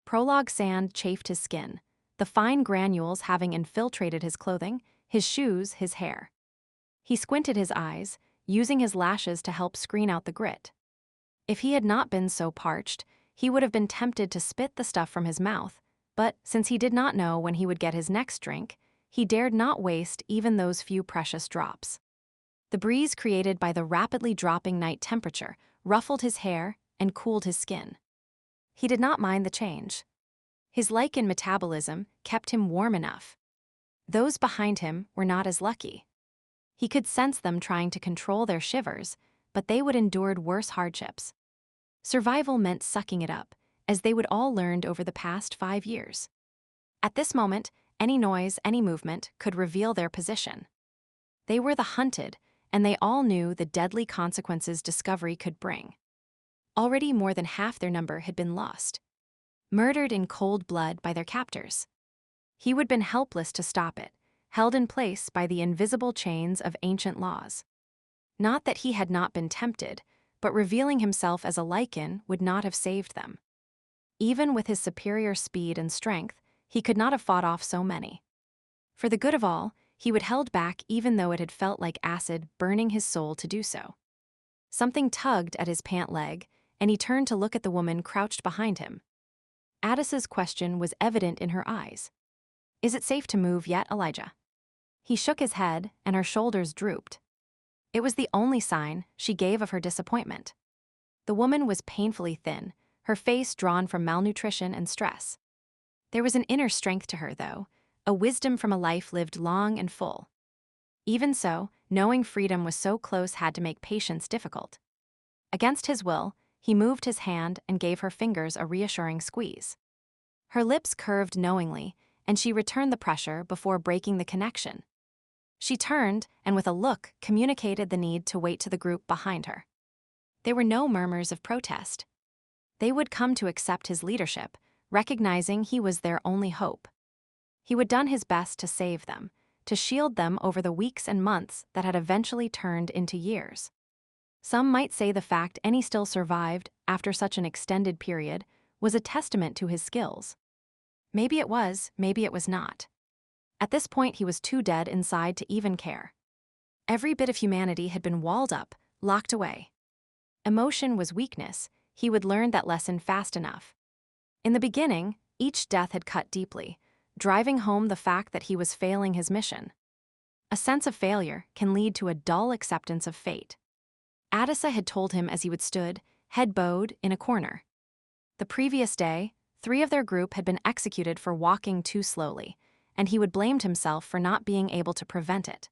prologue sand chafed his skin, the fine granules having infiltrated his clothing, his shoes, his hair. He squinted his eyes, using his lashes to help screen out the grit. If he had not been so parched, he would have been tempted to spit the stuff from his mouth, but since he did not know when he would get his next drink, he dared not waste even those few precious drops. The breeze created by the rapidly dropping night temperature ruffled his hair and cooled his skin. He did not mind the change. His Lycan metabolism kept him warm enough. Those behind him were not as lucky. He could sense them trying to control their shivers, but they would endure worse hardships. Survival meant sucking it up, as they would all learned over the past 5 years. At this moment, any noise, any movement could reveal their position. They were the hunted, and they all knew the deadly consequences discovery could bring. Already more than half their number had been lost, murdered in cold blood by their captors. He would have been helpless to stop it, held in place by the invisible chains of ancient laws. Not that he had not been tempted, but revealing himself as a Lycan would not have saved them. Even with his superior speed and strength, he could not have fought off so many. For the good of all, he would held back even though it had felt like acid burning his soul to do so. Something tugged at his pant leg, and he turned to look at the woman crouched behind him. Addis's question was evident in her eyes. "Is it safe to move yet, Elijah?" He shook his head, and her shoulders drooped. It was the only sign she gave of her disappointment. The woman was painfully thin, her face drawn from malnutrition and stress. There was an inner strength to her, though, a wisdom from a life lived long and full. Even so, knowing freedom was so close had to make patience difficult. Against his will, he moved his hand and gave her fingers a reassuring squeeze. Her lips curved knowingly, and she returned the pressure before breaking the connection. She turned and with a look communicated the need to wait to the group behind her. There were no murmurs of protest. They would come to accept his leadership, recognizing he was their only hope. He would done his best to save them, to shield them over the weeks and months that had eventually turned into years. Some might say the fact any still survived after such an extended period was a testament to his skills. Maybe it was, maybe it was not. At this point he was too dead inside to even care. Every bit of humanity had been walled up, locked away. Emotion was weakness, he would learn that lesson fast enough. In the beginning, each death had cut deeply, driving home the fact that he was failing his mission. A sense of failure can lead to a dull acceptance of fate. Addisa had told him as he would stood, head bowed, in a corner. The previous day, 3 of their group had been executed for walking too slowly, and he would blamed himself for not being able to prevent it.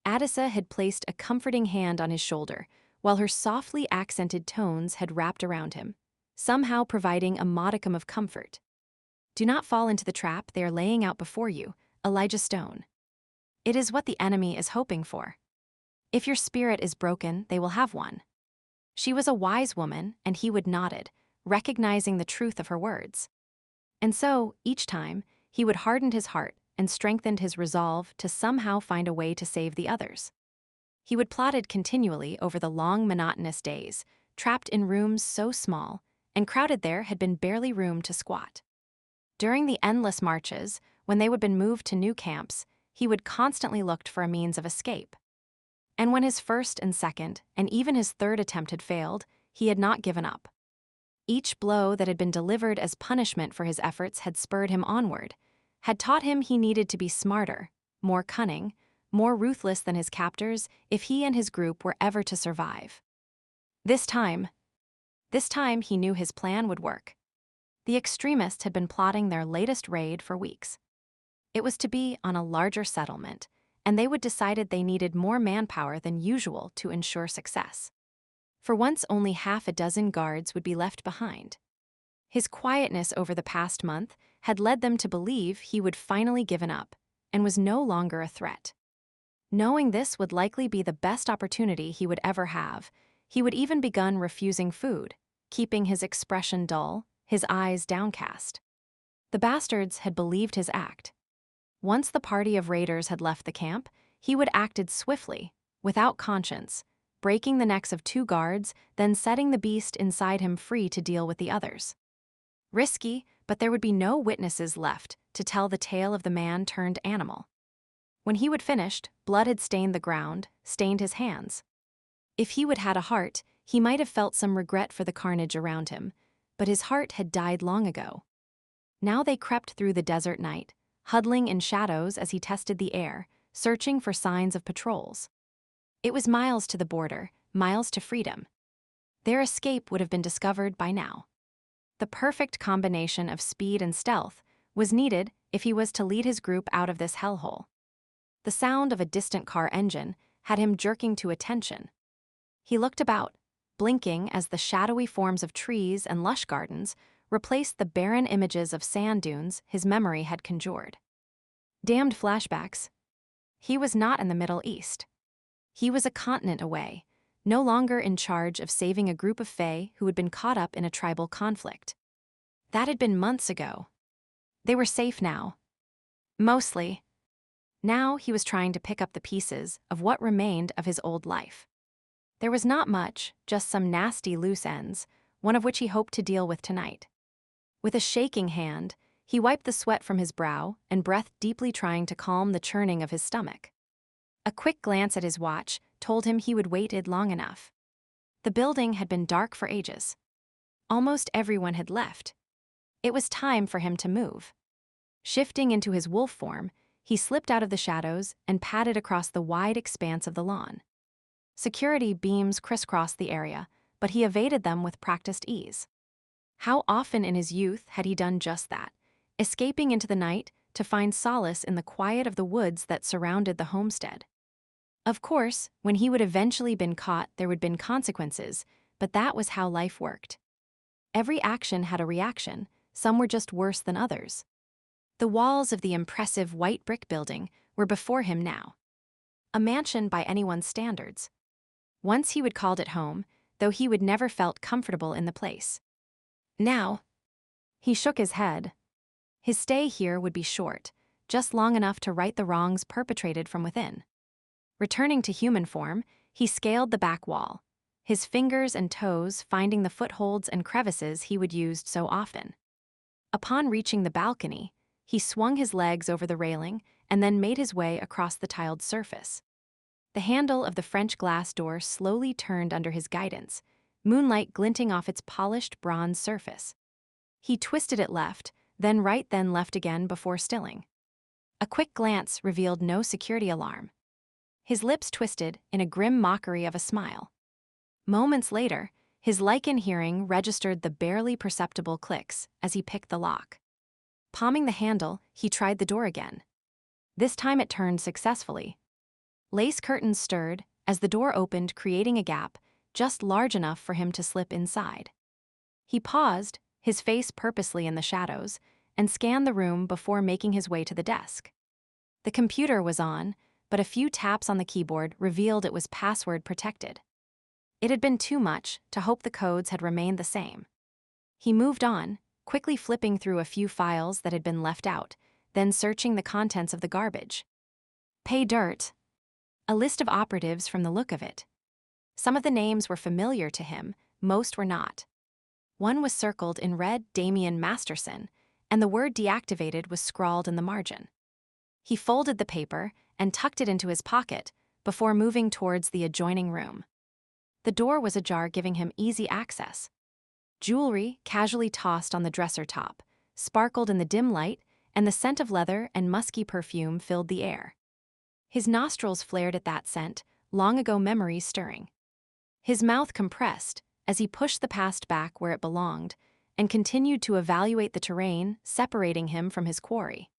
Addisa had placed a comforting hand on his shoulder, while her softly accented tones had wrapped around him, somehow providing a modicum of comfort. "Do not fall into the trap they are laying out before you, Elijah Stone. It is what the enemy is hoping for. If your spirit is broken, they will have one." She was a wise woman, and he would nodded, recognizing the truth of her words. And so, each time, he would harden his heart and strengthened his resolve to somehow find a way to save the others. He would plotted continually over the long, monotonous days, trapped in rooms so small, and crowded there had been barely room to squat. During the endless marches, when they would been moved to new camps, he would constantly looked for a means of escape. And when his first and second, and even his third attempt had failed, he had not given up. Each blow that had been delivered as punishment for his efforts had spurred him onward, had taught him he needed to be smarter, more cunning, more ruthless than his captors if he and his group were ever to survive. This time he knew his plan would work. The extremists had been plotting their latest raid for weeks. It was to be on a larger settlement, and they would decided they needed more manpower than usual to ensure success. For once only half a dozen guards would be left behind. His quietness over the past month had led them to believe he would finally given up, and was no longer a threat. Knowing this would likely be the best opportunity he would ever have, he would even begun refusing food, keeping his expression dull, his eyes downcast. The bastards had believed his act. Once the party of raiders had left the camp, he would acted swiftly, without conscience, breaking the necks of 2 guards, then setting the beast inside him free to deal with the others. Risky, but there would be no witnesses left to tell the tale of the man turned animal. When he would finished, blood had stained the ground, stained his hands. If he would had a heart, he might have felt some regret for the carnage around him, but his heart had died long ago. Now they crept through the desert night, huddling in shadows as he tested the air, searching for signs of patrols. It was miles to the border, miles to freedom. Their escape would have been discovered by now. The perfect combination of speed and stealth was needed if he was to lead his group out of this hellhole. The sound of a distant car engine had him jerking to attention. He looked about, blinking as the shadowy forms of trees and lush gardens replaced the barren images of sand dunes his memory had conjured. Damned flashbacks. He was not in the Middle East. He was a continent away, no longer in charge of saving a group of Fae who had been caught up in a tribal conflict. That had been months ago. They were safe now. Mostly. Now he was trying to pick up the pieces of what remained of his old life. There was not much, just some nasty loose ends, one of which he hoped to deal with tonight. With a shaking hand, he wiped the sweat from his brow and breathed deeply, trying to calm the churning of his stomach. A quick glance at his watch told him he would waited long enough. The building had been dark for ages. Almost everyone had left. It was time for him to move. Shifting into his wolf form, he slipped out of the shadows and padded across the wide expanse of the lawn. Security beams crisscrossed the area, but he evaded them with practiced ease. How often in his youth had he done just that, escaping into the night to find solace in the quiet of the woods that surrounded the homestead. Of course, when he would eventually been caught, there would been consequences, but that was how life worked. Every action had a reaction, some were just worse than others. The walls of the impressive white brick building were before him now. A mansion by anyone's standards. Once he would called it home, though he would never felt comfortable in the place. Now, he shook his head. His stay here would be short, just long enough to right the wrongs perpetrated from within. Returning to human form, he scaled the back wall, his fingers and toes finding the footholds and crevices he would use so often. Upon reaching the balcony, he swung his legs over the railing and then made his way across the tiled surface. The handle of the French glass door slowly turned under his guidance, moonlight glinting off its polished bronze surface. He twisted it left, then right, then left again before stilling. A quick glance revealed no security alarm. His lips twisted in a grim mockery of a smile. Moments later, his Lycan hearing registered the barely perceptible clicks as he picked the lock. Palming the handle, he tried the door again. This time it turned successfully. Lace curtains stirred as the door opened, creating a gap just large enough for him to slip inside. He paused, his face purposely in the shadows, and scanned the room before making his way to the desk. The computer was on, but a few taps on the keyboard revealed it was password protected. It had been too much to hope the codes had remained the same. He moved on, quickly flipping through a few files that had been left out, then searching the contents of the garbage. Pay dirt. A list of operatives from the look of it. Some of the names were familiar to him, most were not. One was circled in red, Damien Masterson, and the word deactivated was scrawled in the margin. He folded the paper and tucked it into his pocket before moving towards the adjoining room. The door was ajar, giving him easy access. Jewelry, casually tossed on the dresser top, sparkled in the dim light, and the scent of leather and musky perfume filled the air. His nostrils flared at that scent, long ago memories stirring. His mouth compressed as he pushed the past back where it belonged and continued to evaluate the terrain separating him from his quarry.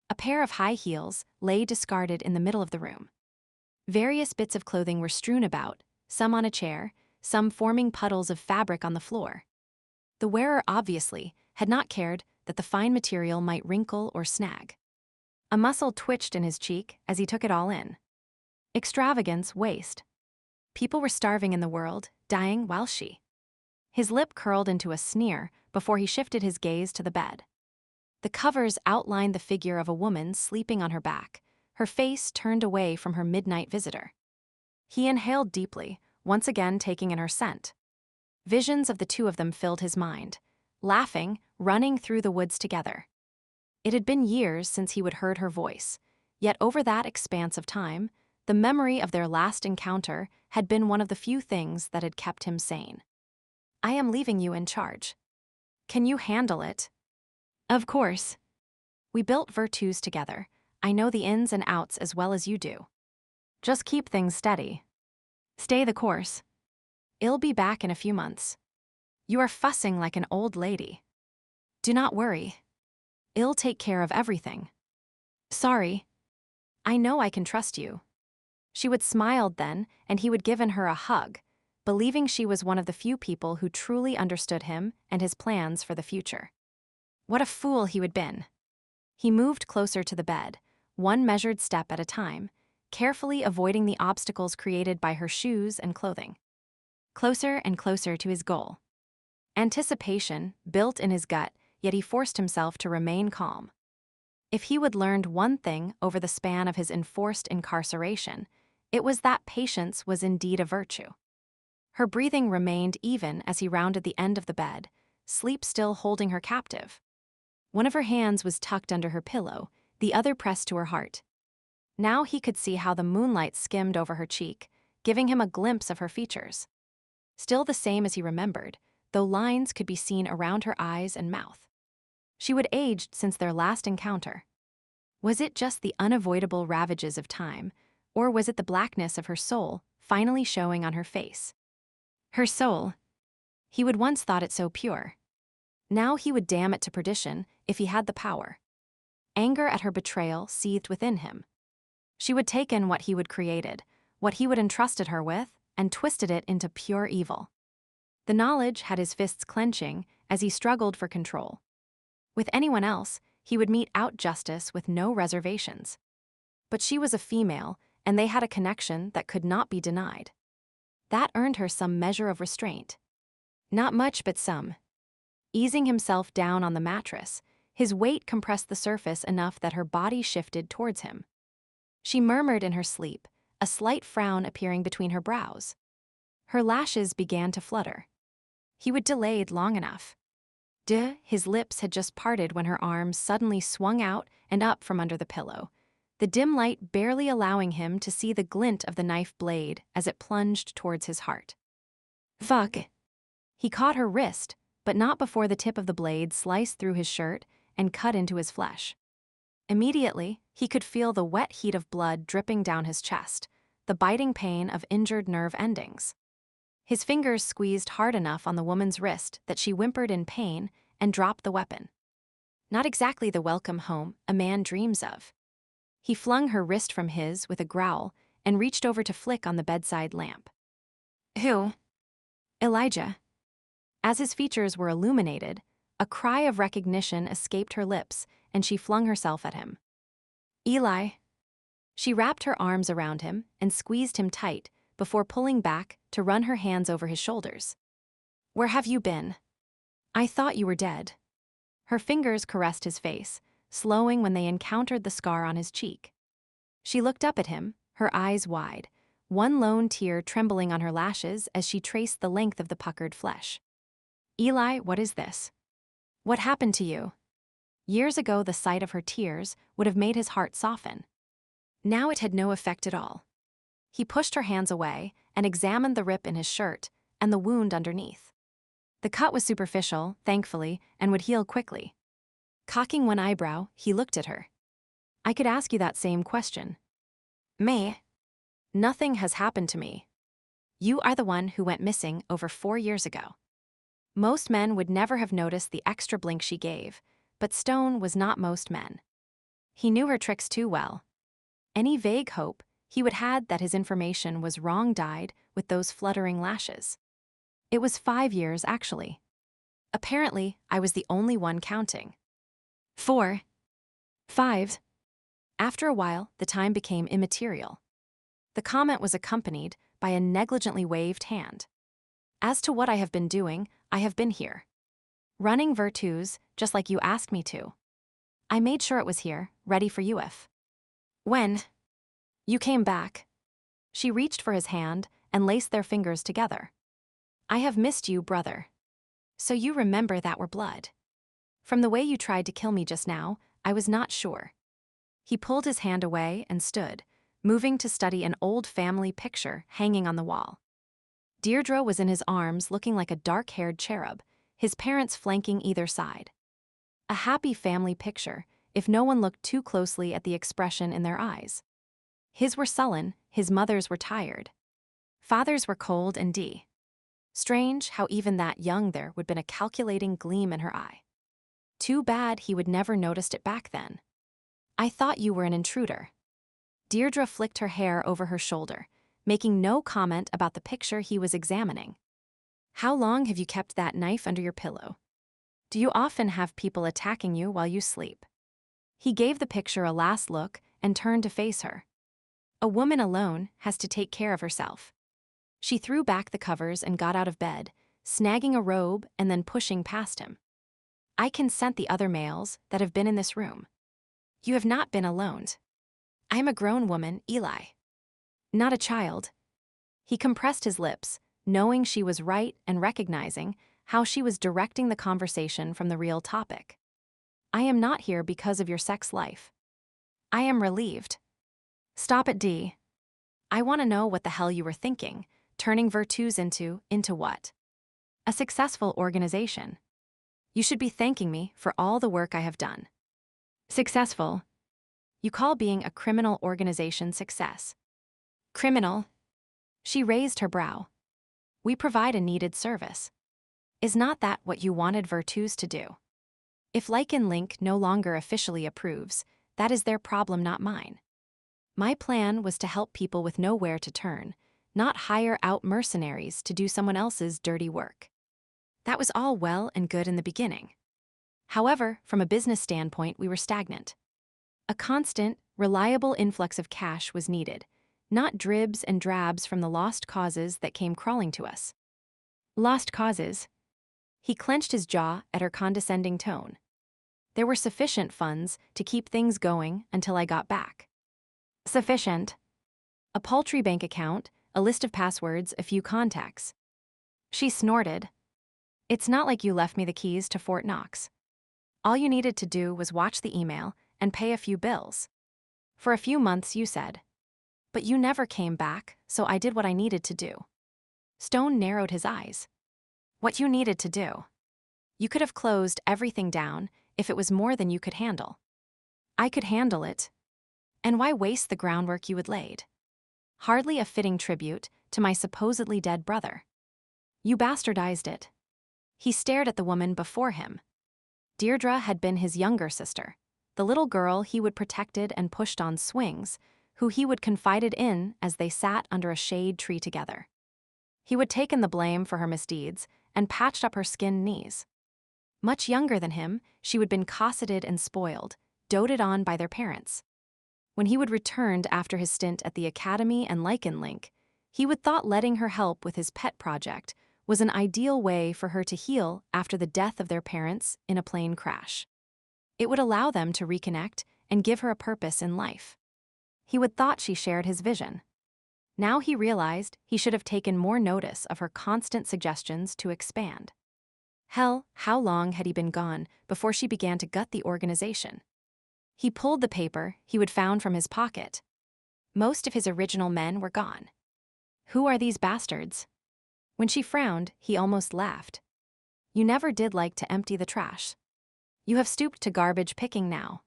A pair of high heels lay discarded in the middle of the room. Various bits of clothing were strewn about, some on a chair, some forming puddles of fabric on the floor. The wearer obviously had not cared that the fine material might wrinkle or snag. A muscle twitched in his cheek as he took it all in. Extravagance, waste. People were starving in the world, dying while she. His lip curled into a sneer before he shifted his gaze to the bed. The covers outlined the figure of a woman sleeping on her back, her face turned away from her midnight visitor. He inhaled deeply, once again taking in her scent. Visions of the two of them filled his mind, laughing, running through the woods together. It had been years since he would heard her voice, yet over that expanse of time, the memory of their last encounter had been one of the few things that had kept him sane. "I am leaving you in charge. Can you handle it?" "Of course. We built Virtus together. I know the ins and outs as well as you do. Just keep things steady. Stay the course. I'll be back in a few months. You are fussing like an old lady. Do not worry. I'll take care of everything. Sorry. I know I can trust you." She would smile then, and he would give her a hug, believing she was one of the few people who truly understood him and his plans for the future. What a fool he would been. He moved closer to the bed, one measured step at a time, carefully avoiding the obstacles created by her shoes and clothing. Closer and closer to his goal. Anticipation built in his gut, yet he forced himself to remain calm. If he would learned one thing over the span of his enforced incarceration, it was that patience was indeed a virtue. Her breathing remained even as he rounded the end of the bed, sleep still holding her captive. One of her hands was tucked under her pillow, the other pressed to her heart. Now he could see how the moonlight skimmed over her cheek, giving him a glimpse of her features. Still the same as he remembered, though lines could be seen around her eyes and mouth. She would aged since their last encounter. Was it just the unavoidable ravages of time, or was it the blackness of her soul finally showing on her face? Her soul. He would once thought it so pure. Now he would damn it to perdition if he had the power. Anger at her betrayal seethed within him. She would take in what he would created, what he would entrusted her with, and twisted it into pure evil. The knowledge had his fists clenching as he struggled for control. With anyone else, he would mete out justice with no reservations. But she was a female, and they had a connection that could not be denied. That earned her some measure of restraint. Not much, but some. Easing himself down on the mattress, his weight compressed the surface enough that her body shifted towards him. She murmured in her sleep, a slight frown appearing between her brows. Her lashes began to flutter. He would delayed long enough. His lips had just parted when her arms suddenly swung out and up from under the pillow, the dim light barely allowing him to see the glint of the knife blade as it plunged towards his heart. Fuck. He caught her wrist, but not before the tip of the blade sliced through his shirt and cut into his flesh. Immediately, he could feel the wet heat of blood dripping down his chest, the biting pain of injured nerve endings. His fingers squeezed hard enough on the woman's wrist that she whimpered in pain and dropped the weapon. Not exactly the welcome home a man dreams of. He flung her wrist from his with a growl and reached over to flick on the bedside lamp. Who? Elijah. As his features were illuminated, a cry of recognition escaped her lips, and she flung herself at him. Eli. She wrapped her arms around him and squeezed him tight before pulling back to run her hands over his shoulders. Where have you been? I thought you were dead. Her fingers caressed his face, slowing when they encountered the scar on his cheek. She looked up at him, her eyes wide, one lone tear trembling on her lashes as she traced the length of the puckered flesh. Eli, what is this? What happened to you? Years ago, the sight of her tears would have made his heart soften. Now it had no effect at all. He pushed her hands away and examined the rip in his shirt and the wound underneath. The cut was superficial, thankfully, and would heal quickly. Cocking one eyebrow, he looked at her. I could ask you that same question. Me? Nothing has happened to me. You are the one who went missing over 4 years ago. Most men would never have noticed the extra blink she gave, but Stone was not most men. He knew her tricks too well. Any vague hope he would had that his information was wrong died with those fluttering lashes. It was 5 years, actually. Apparently, I was the only one counting. 4. 5. After a while, the time became immaterial. The comment was accompanied by a negligently waved hand. As to what I have been doing, I have been here. Running Virtus, just like you asked me to. I made sure it was here, ready for you if. When? You came back. She reached for his hand and laced their fingers together. I have missed you, brother. So you remember that we're blood. From the way you tried to kill me just now, I was not sure. He pulled his hand away and stood, moving to study an old family picture hanging on the wall. Deirdre was in his arms looking like a dark-haired cherub, his parents flanking either side. A happy family picture, if no one looked too closely at the expression in their eyes. His were sullen, his mother's were tired. Father's were cold and strange how even that young there would been a calculating gleam in her eye. Too bad he would never noticed it back then. I thought you were an intruder. Deirdre flicked her hair over her shoulder, making no comment about the picture he was examining. How long have you kept that knife under your pillow? Do you often have people attacking you while you sleep? He gave the picture a last look and turned to face her. A woman alone has to take care of herself. She threw back the covers and got out of bed, snagging a robe and then pushing past him. I can scent the other males that have been in this room. You have not been alone. I am a grown woman, Eli. Not a child. He compressed his lips, knowing she was right and recognizing how she was directing the conversation from the real topic. I am not here because of your sex life. I am relieved. Stop it, D. I want to know what the hell you were thinking, turning Virtus into what? A successful organization. You should be thanking me for all the work I have done. Successful? You call being a criminal organization success? Criminal? She raised her brow. We provide a needed service. Is not that what you wanted Virtus to do? If Lycan Link no longer officially approves, that is their problem, not mine. My plan was to help people with nowhere to turn, not hire out mercenaries to do someone else's dirty work. That was all well and good in the beginning. However, from a business standpoint, we were stagnant. A constant, reliable influx of cash was needed, not dribs and drabs from the lost causes that came crawling to us. Lost causes? He clenched his jaw at her condescending tone. There were sufficient funds to keep things going until I got back. Sufficient? A paltry bank account, a list of passwords, a few contacts. She snorted. It's not like you left me the keys to Fort Knox. All you needed to do was watch the email and pay a few bills. For a few months, you said. But you never came back, so I did what I needed to do. Stone narrowed his eyes. What you needed to do. You could have closed everything down if it was more than you could handle. I could handle it. And why waste the groundwork you had laid? Hardly a fitting tribute to my supposedly dead brother. You bastardized it. He stared at the woman before him. Deirdre had been his younger sister, the little girl he would protected and pushed on swings, who he would confided in as they sat under a shade tree together. He would taken the blame for her misdeeds and patched up her skinned knees. Much younger than him, she would been cosseted and spoiled, doted on by their parents. When he would returned after his stint at the academy and Lycan Link, he would thought letting her help with his pet project was an ideal way for her to heal after the death of their parents in a plane crash. It would allow them to reconnect and give her a purpose in life. He would thought she shared his vision. Now he realized he should have taken more notice of her constant suggestions to expand. Hell, how long had he been gone before she began to gut the organization? He pulled the paper he would found from his pocket. Most of his original men were gone. Who are these bastards? When she frowned, he almost laughed. You never did like to empty the trash. You have stooped to garbage picking now.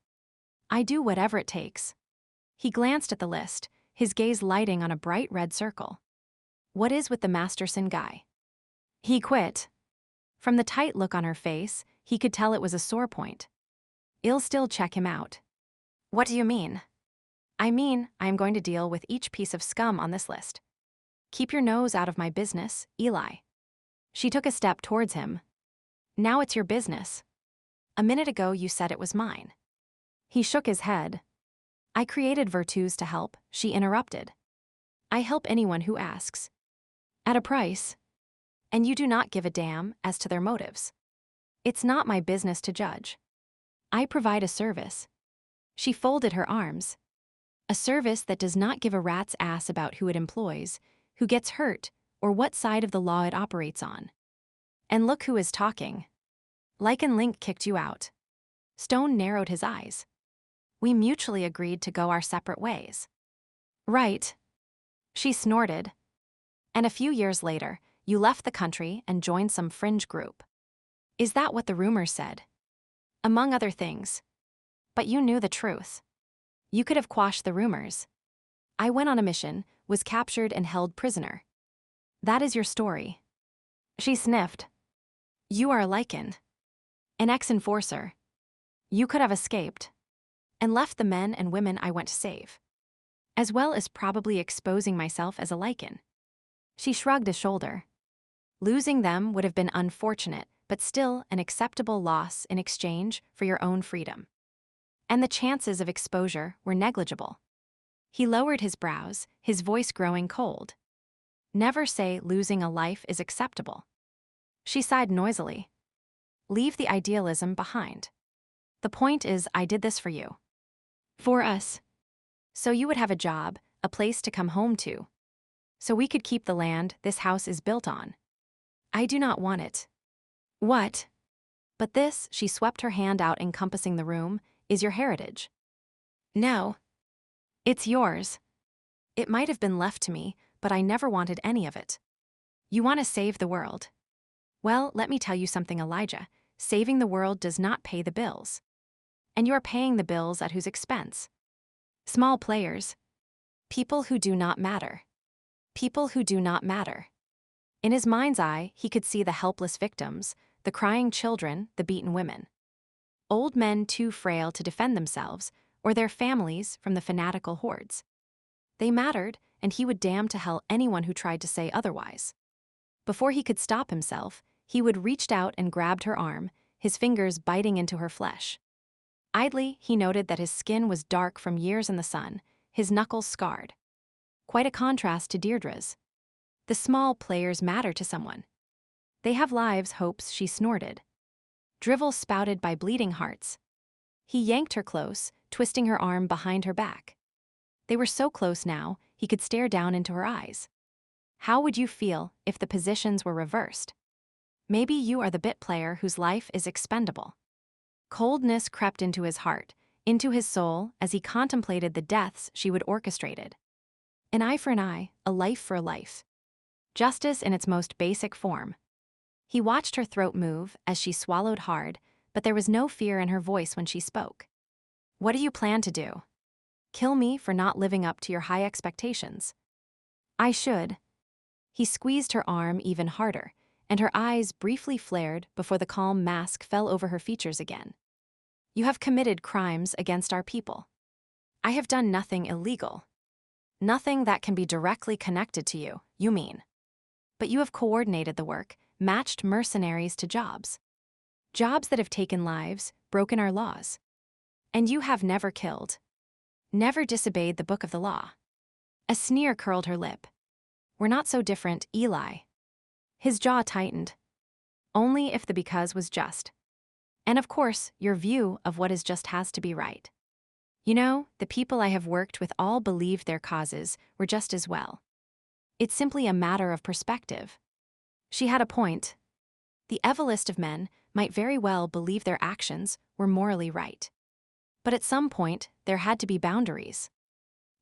I do whatever it takes. He glanced at the list, his gaze lighting on a bright red circle. What is with the Masterson guy? He quit. From the tight look on her face, he could tell it was a sore point. I'll still check him out. What do you mean? I mean, I am going to deal with each piece of scum on this list. Keep your nose out of my business, Eli. She took a step towards him. Now it's your business. A minute ago you said it was mine. He shook his head. I created Virtus to help, she interrupted. I help anyone who asks. At a price. And you do not give a damn as to their motives. It's not my business to judge. I provide a service. She folded her arms. A service that does not give a rat's ass about who it employs, who gets hurt, or what side of the law it operates on. And look who is talking. Lycan Link kicked you out. Stone narrowed his eyes. We mutually agreed to go our separate ways. Right. She snorted. And a few years later, you left the country and joined some fringe group. Is that what the rumors said? Among other things. But you knew the truth. You could have quashed the rumors. I went on a mission, was captured and held prisoner. That is your story. She sniffed. You are a Lycan. An ex-enforcer. You could have escaped. And left the men and women I went to save. As well as probably exposing myself as a Lycan. She shrugged a shoulder. Losing them would have been unfortunate, but still an acceptable loss in exchange for your own freedom. And the chances of exposure were negligible. He lowered his brows, his voice growing cold. Never say losing a life is acceptable. She sighed noisily. Leave the idealism behind. The point is, I did this for you. For us. So you would have a job, a place to come home to. So we could keep the land this house is built on. I do not want it. What? But this, she swept her hand out encompassing the room, is your heritage. No. It's yours. It might have been left to me, but I never wanted any of it. You want to save the world. Well, let me tell you something, Elijah. Saving the world does not pay the bills. And you are paying the bills at whose expense? Small players. People who do not matter. People who do not matter. In his mind's eye, he could see the helpless victims, the crying children, the beaten women. Old men too frail to defend themselves, or their families from the fanatical hordes. They mattered, and he would damn to hell anyone who tried to say otherwise. Before he could stop himself, he would reached out and grabbed her arm, his fingers biting into her flesh. Idly, he noted that his skin was dark from years in the sun, his knuckles scarred. Quite a contrast to Deirdre's. The small players matter to someone. They have lives, hopes, she snorted. Drivel spouted by bleeding hearts. He yanked her close, twisting her arm behind her back. They were so close now, he could stare down into her eyes. How would you feel if the positions were reversed? Maybe you are the bit player whose life is expendable. Coldness crept into his heart, into his soul, as he contemplated the deaths she would orchestrated. An eye for an eye, a life for a life. Justice in its most basic form. He watched her throat move as she swallowed hard, but there was no fear in her voice when she spoke. What do you plan to do? Kill me for not living up to your high expectations? I should. He squeezed her arm even harder, and her eyes briefly flared before the calm mask fell over her features again. You have committed crimes against our people. I have done nothing illegal. Nothing that can be directly connected to you, you mean. But you have coordinated the work, matched mercenaries to jobs. Jobs that have taken lives, broken our laws. And you have never killed. Never disobeyed the book of the law. A sneer curled her lip. We're not so different, Eli. His jaw tightened. Only if the because was just. And of course, your view of what is just has to be right. You know, the people I have worked with all believed their causes were just as well. It's simply a matter of perspective. She had a point. The evilest of men might very well believe their actions were morally right. But at some point, there had to be boundaries.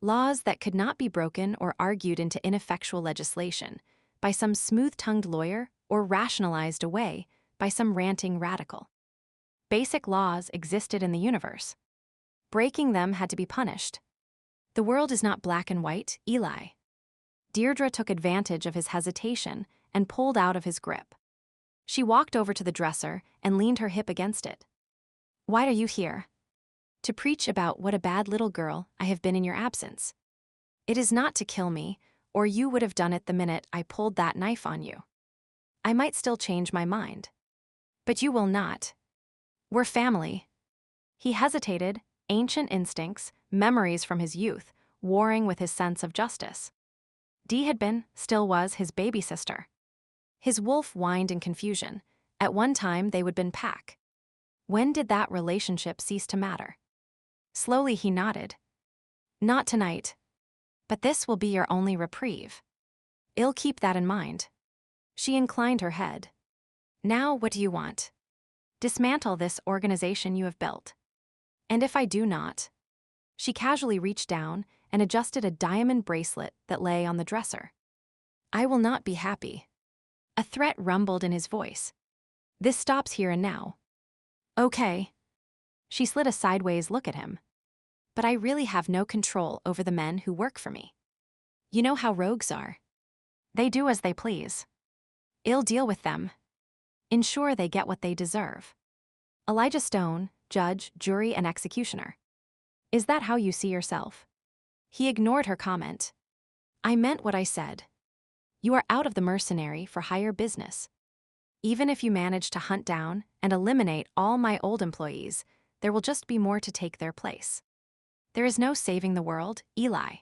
Laws that could not be broken or argued into ineffectual legislation by some smooth-tongued lawyer or rationalized away by some ranting radical. Basic laws existed in the universe. Breaking them had to be punished. The world is not black and white, Eli. Deirdre took advantage of his hesitation and pulled out of his grip. She walked over to the dresser and leaned her hip against it. Why are you here? To preach about what a bad little girl I have been in your absence. It is not to kill me, or you would have done it the minute I pulled that knife on you. I might still change my mind. But you will not. We're family. He hesitated, ancient instincts, memories from his youth, warring with his sense of justice. Dee had been, still was, his baby sister. His wolf whined in confusion. At one time they would been pack. When did that relationship cease to matter? Slowly he nodded. Not tonight. But this will be your only reprieve. I'll keep that in mind. She inclined her head. Now what do you want? Dismantle this organization you have built. And if I do not? She casually reached down and adjusted a diamond bracelet that lay on the dresser. I will not be happy. A threat rumbled in his voice. This stops here and now. Okay. She slid a sideways look at him. But I really have no control over the men who work for me. You know how rogues are. They do as they please. I'll deal with them. Ensure they get what they deserve. Elijah Stone, judge, jury, and executioner. Is that how you see yourself? He ignored her comment. I meant what I said. You are out of the mercenary for hire business. Even if you manage to hunt down and eliminate all my old employees, there will just be more to take their place. There is no saving the world, Eli.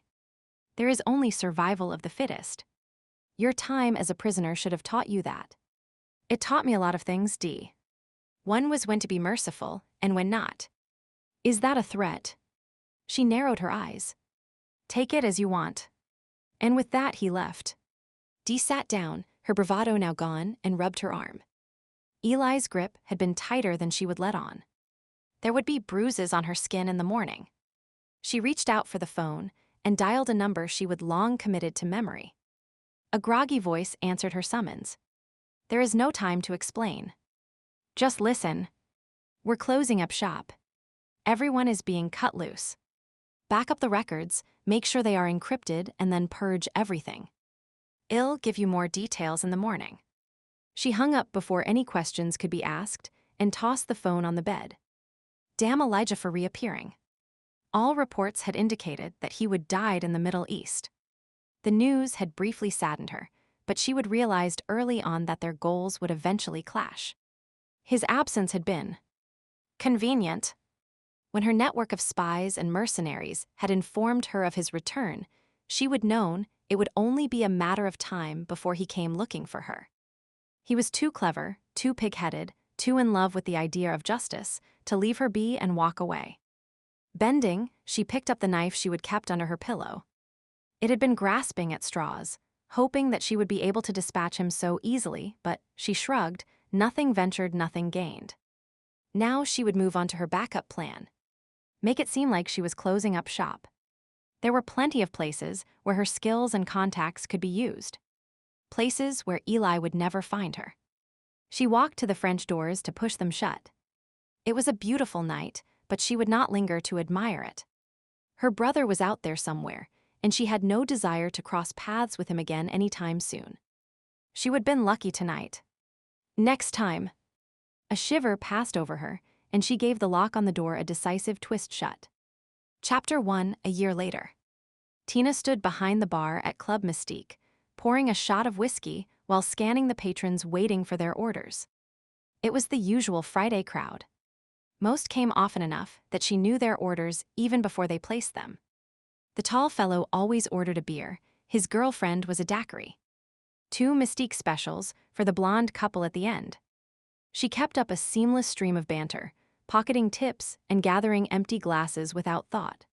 There is only survival of the fittest. Your time as a prisoner should have taught you that. It taught me a lot of things, D. One was when to be merciful and when not. Is that a threat? She narrowed her eyes. Take it as you want. And with that, he left. Dee sat down, her bravado now gone, and rubbed her arm. Eli's grip had been tighter than she would let on. There would be bruises on her skin in the morning. She reached out for the phone and dialed a number she would long committed to memory. A groggy voice answered her summons. There is no time to explain. Just listen. We're closing up shop. Everyone is being cut loose. Back up the records, make sure they are encrypted, and then purge everything. I'll give you more details in the morning. She hung up before any questions could be asked and tossed the phone on the bed. Damn Elijah for reappearing. All reports had indicated that he would die in the Middle East. The news had briefly saddened her, but she would realized early on that their goals would eventually clash. His absence had been convenient. When her network of spies and mercenaries had informed her of his return, she would known it would only be a matter of time before he came looking for her. He was too clever, too pig-headed, too in love with the idea of justice to leave her be and walk away. Bending, she picked up the knife she would kept under her pillow. It had been grasping at straws, hoping that she would be able to dispatch him so easily, but she shrugged, nothing ventured, nothing gained. Now she would move on to her backup plan. Make it seem like she was closing up shop. There were plenty of places where her skills and contacts could be used. Places where Eli would never find her. She walked to the French doors to push them shut. It was a beautiful night, but she would not linger to admire it. Her brother was out there somewhere, and she had no desire to cross paths with him again anytime soon. She would have been lucky tonight. Next time. A shiver passed over her, and she gave the lock on the door a decisive twist shut. Chapter 1, a year later. Tina stood behind the bar at Club Mystique, pouring a shot of whiskey while scanning the patrons waiting for their orders. It was the usual Friday crowd. Most came often enough that she knew their orders even before they placed them. The tall fellow always ordered a beer. His girlfriend was a daiquiri. 2 Mystique specials for the blonde couple at the end. She kept up a seamless stream of banter, pocketing tips and gathering empty glasses without thought.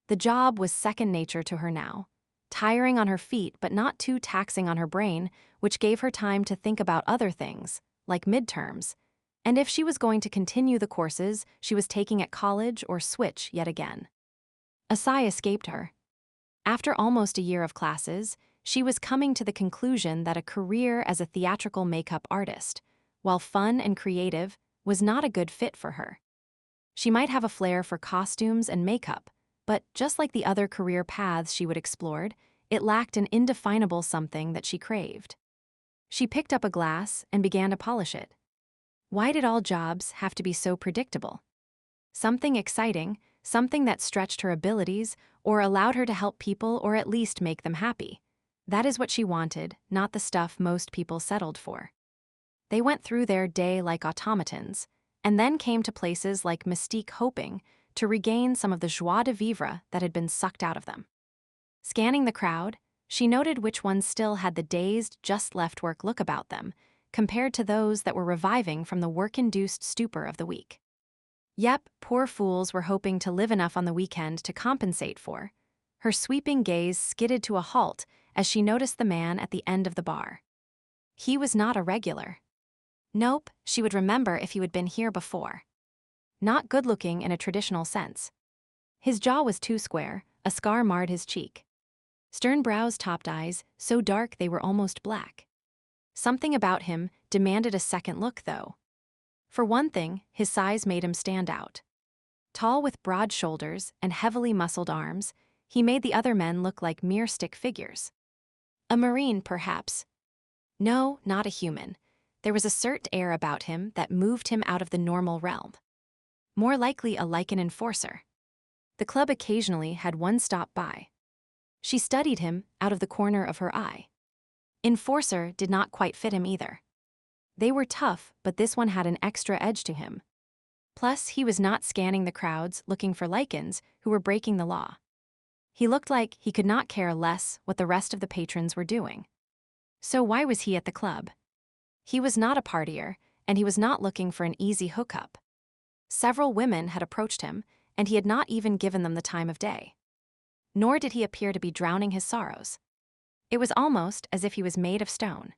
The job was second nature to her now, tiring on her feet but not too taxing on her brain, which gave her time to think about other things, like midterms, and if she was going to continue the courses she was taking at college or switch yet again. A sigh escaped her. After almost a year of classes, she was coming to the conclusion that a career as a theatrical makeup artist, while fun and creative, was not a good fit for her. She might have a flair for costumes and makeup, but just like the other career paths she would explored, it lacked an indefinable something that she craved. She picked up a glass and began to polish it. Why did all jobs have to be so predictable? Something exciting, something that stretched her abilities or allowed her to help people or at least make them happy. That is what she wanted, not the stuff most people settled for. They went through their day like automatons, and then came to places like Mystique hoping to regain some of the joie de vivre that had been sucked out of them. Scanning the crowd, she noted which ones still had the dazed, just-left-work look about them, compared to those that were reviving from the work-induced stupor of the week. Yep, poor fools were hoping to live enough on the weekend to compensate for. Her sweeping gaze skidded to a halt as she noticed the man at the end of the bar. He was not a regular. Nope, she would remember if he had been here before. Not good-looking in a traditional sense. His jaw was too square, a scar marred his cheek. Stern brows topped eyes, so dark they were almost black. Something about him demanded a second look, though. For one thing, his size made him stand out. Tall with broad shoulders and heavily muscled arms, he made the other men look like mere stick figures. A Marine, perhaps. No, not a human. There was a certain air about him that moved him out of the normal realm. More likely a Lycan enforcer. The club occasionally had one stop by. She studied him out of the corner of her eye. Enforcer did not quite fit him either. They were tough, but this one had an extra edge to him. Plus, he was not scanning the crowds looking for Lycans who were breaking the law. He looked like he could not care less what the rest of the patrons were doing. So why was he at the club? He was not a partier, and he was not looking for an easy hookup. Several women had approached him, and he had not even given them the time of day. Nor did he appear to be drowning his sorrows. It was almost as if he was made of stone.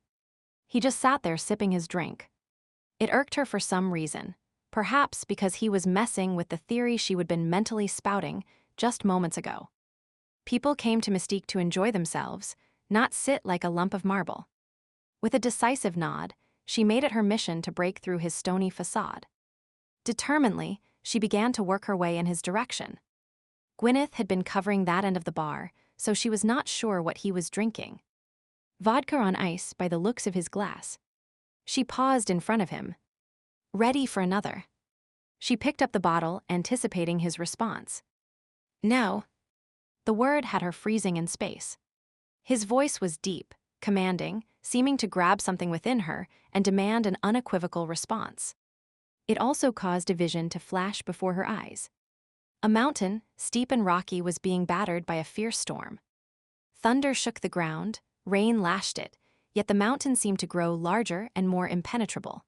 He just sat there sipping his drink. It irked her for some reason, perhaps because he was messing with the theory she had been mentally spouting just moments ago. People came to Mystique to enjoy themselves, not sit like a lump of marble. With a decisive nod, she made it her mission to break through his stony facade. Determinedly, she began to work her way in his direction. Gwyneth had been covering that end of the bar, so she was not sure what he was drinking. Vodka on ice by the looks of his glass. She paused in front of him, ready for another. She picked up the bottle, anticipating his response. No. The word had her freezing in space. His voice was deep, commanding, seeming to grab something within her and demand an unequivocal response. It also caused a vision to flash before her eyes. A mountain, steep and rocky, was being battered by a fierce storm. Thunder shook the ground, rain lashed it, yet the mountain seemed to grow larger and more impenetrable.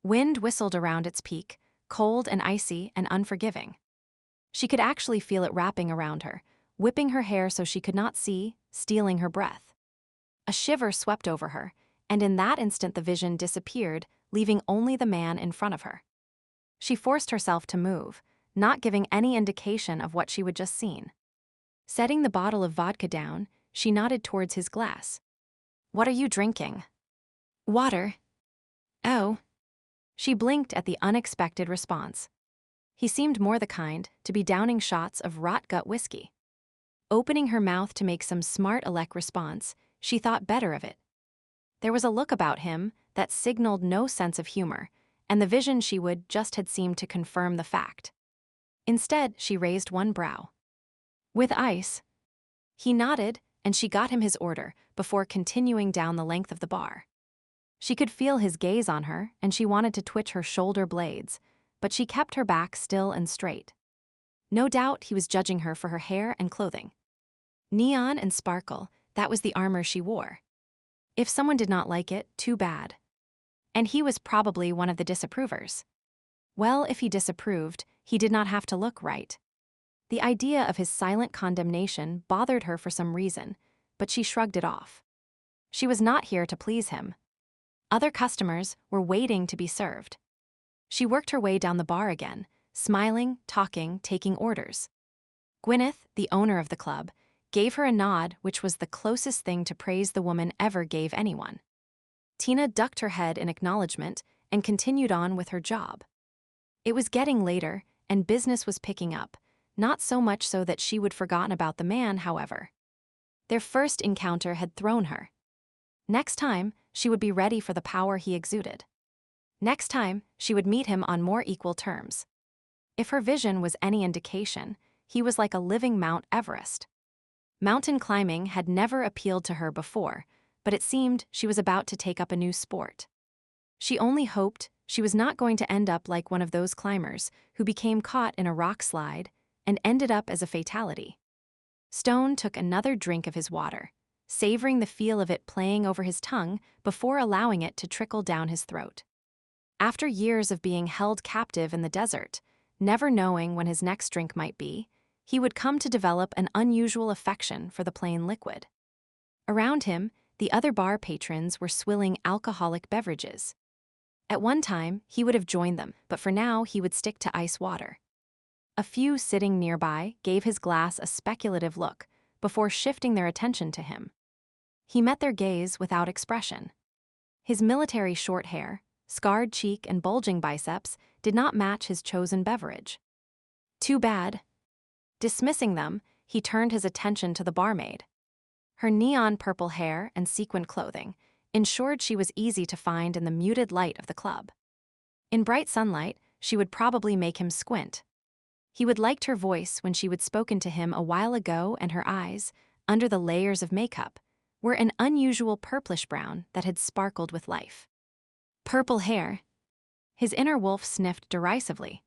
Wind whistled around its peak, cold and icy and unforgiving. She could actually feel it wrapping around her, whipping her hair so she could not see, stealing her breath. A shiver swept over her, and in that instant the vision disappeared, leaving only the man in front of her. She forced herself to move, not giving any indication of what she had just seen. Setting the bottle of vodka down, she nodded towards his glass. "What are you drinking?" "Water." "Oh." She blinked at the unexpected response. He seemed more the kind to be downing shots of rot-gut whiskey. Opening her mouth to make some smart-aleck response, she thought better of it. There was a look about him that signaled no sense of humor, and the vision she would just had seemed to confirm the fact. Instead, she raised one brow. "With ice." He nodded, and she got him his order before continuing down the length of the bar. She could feel his gaze on her, and she wanted to twitch her shoulder blades, but she kept her back still and straight. No doubt he was judging her for her hair and clothing. Neon and sparkle, that was the armor she wore. If someone did not like it, too bad. And he was probably one of the disapprovers. Well, if he disapproved, he did not have to look right. The idea of his silent condemnation bothered her for some reason, but she shrugged it off. She was not here to please him. Other customers were waiting to be served. She worked her way down the bar again, smiling, talking, taking orders. Gwyneth, the owner of the club, gave her a nod, which was the closest thing to praise the woman ever gave anyone. Tina ducked her head in acknowledgement and continued on with her job. It was getting later, and business was picking up, not so much so that she would forgotten about the man, however. Their first encounter had thrown her. Next time, she would be ready for the power he exuded. Next time, she would meet him on more equal terms. If her vision was any indication, he was like a living Mount Everest. Mountain climbing had never appealed to her before, but it seemed she was about to take up a new sport. She only hoped she was not going to end up like one of those climbers who became caught in a rock slide and ended up as a fatality. Stone took another drink of his water, savoring the feel of it playing over his tongue before allowing it to trickle down his throat. After years of being held captive in the desert, never knowing when his next drink might be, he would come to develop an unusual affection for the plain liquid. Around him, the other bar patrons were swilling alcoholic beverages. At one time, he would have joined them, but for now he would stick to ice water. A few sitting nearby gave his glass a speculative look before shifting their attention to him. He met their gaze without expression. His military short hair, scarred cheek and bulging biceps did not match his chosen beverage. Too bad. Dismissing them, he turned his attention to the barmaid. Her neon purple hair and sequined clothing ensured she was easy to find in the muted light of the club. In bright sunlight, she would probably make him squint. He would liked her voice when she would spoken to him a while ago, and her eyes, under the layers of makeup, were an unusual purplish brown that had sparkled with life. Purple hair. His inner wolf sniffed derisively.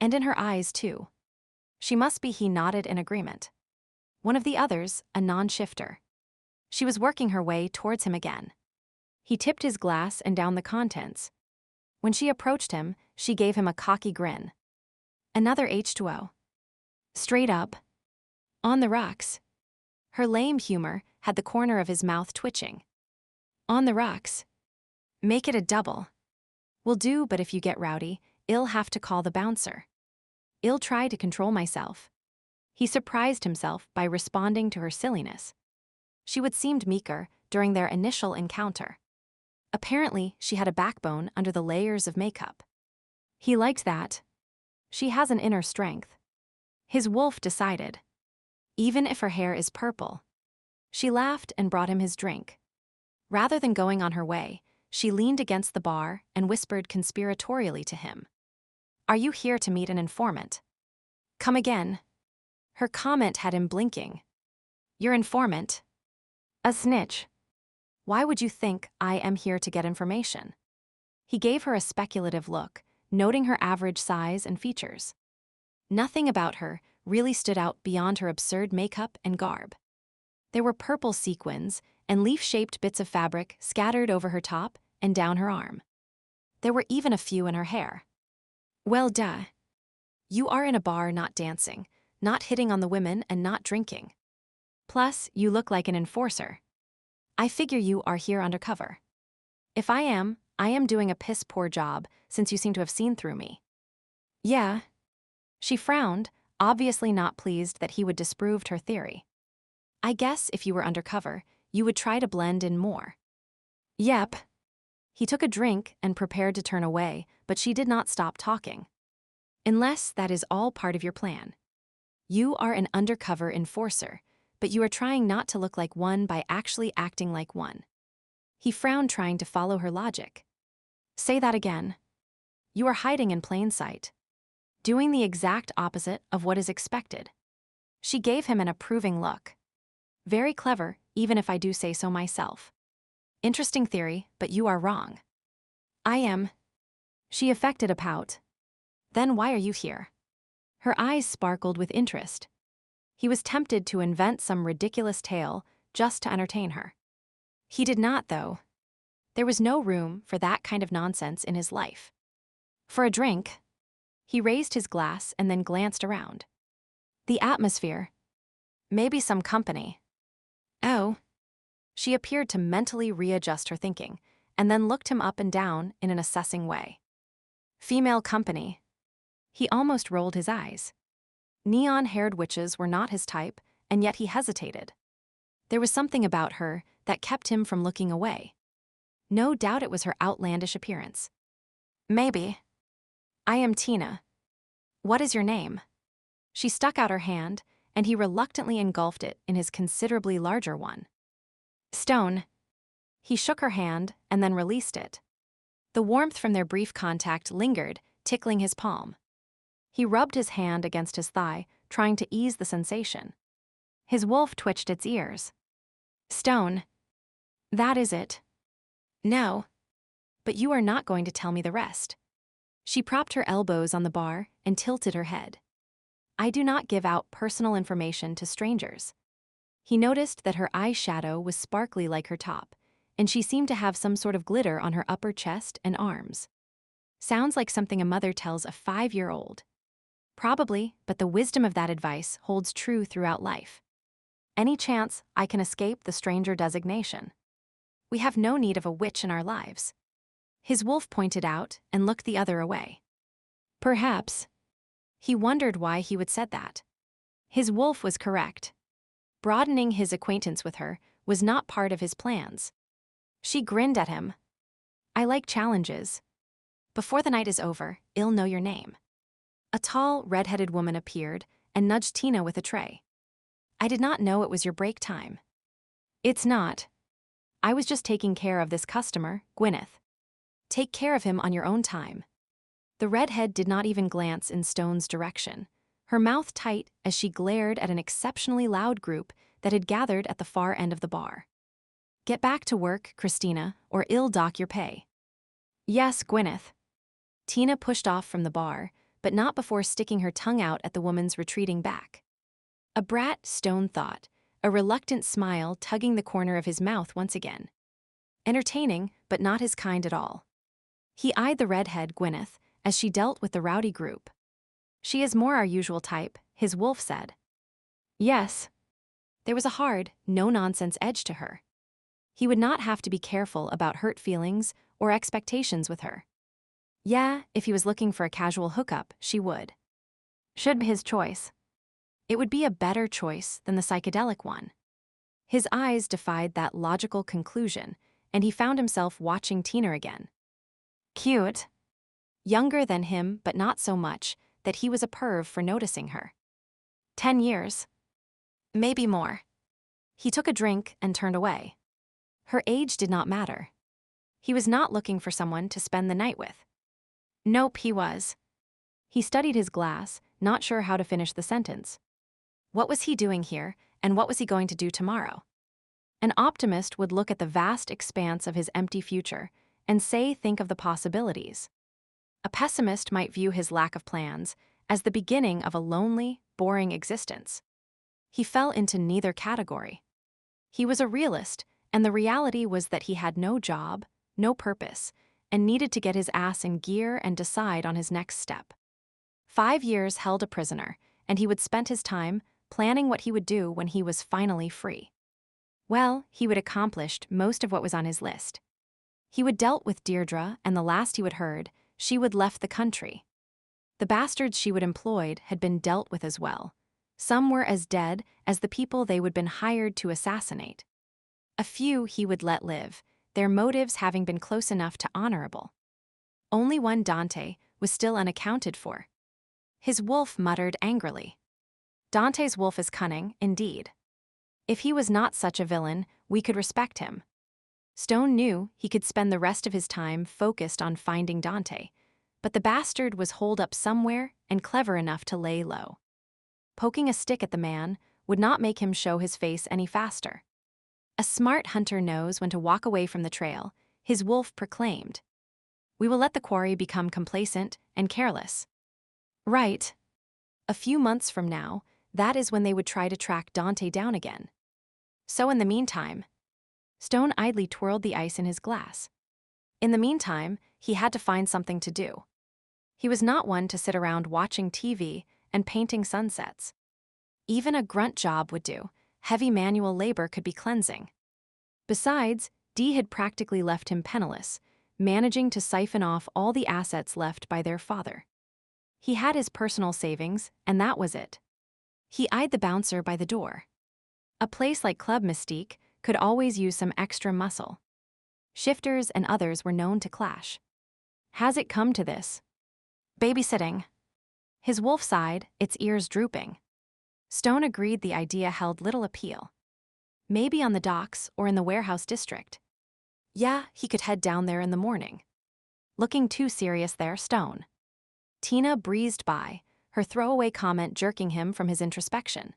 And in her eyes, too. She must be, he nodded in agreement. One of the others, a non-shifter. She was working her way towards him again. He tipped his glass and downed the contents. When she approached him, she gave him a cocky grin. Another H2O. Straight up. On the rocks. Her lame humor had the corner of his mouth twitching. On the rocks. Make it a double. Will do, but if you get rowdy, I'll have to call the bouncer. I'll try to control myself. He surprised himself by responding to her silliness. She would seemed meeker during their initial encounter. Apparently, she had a backbone under the layers of makeup. He liked that. She has an inner strength. His wolf decided. Even if her hair is purple. She laughed and brought him his drink. Rather than going on her way, she leaned against the bar and whispered conspiratorially to him. Are you here to meet an informant? Come again. Her comment had him blinking. Your informant? A snitch. Why would you think I am here to get information? He gave her a speculative look, noting her average size and features. Nothing about her really stood out beyond her absurd makeup and garb. There were purple sequins and leaf-shaped bits of fabric scattered over her top and down her arm. There were even a few in her hair. Well, duh. You are in a bar, not dancing, not hitting on the women, and not drinking. Plus, you look like an enforcer. I figure you are here undercover. If I am doing a piss-poor job, since you seem to have seen through me. Yeah. She frowned, obviously not pleased that he would disprove her theory. I guess if you were undercover, you would try to blend in more. Yep. He took a drink and prepared to turn away, but she did not stop talking. Unless that is all part of your plan. You are an undercover enforcer, but you are trying not to look like one by actually acting like one. He frowned, trying to follow her logic. Say that again. You are hiding in plain sight. Doing the exact opposite of what is expected. She gave him an approving look. Very clever, even if I do say so myself. Interesting theory, but you are wrong. I am. She affected a pout. Then why are you here? Her eyes sparkled with interest. He was tempted to invent some ridiculous tale just to entertain her. He did not, though. There was no room for that kind of nonsense in his life. For a drink. He raised his glass and then glanced around. The atmosphere. Maybe some company. Oh. She appeared to mentally readjust her thinking, and then looked him up and down in an assessing way. Female company. He almost rolled his eyes. Neon-haired witches were not his type, and yet he hesitated. There was something about her that kept him from looking away. No doubt it was her outlandish appearance. Maybe. I am Tina. What is your name? She stuck out her hand, and he reluctantly engulfed it in his considerably larger one. Stone. He shook her hand and then released it. The warmth from their brief contact lingered, tickling his palm. He rubbed his hand against his thigh, trying to ease the sensation. His wolf twitched its ears. Stone. That is it. No. But you are not going to tell me the rest. She propped her elbows on the bar and tilted her head. I do not give out personal information to strangers. He noticed that her eyeshadow was sparkly like her top, and she seemed to have some sort of glitter on her upper chest and arms. Sounds like something a mother tells a 5-year-old. Probably, but the wisdom of that advice holds true throughout life. Any chance I can escape the stranger designation. We have no need of a witch in our lives. His wolf pointed out and looked the other away. Perhaps. He wondered why he would said that. His wolf was correct. Broadening his acquaintance with her was not part of his plans. She grinned at him. I like challenges. Before the night is over, I'll know your name. A tall, red-headed woman appeared and nudged Tina with a tray. I did not know it was your break time. It's not. I was just taking care of this customer, Gwyneth. Take care of him on your own time. The redhead did not even glance in Stone's direction, her mouth tight as she glared at an exceptionally loud group that had gathered at the far end of the bar. Get back to work, Christina, or I'll dock your pay. Yes, Gwyneth. Tina pushed off from the bar, but not before sticking her tongue out at the woman's retreating back. A brat, Stone thought, a reluctant smile tugging the corner of his mouth once again. Entertaining, but not his kind at all. He eyed the redhead, Gwyneth, as she dealt with the rowdy group. She is more our usual type, his wolf said. Yes. There was a hard, no-nonsense edge to her. He would not have to be careful about hurt feelings or expectations with her. Yeah, if he was looking for a casual hookup, she would. Should be his choice. It would be a better choice than the psychedelic one. His eyes defied that logical conclusion, and he found himself watching Tina again. Cute. Younger than him, but not so much that he was a perv for noticing her. 10 years. Maybe more. He took a drink and turned away. Her age did not matter. He was not looking for someone to spend the night with. Nope, he was. He studied his glass, not sure how to finish the sentence. What was he doing here, and what was he going to do tomorrow? An optimist would look at the vast expanse of his empty future and say, think of the possibilities. A pessimist might view his lack of plans as the beginning of a lonely, boring existence. He fell into neither category. He was a realist, and the reality was that he had no job, no purpose, and needed to get his ass in gear and decide on his next step. 5 years held a prisoner, and he would spend his time planning what he would do when he was finally free. Well, he would accomplished most of what was on his list. He would dealt with Deirdre, and the last he would heard, she would left the country. The bastards she would employed had been dealt with as well. Some were as dead as the people they would been hired to assassinate. A few he would let live, their motives having been close enough to honorable. Only one, Dante, was still unaccounted for. His wolf muttered angrily. Dante's wolf is cunning, indeed. If he was not such a villain, we could respect him. Stone knew he could spend the rest of his time focused on finding Dante, but the bastard was holed up somewhere and clever enough to lay low. Poking a stick at the man would not make him show his face any faster. A smart hunter knows when to walk away from the trail, his wolf proclaimed. We will let the quarry become complacent and careless. Right. A few months from now, that is when they would try to track Dante down again. So in the meantime, Stone idly twirled the ice in his glass. In the meantime, he had to find something to do. He was not one to sit around watching TV and painting sunsets. Even a grunt job would do. Heavy manual labor could be cleansing. Besides, Dee had practically left him penniless, managing to siphon off all the assets left by their father. He had his personal savings, and that was it. He eyed the bouncer by the door. A place like Club Mystique could always use some extra muscle. Shifters and others were known to clash. Has it come to this? Babysitting. His wolf sighed, its ears drooping. Stone agreed the idea held little appeal. Maybe on the docks or in the warehouse district. Yeah, he could head down there in the morning. Looking too serious there, Stone. Tina breezed by, her throwaway comment jerking him from his introspection.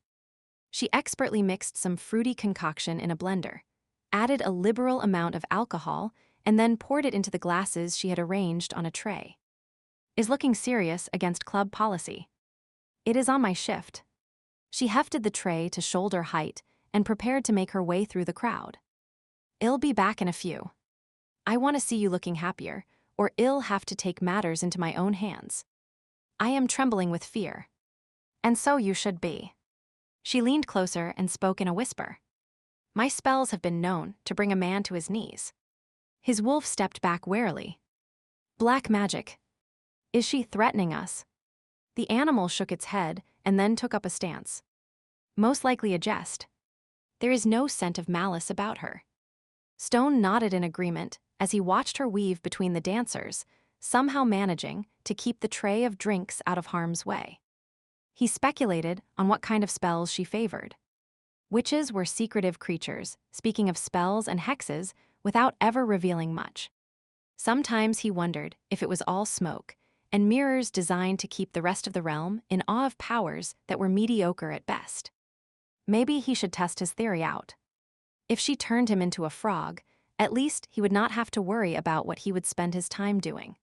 She expertly mixed some fruity concoction in a blender, added a liberal amount of alcohol, and then poured it into the glasses she had arranged on a tray. Is looking serious against club policy. It is on my shift. She hefted the tray to shoulder height and prepared to make her way through the crowd. I'll be back in a few. I want to see you looking happier, or I'll have to take matters into my own hands. I am trembling with fear. And so you should be. She leaned closer and spoke in a whisper. My spells have been known to bring a man to his knees. His wolf stepped back warily. Black magic. Is she threatening us? The animal shook its head and then took up a stance. Most likely a jest. There is no scent of malice about her. Stone nodded in agreement as he watched her weave between the dancers, somehow managing to keep the tray of drinks out of harm's way. He speculated on what kind of spells she favored. Witches were secretive creatures, speaking of spells and hexes without ever revealing much. Sometimes he wondered if it was all smoke and mirrors designed to keep the rest of the realm in awe of powers that were mediocre at best. Maybe he should test his theory out. If she turned him into a frog, at least he would not have to worry about what he would spend his time doing.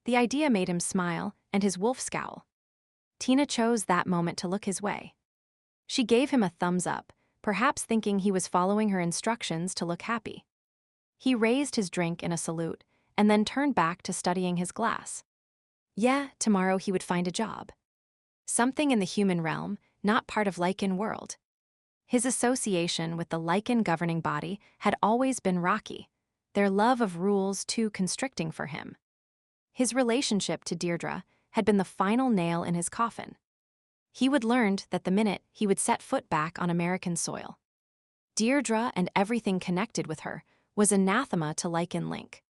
The idea made him smile and his wolf scowl. Tina chose that moment to look his way. She gave him a thumbs up, perhaps thinking he was following her instructions to look happy. He raised his drink in a salute and then turned back to studying his glass. Yeah, tomorrow he would find a job. Something in the human realm, not part of Lycan world. His association with the Lycan governing body had always been rocky, their love of rules too constricting for him. His relationship to Deirdre had been the final nail in his coffin. He would learn that the minute he would set foot back on American soil. Deirdre and everything connected with her was anathema to Lycan Link.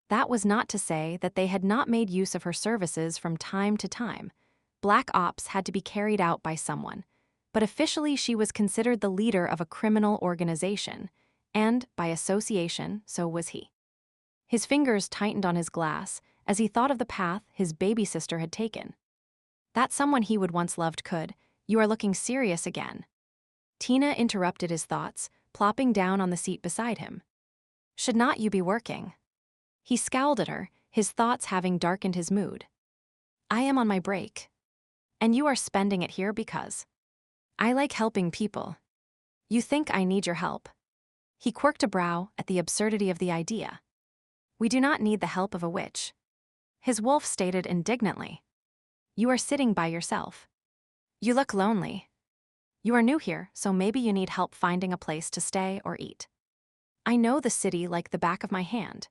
That was not to say that they had not made use of her services from time to time. Black ops had to be carried out by someone, but officially she was considered the leader of a criminal organization, and, by association, so was he. His fingers tightened on his glass as he thought of the path his baby sister had taken. That someone he would once loved could, "You are looking serious again." Tina interrupted his thoughts, plopping down on the seat beside him. "Should not you be working?" He scowled at her, his thoughts having darkened his mood. "I am on my break. And you are spending it here because I like helping people. You think I need your help?" He quirked a brow at the absurdity of the idea. "We do not need the help of a witch," his wolf stated indignantly. "You are sitting by yourself. You look lonely. You are new here, so maybe you need help finding a place to stay or eat. I know the city like the back of my hand."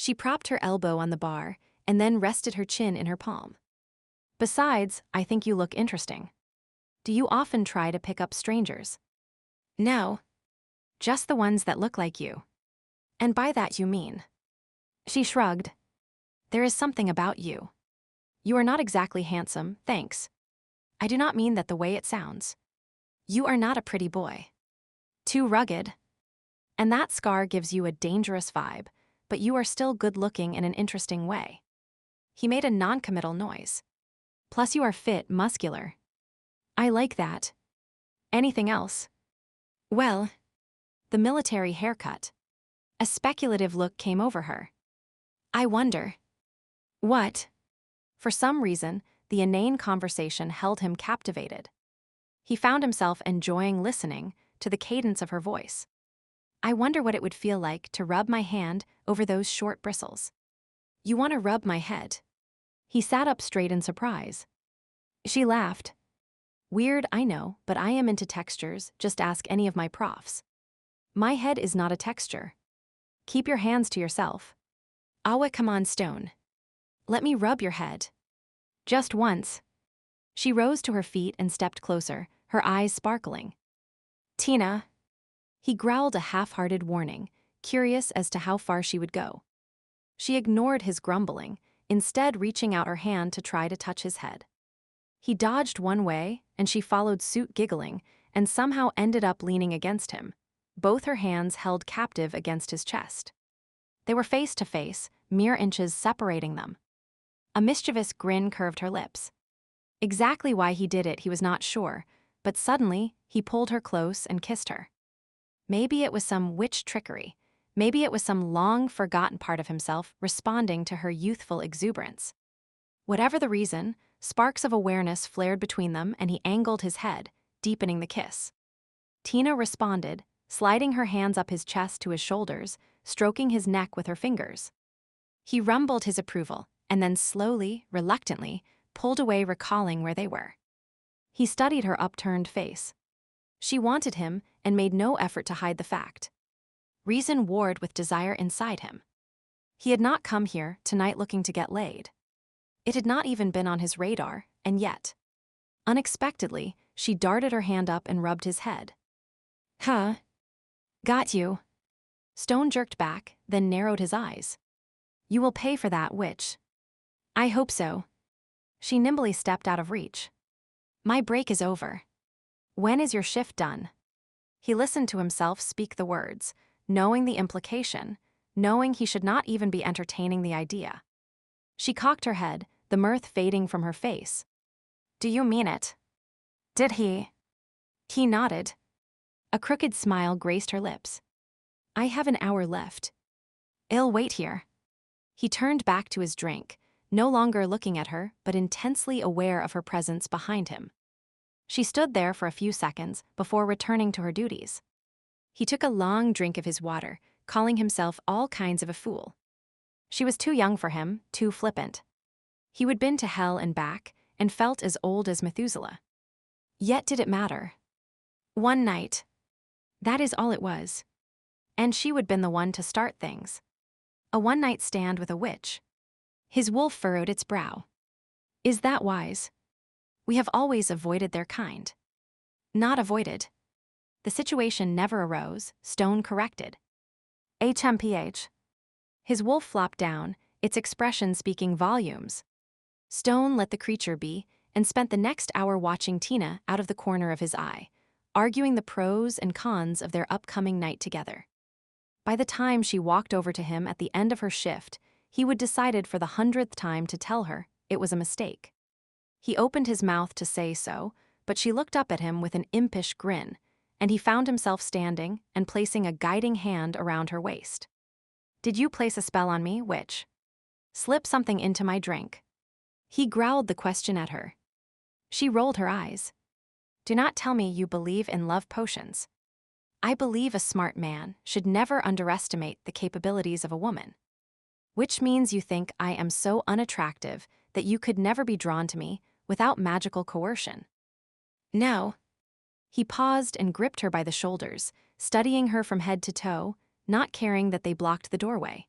She propped her elbow on the bar and then rested her chin in her palm. "Besides, I think you look interesting. Do you often try to pick up strangers?" "No. Just the ones that look like you." "And by that you mean?" She shrugged. "There is something about you. You are not exactly handsome, thanks. I do not mean that the way it sounds. You are not a pretty boy. Too rugged. And that scar gives you a dangerous vibe, but you are still good-looking in an interesting way." He made a non-committal noise. "Plus you are fit, muscular. I like that. Anything else?" "Well, the military haircut." A speculative look came over her. "I wonder." "What?" For some reason, the inane conversation held him captivated. He found himself enjoying listening to the cadence of her voice. "I wonder what it would feel like to rub my hand over those short bristles." "You want to rub my head?" He sat up straight in surprise. She laughed. "Weird, I know, but I am into textures, just ask any of my profs. My head is not a texture. Keep your hands to yourself." "Awa, come on, Stone. Let me rub your head. Just once." She rose to her feet and stepped closer, her eyes sparkling. "Tina." He growled a half-hearted warning, curious as to how far she would go. She ignored his grumbling, instead reaching out her hand to try to touch his head. He dodged one way, and she followed suit giggling, and somehow ended up leaning against him, both her hands held captive against his chest. They were face to face, mere inches separating them. A mischievous grin curved her lips. Exactly why he did it he was not sure, but suddenly he pulled her close and kissed her. Maybe it was some witch trickery. Maybe it was some long-forgotten part of himself responding to her youthful exuberance. Whatever the reason, sparks of awareness flared between them and he angled his head, deepening the kiss. Tina responded, sliding her hands up his chest to his shoulders, stroking his neck with her fingers. He rumbled his approval, and then slowly, reluctantly, pulled away, recalling where they were. He studied her upturned face. She wanted him and made no effort to hide the fact. Reason warred with desire inside him. He had not come here tonight looking to get laid. It had not even been on his radar, and yet. Unexpectedly, she darted her hand up and rubbed his head. Huh? Got you. Stone jerked back, then narrowed his eyes. You will pay for that, witch. I hope so. She nimbly stepped out of reach. My break is over. When is your shift done? He listened to himself speak the words, knowing the implication, knowing he should not even be entertaining the idea. She cocked her head, the mirth fading from her face. Do you mean it? Did he? He nodded. A crooked smile graced her lips. I have an hour left. I'll wait here. He turned back to his drink, no longer looking at her but intensely aware of her presence behind him. She stood there for a few seconds before returning to her duties. He took a long drink of his water, calling himself all kinds of a fool. She was too young for him, too flippant. He would been to hell and back, and felt as old as Methuselah. Yet did it matter? One night. That is all it was. And she would been the one to start things. A one-night stand with a witch. His wolf furrowed its brow. Is that wise? We have always avoided their kind. Not avoided. The situation never arose, Stone corrected. HMPH. His wolf flopped down, its expression speaking volumes. Stone let the creature be and spent the next hour watching Tina out of the corner of his eye, arguing the pros and cons of their upcoming night together. By the time she walked over to him at the end of her shift, he would decided for the 100th time to tell her it was a mistake. He opened his mouth to say so, but she looked up at him with an impish grin, and he found himself standing and placing a guiding hand around her waist. Did you place a spell on me, witch? Slip something into my drink. He growled the question at her. She rolled her eyes. Do not tell me you believe in love potions. I believe a smart man should never underestimate the capabilities of a woman. Which means you think I am so unattractive that you could never be drawn to me without magical coercion. No. He paused and gripped her by the shoulders, studying her from head to toe, not caring that they blocked the doorway.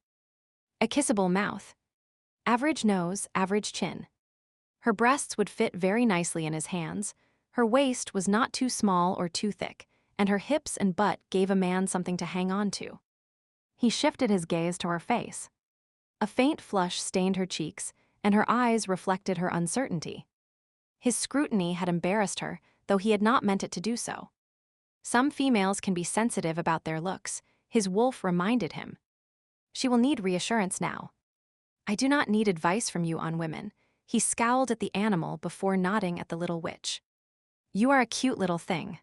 A kissable mouth. Average nose, average chin. Her breasts would fit very nicely in his hands. Her waist was not too small or too thick, and her hips and butt gave a man something to hang on to. He shifted his gaze to her face. A faint flush stained her cheeks, and her eyes reflected her uncertainty. His scrutiny had embarrassed her, though he had not meant it to do so. Some females can be sensitive about their looks, his wolf reminded him. She will need reassurance now. I do not need advice from you on women. He scowled at the animal before nodding at the little witch. You are a cute little thing.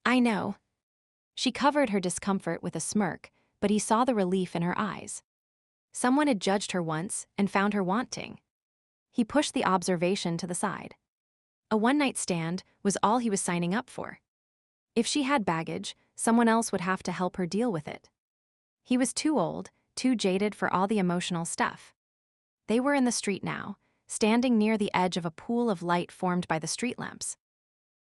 I know. She covered her discomfort with a smirk, but he saw the relief in her eyes. Someone had judged her once and found her wanting. He pushed the observation to the side. A one-night stand was all he was signing up for. If she had baggage, someone else would have to help her deal with it. He was too old, too jaded for all the emotional stuff. They were in the street now, standing near the edge of a pool of light formed by the street lamps.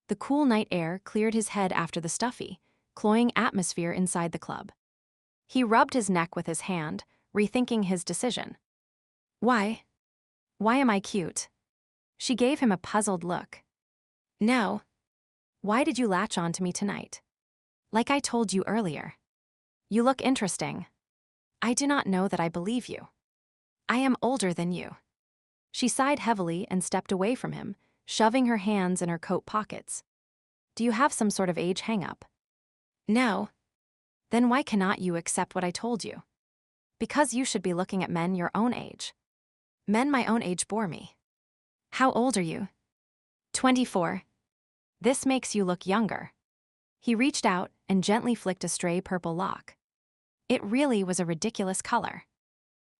The cool night air cleared his head after the stuffy, cloying atmosphere inside the club. He rubbed his neck with his hand, rethinking his decision. Why? Why am I cute? She gave him a puzzled look. No. Why did you latch on to me tonight? Like I told you earlier. You look interesting. I do not know that I believe you. I am older than you. She sighed heavily and stepped away from him, shoving her hands in her coat pockets. Do you have some sort of age hang-up? No. Then why cannot you accept what I told you? Because you should be looking at men your own age. Men my own age bore me. How old are you? 24. This makes you look younger. He reached out and gently flicked a stray purple lock. It really was a ridiculous color.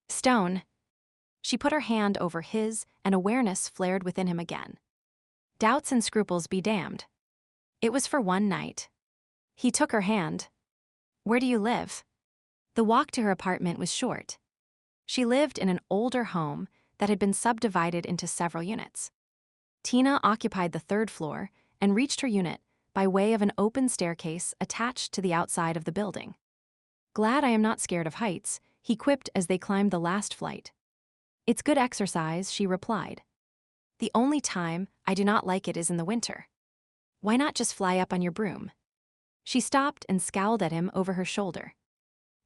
Stone. She put her hand over his, and awareness flared within him again. Doubts and scruples be damned. It was for one night. He took her hand. Where do you live? The walk to her apartment was short. She lived in an older home that had been subdivided into several units. Tina occupied the 3rd floor and reached her unit by way of an open staircase attached to the outside of the building. Glad I am not scared of heights, he quipped as they climbed the last flight. "It's good exercise," she replied. "The only time I do not like it is in the winter. Why not just fly up on your broom?" She stopped and scowled at him over her shoulder.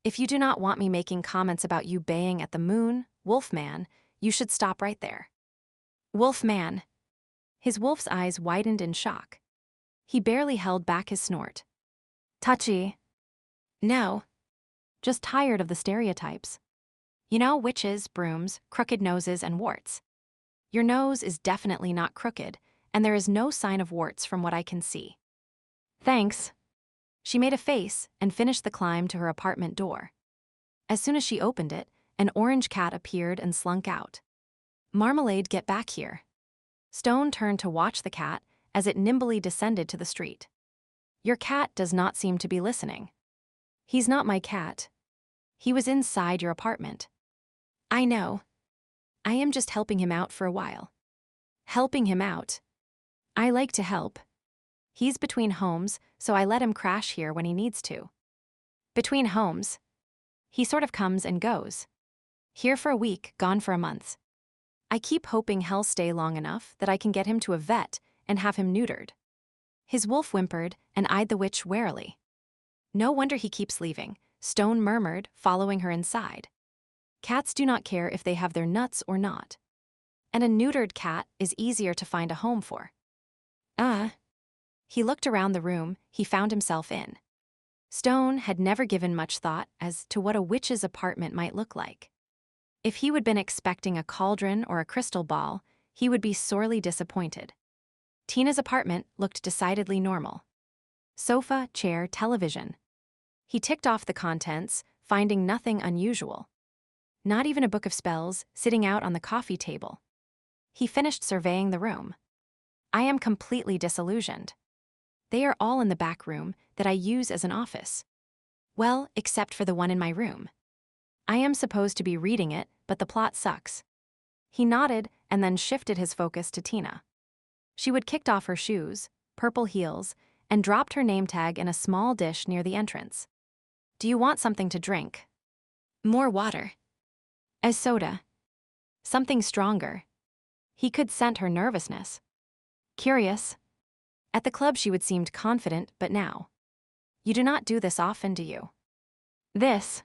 "If you do not want me making comments about you baying at the moon, Wolfman, you should stop right there." "Wolfman." His wolf's eyes widened in shock. He barely held back his snort. "Touchy." "No. Just tired of the stereotypes. You know, witches, brooms, crooked noses, and warts. Your nose is definitely not crooked, and there is no sign of warts from what I can see." "Thanks." She made a face and finished the climb to her apartment door. As soon as she opened it, an orange cat appeared and slunk out. "Marmalade, get back here." Stone turned to watch the cat as it nimbly descended to the street. "Your cat does not seem to be listening." "He's not my cat. He was inside your apartment." "I know. I am just helping him out for a while." "Helping him out? I like to help. He's between homes, so I let him crash here when he needs to." "Between homes? He sort of comes and goes. Here for a week, gone for a month. I keep hoping he'll stay long enough that I can get him to a vet and have him neutered." His wolf whimpered and eyed the witch warily. "No wonder he keeps leaving," Stone murmured, following her inside. "Cats do not care if they have their nuts or not. And a neutered cat is easier to find a home for." He looked around the room he found himself in. Stone had never given much thought as to what a witch's apartment might look like. If he had been expecting a cauldron or a crystal ball, he would be sorely disappointed. Tina's apartment looked decidedly normal. Sofa, chair, television. He ticked off the contents, finding nothing unusual. Not even a book of spells sitting out on the coffee table. He finished surveying the room. "I am completely disillusioned. They are all in the back room that I use as an office. Well, except for the one in my room. I am supposed to be reading it, but the plot sucks." He nodded and then shifted his focus to Tina. She had kicked off her shoes, purple heels, and dropped her name tag in a small dish near the entrance. "Do you want something to drink?" "More water." "As soda." "Something stronger." He could scent her nervousness. "Curious." At the club she would seemed confident, but now. "You do not do this often, do you?" "This.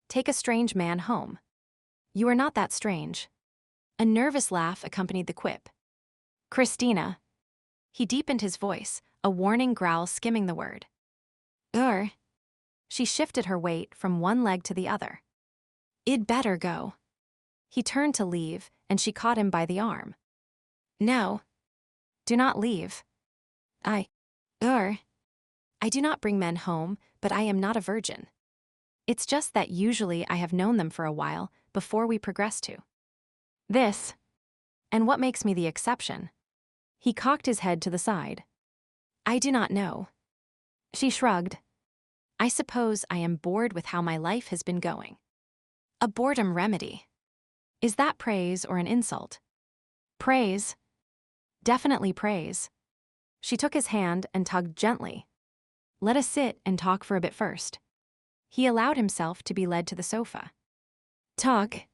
Take a strange man home." "You are not that strange." A nervous laugh accompanied the quip. "Christina." He deepened his voice, a warning growl skimming the word. She shifted her weight from one leg to the other. "I'd better go." He turned to leave, and she caught him by the arm. "No. Do not leave. I do not bring men home, but I am not a virgin. It's just that usually I have known them for a while before we progress to this. And what makes me the exception?" He cocked his head to the side. "I do not know." She shrugged. "I suppose I am bored with how my life has been going." "A boredom remedy. Is that praise or an insult?" "Praise. Definitely praise." She took his hand and tugged gently. "Let us sit and talk for a bit first." He allowed himself to be led to the sofa. Talk.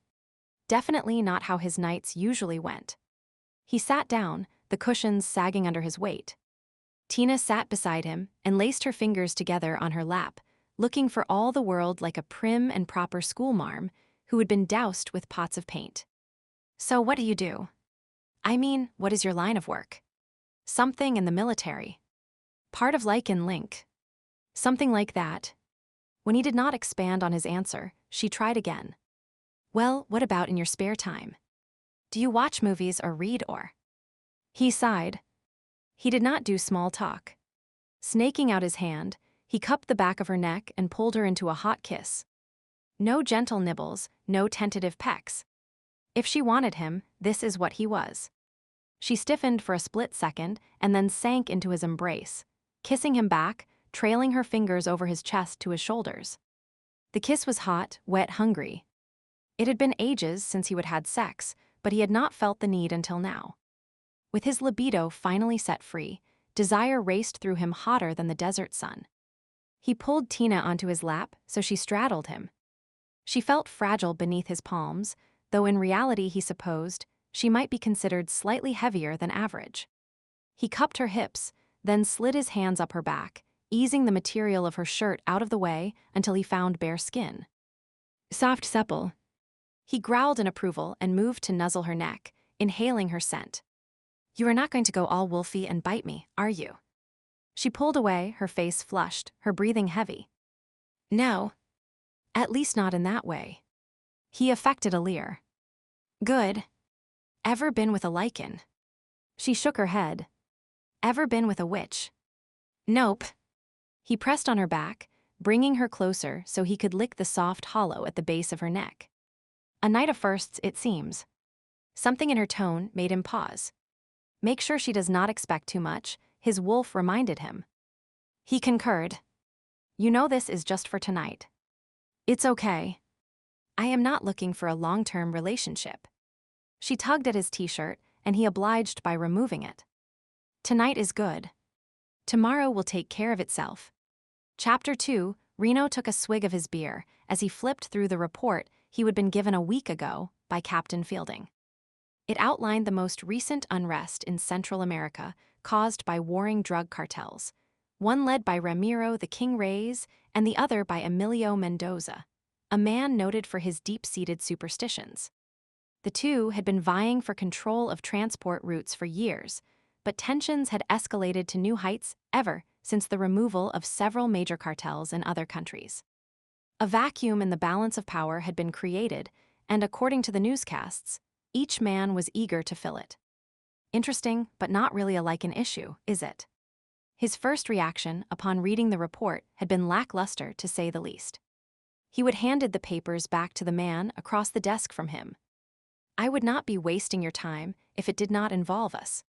Definitely not how his nights usually went. He sat down, the cushions sagging under his weight. Tina sat beside him and laced her fingers together on her lap, looking for all the world like a prim and proper schoolmarm who had been doused with pots of paint. "So what do you do? I mean, what is your line of work?" "Something in the military." "Part of Lycan Link." "Something like that." When he did not expand on his answer, she tried again. "Well, what about in your spare time? Do you watch movies or read or?" He sighed. He did not do small talk. Snaking out his hand, he cupped the back of her neck and pulled her into a hot kiss. No gentle nibbles, no tentative pecks. If she wanted him, this is what he was. She stiffened for a split second and then sank into his embrace, kissing him back, trailing her fingers over his chest to his shoulders. The kiss was hot, wet, hungry. It had been ages since he had had sex, but he had not felt the need until now. With his libido finally set free, desire raced through him hotter than the desert sun. He pulled Tina onto his lap so she straddled him. She felt fragile beneath his palms, though in reality he supposed she might be considered slightly heavier than average. He cupped her hips, then slid his hands up her back, easing the material of her shirt out of the way until he found bare skin. Soft supple. He growled in approval and moved to nuzzle her neck, inhaling her scent. You are not going to go all wolfy and bite me, are you? She pulled away, her face flushed, her breathing heavy. No. At least not in that way. He affected a leer. Good. Ever been with a Lycan? She shook her head. Ever been with a witch? Nope. He pressed on her back, bringing her closer so he could lick the soft hollow at the base of her neck. A night of firsts, it seems. Something in her tone made him pause. Make sure she does not expect too much, his wolf reminded him. He concurred. You know this is just for tonight. It's okay. I am not looking for a long-term relationship. She tugged at his t-shirt, and he obliged by removing it. Tonight is good. Tomorrow will take care of itself. Chapter 2, Reno took a swig of his beer as he flipped through the report he had been given a week ago by Captain Fielding. It outlined the most recent unrest in Central America caused by warring drug cartels, one led by Ramiro the King Reyes and the other by Emilio Mendoza, a man noted for his deep-seated superstitions. The two had been vying for control of transport routes for years, but tensions had escalated to new heights ever since the removal of several major cartels in other countries. A vacuum in the balance of power had been created, and according to the newscasts, each man was eager to fill it. Interesting, but not really a Lycan issue, is it? His first reaction upon reading the report had been lackluster, to say the least. He would handed the papers back to the man across the desk from him. I would not be wasting your time if it did not involve us.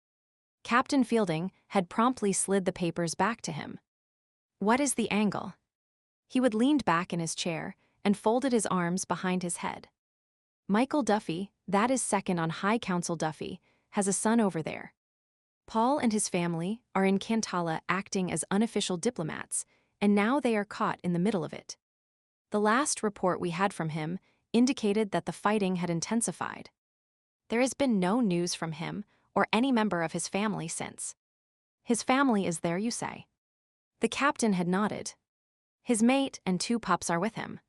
Captain Fielding had promptly slid the papers back to him. What is the angle? He would leaned back in his chair and folded his arms behind his head. Michael Duffy, that is second on High Council Duffy, has a son over there. Paul and his family are in Cantala acting as unofficial diplomats, and now they are caught in the middle of it. The last report we had from him indicated that the fighting had intensified. There has been no news from him or any member of his family since. His family is there, you say? The captain had nodded. His mate and 2 pups are with him.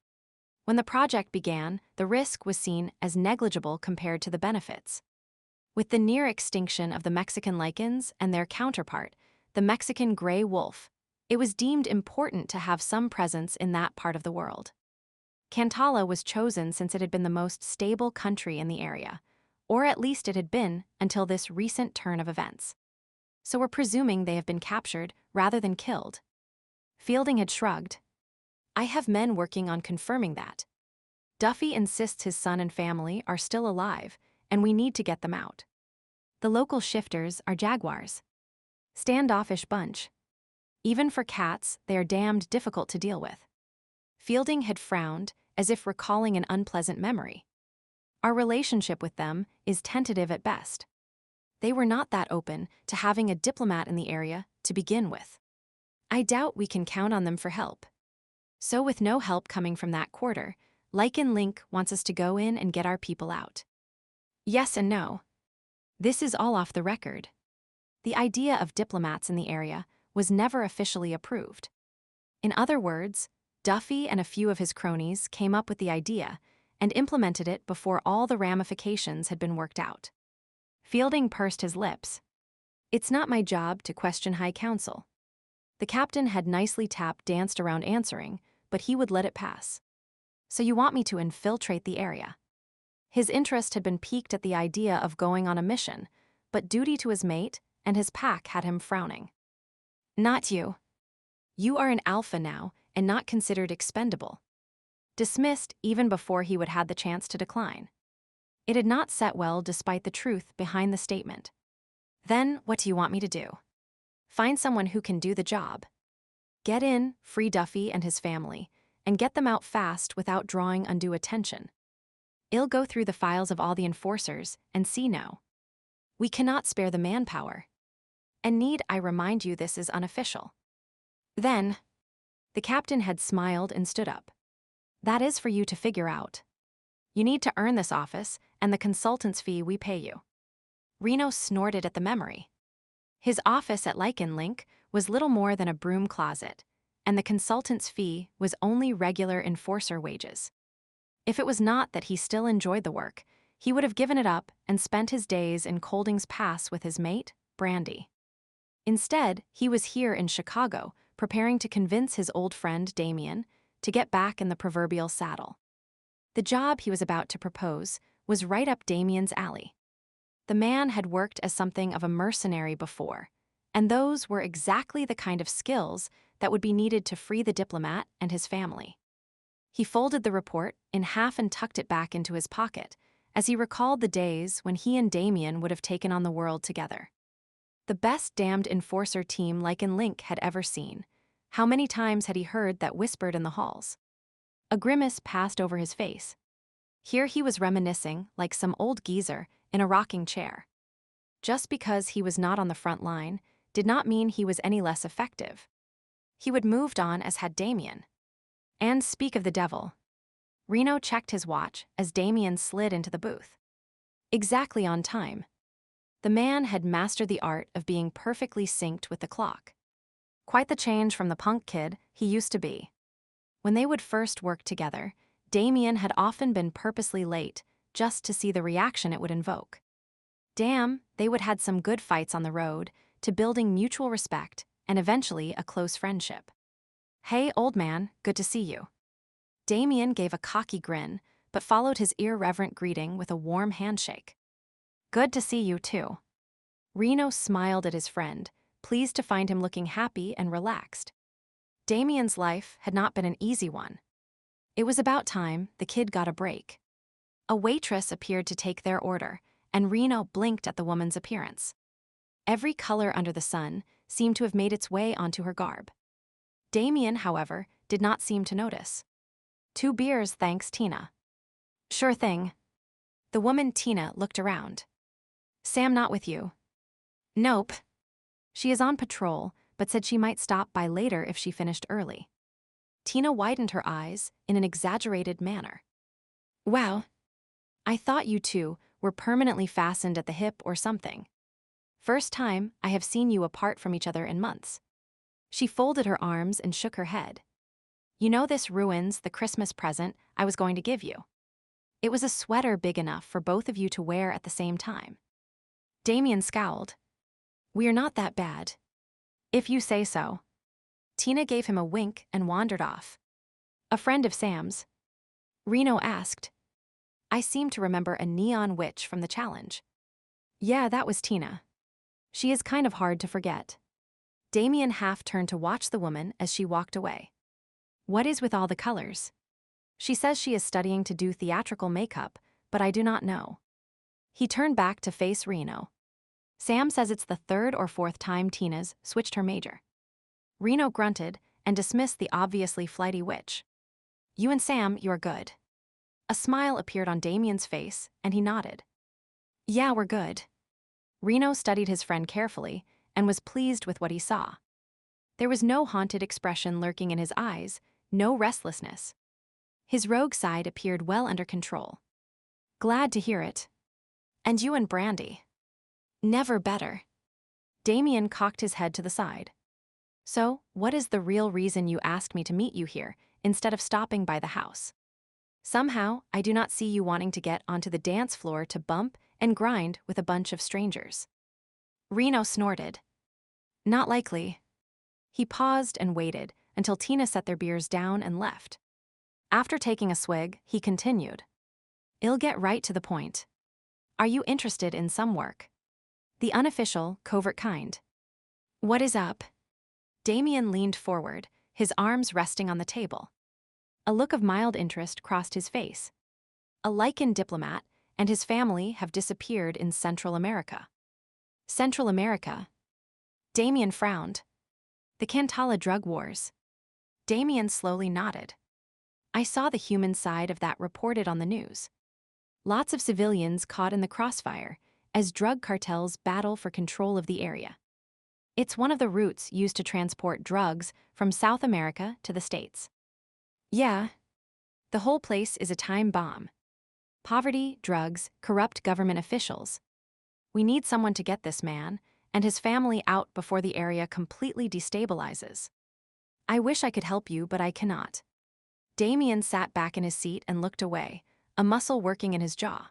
When the project began, the risk was seen as negligible compared to the benefits. With the near extinction of the Mexican Lycans and their counterpart, the Mexican gray wolf, it was deemed important to have some presence in that part of the world. Cantala was chosen since it had been the most stable country in the area, or at least it had been until this recent turn of events. So we're presuming they have been captured rather than killed. Fielding had shrugged. I have men working on confirming that. Duffy insists his son and family are still alive, and we need to get them out. The local shifters are jaguars. Standoffish bunch. Even for cats, they are damned difficult to deal with. Fielding had frowned, as if recalling an unpleasant memory. Our relationship with them is tentative at best. They were not that open to having a diplomat in the area to begin with. I doubt we can count on them for help. So with no help coming from that quarter, Lycan Link wants us to go in and get our people out. Yes and no. This is all off the record. The idea of diplomats in the area was never officially approved. In other words, Duffy and a few of his cronies came up with the idea and implemented it before all the ramifications had been worked out. Fielding pursed his lips. It's not my job to question High Council. The captain had nicely danced around answering, but he would let it pass. So you want me to infiltrate the area? His interest had been piqued at the idea of going on a mission, but duty to his mate and his pack had him frowning. Not you. You are an alpha now and not considered expendable. Dismissed even before he would had the chance to decline. It had not set well despite the truth behind the statement. Then what do you want me to do? Find someone who can do the job. Get in, free Duffy and his family, and get them out fast without drawing undue attention. I'll go through the files of all the enforcers and see no. We cannot spare the manpower. And need I remind you this is unofficial. Then, the captain had smiled and stood up. That is for you to figure out. You need to earn this office and the consultant's fee we pay you. Reno snorted at the memory. His office at Lycan Link was little more than a broom closet, and the consultant's fee was only regular enforcer wages. If it was not that he still enjoyed the work, he would have given it up and spent his days in Colding's Pass with his mate, Brandy. Instead, he was here in Chicago, preparing to convince his old friend Damien to get back in the proverbial saddle. The job he was about to propose was right up Damien's alley. The man had worked as something of a mercenary before, and those were exactly the kind of skills that would be needed to free the diplomat and his family. He folded the report in half and tucked it back into his pocket, as he recalled the days when he and Damien would have taken on the world together. The best damned enforcer team Lycan Link had ever seen. How many times had he heard that whispered in the halls? A grimace passed over his face. Here he was reminiscing like some old geezer in a rocking chair. Just because he was not on the front line did not mean he was any less effective. He would moved on as had Damien. And speak of the devil. Reno checked his watch as Damien slid into the booth. Exactly on time. The man had mastered the art of being perfectly synced with the clock. Quite the change from the punk kid he used to be. When they would first work together, Damien had often been purposely late just to see the reaction it would invoke. Damn, they would had some good fights on the road to building mutual respect and eventually a close friendship. Hey, old man, good to see you. Damien gave a cocky grin, but followed his irreverent greeting with a warm handshake. Good to see you, too. Reno smiled at his friend, pleased to find him looking happy and relaxed. Damien's life had not been an easy one. It was about time the kid got a break. A waitress appeared to take their order, and Reno blinked at the woman's appearance. Every color under the sun seemed to have made its way onto her garb. Damien, however, did not seem to notice. 2 beers, thanks, Tina. Sure thing. The woman Tina looked around. Sam not with you? Nope. She is on patrol, but said she might stop by later if she finished early. Tina widened her eyes in an exaggerated manner. Wow. I thought you two were permanently fastened at the hip or something. First time I have seen you apart from each other in months. She folded her arms and shook her head. You know this ruins the Christmas present I was going to give you. It was a sweater big enough for both of you to wear at the same time. Damien scowled. We're not that bad. If you say so. Tina gave him a wink and wandered off. A friend of Sam's. Reno asked. I seem to remember a neon witch from the challenge. Yeah, that was Tina. She is kind of hard to forget. Damien half turned to watch the woman as she walked away. What is with all the colors? She says she is studying to do theatrical makeup, but I do not know. He turned back to face Reno. Sam says it's the 3rd or 4th time Tina's switched her major. Reno grunted and dismissed the obviously flighty witch. You and Sam, you're good. A smile appeared on Damien's face, and he nodded. Yeah, we're good. Reno studied his friend carefully and was pleased with what he saw. There was no haunted expression lurking in his eyes, no restlessness. His rogue side appeared well under control. Glad to hear it. And you and Brandy. Never better. Damien cocked his head to the side. So, what is the real reason you asked me to meet you here, instead of stopping by the house? Somehow, I do not see you wanting to get onto the dance floor to bump and grind with a bunch of strangers. Reno snorted. Not likely. He paused and waited until Tina set their beers down and left. After taking a swig, he continued. I'll get right to the point. Are you interested in some work? The unofficial, covert kind. What is up? Damien leaned forward, his arms resting on the table. A look of mild interest crossed his face. A Lycan diplomat and his family have disappeared in Central America. Central America? Damien frowned. The Cantala drug wars. Damien slowly nodded. I saw the human side of that reported on the news. Lots of civilians caught in the crossfire as drug cartels battle for control of the area. It's one of the routes used to transport drugs from South America to the States. Yeah. The whole place is a time bomb. Poverty, drugs, corrupt government officials. We need someone to get this man and his family out before the area completely destabilizes. I wish I could help you, but I cannot. Damien sat back in his seat and looked away, a muscle working in his jaw.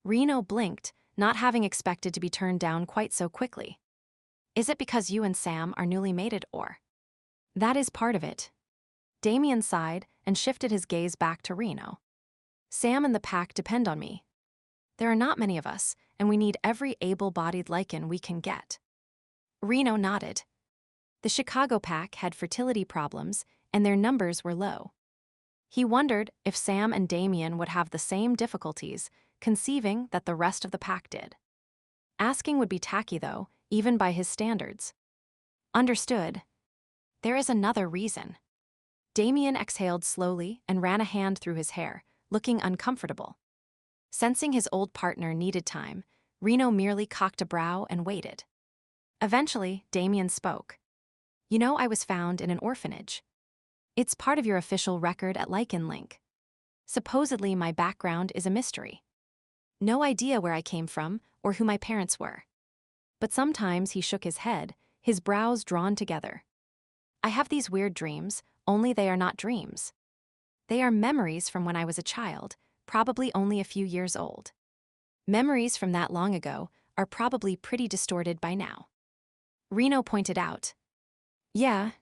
Reno blinked, not having expected to be turned down quite so quickly. Is it because you and Sam are newly mated, or? That is part of it. Damien sighed and shifted his gaze back to Reno. Sam and the pack depend on me. There are not many of us, and we need every able-bodied Lycan we can get. Reno nodded. The Chicago pack had fertility problems, and their numbers were low. He wondered if Sam and Damien would have the same difficulties, conceiving that the rest of the pack did. Asking would be tacky, though, even by his standards. Understood. There is another reason. Damien exhaled slowly and ran a hand through his hair, looking uncomfortable. Sensing his old partner needed time, Reno merely cocked a brow and waited. Eventually, Damien spoke. You know, I was found in an orphanage. It's part of your official record at Lycan Link. Supposedly, my background is a mystery. No idea where I came from or who my parents were. But sometimes he shook his head, his brows drawn together. I have these weird dreams, only they are not dreams. They are memories from when I was a child, probably only a few years old. Memories from that long ago are probably pretty distorted by now. Reno pointed out. Yeah.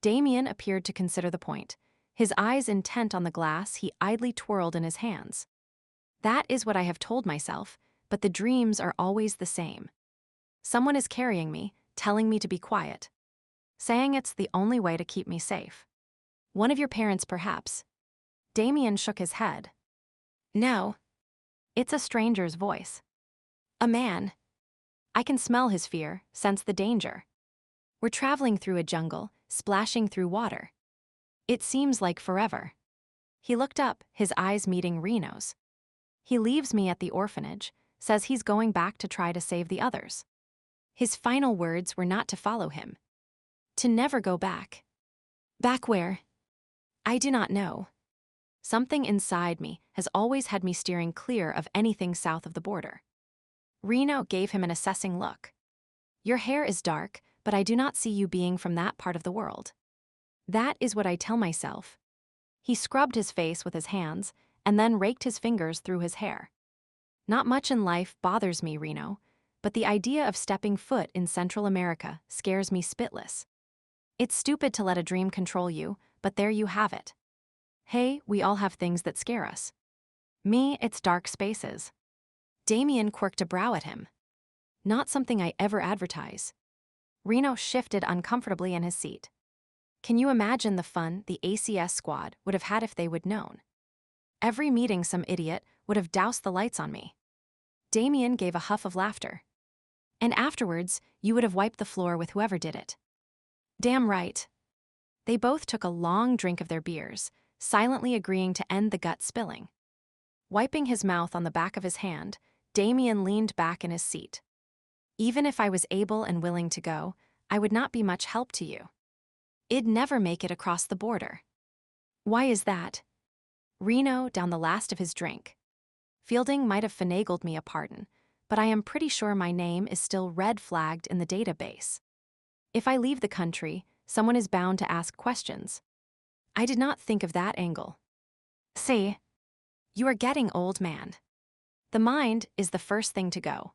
Damien appeared to consider the point, his eyes intent on the glass he idly twirled in his hands. That is what I have told myself, but the dreams are always the same. Someone is carrying me, telling me to be quiet. Saying it's the only way to keep me safe. One of your parents, perhaps. Damien shook his head. No. It's a stranger's voice. A man. I can smell his fear, sense the danger. We're traveling through a jungle, splashing through water. It seems like forever. He looked up, his eyes meeting Reno's. He leaves me at the orphanage, says he's going back to try to save the others. His final words were not to follow him. To never go back. Back where? I do not know. Something inside me has always had me steering clear of anything south of the border. Reno gave him an assessing look. Your hair is dark, but I do not see you being from that part of the world. That is what I tell myself. He scrubbed his face with his hands and then raked his fingers through his hair. Not much in life bothers me, Reno, but the idea of stepping foot in Central America scares me spitless. It's stupid to let a dream control you, but there you have it. Hey, we all have things that scare us. Me, it's dark spaces. Damien quirked a brow at him. Not something I ever advertise. Reno shifted uncomfortably in his seat. Can you imagine the fun the ACS squad would have had if they would known? Every meeting some idiot would have doused the lights on me. Damien gave a huff of laughter. And afterwards, you would have wiped the floor with whoever did it. Damn right. They both took a long drink of their beers, silently agreeing to end the gut spilling. Wiping his mouth on the back of his hand, Damien leaned back in his seat. Even if I was able and willing to go, I would not be much help to you. I'd never make it across the border. Why is that? Reno downed the last of his drink. Fielding might have finagled me a pardon, but I am pretty sure my name is still red-flagged in the database. If I leave the country, someone is bound to ask questions. I did not think of that angle. See, you are getting old, man. The mind is the first thing to go.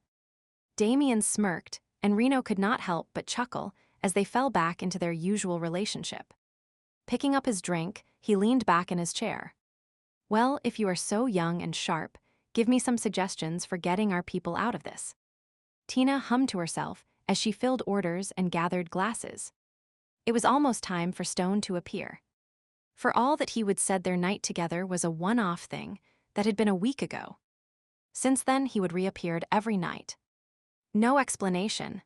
Damien smirked, and Reno could not help but chuckle as they fell back into their usual relationship. Picking up his drink, he leaned back in his chair. Well, if you are so young and sharp, give me some suggestions for getting our people out of this. Tina hummed to herself as she filled orders and gathered glasses. It was almost time for Stone to appear. For all that he would said their night together was a one-off thing that had been a week ago. Since then, he would reappeared every night. No explanation.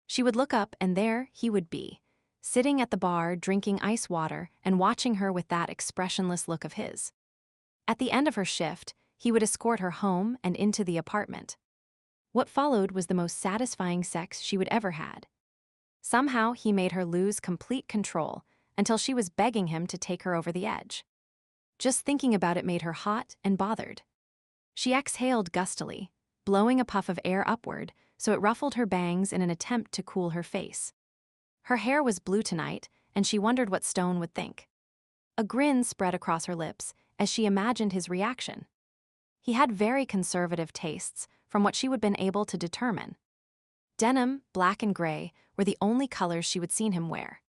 She would look up and there he would be, sitting at the bar drinking ice water and watching her with that expressionless look of his. At the end of her shift, he would escort her home and into the apartment. What followed was the most satisfying sex she would ever had. Somehow he made her lose complete control until she was begging him to take her over the edge. Just thinking about it made her hot and bothered. She exhaled gustily, blowing a puff of air upward so it ruffled her bangs in an attempt to cool her face. Her hair was blue tonight, and she wondered what Stone would think. A grin spread across her lips as she imagined his reaction. He had very conservative tastes, from what she would been able to determine. Denim, black and gray were the only colors she would seen him wear.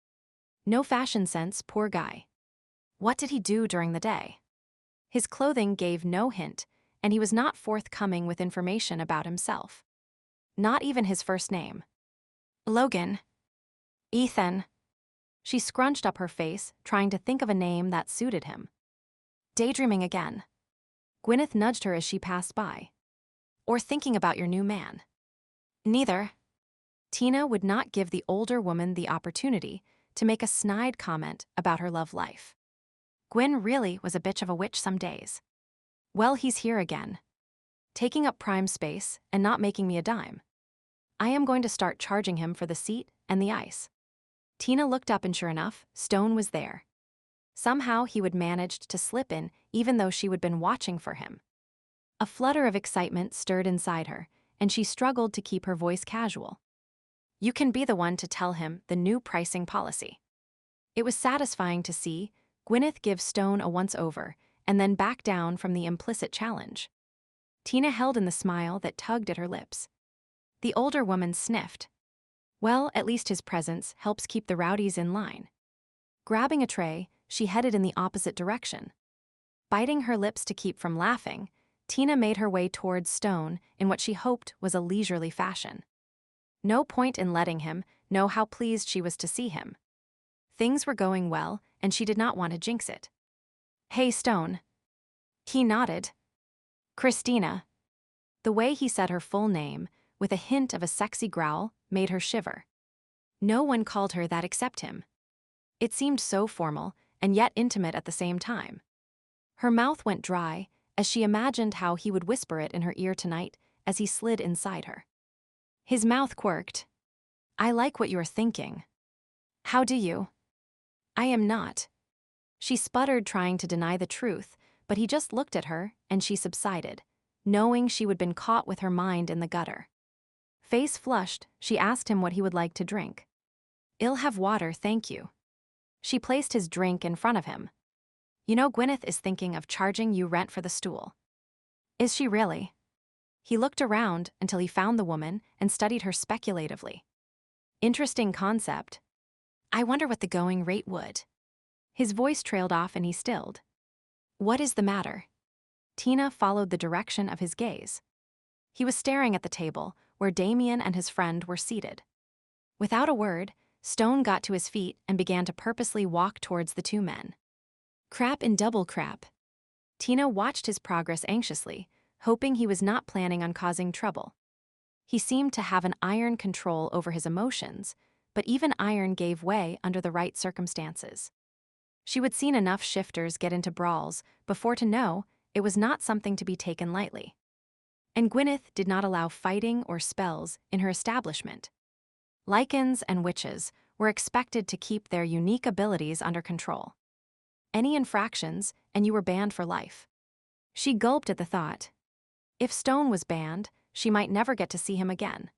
No fashion sense, poor guy. What did he do during the day? His clothing gave no hint, and he was not forthcoming with information about himself. Not even his first name. Logan. Ethan. She scrunched up her face, trying to think of a name that suited him. Daydreaming again. Gwyneth nudged her as she passed by. Or thinking about your new man. Neither. Tina would not give the older woman the opportunity to make a snide comment about her love life. Gwen really was a bitch of a witch some days. Well, he's here again. Taking up prime space and not making me a dime. I am going to start charging him for the seat and the ice. Tina looked up and sure enough, Stone was there. Somehow he would managed to slip in even though she would been watching for him. A flutter of excitement stirred inside her, and she struggled to keep her voice casual. You can be the one to tell him the new pricing policy. It was satisfying to see Gwyneth give Stone a once-over and then back down from the implicit challenge. Tina held in the smile that tugged at her lips. The older woman sniffed. Well, at least his presence helps keep the rowdies in line. Grabbing a tray, she headed in the opposite direction. Biting her lips to keep from laughing, Tina made her way towards Stone in what she hoped was a leisurely fashion. No point in letting him know how pleased she was to see him. Things were going well, and she did not want to jinx it. Hey, Stone. He nodded. Christina. The way he said her full name, with a hint of a sexy growl, made her shiver. No one called her that except him. It seemed so formal, and yet intimate at the same time. Her mouth went dry as she imagined how he would whisper it in her ear tonight as he slid inside her. His mouth quirked. I like what you're thinking. How do you? I am not. She sputtered, trying to deny the truth, but he just looked at her and she subsided, knowing she would been caught with her mind in the gutter. Face flushed, she asked him what he would like to drink. I'll have water, thank you. She placed his drink in front of him. You know, Gwyneth is thinking of charging you rent for the stool. Is she really? He looked around until he found the woman and studied her speculatively. Interesting concept. I wonder what the going rate would. His voice trailed off and he stilled. What is the matter? Tina followed the direction of his gaze. He was staring at the table where Damien and his friend were seated. Without a word, Stone got to his feet and began to purposely walk towards the two men. Crap in double crap. Tina watched his progress anxiously, hoping he was not planning on causing trouble. He seemed to have an iron control over his emotions, but even iron gave way under the right circumstances. She would seen enough shifters get into brawls before to know it was not something to be taken lightly. And Gwyneth did not allow fighting or spells in her establishment. Lycans and witches were expected to keep their unique abilities under control. Any infractions, and you were banned for life. She gulped at the thought. If Stone was banned, she might never get to see him again.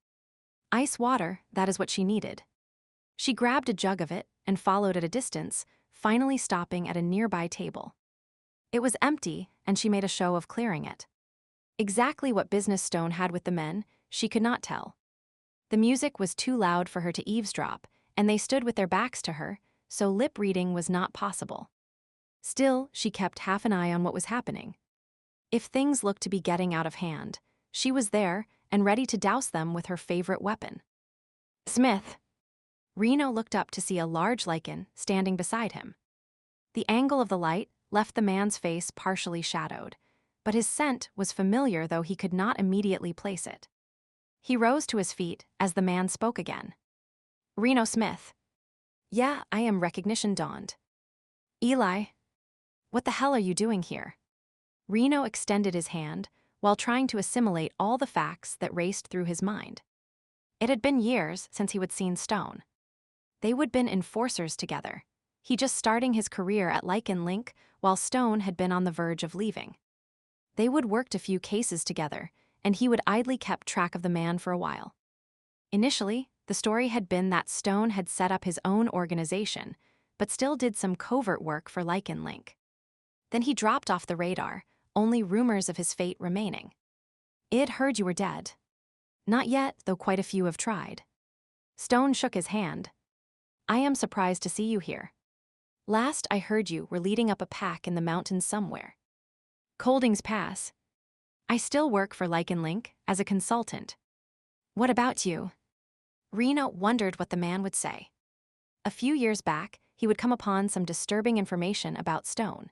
Ice water, that is what she needed. She grabbed a jug of it and followed at a distance, finally stopping at a nearby table. It was empty, and she made a show of clearing it. Exactly what business Stone had with the men, she could not tell. The music was too loud for her to eavesdrop, and they stood with their backs to her, so lip reading was not possible. Still, she kept half an eye on what was happening. If things looked to be getting out of hand, she was there and ready to douse them with her favorite weapon. Smith. Reno looked up to see a large Lycan standing beside him. The angle of the light left the man's face partially shadowed, but his scent was familiar, though he could not immediately place it. He rose to his feet as the man spoke again. Reno Smith. Yeah, I am. Recognition dawned. Eli. What the hell are you doing here? Reno extended his hand while trying to assimilate all the facts that raced through his mind. It had been years since he would seen Stone. They would been enforcers together. He just starting his career at Lycan Link while Stone had been on the verge of leaving. They would worked a few cases together, and he would idly kept track of the man for a while. Initially, the story had been that Stone had set up his own organization, but still did some covert work for Lycan Link. Then he dropped off the radar, only rumors of his fate remaining. "I'd heard you were dead." "Not yet, though quite a few have tried." Stone shook his hand. "I am surprised to see you here. Last I heard you were leading up a pack in the mountains somewhere." "Colding's Pass. I still work for Lycan Link as a consultant." "What about you?" Reno wondered what the man would say. A few years back, he would come upon some disturbing information about Stone.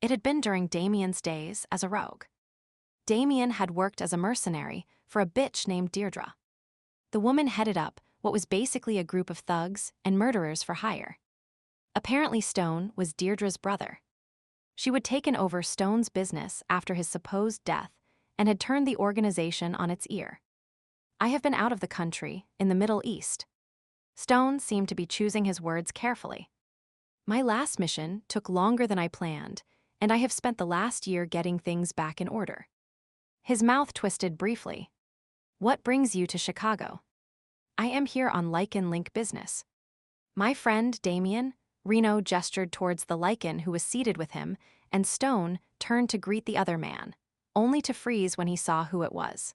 It had been during Damien's days as a rogue. Damien had worked as a mercenary for a bitch named Deirdre. The woman headed up what was basically a group of thugs and murderers for hire. Apparently Stone was Deirdre's brother. She would taken over Stone's business after his supposed death and had turned the organization on its ear. "I have been out of the country, in the Middle East." Stone seemed to be choosing his words carefully. "My last mission took longer than I planned, and I have spent the last year getting things back in order." His mouth twisted briefly. "What brings you to Chicago?" "I am here on Lycan Link business." "My friend, Damien," Reno gestured towards the Lycan who was seated with him, and Stone turned to greet the other man, only to freeze when he saw who it was.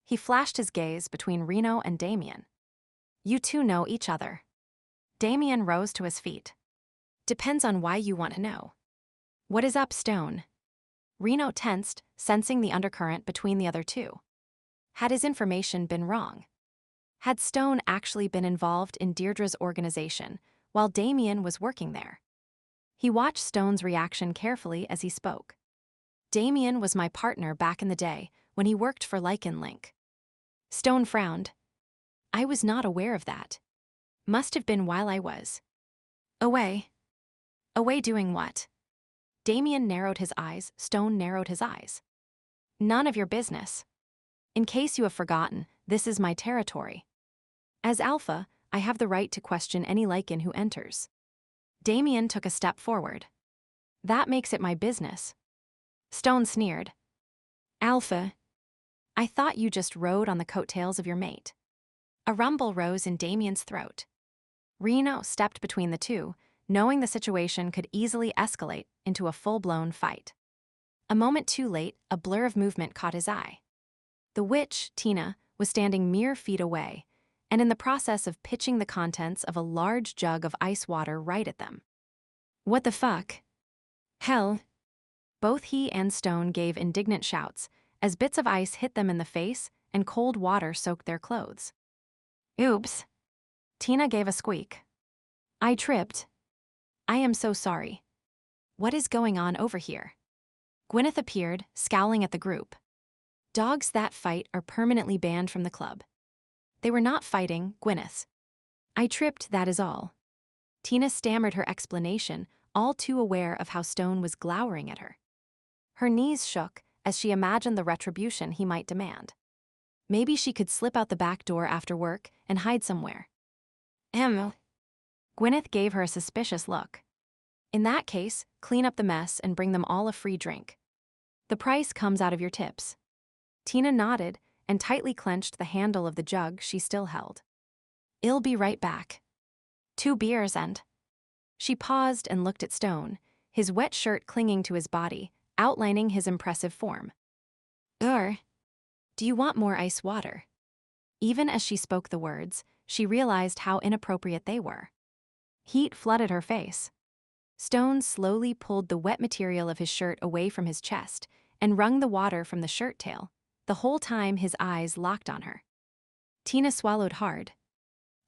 He flashed his gaze between Reno and Damien. "You two know each other." Damien rose to his feet. "Depends on why you want to know." "What is up, Stone?" Reno tensed, sensing the undercurrent between the other two. Had his information been wrong? Had Stone actually been involved in Deirdre's organization while Damien was working there? He watched Stone's reaction carefully as he spoke. "Damien was my partner back in the day when he worked for Lycan Link." Stone frowned. "I was not aware of that. Must have been while I was away." "Away doing what?" Damien narrowed his eyes, Stone narrowed his eyes. "None of your business. In case you have forgotten, this is my territory. As Alpha, I have the right to question any Lycan who enters." Damien took a step forward. "That makes it my business." Stone sneered. "Alpha? I thought you just rode on the coattails of your mate." A rumble rose in Damien's throat. Reno stepped between the two, knowing the situation could easily escalate into a full-blown fight. A moment too late, a blur of movement caught his eye. The witch, Tina, was standing mere feet away, and in the process of pitching the contents of a large jug of ice water right at them. "What the fuck? Hell!" Both he and Stone gave indignant shouts as bits of ice hit them in the face and cold water soaked their clothes. "Oops." Tina gave a squeak. "I tripped. I am so sorry. What is going on over here?" Gwyneth appeared, scowling at the group. "Dogs that fight are permanently banned from the club." They were not fighting, Gwyneth. "I tripped, that is all." Tina stammered her explanation, all too aware of how Stone was glowering at her. Her knees shook as she imagined the retribution he might demand. Maybe she could slip out the back door after work and hide somewhere. Gwyneth gave her a suspicious look. "In that case, clean up the mess and bring them all a free drink. The price comes out of your tips." Tina nodded and tightly clenched the handle of the jug she still held. "I'll be right back. 2 beers and..." She paused and looked at Stone, his wet shirt clinging to his body, outlining his impressive form. Do you want more ice water?" Even as she spoke the words, she realized how inappropriate they were. Heat flooded her face. Stone slowly pulled the wet material of his shirt away from his chest and wrung the water from the shirt tail, the whole time his eyes locked on her. Tina swallowed hard.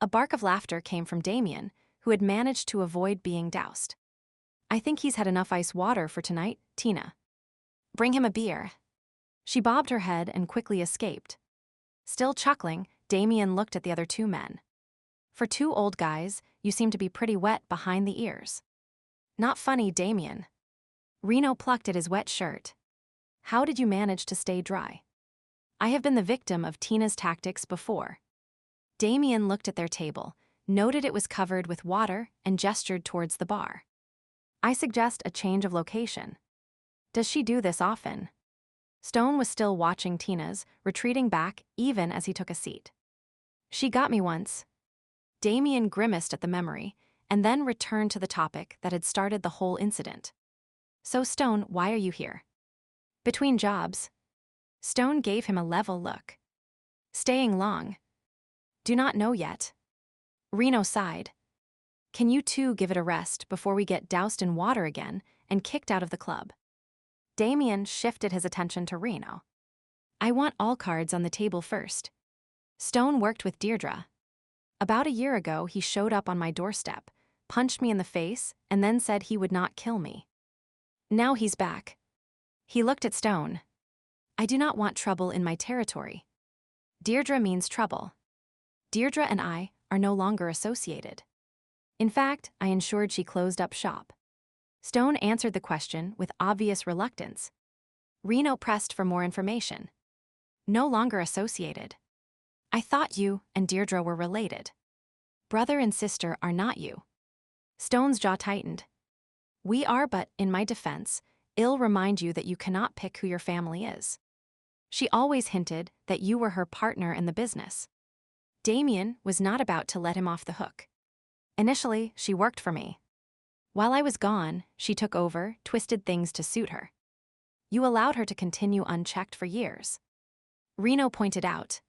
A bark of laughter came from Damien, who had managed to avoid being doused. "I think he's had enough ice water for tonight, Tina. Bring him a beer." She bobbed her head and quickly escaped. Still chuckling, Damien looked at the other 2 men. "For 2 old guys, you seem to be pretty wet behind the ears." "Not funny, Damien." Reno plucked at his wet shirt. "How did you manage to stay dry?" "I have been the victim of Tina's tactics before." Damien looked at their table, noted it was covered with water, and gestured towards the bar. I suggest a change of location. Does she do this often? Stone was still watching Tina's, retreating back even as he took a seat. She got me once. Damien grimaced at the memory, and then returned to the topic that had started the whole incident. So Stone, why are you here? Between jobs. Stone gave him a level look. Staying long? Do not know yet. Reno sighed. Can you two give it a rest before we get doused in water again and kicked out of the club? Damien shifted his attention to Reno. I want all cards on the table first. Stone worked with Deirdre. About a year ago, he showed up on my doorstep, punched me in the face, and then said he would not kill me. Now he's back. He looked at Stone. I do not want trouble in my territory. Deirdre means trouble. Deirdre and I are no longer associated. In fact, I ensured she closed up shop. Stone answered the question with obvious reluctance. Reno pressed for more information. No longer associated. I thought you and Deirdre were related. Brother and sister are not you. Stone's jaw tightened. We are, but, in my defense, I'll remind you that you cannot pick who your family is. She always hinted that you were her partner in the business. Damien was not about to let him off the hook. Initially, she worked for me. While I was gone, she took over, twisted things to suit her. You allowed her to continue unchecked for years. Reno pointed out.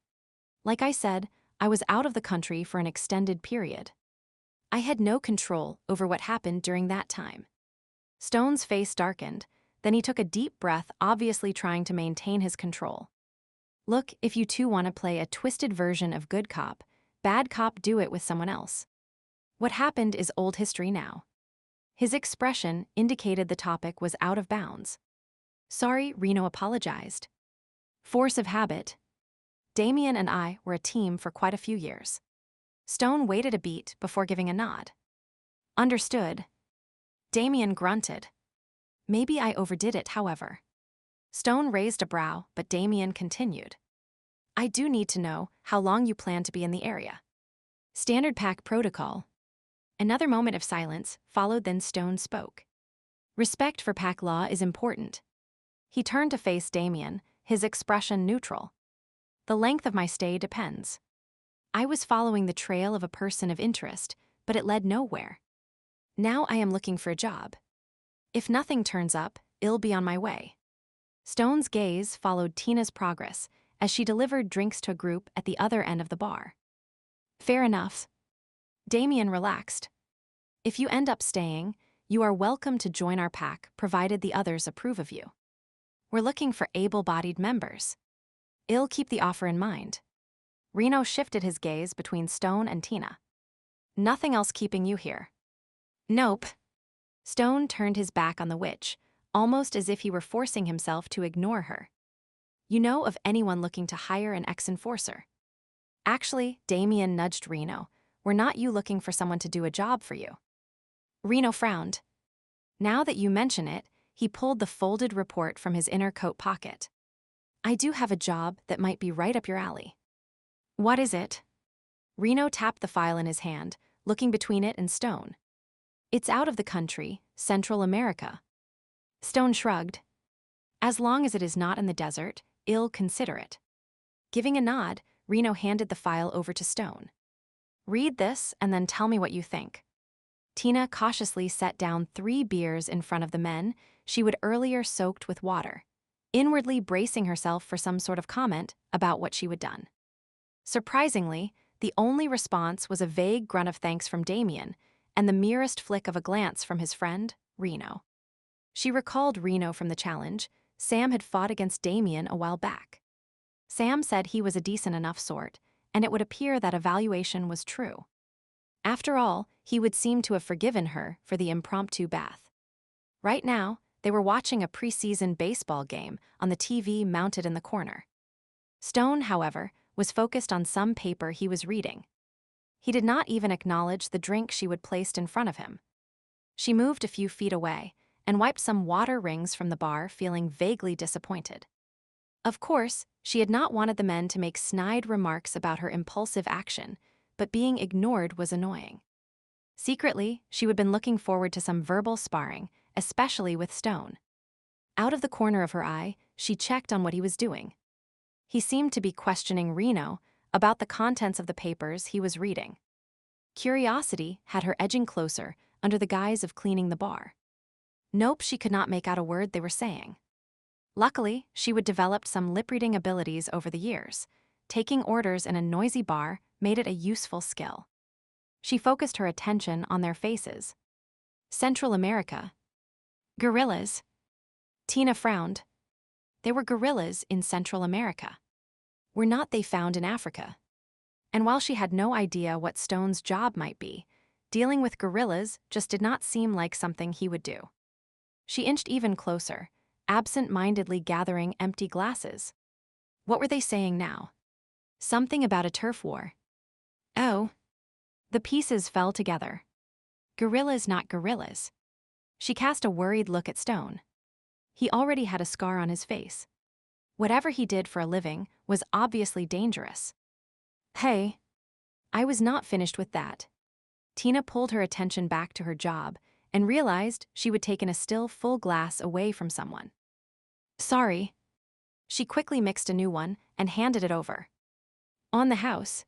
Like I said, I was out of the country for an extended period. I had no control over what happened during that time. Stone's face darkened, then he took a deep breath, obviously trying to maintain his control. Look, if you two want to play a twisted version of good cop, bad cop, do it with someone else. What happened is old history now. His expression indicated the topic was out of bounds. Sorry, Reno apologized. Force of habit. Damien and I were a team for quite a few years. Stone waited a beat before giving a nod. Understood. Damien grunted. Maybe I overdid it, however. Stone raised a brow, but Damien continued. I do need to know how long you plan to be in the area. Standard pack protocol. Another moment of silence followed, then Stone spoke. Respect for pack law is important. He turned to face Damien, his expression neutral. The length of my stay depends. I was following the trail of a person of interest, but it led nowhere. Now I am looking for a job. If nothing turns up, I'll be on my way. Stone's gaze followed Tina's progress as she delivered drinks to a group at the other end of the bar. Fair enough. Damien relaxed. If you end up staying, you are welcome to join our pack, provided the others approve of you. We're looking for able-bodied members. I'll keep the offer in mind. Reno shifted his gaze between Stone and Tina. Nothing else keeping you here? Nope. Stone turned his back on the witch, almost as if he were forcing himself to ignore her. You know of anyone looking to hire an ex-enforcer? Actually, Damien nudged Reno. Were not you looking for someone to do a job for you? Reno frowned. Now that you mention it, he pulled the folded report from his inner coat pocket. I do have a job that might be right up your alley. What is it? Reno tapped the file in his hand, looking between it and Stone. It's out of the country, Central America. Stone shrugged. As long as it is not in the desert, I'll consider it. Giving a nod, Reno handed the file over to Stone. Read this and then tell me what you think. Tina cautiously set down 3 beers in front of the men she would earlier soaked with water, inwardly bracing herself for some sort of comment about what she would done. Surprisingly, the only response was a vague grunt of thanks from Damien and the merest flick of a glance from his friend, Reno. She recalled Reno from the challenge. Sam had fought against Damien a while back. Sam said he was a decent enough sort, and it would appear that evaluation was true. After all, he would seem to have forgiven her for the impromptu bath. Right now, they were watching a preseason baseball game on the TV mounted in the corner. Stone, however, was focused on some paper he was reading. He did not even acknowledge the drink she would placed in front of him. She moved a few feet away and wiped some water rings from the bar, feeling vaguely disappointed. Of course, she had not wanted the men to make snide remarks about her impulsive action, but being ignored was annoying. Secretly, she had been looking forward to some verbal sparring, especially with Stone. Out of the corner of her eye, she checked on what he was doing. He seemed to be questioning Reno about the contents of the papers he was reading. Curiosity had her edging closer under the guise of cleaning the bar. Nope, she could not make out a word they were saying. Luckily, she had developed some lip-reading abilities over the years. Taking orders in a noisy bar made it a useful skill. She focused her attention on their faces. Central America. Gorillas. Tina frowned. They were gorillas in Central America. Were not they found in Africa? And while she had no idea what Stone's job might be, dealing with gorillas just did not seem like something he would do. She inched even closer, absent-mindedly gathering empty glasses. What were they saying now? Something about a turf war. Oh. The pieces fell together. Gorillas, not gorillas. She cast a worried look at Stone. He already had a scar on his face. Whatever he did for a living was obviously dangerous. Hey. I was not finished with that. Tina pulled her attention back to her job and realized she would taken a still full glass away from someone. Sorry. She quickly mixed a new one and handed it over. On the house.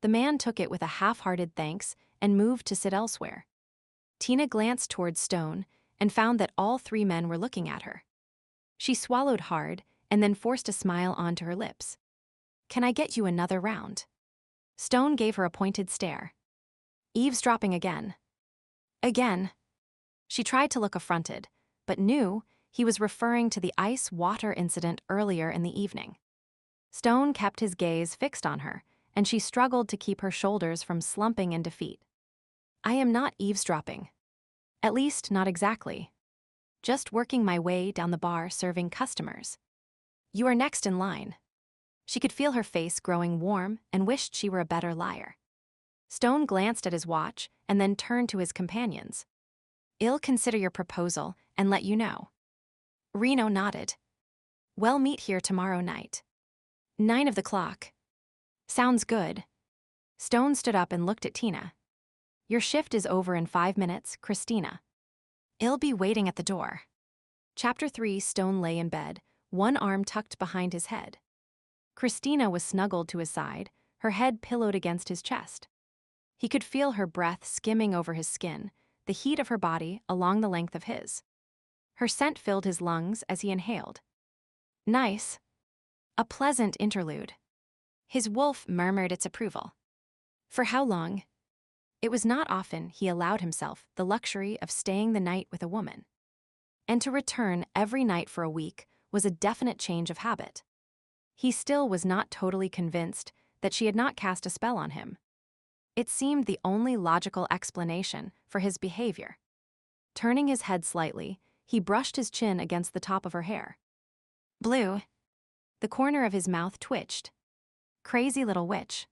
The man took it with a half-hearted thanks and moved to sit elsewhere. Tina glanced towards Stone and found that all three men were looking at her. She swallowed hard and then forced a smile onto her lips. Can I get you another round? Stone gave her a pointed stare. Eavesdropping again. Again. She tried to look affronted, but knew he was referring to the ice-water incident earlier in the evening. Stone kept his gaze fixed on her, and she struggled to keep her shoulders from slumping in defeat. I am not eavesdropping. At least, not exactly. Just working my way down the bar serving customers. You are next in line. She could feel her face growing warm and wished she were a better liar. Stone glanced at his watch and then turned to his companions. I'll consider your proposal and let you know. Reno nodded. We'll meet here tomorrow night. 9 of the clock. Sounds good. Stone stood up and looked at Tina. Your shift is over in 5 minutes, Christina. I'll be waiting at the door. Chapter 3. Stone lay in bed, one arm tucked behind his head. Christina was snuggled to his side, her head pillowed against his chest. He could feel her breath skimming over his skin, the heat of her body along the length of his. Her scent filled his lungs as he inhaled. Nice. A pleasant interlude. His wolf murmured its approval. For how long? It was not often he allowed himself the luxury of staying the night with a woman. And to return every night for a week was a definite change of habit. He still was not totally convinced that she had not cast a spell on him. It seemed the only logical explanation for his behavior. Turning his head slightly, he brushed his chin against the top of her hair. Blue. The corner of his mouth twitched. Crazy little witch.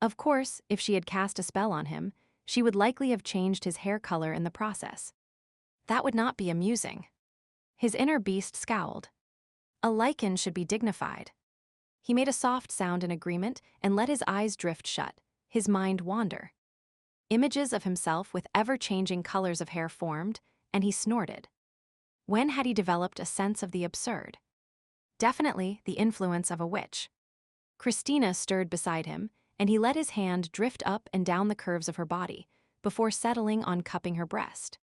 Of course, if she had cast a spell on him, she would likely have changed his hair color in the process. That would not be amusing. His inner beast scowled. A Lycan should be dignified. He made a soft sound in agreement and let his eyes drift shut, his mind wander. Images of himself with ever-changing colors of hair formed, and he snorted. When had he developed a sense of the absurd? Definitely the influence of a witch. Christina stirred beside him, and he let his hand drift up and down the curves of her body, before settling on cupping her breast.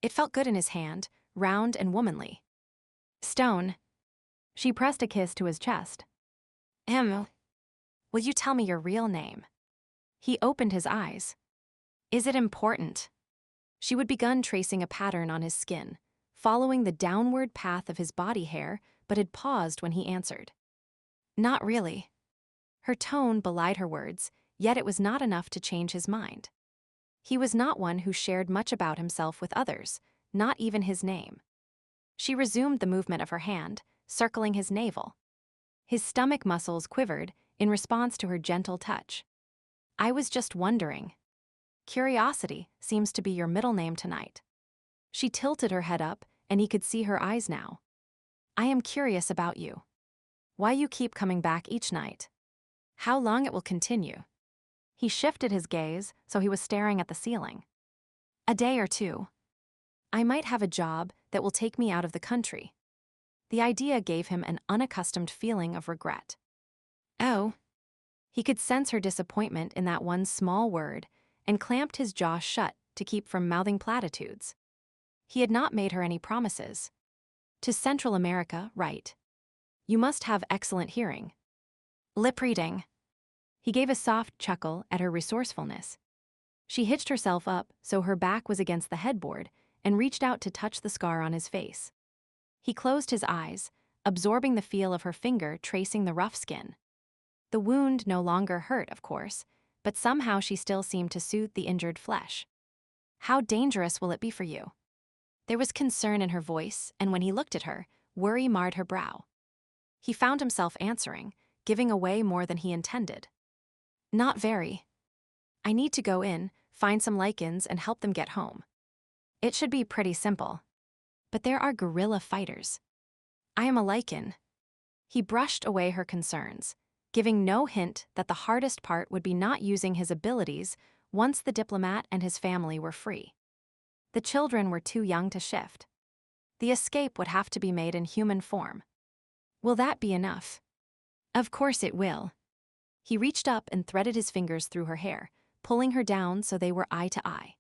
It felt good in his hand, round and womanly. Stone. She pressed a kiss to his chest. Will you tell me your real name? He opened his eyes. Is it important? She would begun tracing a pattern on his skin, following the downward path of his body hair, but had paused when he answered. Not really. Her tone belied her words, yet it was not enough to change his mind. He was not one who shared much about himself with others, not even his name. She resumed the movement of her hand, circling his navel. His stomach muscles quivered in response to her gentle touch. I was just wondering. Curiosity seems to be your middle name tonight. She tilted her head up, and he could see her eyes now. I am curious about you. Why you keep coming back each night. How long it will continue. He shifted his gaze so he was staring at the ceiling. A day or two. I might have a job that will take me out of the country. The idea gave him an unaccustomed feeling of regret. Oh. He could sense her disappointment in that one small word and clamped his jaw shut to keep from mouthing platitudes. He had not made her any promises. To Central America, right. You must have excellent hearing. Lip reading. He gave a soft chuckle at her resourcefulness. She hitched herself up so her back was against the headboard and reached out to touch the scar on his face. He closed his eyes, absorbing the feel of her finger tracing the rough skin. The wound no longer hurt, of course, but somehow she still seemed to soothe the injured flesh. How dangerous will it be for you? There was concern in her voice, and when he looked at her, worry marred her brow. He found himself answering, giving away more than he intended. Not very. I need to go in, find some Lycans, and help them get home. It should be pretty simple. But there are guerrilla fighters. I am a Lycan. He brushed away her concerns, giving no hint that the hardest part would be not using his abilities once the diplomat and his family were free. The children were too young to shift. The escape would have to be made in human form. Will that be enough? Of course it will. He reached up and threaded his fingers through her hair, pulling her down so they were eye to eye.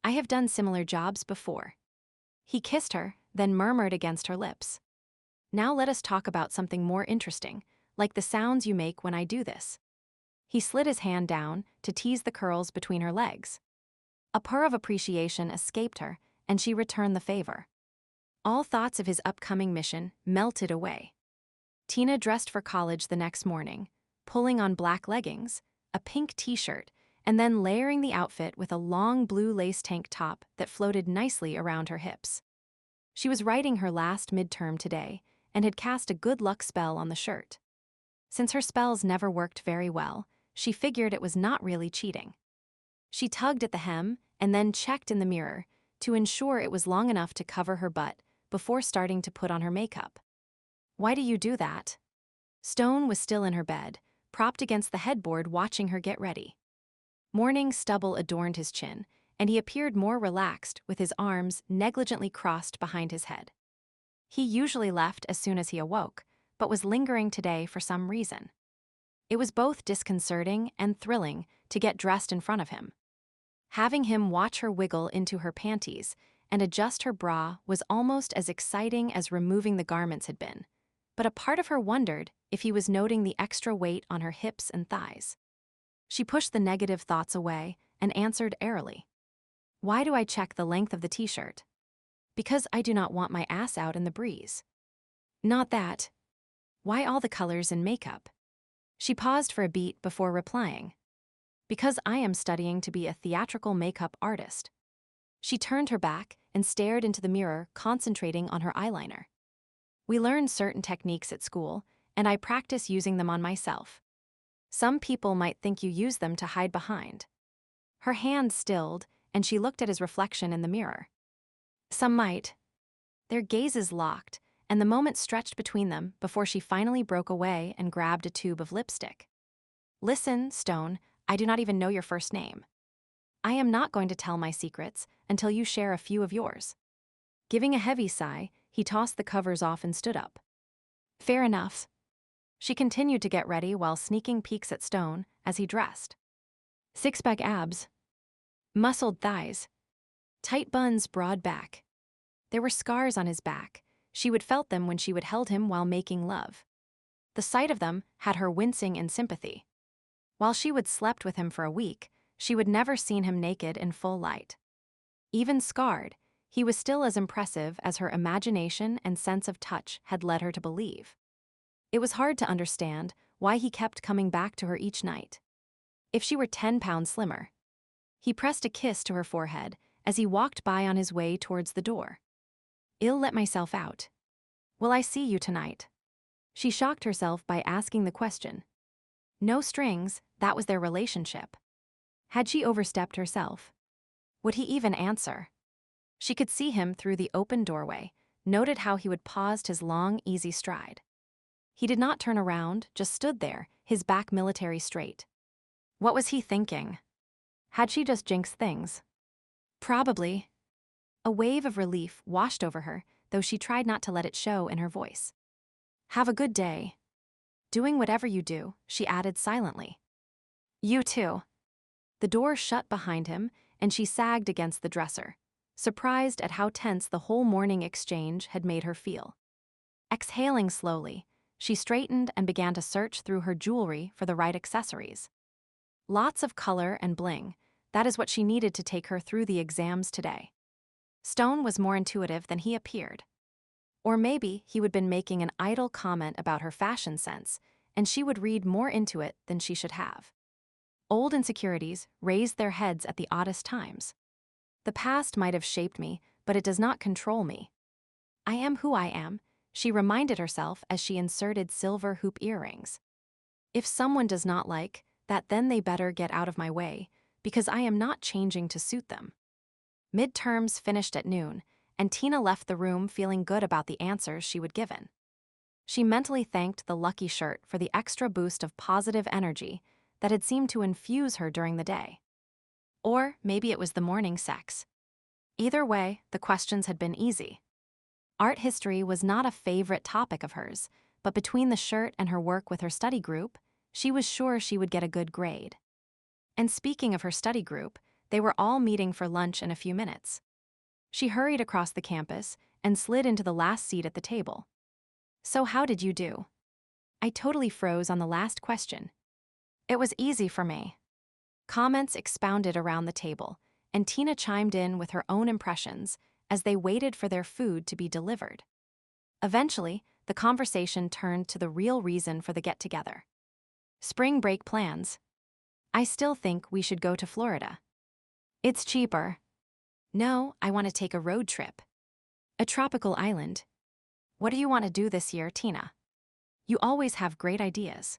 I have done similar jobs before. He kissed her, then murmured against her lips. Now let us talk about something more interesting, like the sounds you make when I do this. He slid his hand down to tease the curls between her legs. A purr of appreciation escaped her, and she returned the favor. All thoughts of his upcoming mission melted away. Tina dressed for college the next morning, pulling on black leggings, a pink t-shirt, and then layering the outfit with a long blue lace tank top that floated nicely around her hips. She was writing her last midterm today and had cast a good luck spell on the shirt. Since her spells never worked very well, she figured it was not really cheating. She tugged at the hem and then checked in the mirror to ensure it was long enough to cover her butt before starting to put on her makeup. Why do you do that? Stone was still in her bed, propped against the headboard watching her get ready. Morning stubble adorned his chin, and he appeared more relaxed with his arms negligently crossed behind his head. He usually left as soon as he awoke, but was lingering today for some reason. It was both disconcerting and thrilling to get dressed in front of him. Having him watch her wiggle into her panties and adjust her bra was almost as exciting as removing the garments had been, but a part of her wondered if he was noting the extra weight on her hips and thighs. She pushed the negative thoughts away and answered airily. Why do I check the length of the t-shirt? Because I do not want my ass out in the breeze. Not that. Why all the colors and makeup? She paused for a beat before replying. Because I am studying to be a theatrical makeup artist. She turned her back and stared into the mirror, concentrating on her eyeliner. We learn certain techniques at school, and I practice using them on myself. Some people might think you use them to hide behind. Her hand stilled, and she looked at his reflection in the mirror. Some might. Their gazes locked, and the moment stretched between them before she finally broke away and grabbed a tube of lipstick. Listen, Stone, I do not even know your first name. I am not going to tell my secrets until you share a few of yours. Giving a heavy sigh, he tossed the covers off and stood up. Fair enough. She continued to get ready while sneaking peeks at Stone as he dressed. Six-pack abs. Muscled thighs. Tight buns, broad back. There were scars on his back. She would felt them when she would held him while making love. The sight of them had her wincing in sympathy. While she would slept with him for a week, she would never seen him naked in full light. Even scarred, he was still as impressive as her imagination and sense of touch had led her to believe. It was hard to understand why he kept coming back to her each night. If she were 10 pounds slimmer. He pressed a kiss to her forehead as he walked by on his way towards the door. I'll let myself out. Will I see you tonight? She shocked herself by asking the question. No strings, that was their relationship. Had she overstepped herself? Would he even answer? She could see him through the open doorway, noted how he would paused his long, easy stride. He did not turn around, just stood there, his back military straight. What was he thinking? Had she just jinxed things? Probably. A wave of relief washed over her, though she tried not to let it show in her voice. Have a good day. Doing whatever you do, she added silently. You too. The door shut behind him, and she sagged against the dresser, surprised at how tense the whole morning exchange had made her feel. Exhaling slowly, she straightened and began to search through her jewelry for the right accessories. Lots of color and bling, that is what she needed to take her through the exams today. Stone was more intuitive than he appeared. Or maybe he would been making an idle comment about her fashion sense, and she would read more into it than she should have. Old insecurities raised their heads at the oddest times. The past might have shaped me, but it does not control me. I am who I am, she reminded herself as she inserted silver hoop earrings. If someone does not like that, then they better get out of my way, because I am not changing to suit them. Midterms finished at noon, and Tina left the room feeling good about the answers she would given. She mentally thanked the lucky shirt for the extra boost of positive energy that had seemed to infuse her during the day. Or maybe it was the morning sex. Either way, the questions had been easy. Art history was not a favorite topic of hers, but between the shirt and her work with her study group, she was sure she would get a good grade. And speaking of her study group, they were all meeting for lunch in a few minutes. She hurried across the campus and slid into the last seat at the table. So how did you do? I totally froze on the last question. It was easy for me. Comments expounded around the table, and Tina chimed in with her own impressions as they waited for their food to be delivered. Eventually, the conversation turned to the real reason for the get-together. Spring break plans. I still think we should go to Florida. It's cheaper. No, I want to take a road trip. A tropical island. What do you want to do this year, Tina? You always have great ideas.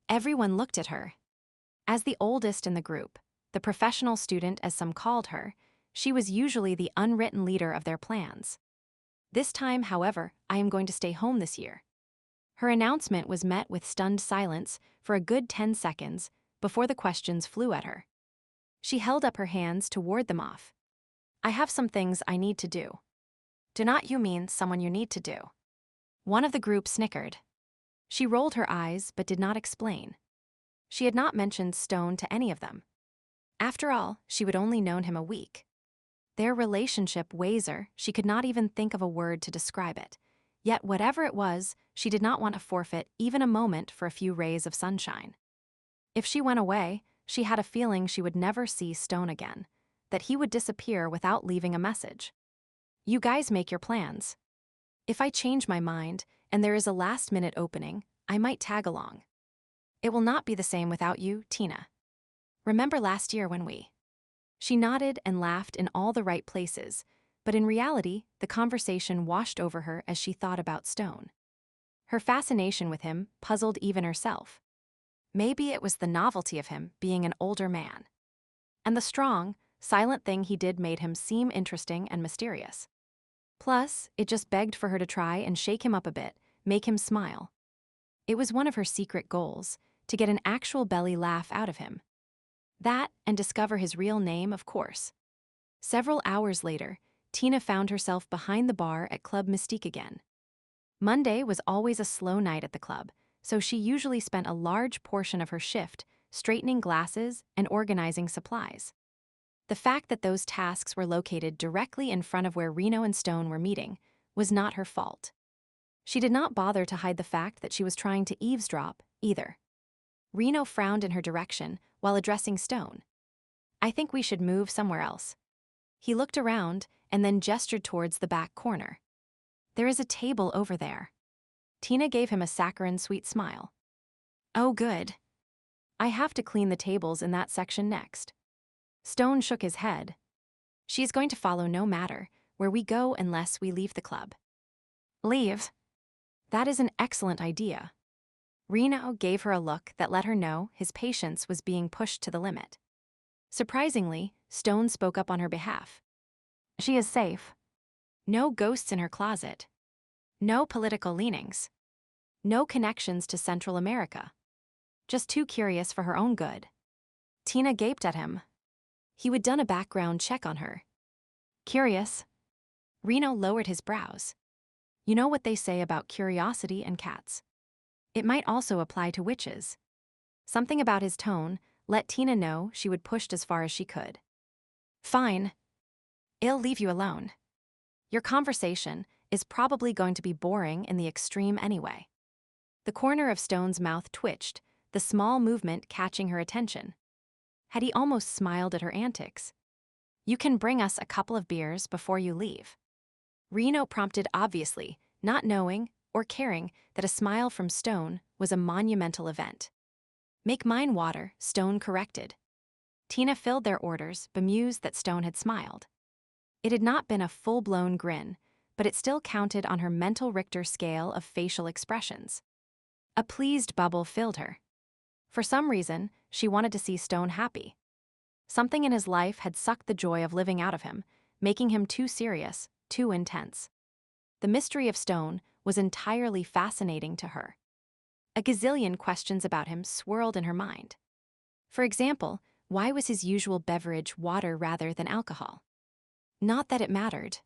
Everyone looked at her. As the oldest in the group, the professional student as some called her, she was usually the unwritten leader of their plans. This time, however, I am going to stay home this year. Her announcement was met with stunned silence for a good 10 seconds before the questions flew at her. She held up her hands to ward them off. I have some things I need to do. Do not you mean someone you need to do? One of the group snickered. She rolled her eyes but did not explain. She had not mentioned Stone to any of them. After all, she would only known him a week. Their relationship weighs her, she could not even think of a word to describe it. Yet whatever it was, she did not want to forfeit even a moment for a few rays of sunshine. If she went away, she had a feeling she would never see Stone again, that he would disappear without leaving a message. You guys make your plans. If I change my mind and there is a last-minute opening, I might tag along. It will not be the same without you, Tina. Remember last year when we... She nodded and laughed in all the right places, but in reality, the conversation washed over her as she thought about Stone. Her fascination with him puzzled even herself. Maybe it was the novelty of him being an older man. And the strong, silent thing he did made him seem interesting and mysterious. Plus, it just begged for her to try and shake him up a bit, make him smile. It was one of her secret goals, to get an actual belly laugh out of him. That, and discover his real name, of course. Several hours later, Tina found herself behind the bar at Club Mystique again. Monday was always a slow night at the club, so she usually spent a large portion of her shift straightening glasses and organizing supplies. The fact that those tasks were located directly in front of where Reno and Stone were meeting was not her fault. She did not bother to hide the fact that she was trying to eavesdrop, either. Reno frowned in her direction while addressing Stone. I think we should move somewhere else. He looked around and then gestured towards the back corner. There is a table over there. Tina gave him a saccharine sweet smile. Oh, good. I have to clean the tables in that section next. Stone shook his head. She's going to follow no matter where we go unless we leave the club. Leave? That is an excellent idea. Reno gave her a look that let her know his patience was being pushed to the limit. Surprisingly, Stone spoke up on her behalf. She is safe. No ghosts in her closet. No political leanings. No connections to Central America. Just too curious for her own good. Tina gaped at him. He would done a background check on her. Curious? Reno lowered his brows. You know what they say about curiosity and cats. It might also apply to witches. Something about his tone let Tina know she would push as far as she could. Fine. I'll leave you alone. Your conversation is probably going to be boring in the extreme anyway. The corner of Stone's mouth twitched, the small movement catching her attention. Had he almost smiled at her antics? You can bring us a couple of beers before you leave. Reno prompted obviously, not knowing or caring that a smile from Stone was a monumental event. Make mine water, Stone corrected. Tina filled their orders, bemused that Stone had smiled. It had not been a full-blown grin, but it still counted on her mental Richter scale of facial expressions. A pleased bubble filled her. For some reason, she wanted to see Stone happy. Something in his life had sucked the joy of living out of him, making him too serious, too intense. The mystery of Stone was entirely fascinating to her. A gazillion questions about him swirled in her mind. For example, why was his usual beverage water rather than alcohol? Not that it mattered.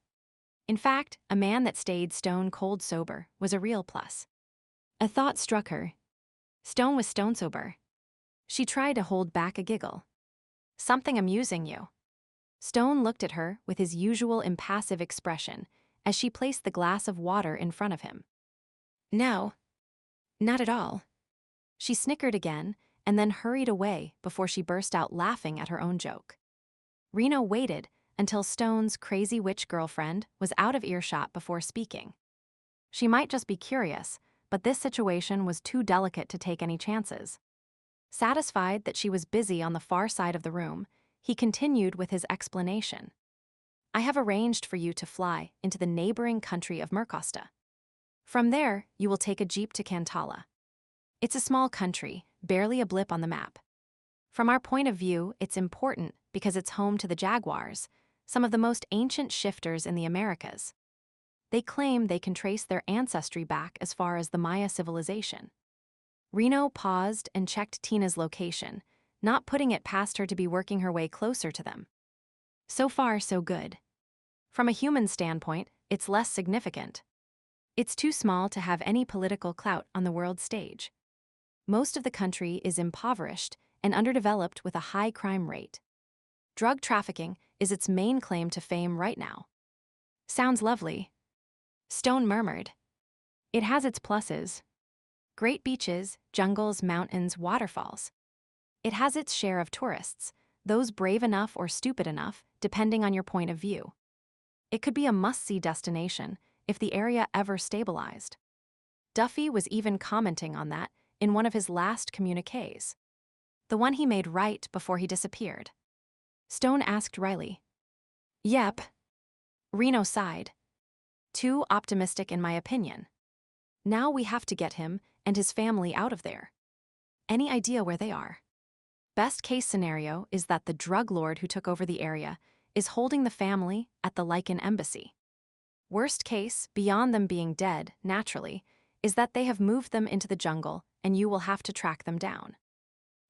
In fact, a man that stayed stone cold sober was a real plus. A thought struck her. Stone was stone sober. She tried to hold back a giggle. Something amusing you. Stone looked at her with his usual impassive expression as she placed the glass of water in front of him. No, not at all. She snickered again and then hurried away before she burst out laughing at her own joke. Reno waited until Stone's crazy witch girlfriend was out of earshot before speaking. She might just be curious, but this situation was too delicate to take any chances. Satisfied that she was busy on the far side of the room, he continued with his explanation. I have arranged for you to fly into the neighboring country of Mercosta. From there, you will take a jeep to Cantala. It's a small country, barely a blip on the map. From our point of view, it's important because it's home to the jaguars, some of the most ancient shifters in the Americas. They claim they can trace their ancestry back as far as the Maya civilization. Reno paused and checked Tina's location, not putting it past her to be working her way closer to them. So far, so good. From a human standpoint, it's less significant. It's too small to have any political clout on the world stage. Most of the country is impoverished and underdeveloped with a high crime rate. Drug trafficking is its main claim to fame right now. Sounds lovely. Stone murmured. It has its pluses. Great beaches, jungles, mountains, waterfalls. It has its share of tourists, those brave enough or stupid enough, depending on your point of view. It could be a must-see destination if the area ever stabilized. Duffy was even commenting on that in one of his last communiques, the one he made right before he disappeared. Stone asked Riley. Yep. Reno sighed. Too optimistic in my opinion. Now we have to get him and his family out of there. Any idea where they are? Best case scenario is that the drug lord who took over the area is holding the family at the Lycan embassy. Worst case, beyond them being dead, naturally, is that they have moved them into the jungle and you will have to track them down.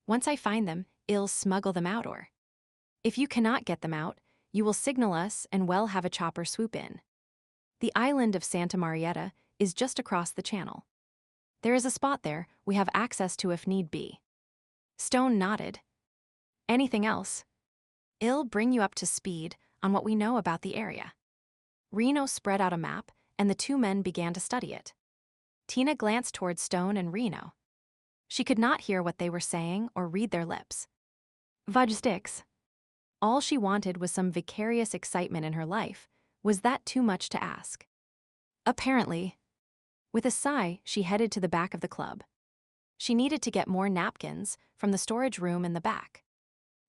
Once I find them, I'll smuggle them out or... If you cannot get them out, you will signal us and we'll have a chopper swoop in. The island of Santa Marietta is just across the channel. There is a spot there we have access to if need be. Stone nodded. Anything else? I'll bring you up to speed on what we know about the area. Reno spread out a map, and the two men began to study it. Tina glanced toward Stone and Reno. She could not hear what they were saying or read their lips. Fudge sticks. All she wanted was some vicarious excitement in her life. Was that too much to ask? Apparently. With a sigh, she headed to the back of the club. She needed to get more napkins from the storage room in the back.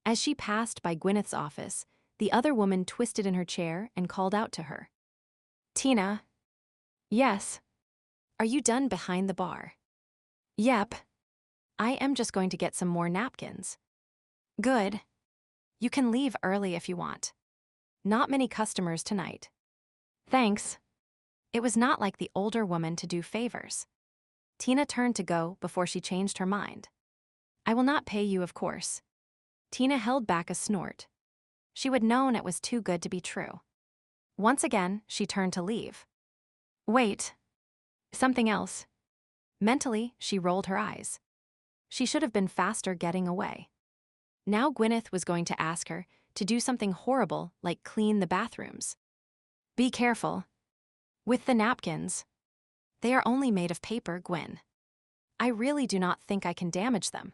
As she passed by Gwyneth's office, the other woman twisted in her chair and called out to her. Tina. Yes. Are you done behind the bar? Yep. I am just going to get some more napkins. Good. You can leave early if you want. Not many customers tonight. Thanks. It was not like the older woman to do favors. Tina turned to go before she changed her mind. I will not pay you, of course. Tina held back a snort. She would known it was too good to be true. Once again, she turned to leave. Wait. Something else. Mentally, she rolled her eyes. She should have been faster getting away. Now Gwyneth was going to ask her to do something horrible like clean the bathrooms. Be careful. With the napkins. They are only made of paper, Gwyn. I really do not think I can damage them.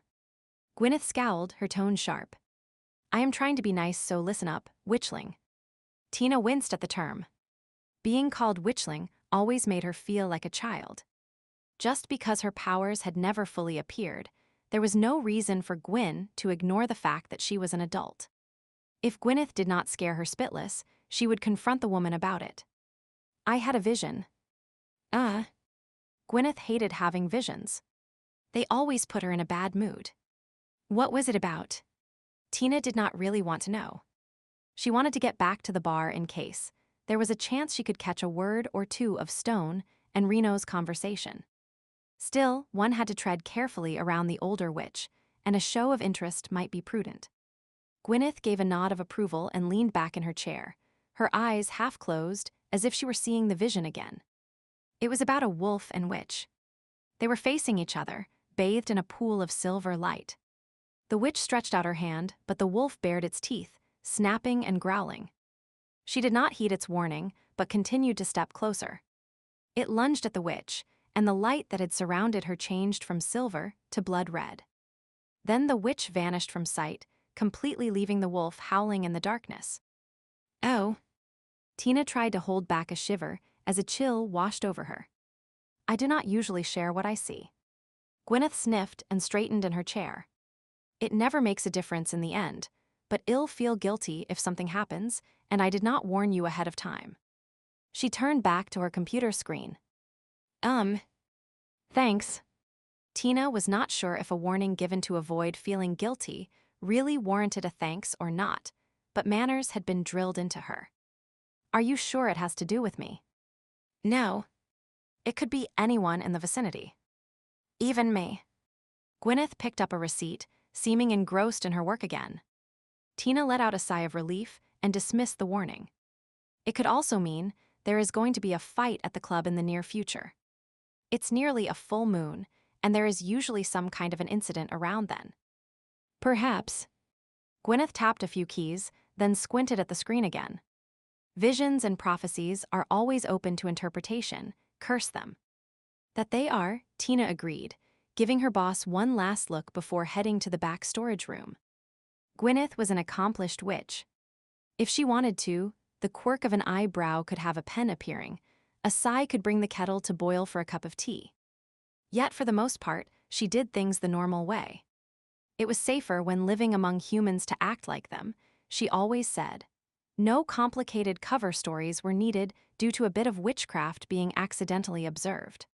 Gwyneth scowled, her tone sharp. I am trying to be nice, so listen up, witchling. Tina winced at the term. Being called witchling always made her feel like a child. Just because her powers had never fully appeared, there was no reason for Gwyn to ignore the fact that she was an adult. If Gwyneth did not scare her spitless, she would confront the woman about it. I had a vision. Gwyneth hated having visions. They always put her in a bad mood. What was it about? Tina did not really want to know. She wanted to get back to the bar in case there was a chance she could catch a word or two of Stone and Reno's conversation. Still, one had to tread carefully around the older witch, and a show of interest might be prudent. Gwyneth gave a nod of approval and leaned back in her chair, her eyes half closed as if she were seeing the vision again. It was about a wolf and witch. They were facing each other, bathed in a pool of silver light. The witch stretched out her hand, but the wolf bared its teeth, snapping and growling. She did not heed its warning, but continued to step closer. It lunged at the witch, and the light that had surrounded her changed from silver to blood red. Then the witch vanished from sight, completely leaving the wolf howling in the darkness. Oh. Tina tried to hold back a shiver as a chill washed over her. I do not usually share what I see. Gwyneth sniffed and straightened in her chair. It never makes a difference in the end, but I'll feel guilty if something happens, and I did not warn you ahead of time. She turned back to her computer screen. Thanks. Tina was not sure if a warning given to avoid feeling guilty really warranted a thanks or not, but manners had been drilled into her. Are you sure it has to do with me? No. It could be anyone in the vicinity. Even me. Gwyneth picked up a receipt, seeming engrossed in her work again. Tina let out a sigh of relief and dismissed the warning. It could also mean there is going to be a fight at the club in the near future. It's nearly a full moon, and there is usually some kind of an incident around then. Perhaps. Gwyneth tapped a few keys, then squinted at the screen again. Visions and prophecies are always open to interpretation, curse them. That they are, Tina agreed, giving her boss one last look before heading to the back storage room. Gwyneth was an accomplished witch. If she wanted to, the quirk of an eyebrow could have a pen appearing, a sigh could bring the kettle to boil for a cup of tea. Yet for the most part, she did things the normal way. It was safer when living among humans to act like them, she always said. No complicated cover stories were needed due to a bit of witchcraft being accidentally observed.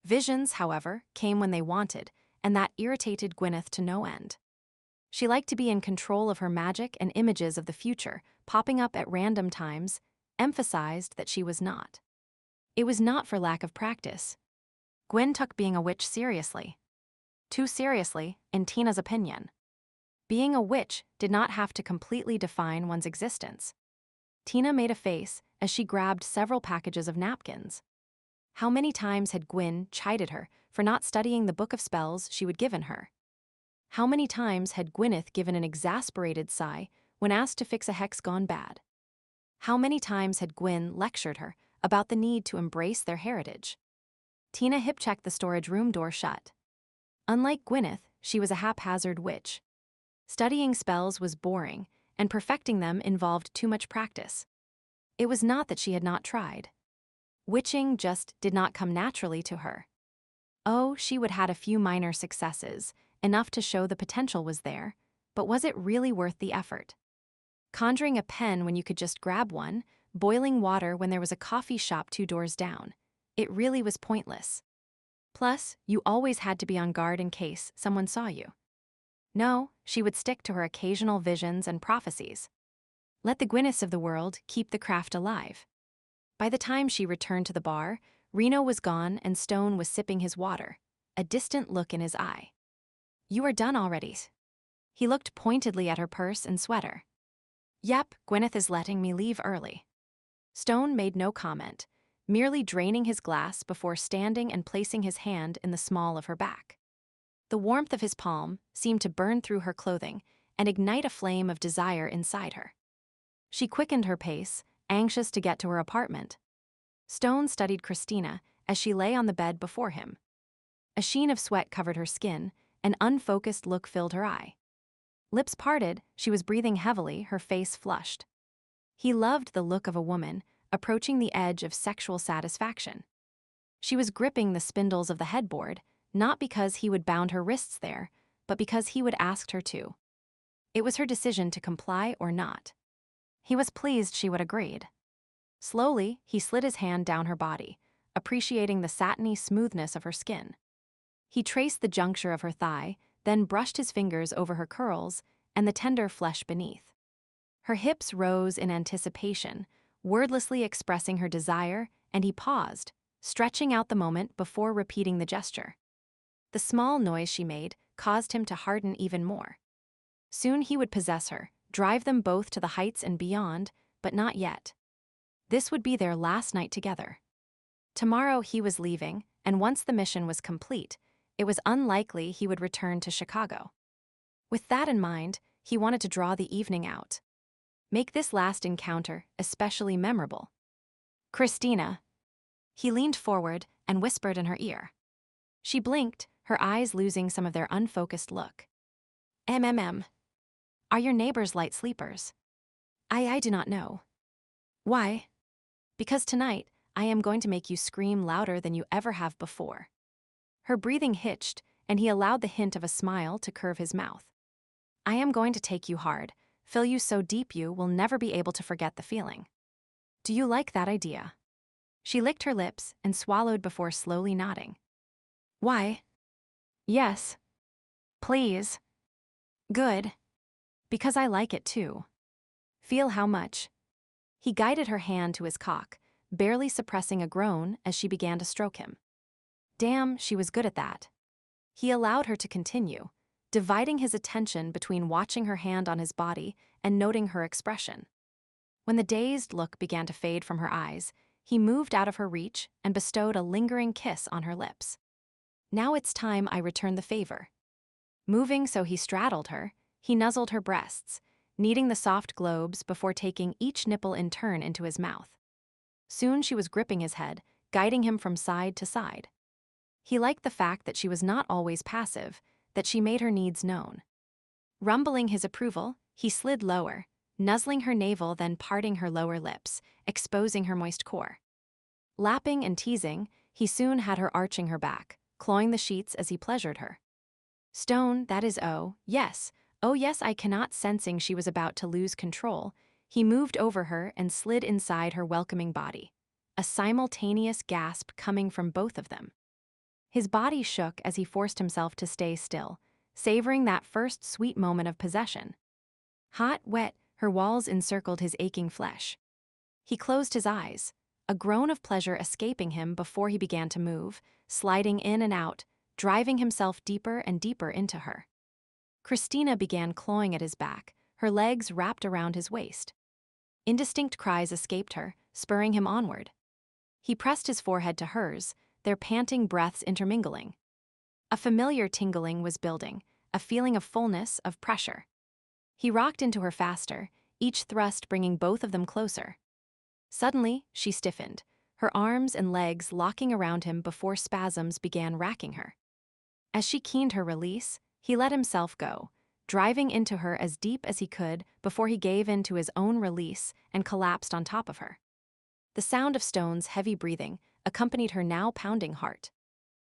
Visions, however, came when they wanted, and that irritated Gwyneth to no end. She liked to be in control of her magic, and images of the future, popping up at random times, emphasized that she was not. It was not for lack of practice. Gwen took being a witch seriously. Too seriously, in Tina's opinion. Being a witch did not have to completely define one's existence. Tina made a face as she grabbed several packages of napkins. How many times had Gwyn chided her for not studying the book of spells she would given her? How many times had Gwyneth given an exasperated sigh when asked to fix a hex gone bad? How many times had Gwyn lectured her about the need to embrace their heritage? Tina hip-checked the storage room door shut. Unlike Gwyneth, she was a haphazard witch. Studying spells was boring, and perfecting them involved too much practice. It was not that she had not tried. Witching just did not come naturally to her. Oh, she would had a few minor successes, enough to show the potential was there, but was it really worth the effort? Conjuring a pen when you could just grab one, boiling water when there was a coffee shop 2 doors down. It really was pointless. Plus, you always had to be on guard in case someone saw you. No, she would stick to her occasional visions and prophecies. Let the Gwyneths of the world keep the craft alive. By the time she returned to the bar, Reno was gone and Stone was sipping his water, a distant look in his eye. You are done already. He looked pointedly at her purse and sweater. Yep, Gwyneth is letting me leave early. Stone made no comment, merely draining his glass before standing and placing his hand in the small of her back. The warmth of his palm seemed to burn through her clothing and ignite a flame of desire inside her. She quickened her pace, anxious to get to her apartment. Stone studied Christina as she lay on the bed before him. A sheen of sweat covered her skin, an unfocused look filled her eye. Lips parted, she was breathing heavily, her face flushed. He loved the look of a woman approaching the edge of sexual satisfaction. She was gripping the spindles of the headboard, not because he would bound her wrists there, but because he would ask her to. It was her decision to comply or not. He was pleased she would agreed. Slowly, he slid his hand down her body, appreciating the satiny smoothness of her skin. He traced the juncture of her thigh, then brushed his fingers over her curls and the tender flesh beneath. Her hips rose in anticipation, wordlessly expressing her desire, and he paused, stretching out the moment before repeating the gesture. The small noise she made caused him to harden even more. Soon he would possess her, drive them both to the heights and beyond, but not yet. This would be their last night together. Tomorrow he was leaving, and once the mission was complete, it was unlikely he would return to Chicago. With that in mind, he wanted to draw the evening out. Make this last encounter especially memorable. Christina. He leaned forward and whispered in her ear. She blinked, her eyes losing some of their unfocused look. Are your neighbors light sleepers? I do not know. Why? Because tonight, I am going to make you scream louder than you ever have before. Her breathing hitched, and he allowed the hint of a smile to curve his mouth. I am going to take you hard, fill you so deep you will never be able to forget the feeling. Do you like that idea? She licked her lips and swallowed before slowly nodding. Why? Yes. Please. Good. Because I like it too. Feel how much? He guided her hand to his cock, barely suppressing a groan as she began to stroke him. Damn, she was good at that. He allowed her to continue, dividing his attention between watching her hand on his body and noting her expression. When the dazed look began to fade from her eyes, he moved out of her reach and bestowed a lingering kiss on her lips. Now it's time I return the favor. Moving so he straddled her, he nuzzled her breasts, kneading the soft globes before taking each nipple in turn into his mouth. Soon she was gripping his head, guiding him from side to side. He liked the fact that she was not always passive, that she made her needs known. Rumbling his approval, he slid lower, nuzzling her navel then parting her lower lips, exposing her moist core. Lapping and teasing, he soon had her arching her back, clawing the sheets as he pleasured her. Stone, that is oh yes, I cannot sensing she was about to lose control, he moved over her and slid inside her welcoming body, a simultaneous gasp coming from both of them. His body shook as he forced himself to stay still, savoring that first sweet moment of possession. Hot, wet, her walls encircled his aching flesh. He closed his eyes, a groan of pleasure escaping him before he began to move, sliding in and out, driving himself deeper and deeper into her. Christina began clawing at his back, her legs wrapped around his waist. Indistinct cries escaped her, spurring him onward. He pressed his forehead to hers, their panting breaths intermingling. A familiar tingling was building, a feeling of fullness, of pressure. He rocked into her faster, each thrust bringing both of them closer. Suddenly, she stiffened, her arms and legs locking around him before spasms began racking her. As she keened her release, he let himself go, driving into her as deep as he could before he gave in to his own release and collapsed on top of her. The sound of Stone's heavy breathing accompanied her now pounding heart.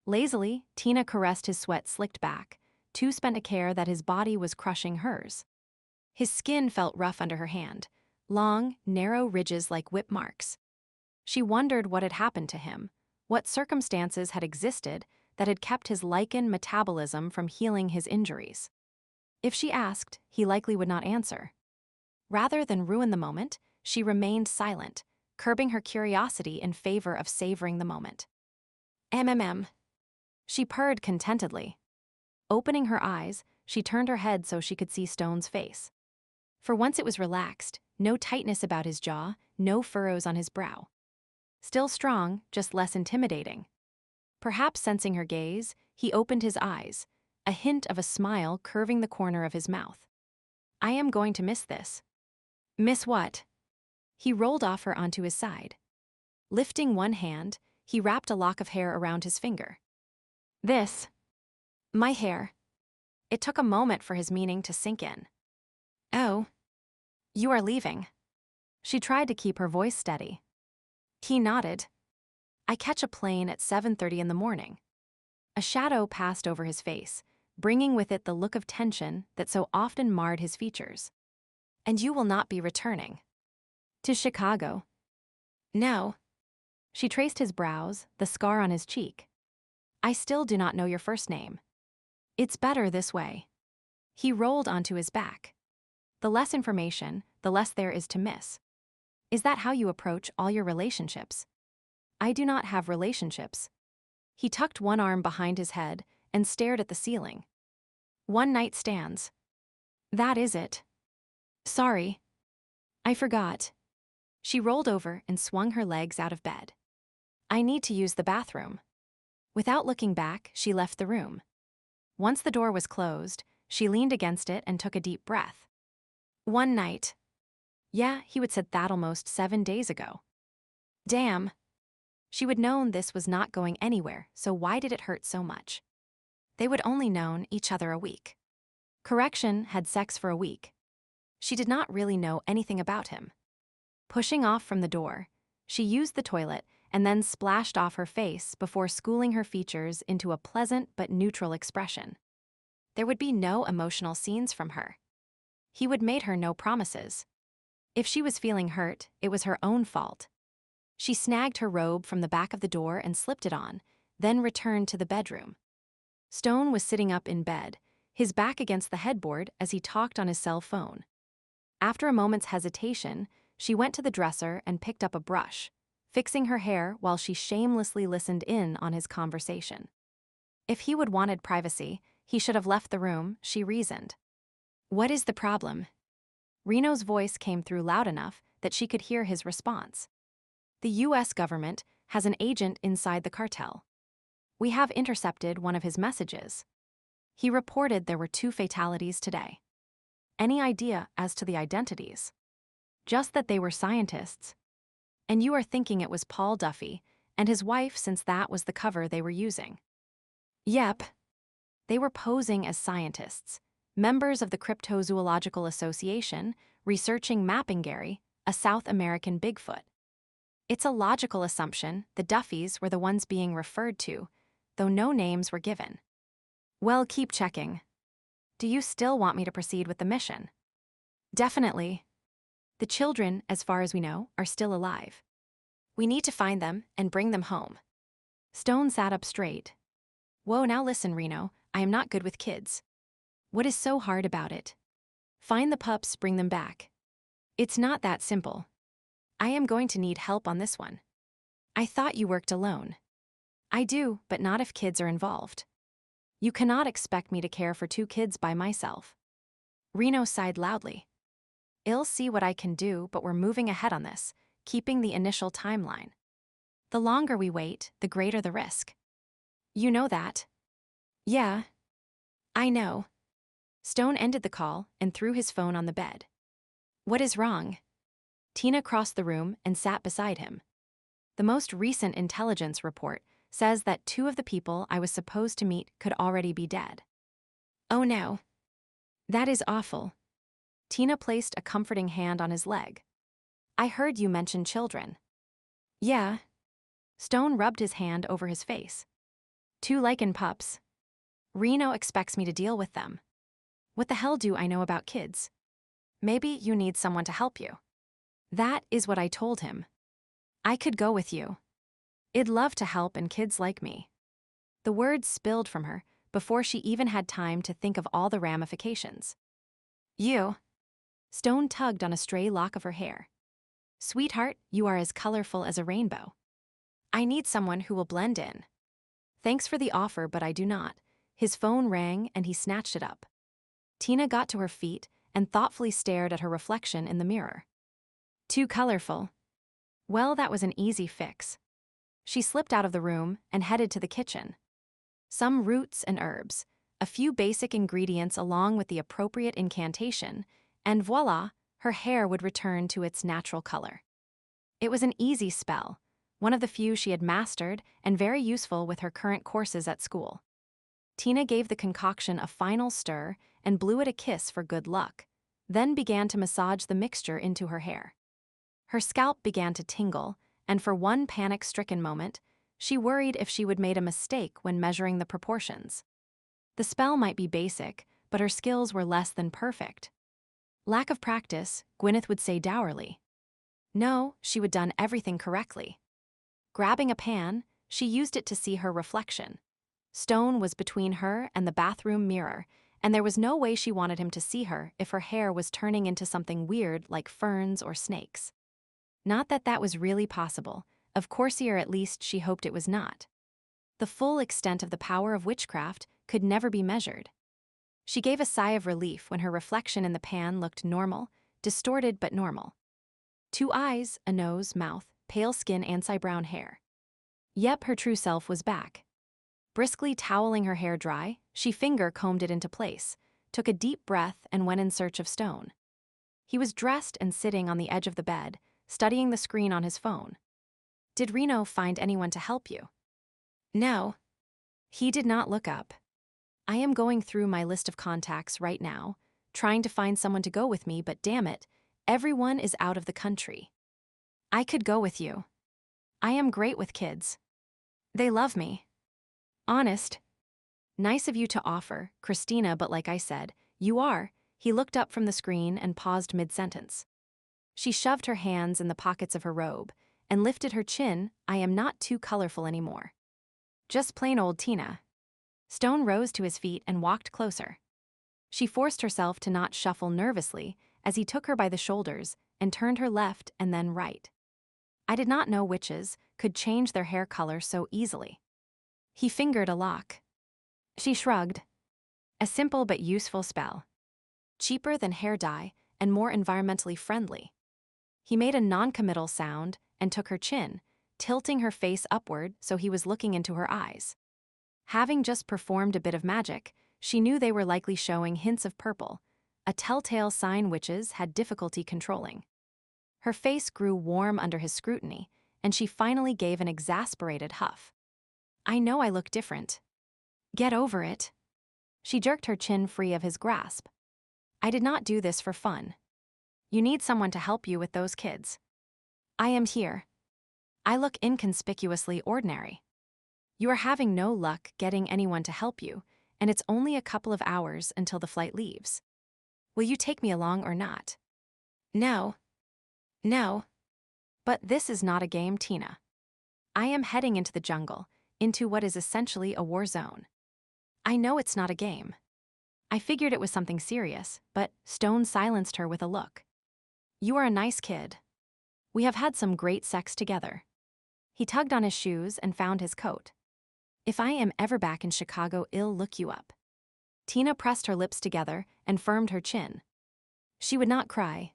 Lazily, Tina caressed his sweat slicked back, too spent to care that his body was crushing hers. His skin felt rough under her hand, long, narrow ridges like whip marks. She wondered what had happened to him, what circumstances had existed that had kept his Lycan metabolism from healing his injuries. If she asked, he likely would not answer. Rather than ruin the moment, she remained silent, curbing her curiosity in favor of savoring the moment. She purred contentedly. Opening her eyes, she turned her head so she could see Stone's face. For once it was relaxed, no tightness about his jaw, no furrows on his brow. Still strong, just less intimidating. Perhaps sensing her gaze, he opened his eyes, a hint of a smile curving the corner of his mouth. I am going to miss this. Miss what? He rolled off her onto his side. Lifting one hand, he wrapped a lock of hair around his finger. This. My hair. It took a moment for his meaning to sink in. Oh. You are leaving. She tried to keep her voice steady. He nodded. I catch a plane at 7:30 in the morning. A shadow passed over his face, bringing with it the look of tension that so often marred his features. And you will not be returning. To Chicago. No. She traced his brows, the scar on his cheek. I still do not know your first name. It's better this way. He rolled onto his back. The less information, the less there is to miss. Is that how you approach all your relationships? I do not have relationships. He tucked one arm behind his head and stared at the ceiling. One night stands. That is it. Sorry. I forgot. She rolled over and swung her legs out of bed. I need to use the bathroom. Without looking back, she left the room. Once the door was closed, she leaned against it and took a deep breath. One night. Yeah, he would said that almost 7 days ago. Damn. She would known this was not going anywhere, so why did it hurt so much? They would only known each other a week. Correction, had sex for a week. She did not really know anything about him. Pushing off from the door, she used the toilet and then splashed off her face before schooling her features into a pleasant but neutral expression. There would be no emotional scenes from her. He would made her no promises. If she was feeling hurt, it was her own fault. She snagged her robe from the back of the door and slipped it on, then returned to the bedroom. Stone was sitting up in bed, his back against the headboard as he talked on his cell phone. After a moment's hesitation, she went to the dresser and picked up a brush, fixing her hair while she shamelessly listened in on his conversation. If he would wanted privacy, he should have left the room, she reasoned. What is the problem? Reno's voice came through loud enough that she could hear his response. The U.S. government has an agent inside the cartel. We have intercepted one of his messages. He reported there were 2 fatalities today. Any idea as to the identities? Just that they were scientists. And you are thinking it was Paul Duffy and his wife since that was the cover they were using. Yep. They were posing as scientists, members of the Cryptozoological Association, researching Mappingary, a South American Bigfoot. It's a logical assumption the Duffys were the ones being referred to, though no names were given. Well, keep checking. Do you still want me to proceed with the mission? Definitely. The children, as far as we know, are still alive. We need to find them and bring them home. Stone sat up straight. Whoa, now listen, Reno, I am not good with kids. What is so hard about it? Find the pups, bring them back. It's not that simple. I am going to need help on this one. I thought you worked alone. I do, but not if kids are involved. You cannot expect me to care for 2 kids by myself. Reno sighed loudly. I'll see what I can do, but we're moving ahead on this, keeping the initial timeline. The longer we wait, the greater the risk. You know that? Yeah. I know. Stone ended the call and threw his phone on the bed. What is wrong? Tina crossed the room and sat beside him. The most recent intelligence report says that 2 of the people I was supposed to meet could already be dead. Oh no. That is awful. Tina placed a comforting hand on his leg. I heard you mention children. Yeah. Stone rubbed his hand over his face. 2 Lycan pups. Reno expects me to deal with them. What the hell do I know about kids? Maybe you need someone to help you. That is what I told him. I could go with you. I'd love to help and kids like me. The words spilled from her before she even had time to think of all the ramifications. You. Stone tugged on a stray lock of her hair. Sweetheart, you are as colorful as a rainbow. I need someone who will blend in. Thanks for the offer, but I do not. His phone rang and he snatched it up. Tina got to her feet and thoughtfully stared at her reflection in the mirror. Too colorful. Well, that was an easy fix. She slipped out of the room and headed to the kitchen. Some roots and herbs, a few basic ingredients along with the appropriate incantation, and voila, her hair would return to its natural color. It was an easy spell, one of the few she had mastered and very useful with her current courses at school. Tina gave the concoction a final stir and blew it a kiss for good luck, then began to massage the mixture into her hair. Her scalp began to tingle, and for one panic-stricken moment, she worried if she would made a mistake when measuring the proportions. The spell might be basic, but her skills were less than perfect. Lack of practice, Gwyneth would say dourly. No, she would done everything correctly. Grabbing a pan, she used it to see her reflection. Stone was between her and the bathroom mirror, and there was no way she wanted him to see her if her hair was turning into something weird like ferns or snakes. Not that that was really possible, of course, or at least she hoped it was not. The full extent of the power of witchcraft could never be measured. She gave a sigh of relief when her reflection in the pan looked normal, distorted but normal. 2 eyes, a nose, mouth, pale skin, and brown hair. Yep, her true self was back. Briskly toweling her hair dry, she finger-combed it into place, took a deep breath, and went in search of Stone. He was dressed and sitting on the edge of the bed, studying the screen on his phone. Did Reno find anyone to help you? No. He did not look up. I am going through my list of contacts right now, trying to find someone to go with me, but damn it, everyone is out of the country. I could go with you. I am great with kids. They love me. Honest. Nice of you to offer, Christina, but like I said, you are. He looked up from the screen and paused mid-sentence. She shoved her hands in the pockets of her robe and lifted her chin. I am not too colorful anymore. Just plain old Tina. Stone rose to his feet and walked closer. She forced herself to not shuffle nervously as he took her by the shoulders and turned her left and then right. I did not know witches could change their hair color so easily. He fingered a lock. She shrugged. A simple but useful spell. Cheaper than hair dye and more environmentally friendly. He made a non-committal sound and took her chin, tilting her face upward so he was looking into her eyes. Having just performed a bit of magic, she knew they were likely showing hints of purple, a telltale sign witches had difficulty controlling. Her face grew warm under his scrutiny, and she finally gave an exasperated huff. I know I look different. Get over it. She jerked her chin free of his grasp. I did not do this for fun. You need someone to help you with those kids. I am here. I look inconspicuously ordinary. You are having no luck getting anyone to help you, and it's only a couple of hours until the flight leaves. Will you take me along or not? No. No. But this is not a game, Tina. I am heading into the jungle, into what is essentially a war zone. I know it's not a game. I figured it was something serious, but Stone silenced her with a look. You are a nice kid. We have had some great sex together. He tugged on his shoes and found his coat. If I am ever back in Chicago, I'll look you up. Tina pressed her lips together and firmed her chin. She would not cry.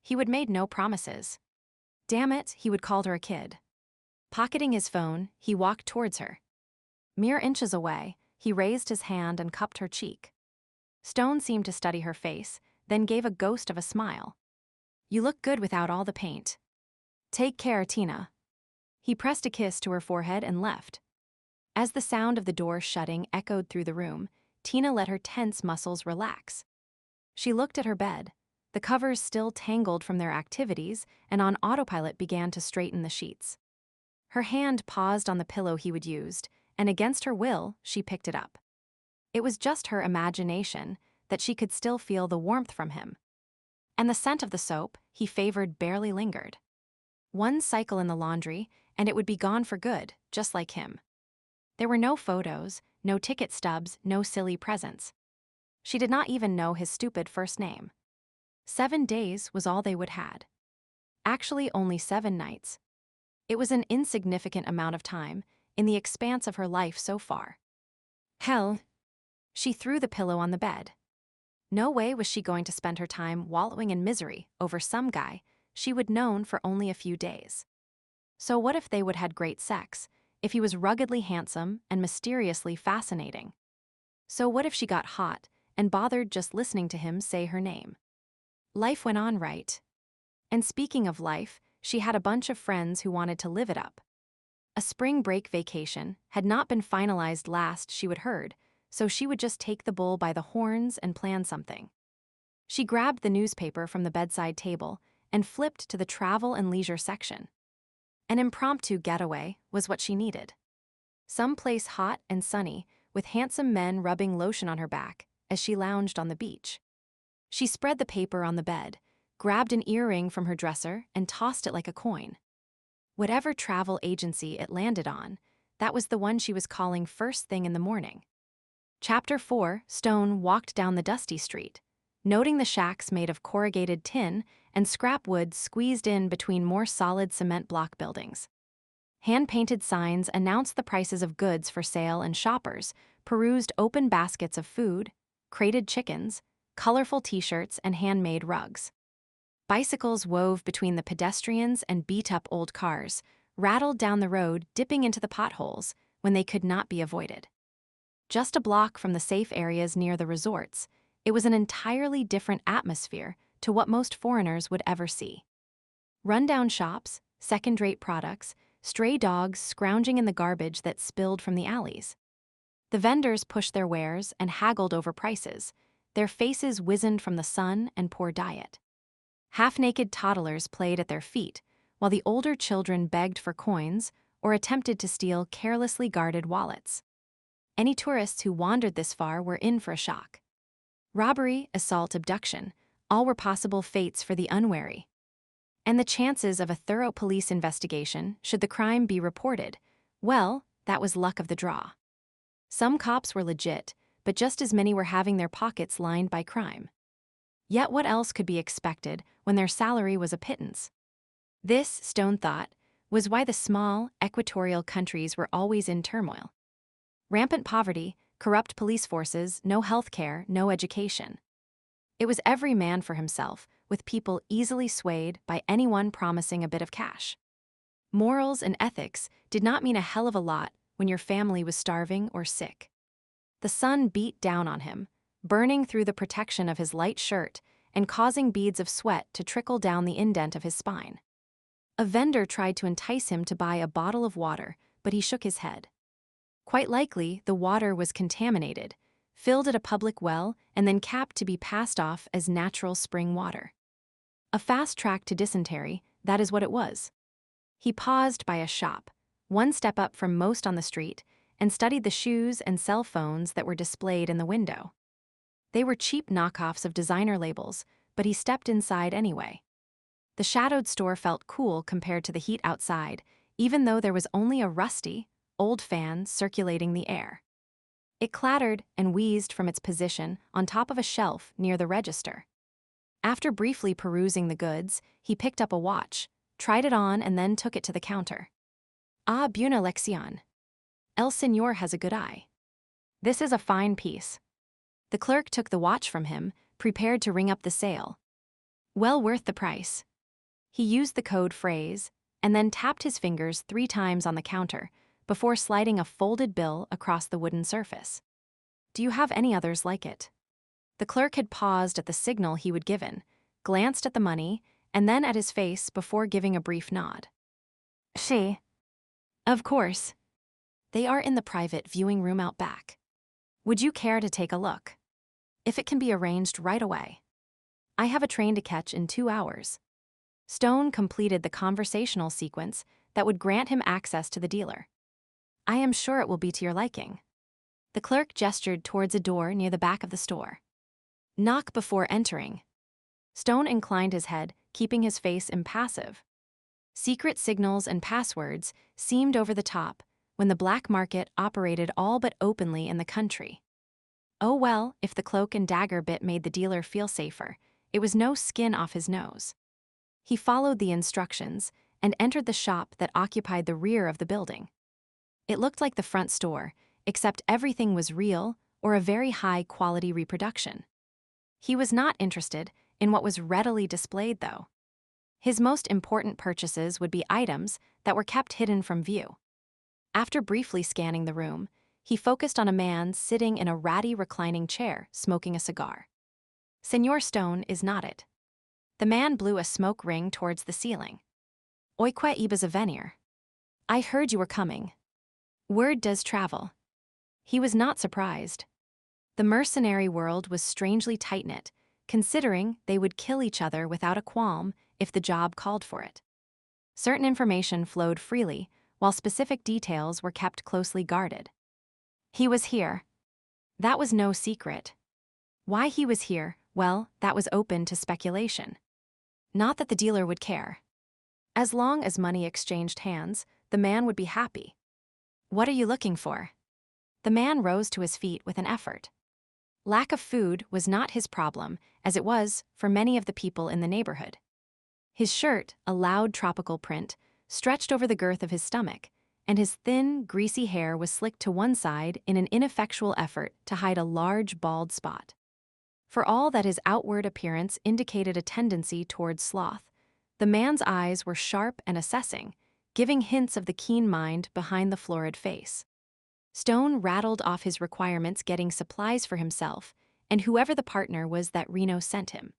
He would made no promises. Damn it, he would called her a kid. Pocketing his phone, he walked towards her. Mere inches away, he raised his hand and cupped her cheek. Stone seemed to study her face, then gave a ghost of a smile. You look good without all the paint. Take care, Tina. He pressed a kiss to her forehead and left. As the sound of the door shutting echoed through the room, Tina let her tense muscles relax. She looked at her bed, the covers still tangled from their activities, and on autopilot began to straighten the sheets. Her hand paused on the pillow he would used, and against her will, she picked it up. It was just her imagination that she could still feel the warmth from him. And the scent of the soap he favored barely lingered. One cycle in the laundry, and it would be gone for good, just like him. There were no photos, no ticket stubs, no silly presents. She did not even know his stupid first name. 7 days was all they would had. Actually, only 7 nights. It was an insignificant amount of time in the expanse of her life so far. Hell. She threw the pillow on the bed. No way was she going to spend her time wallowing in misery over some guy she would known for only a few days. So what if they would had great sex, if he was ruggedly handsome and mysteriously fascinating? So what if she got hot and bothered just listening to him say her name? Life went on, right? And speaking of life, she had a bunch of friends who wanted to live it up. A spring break vacation had not been finalized last she would heard, so she would just take the bull by the horns and plan something. She grabbed the newspaper from the bedside table and flipped to the travel and leisure section. An impromptu getaway was what she needed. Some place hot and sunny, with handsome men rubbing lotion on her back as she lounged on the beach. She spread the paper on the bed, grabbed an earring from her dresser, and tossed it like a coin. Whatever travel agency it landed on, that was the one she was calling first thing in the morning. Chapter 4. Stone walked down the dusty street, noting the shacks made of corrugated tin and scrap wood squeezed in between more solid cement block buildings. Hand-painted signs announced the prices of goods for sale, and shoppers perused open baskets of food, crated chickens, colorful t-shirts, and handmade rugs. Bicycles wove between the pedestrians and beat-up old cars, rattled down the road, dipping into the potholes when they could not be avoided. Just a block from the safe areas near the resorts, it was an entirely different atmosphere to what most foreigners would ever see. Rundown shops, second-rate products, stray dogs scrounging in the garbage that spilled from the alleys. The vendors pushed their wares and haggled over prices, their faces wizened from the sun and poor diet. Half-naked toddlers played at their feet, while the older children begged for coins or attempted to steal carelessly guarded wallets. Any tourists who wandered this far were in for a shock. Robbery, assault, abduction, all were possible fates for the unwary. And the chances of a thorough police investigation, should the crime be reported, well, that was luck of the draw. Some cops were legit, but just as many were having their pockets lined by crime. Yet what else could be expected when their salary was a pittance? This, Stone thought, was why the small, equatorial countries were always in turmoil. Rampant poverty, corrupt police forces, no health care, no education. It was every man for himself, with people easily swayed by anyone promising a bit of cash. Morals and ethics did not mean a hell of a lot when your family was starving or sick. The sun beat down on him, burning through the protection of his light shirt and causing beads of sweat to trickle down the indent of his spine. A vendor tried to entice him to buy a bottle of water, but he shook his head. Quite likely, the water was contaminated, filled at a public well, and then capped to be passed off as natural spring water. A fast track to dysentery, that is what it was. He paused by a shop, one step up from most on the street, and studied the shoes and cell phones that were displayed in the window. They were cheap knockoffs of designer labels, but he stepped inside anyway. The shadowed store felt cool compared to the heat outside, even though there was only a rusty, old fan circulating the air. It clattered and wheezed from its position on top of a shelf near the register. After briefly perusing the goods, he picked up a watch, tried it on, and then took it to the counter. Ah, buena lección. El señor has a good eye. This is a fine piece. The clerk took the watch from him, prepared to ring up the sale. Well worth the price. He used the code phrase, and then tapped his fingers 3 times on the counter, before sliding a folded bill across the wooden surface. Do you have any others like it? The clerk had paused at the signal he would given, glanced at the money, and then at his face before giving a brief nod. She. Of course. They are in the private viewing room out back. Would you care to take a look? If it can be arranged right away. I have a train to catch in 2 hours. Stone completed the conversational sequence that would grant him access to the dealer. I am sure it will be to your liking. The clerk gestured towards a door near the back of the store. Knock before entering. Stone inclined his head, keeping his face impassive. Secret signals and passwords seemed over the top when the black market operated all but openly in the country. Oh well, if the cloak and dagger bit made the dealer feel safer, it was no skin off his nose. He followed the instructions and entered the shop that occupied the rear of the building. It looked like the front store, except everything was real or a very high-quality reproduction. He was not interested in what was readily displayed, though. His most important purchases would be items that were kept hidden from view. After briefly scanning the room, he focused on a man sitting in a ratty reclining chair, smoking a cigar. Senor Stone is not it. The man blew a smoke ring towards the ceiling. Oique ibas a venir. I heard you were coming. Word does travel. He was not surprised. The mercenary world was strangely tight-knit, considering they would kill each other without a qualm if the job called for it. Certain information flowed freely, while specific details were kept closely guarded. He was here. That was no secret. Why he was here, well, that was open to speculation. Not that the dealer would care. As long as money exchanged hands, the man would be happy. What are you looking for? The man rose to his feet with an effort. Lack of food was not his problem, as it was for many of the people in the neighborhood. His shirt, a loud tropical print, stretched over the girth of his stomach, and his thin, greasy hair was slicked to one side in an ineffectual effort to hide a large, bald spot. For all that his outward appearance indicated a tendency towards sloth, the man's eyes were sharp and assessing, giving hints of the keen mind behind the florid face. Stone rattled off his requirements, getting supplies for himself and whoever the partner was that Reno sent him.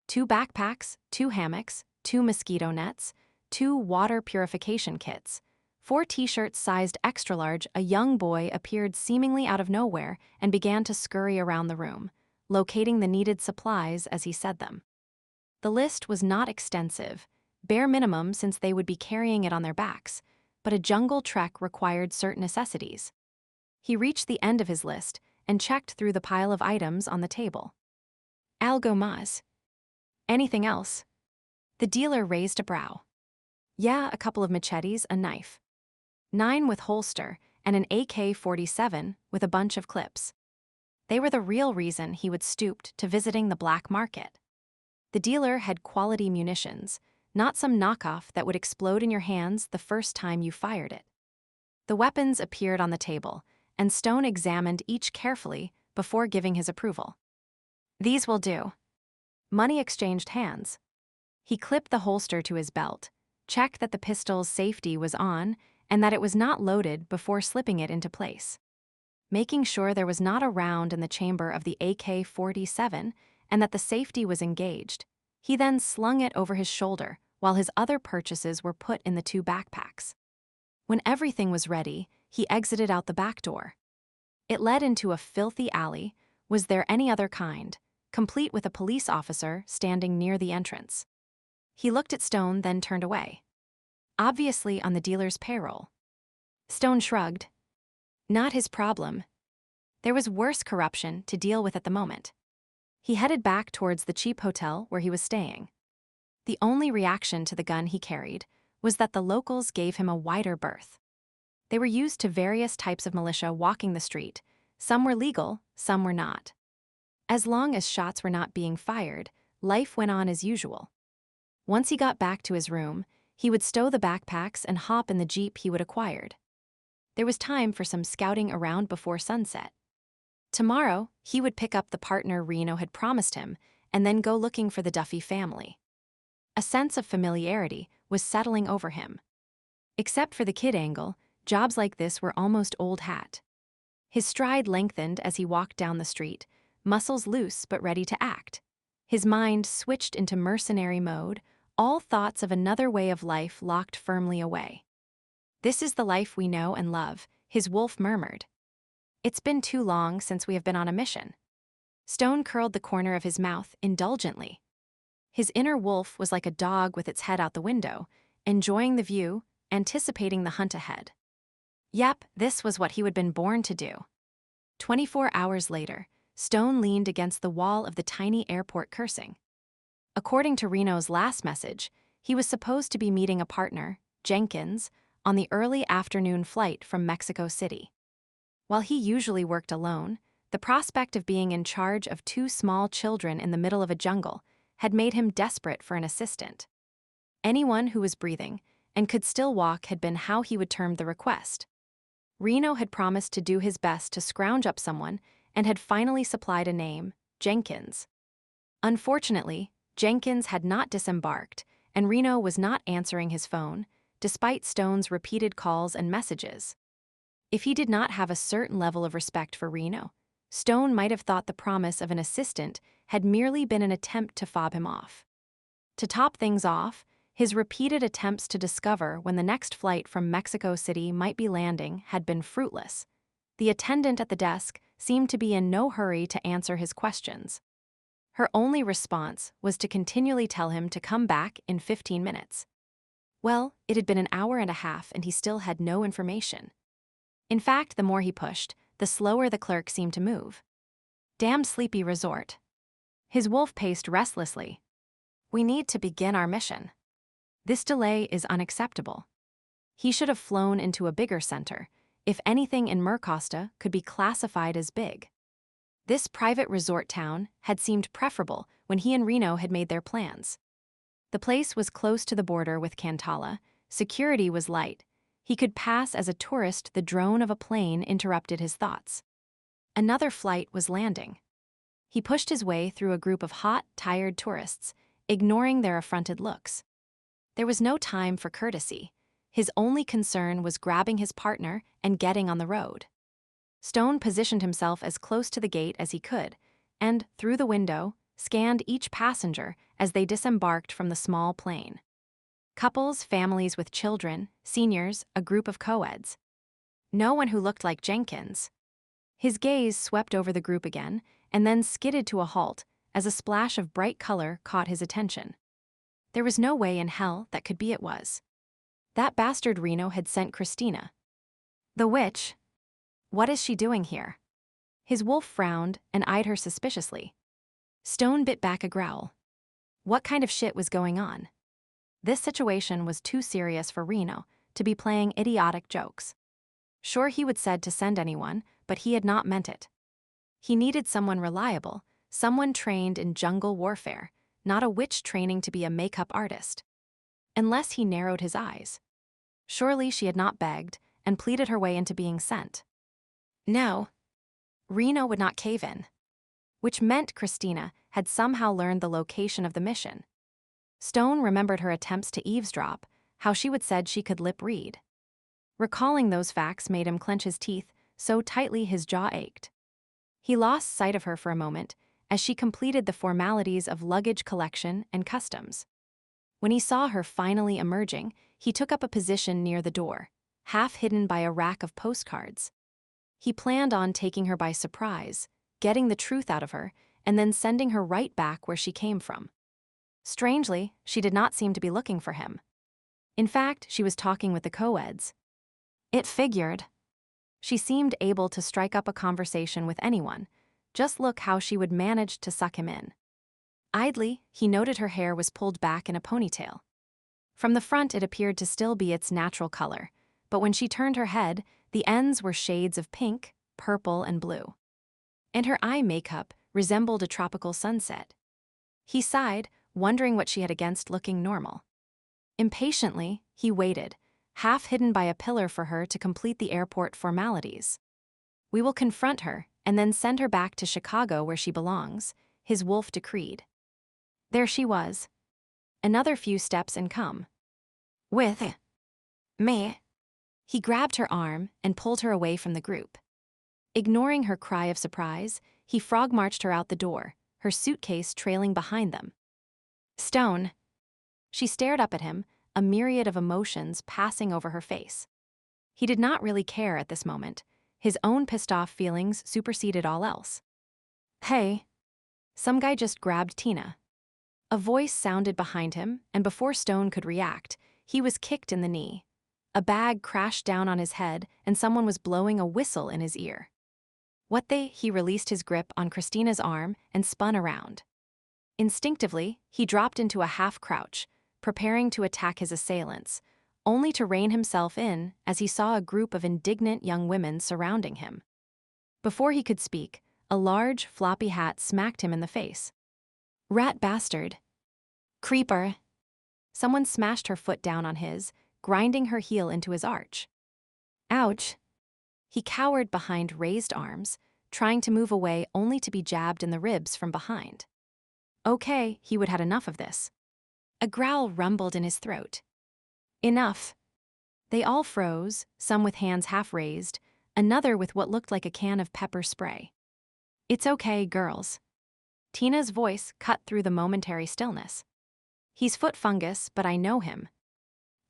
2 backpacks, 2 hammocks, 2 mosquito nets, 2 water purification kits, 4 t-shirts sized extra large. A young boy appeared seemingly out of nowhere and began to scurry around the room, locating the needed supplies as he said them. The list was not extensive, bare minimum since they would be carrying it on their backs, but a jungle trek required certain necessities. He reached the end of his list and checked through the pile of items on the table. Algo más. Anything else? The dealer raised a brow. Yeah, a couple of machetes, a knife. 9 with holster, and an AK-47 with a bunch of clips. They were the real reason he would stoop to visiting the black market. The dealer had quality munitions, not some knockoff that would explode in your hands the first time you fired it. The weapons appeared on the table, and Stone examined each carefully before giving his approval. These will do. Money exchanged hands. He clipped the holster to his belt, checked that the pistol's safety was on and that it was not loaded before slipping it into place. Making sure there was not a round in the chamber of the AK-47 and that the safety was engaged, he then slung it over his shoulder while his other purchases were put in the 2 backpacks. When everything was ready, he exited out the back door. It led into a filthy alley, was there any other kind, complete with a police officer standing near the entrance. He looked at Stone, then turned away. Obviously on the dealer's payroll. Stone shrugged. Not his problem. There was worse corruption to deal with at the moment. He headed back towards the cheap hotel where he was staying. The only reaction to the gun he carried was that the locals gave him a wider berth. They were used to various types of militia walking the street. Some were legal, some were not. As long as shots were not being fired, life went on as usual. Once he got back to his room, he would stow the backpacks and hop in the jeep he would acquired. There was time for some scouting around before sunset. Tomorrow, he would pick up the partner Reno had promised him and then go looking for the Duffy family. A sense of familiarity was settling over him. Except for the kid angle, jobs like this were almost old hat. His stride lengthened as he walked down the street, muscles loose but ready to act. His mind switched into mercenary mode, all thoughts of another way of life locked firmly away. This is the life we know and love, his wolf murmured. It's been too long since we have been on a mission. Stone curled the corner of his mouth indulgently. His inner wolf was like a dog with its head out the window, enjoying the view, anticipating the hunt ahead. Yep, this was what he had been born to do. 24 hours later, Stone leaned against the wall of the tiny airport cursing. According to Reno's last message, he was supposed to be meeting a partner, Jenkins, on the early afternoon flight from Mexico City. While he usually worked alone, the prospect of being in charge of 2 small children in the middle of a jungle had made him desperate for an assistant. Anyone who was breathing and could still walk had been how he would term the request. Reno had promised to do his best to scrounge up someone and had finally supplied a name, Jenkins. Unfortunately, Jenkins had not disembarked, and Reno was not answering his phone, despite Stone's repeated calls and messages. If he did not have a certain level of respect for Reno, Stone might have thought the promise of an assistant had merely been an attempt to fob him off. To top things off, his repeated attempts to discover when the next flight from Mexico City might be landing had been fruitless. The attendant at the desk seemed to be in no hurry to answer his questions. Her only response was to continually tell him to come back in 15 minutes. Well, it had been an hour and a half and he still had no information. In fact, the more he pushed, the slower the clerk seemed to move. Damned sleepy resort. His wolf paced restlessly. We need to begin our mission. This delay is unacceptable. He should have flown into a bigger center, if anything in Mercosta could be classified as big. This private resort town had seemed preferable when he and Reno had made their plans. The place was close to the border with Cantala, security was light. He could pass as a tourist. The drone of a plane interrupted his thoughts. Another flight was landing. He pushed his way through a group of hot, tired tourists, ignoring their affronted looks. There was no time for courtesy. His only concern was grabbing his partner and getting on the road. Stone positioned himself as close to the gate as he could, and, through the window, scanned each passenger as they disembarked from the small plane. Couples, families with children, seniors, a group of co-eds. No one who looked like Jenkins. His gaze swept over the group again, and then skidded to a halt as a splash of bright color caught his attention. There was no way in hell that could be it was. That bastard Reno had sent Christina. The witch. What is she doing here? His wolf frowned and eyed her suspiciously. Stone bit back a growl. What kind of shit was going on? This situation was too serious for Reno to be playing idiotic jokes. Sure, he would said to send anyone, but he had not meant it. He needed someone reliable, someone trained in jungle warfare, not a witch training to be a makeup artist. Unless he narrowed his eyes. Surely she had not begged and pleaded her way into being sent. No. Reno would not cave in. Which meant Christina had somehow learned the location of the mission. Stone remembered her attempts to eavesdrop, how she would said she could lip read. Recalling those facts made him clench his teeth so tightly his jaw ached. He lost sight of her for a moment as she completed the formalities of luggage collection and customs. When he saw her finally emerging, he took up a position near the door, half hidden by a rack of postcards. He planned on taking her by surprise, getting the truth out of her, and then sending her right back where she came from. Strangely, she did not seem to be looking for him. In fact, she was talking with the co-eds. It figured. She seemed able to strike up a conversation with anyone. Just look how she would manage to suck him in. Idly, he noted her hair was pulled back in a ponytail. From the front it appeared to still be its natural color, but when she turned her head, the ends were shades of pink, purple, and blue. And her eye makeup resembled a tropical sunset. He sighed, wondering what she had against looking normal. Impatiently, he waited, half hidden by a pillar for her to complete the airport formalities. We will confront her and then send her back to Chicago where she belongs, his wolf decreed. There she was. Another few steps and come. With me. He grabbed her arm and pulled her away from the group. Ignoring her cry of surprise, he frog-marched her out the door, her suitcase trailing behind them. Stone. She stared up at him, a myriad of emotions passing over her face. He did not really care at this moment. His own pissed-off feelings superseded all else. Hey. Some guy just grabbed Tina. A voice sounded behind him, and before Stone could react, he was kicked in the knee. A bag crashed down on his head, and someone was blowing a whistle in his ear. He released his grip on Christina's arm and spun around. Instinctively, he dropped into a half-crouch, preparing to attack his assailants, only to rein himself in as he saw a group of indignant young women surrounding him. Before he could speak, a large, floppy hat smacked him in the face. Rat bastard. Creeper. Someone smashed her foot down on his, grinding her heel into his arch. Ouch. He cowered behind raised arms, trying to move away only to be jabbed in the ribs from behind. Okay, he would had enough of this. A growl rumbled in his throat. Enough. They all froze, some with hands half raised, another with what looked like a can of pepper spray. It's okay, girls. Tina's voice cut through the momentary stillness. He's foot fungus, but I know him.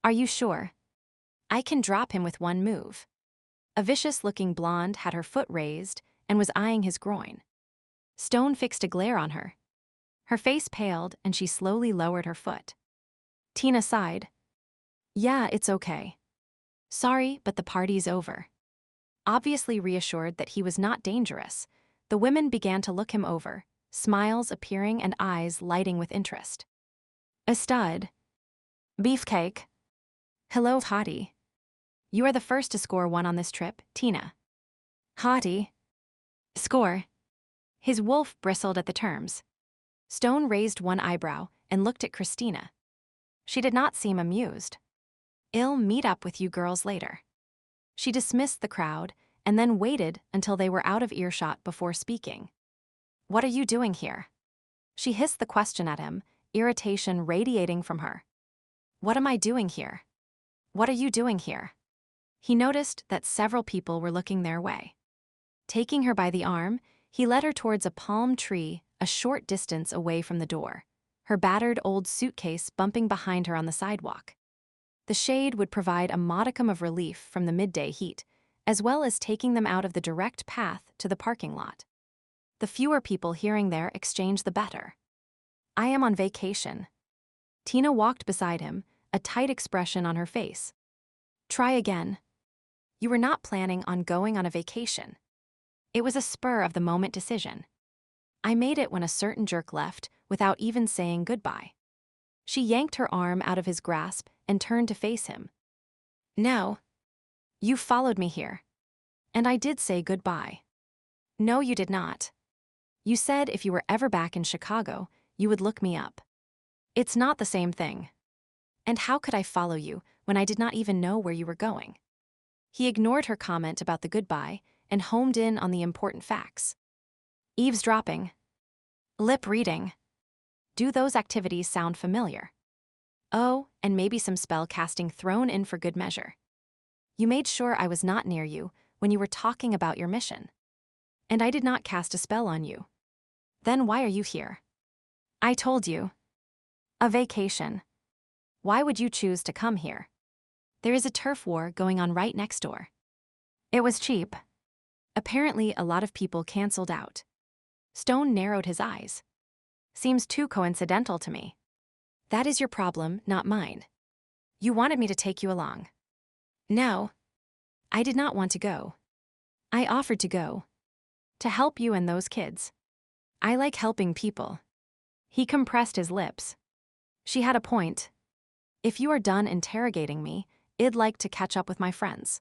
Are you sure? I can drop him with one move. A vicious-looking blonde had her foot raised and was eyeing his groin. Stone fixed a glare on her. Her face paled and she slowly lowered her foot. Tina sighed. Yeah, it's okay. Sorry, but the party's over. Obviously reassured that he was not dangerous, the women began to look him over, smiles appearing and eyes lighting with interest. A stud. Beefcake. Hello, Hottie. You are the first to score one on this trip, Tina. Hottie. Score. His wolf bristled at the terms. Stone raised one eyebrow and looked at Christina. She did not seem amused. I'll meet up with you girls later. She dismissed the crowd and then waited until they were out of earshot before speaking. What are you doing here? She hissed the question at him, irritation radiating from her. What am I doing here? What are you doing here? He noticed that several people were looking their way. Taking her by the arm, he led her towards a palm tree a short distance away from the door, her battered old suitcase bumping behind her on the sidewalk. The shade would provide a modicum of relief from the midday heat, as well as taking them out of the direct path to the parking lot. The fewer people hearing there exchanged the better. I am on vacation. Tina walked beside him, a tight expression on her face. Try again. You were not planning on going on a vacation. It was a spur-of-the-moment decision. I made it when a certain jerk left without even saying goodbye. She yanked her arm out of his grasp and turned to face him. No. You followed me here. And I did say goodbye. No, you did not. You said if you were ever back in Chicago, you would look me up. It's not the same thing. And how could I follow you when I did not even know where you were going? He ignored her comment about the goodbye and homed in on the important facts. Eavesdropping. Lip reading. Do those activities sound familiar? Oh, and maybe some spell casting thrown in for good measure. You made sure I was not near you when you were talking about your mission. And I did not cast a spell on you. Then why are you here? I told you. A vacation. Why would you choose to come here? There is a turf war going on right next door. It was cheap. Apparently, a lot of people canceled out. Stone narrowed his eyes. Seems too coincidental to me. That is your problem, not mine. You wanted me to take you along. No. I did not want to go. I offered to go. To help you and those kids. I like helping people. He compressed his lips. She had a point. If you are done interrogating me, I'd like to catch up with my friends.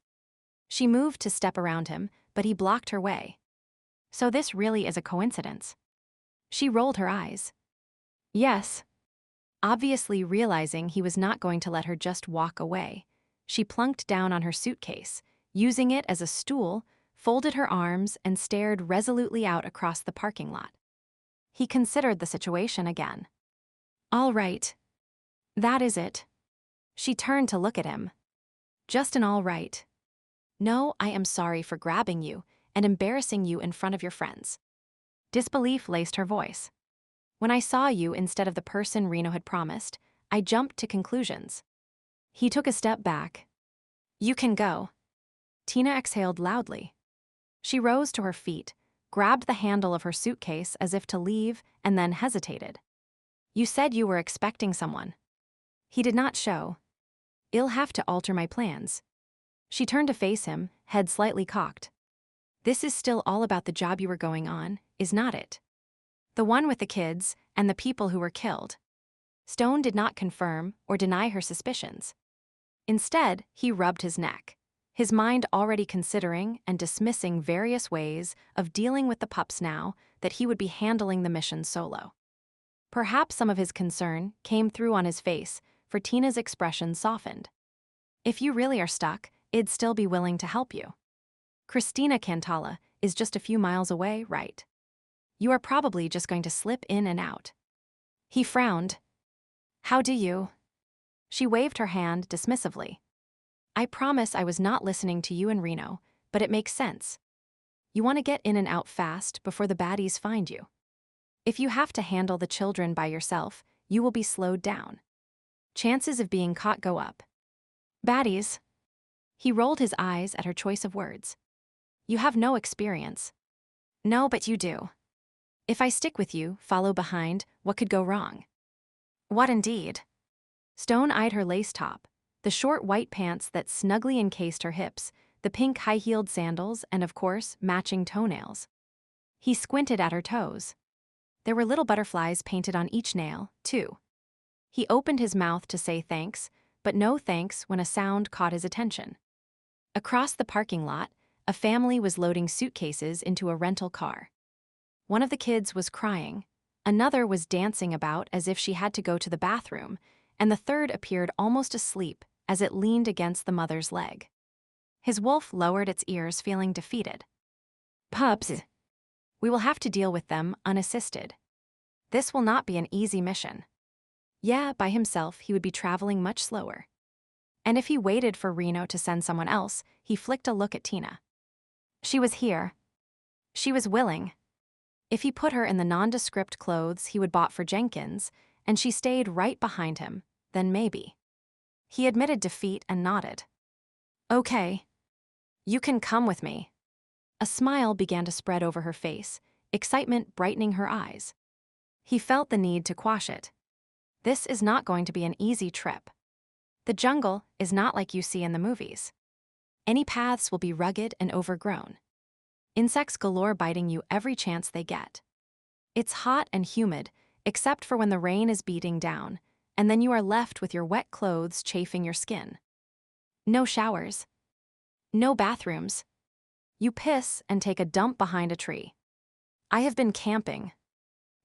She moved to step around him, but he blocked her way. So this really is a coincidence. She rolled her eyes. Yes. Obviously realizing he was not going to let her just walk away, she plunked down on her suitcase, using it as a stool, folded her arms, and stared resolutely out across the parking lot. He considered the situation again. All right. That is it. She turned to look at him. Just an all right. No, I am sorry for grabbing you and embarrassing you in front of your friends. Disbelief laced her voice. When I saw you instead of the person Reno had promised, I jumped to conclusions. He took a step back. You can go. Tina exhaled loudly. She rose to her feet, grabbed the handle of her suitcase as if to leave, and then hesitated. You said you were expecting someone. He did not show. I'll have to alter my plans. She turned to face him, head slightly cocked. This is still all about the job you were going on, is not it? The one with the kids and the people who were killed. Stone did not confirm or deny her suspicions. Instead, he rubbed his neck, his mind already considering and dismissing various ways of dealing with the pups now that he would be handling the mission solo. Perhaps some of his concern came through on his face, for Tina's expression softened. If you really are stuck, I'd still be willing to help you. Christina Cantala is just a few miles away, right? You are probably just going to slip in and out. He frowned. How do you? She waved her hand dismissively. I promise I was not listening to you and Reno, but it makes sense. You want to get in and out fast before the baddies find you. If you have to handle the children by yourself, you will be slowed down. Chances of being caught go up. Baddies. He rolled his eyes at her choice of words. You have no experience. No, but you do. If I stick with you, follow behind, what could go wrong? What indeed? Stone eyed her lace top, the short white pants that snugly encased her hips, the pink high-heeled sandals, and of course, matching toenails. He squinted at her toes. There were little butterflies painted on each nail, too. He opened his mouth to say thanks, but no thanks when a sound caught his attention. Across the parking lot, a family was loading suitcases into a rental car. One of the kids was crying, another was dancing about as if she had to go to the bathroom, and the third appeared almost asleep as it leaned against the mother's leg. His wolf lowered its ears, feeling defeated. Pups. We will have to deal with them unassisted. This will not be an easy mission. Yeah, by himself he would be traveling much slower. And if he waited for Reno to send someone else, he flicked a look at Tina. She was here. She was willing. If he put her in the nondescript clothes he would bought for Jenkins, and she stayed right behind him, then maybe. He admitted defeat and nodded. Okay. You can come with me. A smile began to spread over her face, excitement brightening her eyes. He felt the need to quash it. This is not going to be an easy trip. The jungle is not like you see in the movies. Any paths will be rugged and overgrown. Insects galore biting you every chance they get. It's hot and humid, except for when the rain is beating down, and then you are left with your wet clothes chafing your skin. No showers. No bathrooms. You piss and take a dump behind a tree. I have been camping.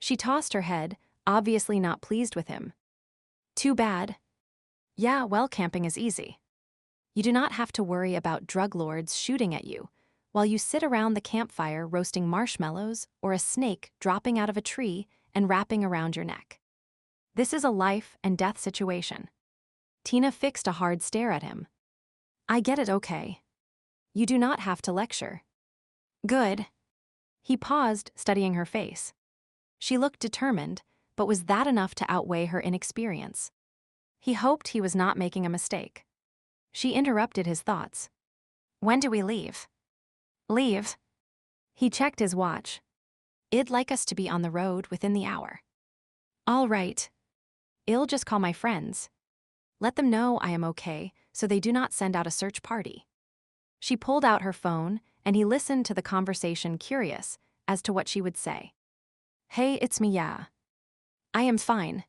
She tossed her head, obviously not pleased with him. Too bad. Yeah, well, camping is easy. You do not have to worry about drug lords shooting at you while you sit around the campfire roasting marshmallows or a snake dropping out of a tree and wrapping around your neck. This is a life and death situation. Tina fixed a hard stare at him. I get it, okay. You do not have to lecture. Good. He paused, studying her face. She looked determined, but was that enough to outweigh her inexperience? He hoped he was not making a mistake. She interrupted his thoughts. When do we leave? Leave? He checked his watch. I'd like us to be on the road within the hour. All right. I'll just call my friends. Let them know I am okay, so they do not send out a search party. She pulled out her phone, and he listened to the conversation, curious as to what she would say. Hey, it's me, yeah. I am fine.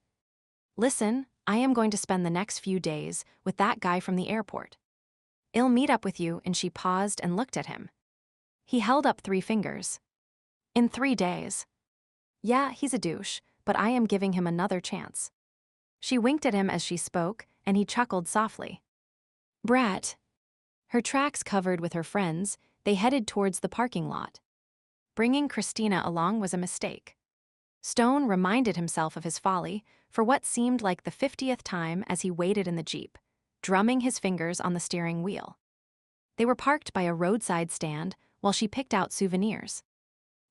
Listen, I am going to spend the next few days with that guy from the airport. I'll meet up with you, and she paused and looked at him. He held up 3 fingers. In 3 days. Yeah, he's a douche, but I am giving him another chance. She winked at him as she spoke, and he chuckled softly. Brat. Her tracks covered with her friends, they headed towards the parking lot. Bringing Christina along was a mistake. Stone reminded himself of his folly for what seemed like the 50th time as he waited in the Jeep, drumming his fingers on the steering wheel. They were parked by a roadside stand while she picked out souvenirs.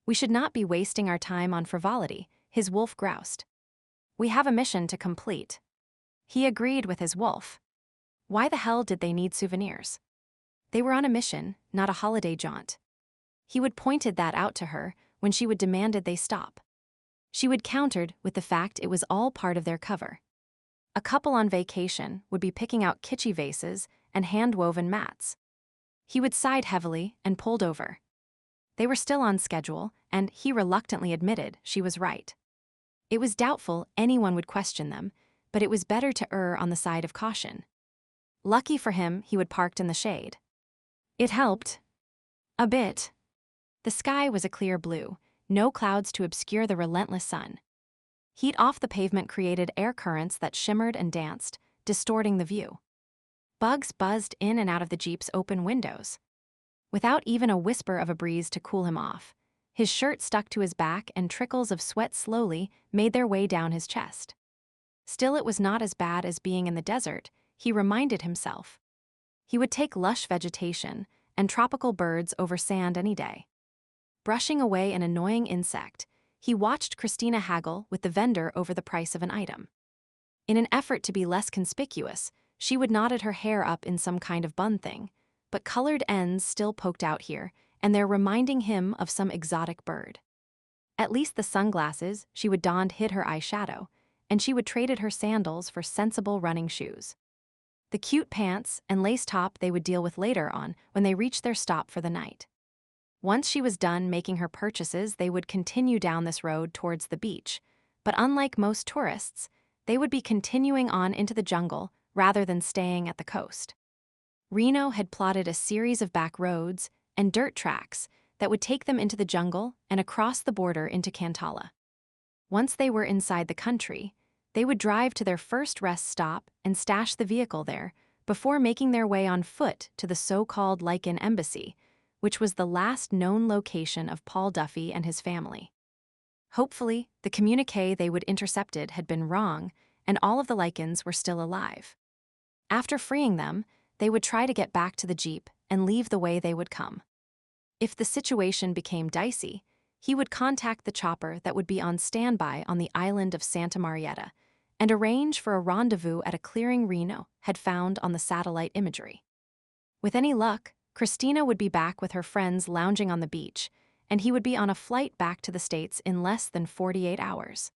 We should not be wasting our time on frivolity, his wolf groused. We have a mission to complete. He agreed with his wolf. Why the hell did they need souvenirs? They were on a mission, not a holiday jaunt. He would pointed that out to her when she would demanded they stop. She would countered with the fact it was all part of their cover. A couple on vacation would be picking out kitschy vases and hand-woven mats. He would sighed heavily and pulled over. They were still on schedule, and he reluctantly admitted she was right. It was doubtful anyone would question them, but it was better to err on the side of caution. Lucky for him, he would parked in the shade. It helped. A bit. The sky was a clear blue, no clouds to obscure the relentless sun. Heat off the pavement created air currents that shimmered and danced, distorting the view. Bugs buzzed in and out of the Jeep's open windows. Without even a whisper of a breeze to cool him off, His shirt stuck to his back and trickles of sweat slowly made their way down his chest. Still, it was not as bad as being in the desert, he reminded himself. He would take lush vegetation and tropical birds over sand any day. Brushing away an annoying insect, he watched Christina haggle with the vendor over the price of an item. In an effort to be less conspicuous, she would knotted her hair up in some kind of bun thing, but colored ends still poked out here, and they're reminding him of some exotic bird. At least the sunglasses she would don hid her eyeshadow, and she would traded her sandals for sensible running shoes. The cute pants and lace top they would deal with later on when they reached their stop for the night. Once she was done making her purchases, they would continue down this road towards the beach, but unlike most tourists, they would be continuing on into the jungle rather than staying at the coast. Reno had plotted a series of back roads and dirt tracks that would take them into the jungle and across the border into Cantala. Once they were inside the country, they would drive to their first rest stop and stash the vehicle there before making their way on foot to the so-called Lycan embassy, which was the last known location of Paul Duffy and his family. Hopefully, the communique they would intercepted had been wrong and all of the Lycans were still alive. After freeing them, they would try to get back to the jeep and leave the way they would come. If the situation became dicey, he would contact the chopper that would be on standby on the island of Santa Marietta and arrange for a rendezvous at a clearing Reno had found on the satellite imagery. With any luck, Christina would be back with her friends lounging on the beach, and he would be on a flight back to the States in less than 48 hours.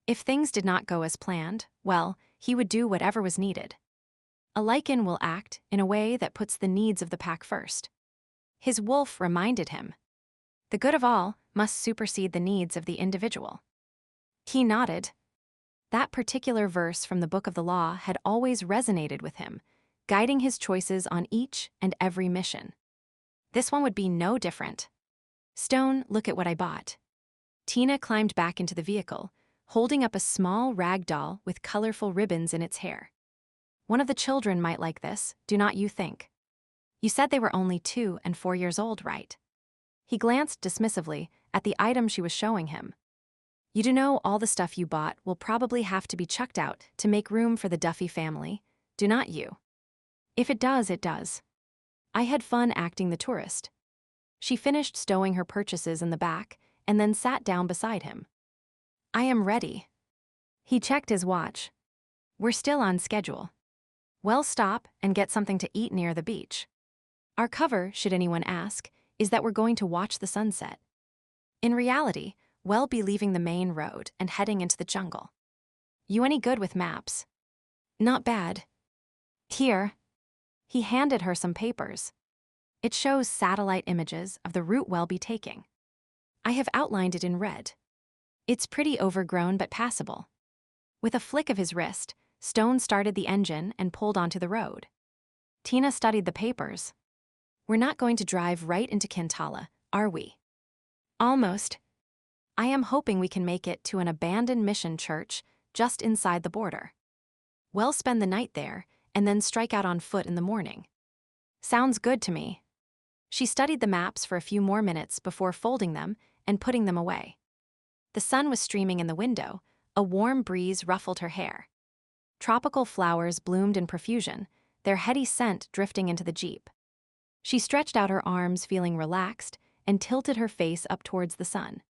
If things did not go as planned, well, he would do whatever was needed. A Lycan will act in a way that puts the needs of the pack first. His wolf reminded him. The good of all must supersede the needs of the individual. He nodded. That particular verse from the Book of the Law had always resonated with him, guiding his choices on each and every mission. This one would be no different. Stone, look at what I bought. Tina climbed back into the vehicle, holding up a small rag doll with colorful ribbons in its hair. One of the children might like this, do not you think? You said they were only 2 and 4 years old, right? He glanced dismissively at the item she was showing him. You do know all the stuff you bought will probably have to be chucked out to make room for the Duffy family, do not you? If it does, it does. I had fun acting the tourist. She finished stowing her purchases in the back and then sat down beside him. I am ready. He checked his watch. We're still on schedule. Well, stop and get something to eat near the beach. Our cover, should anyone ask, is that we're going to watch the sunset. In reality, we'll be leaving the main road and heading into the jungle. You any good with maps? Not bad. Here. He handed her some papers. It shows satellite images of the route we'll be taking. I have outlined it in red. It's pretty overgrown but passable. With a flick of his wrist, Stone started the engine and pulled onto the road. Tina studied the papers. We're not going to drive right into Cantala, are we? Almost. I am hoping we can make it to an abandoned mission church just inside the border. We'll spend the night there and then strike out on foot in the morning. Sounds good to me. She studied the maps for a few more minutes before folding them and putting them away. The sun was streaming in the window, a warm breeze ruffled her hair. Tropical flowers bloomed in profusion, their heady scent drifting into the jeep. She stretched out her arms, feeling relaxed, and tilted her face up towards the sun.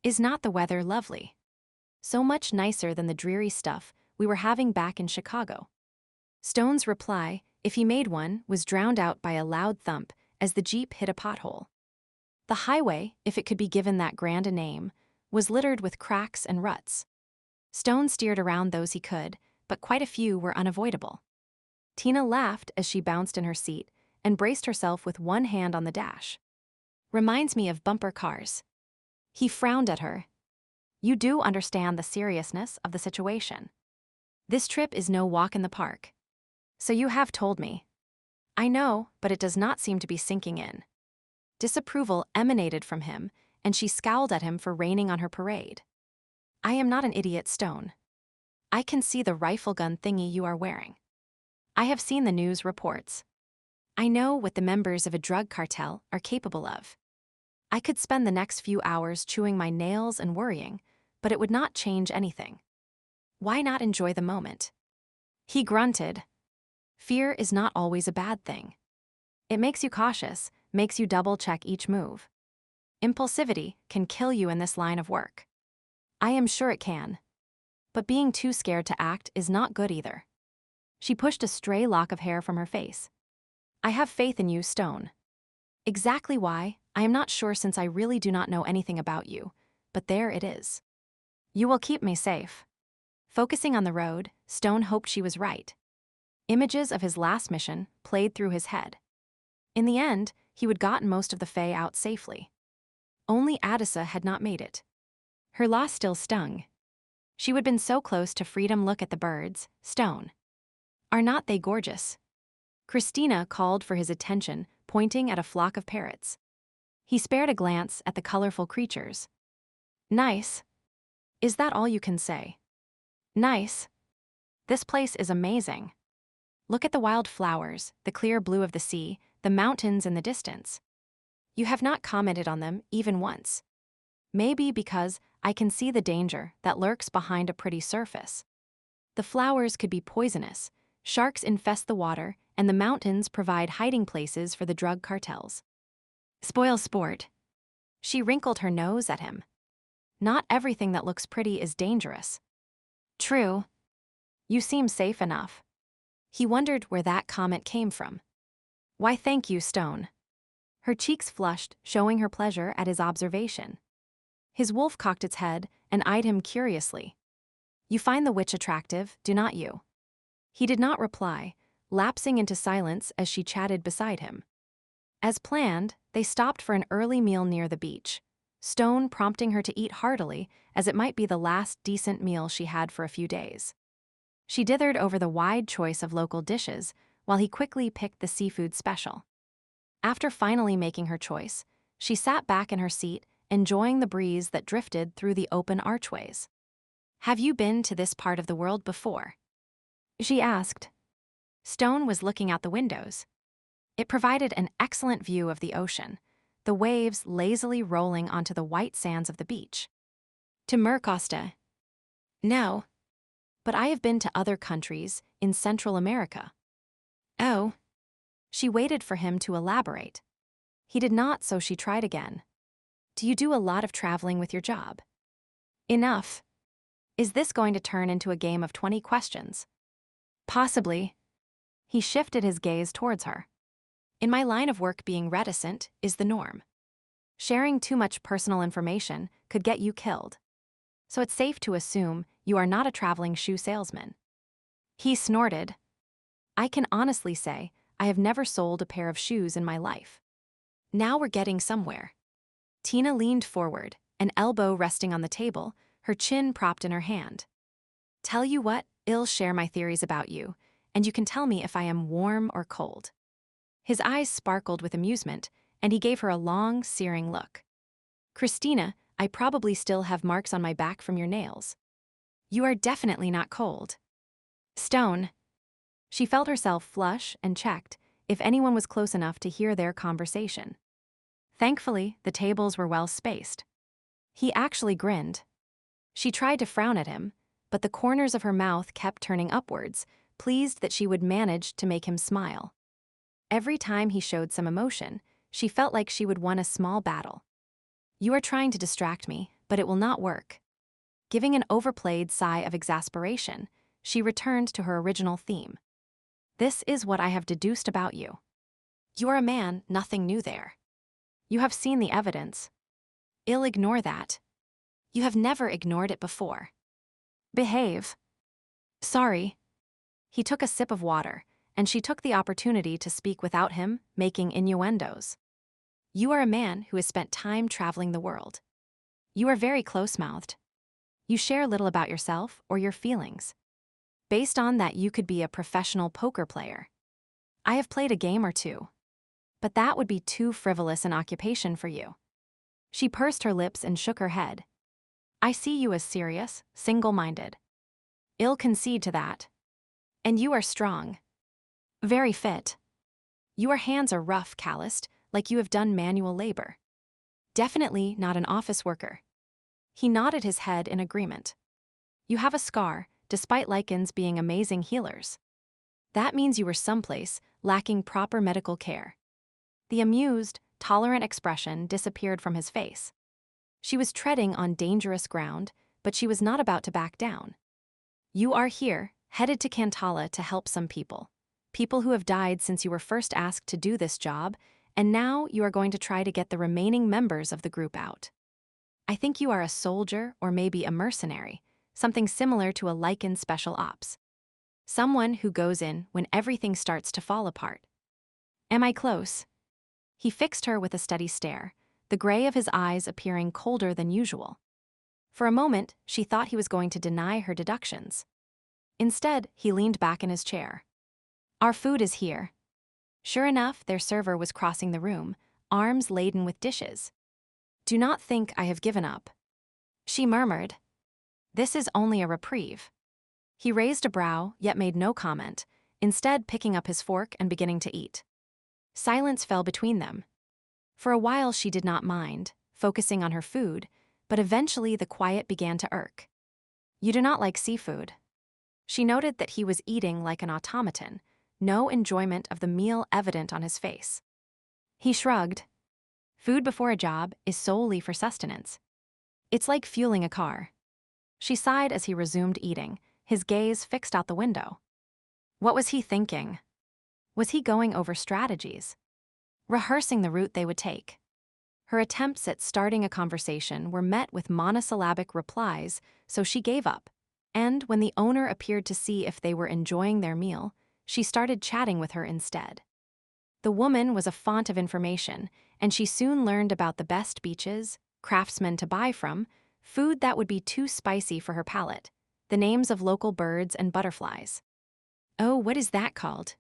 Is not the weather lovely? So much nicer than the dreary stuff we were having back in Chicago. Stone's reply, if he made one, was drowned out by a loud thump as the jeep hit a pothole. The highway, if it could be given that grand a name, was littered with cracks and ruts. Stone steered around those he could, but quite a few were unavoidable. Tina laughed as she bounced in her seat and braced herself with one hand on the dash. Reminds me of bumper cars. He frowned at her. You do understand the seriousness of the situation. This trip is no walk in the park. So you have told me. I know, but it does not seem to be sinking in. Disapproval emanated from him, and she scowled at him for raining on her parade. I am not an idiot, Stone. I can see the rifle gun thingy you are wearing. I have seen the news reports. I know what the members of a drug cartel are capable of. I could spend the next few hours chewing my nails and worrying, but it would not change anything. Why not enjoy the moment? He grunted. Fear is not always a bad thing. It makes you cautious, makes you double-check each move. Impulsivity can kill you in this line of work. I am sure it can. But being too scared to act is not good either. She pushed a stray lock of hair from her face. I have faith in you, Stone. Exactly why, I am not sure since I really do not know anything about you, but there it is. You will keep me safe. Focusing on the road, Stone hoped she was right. Images of his last mission played through his head. In the end, he would gotten most of the Fae out safely. Only Addisa had not made it. Her loss still stung. She would been so close to freedom. Look at the birds, Stone. Are not they gorgeous? Christina called for his attention, pointing at a flock of parrots. He spared a glance at the colorful creatures. Nice. Is that all you can say? Nice. This place is amazing. Look at the wild flowers, the clear blue of the sea, the mountains in the distance. You have not commented on them even once. Maybe because I can see the danger that lurks behind a pretty surface. The flowers could be poisonous, sharks infest the water, and the mountains provide hiding places for the drug cartels. Spoil sport. She wrinkled her nose at him. Not everything that looks pretty is dangerous. True. You seem safe enough. He wondered where that comment came from. Why, thank you, Stone. Her cheeks flushed, showing her pleasure at his observation. His wolf cocked its head and eyed him curiously. You find the witch attractive, do not you? He did not reply, lapsing into silence as she chatted beside him. As planned, they stopped for an early meal near the beach, Stone prompting her to eat heartily as it might be the last decent meal she had for a few days. She dithered over the wide choice of local dishes while he quickly picked the seafood special. After finally making her choice, she sat back in her seat, enjoying the breeze that drifted through the open archways. Have you been to this part of the world before? She asked. Stone was looking out the windows. It provided an excellent view of the ocean, the waves lazily rolling onto the white sands of the beach. To Mercosta? No. But I have been to other countries in Central America. Oh. She waited for him to elaborate. He did not, so she tried again. Do you do a lot of traveling with your job? Enough. Is this going to turn into a game of 20 questions? Possibly. He shifted his gaze towards her. In my line of work, being reticent is the norm. Sharing too much personal information could get you killed. So it's safe to assume you are not a traveling shoe salesman. He snorted. I can honestly say I have never sold a pair of shoes in my life. Now we're getting somewhere. Tina leaned forward, an elbow resting on the table, her chin propped in her hand. Tell you what, I'll share my theories about you, and you can tell me if I am warm or cold. His eyes sparkled with amusement, and he gave her a long, searing look. Christina, I probably still have marks on my back from your nails. You are definitely not cold. Stone. She felt herself flush and checked if anyone was close enough to hear their conversation. Thankfully, the tables were well spaced. He actually grinned. She tried to frown at him, but the corners of her mouth kept turning upwards, pleased that she would manage to make him smile. Every time he showed some emotion, she felt like she would won a small battle. You are trying to distract me, but it will not work. Giving an overplayed sigh of exasperation, she returned to her original theme. This is what I have deduced about you. You are a man, nothing new there. You have seen the evidence. I'll ignore that. You have never ignored it before. Behave. Sorry. He took a sip of water, and she took the opportunity to speak without him, making innuendos. You are a man who has spent time traveling the world. You are very close-mouthed. You share little about yourself or your feelings. Based on that, you could be a professional poker player. I have played a game or two. But that would be too frivolous an occupation for you. She pursed her lips and shook her head. I see you as serious, single-minded. I'll concede to that. And you are strong. Very fit. Your hands are rough, calloused, like you have done manual labor. Definitely not an office worker. He nodded his head in agreement. You have a scar, despite Lycans being amazing healers. That means you were someplace lacking proper medical care. The amused, tolerant expression disappeared from his face. She was treading on dangerous ground, but she was not about to back down. You are here, headed to Cantala to help some people. People who have died since you were first asked to do this job, and now you are going to try to get the remaining members of the group out. I think you are a soldier or maybe a mercenary, something similar to a Lycan special ops. Someone who goes in when everything starts to fall apart. Am I close? He fixed her with a steady stare, the gray of his eyes appearing colder than usual. For a moment, she thought he was going to deny her deductions. Instead, he leaned back in his chair. Our food is here. Sure enough, their server was crossing the room, arms laden with dishes. Do not think I have given up. She murmured. This is only a reprieve. He raised a brow, yet made no comment, instead picking up his fork and beginning to eat. Silence fell between them. For a while she did not mind, focusing on her food, but eventually the quiet began to irk. You do not like seafood. She noted that he was eating like an automaton, no enjoyment of the meal evident on his face. He shrugged. Food before a job is solely for sustenance. It's like fueling a car. She sighed as he resumed eating, his gaze fixed out the window. What was he thinking? Was he going over strategies? Rehearsing the route they would take? Her attempts at starting a conversation were met with monosyllabic replies, so she gave up. And when the owner appeared to see if they were enjoying their meal, she started chatting with her instead. The woman was a font of information, and she soon learned about the best beaches, craftsmen to buy from, food that would be too spicy for her palate, the names of local birds and butterflies. Oh, what is that called?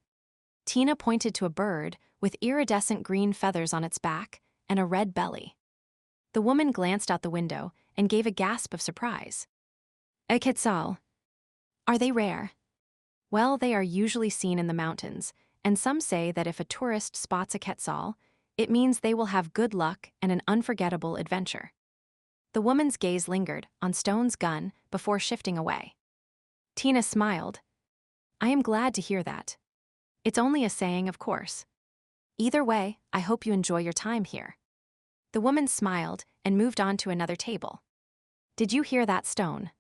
Tina pointed to a bird with iridescent green feathers on its back and a red belly. The woman glanced out the window and gave a gasp of surprise. A quetzal. Are they rare? Well, they are usually seen in the mountains, and some say that if a tourist spots a quetzal, it means they will have good luck and an unforgettable adventure. The woman's gaze lingered on Stone's gun before shifting away. Tina smiled. I am glad to hear that. It's only a saying, of course. Either way, I hope you enjoy your time here. The woman smiled and moved on to another table. Did you hear that, Stone?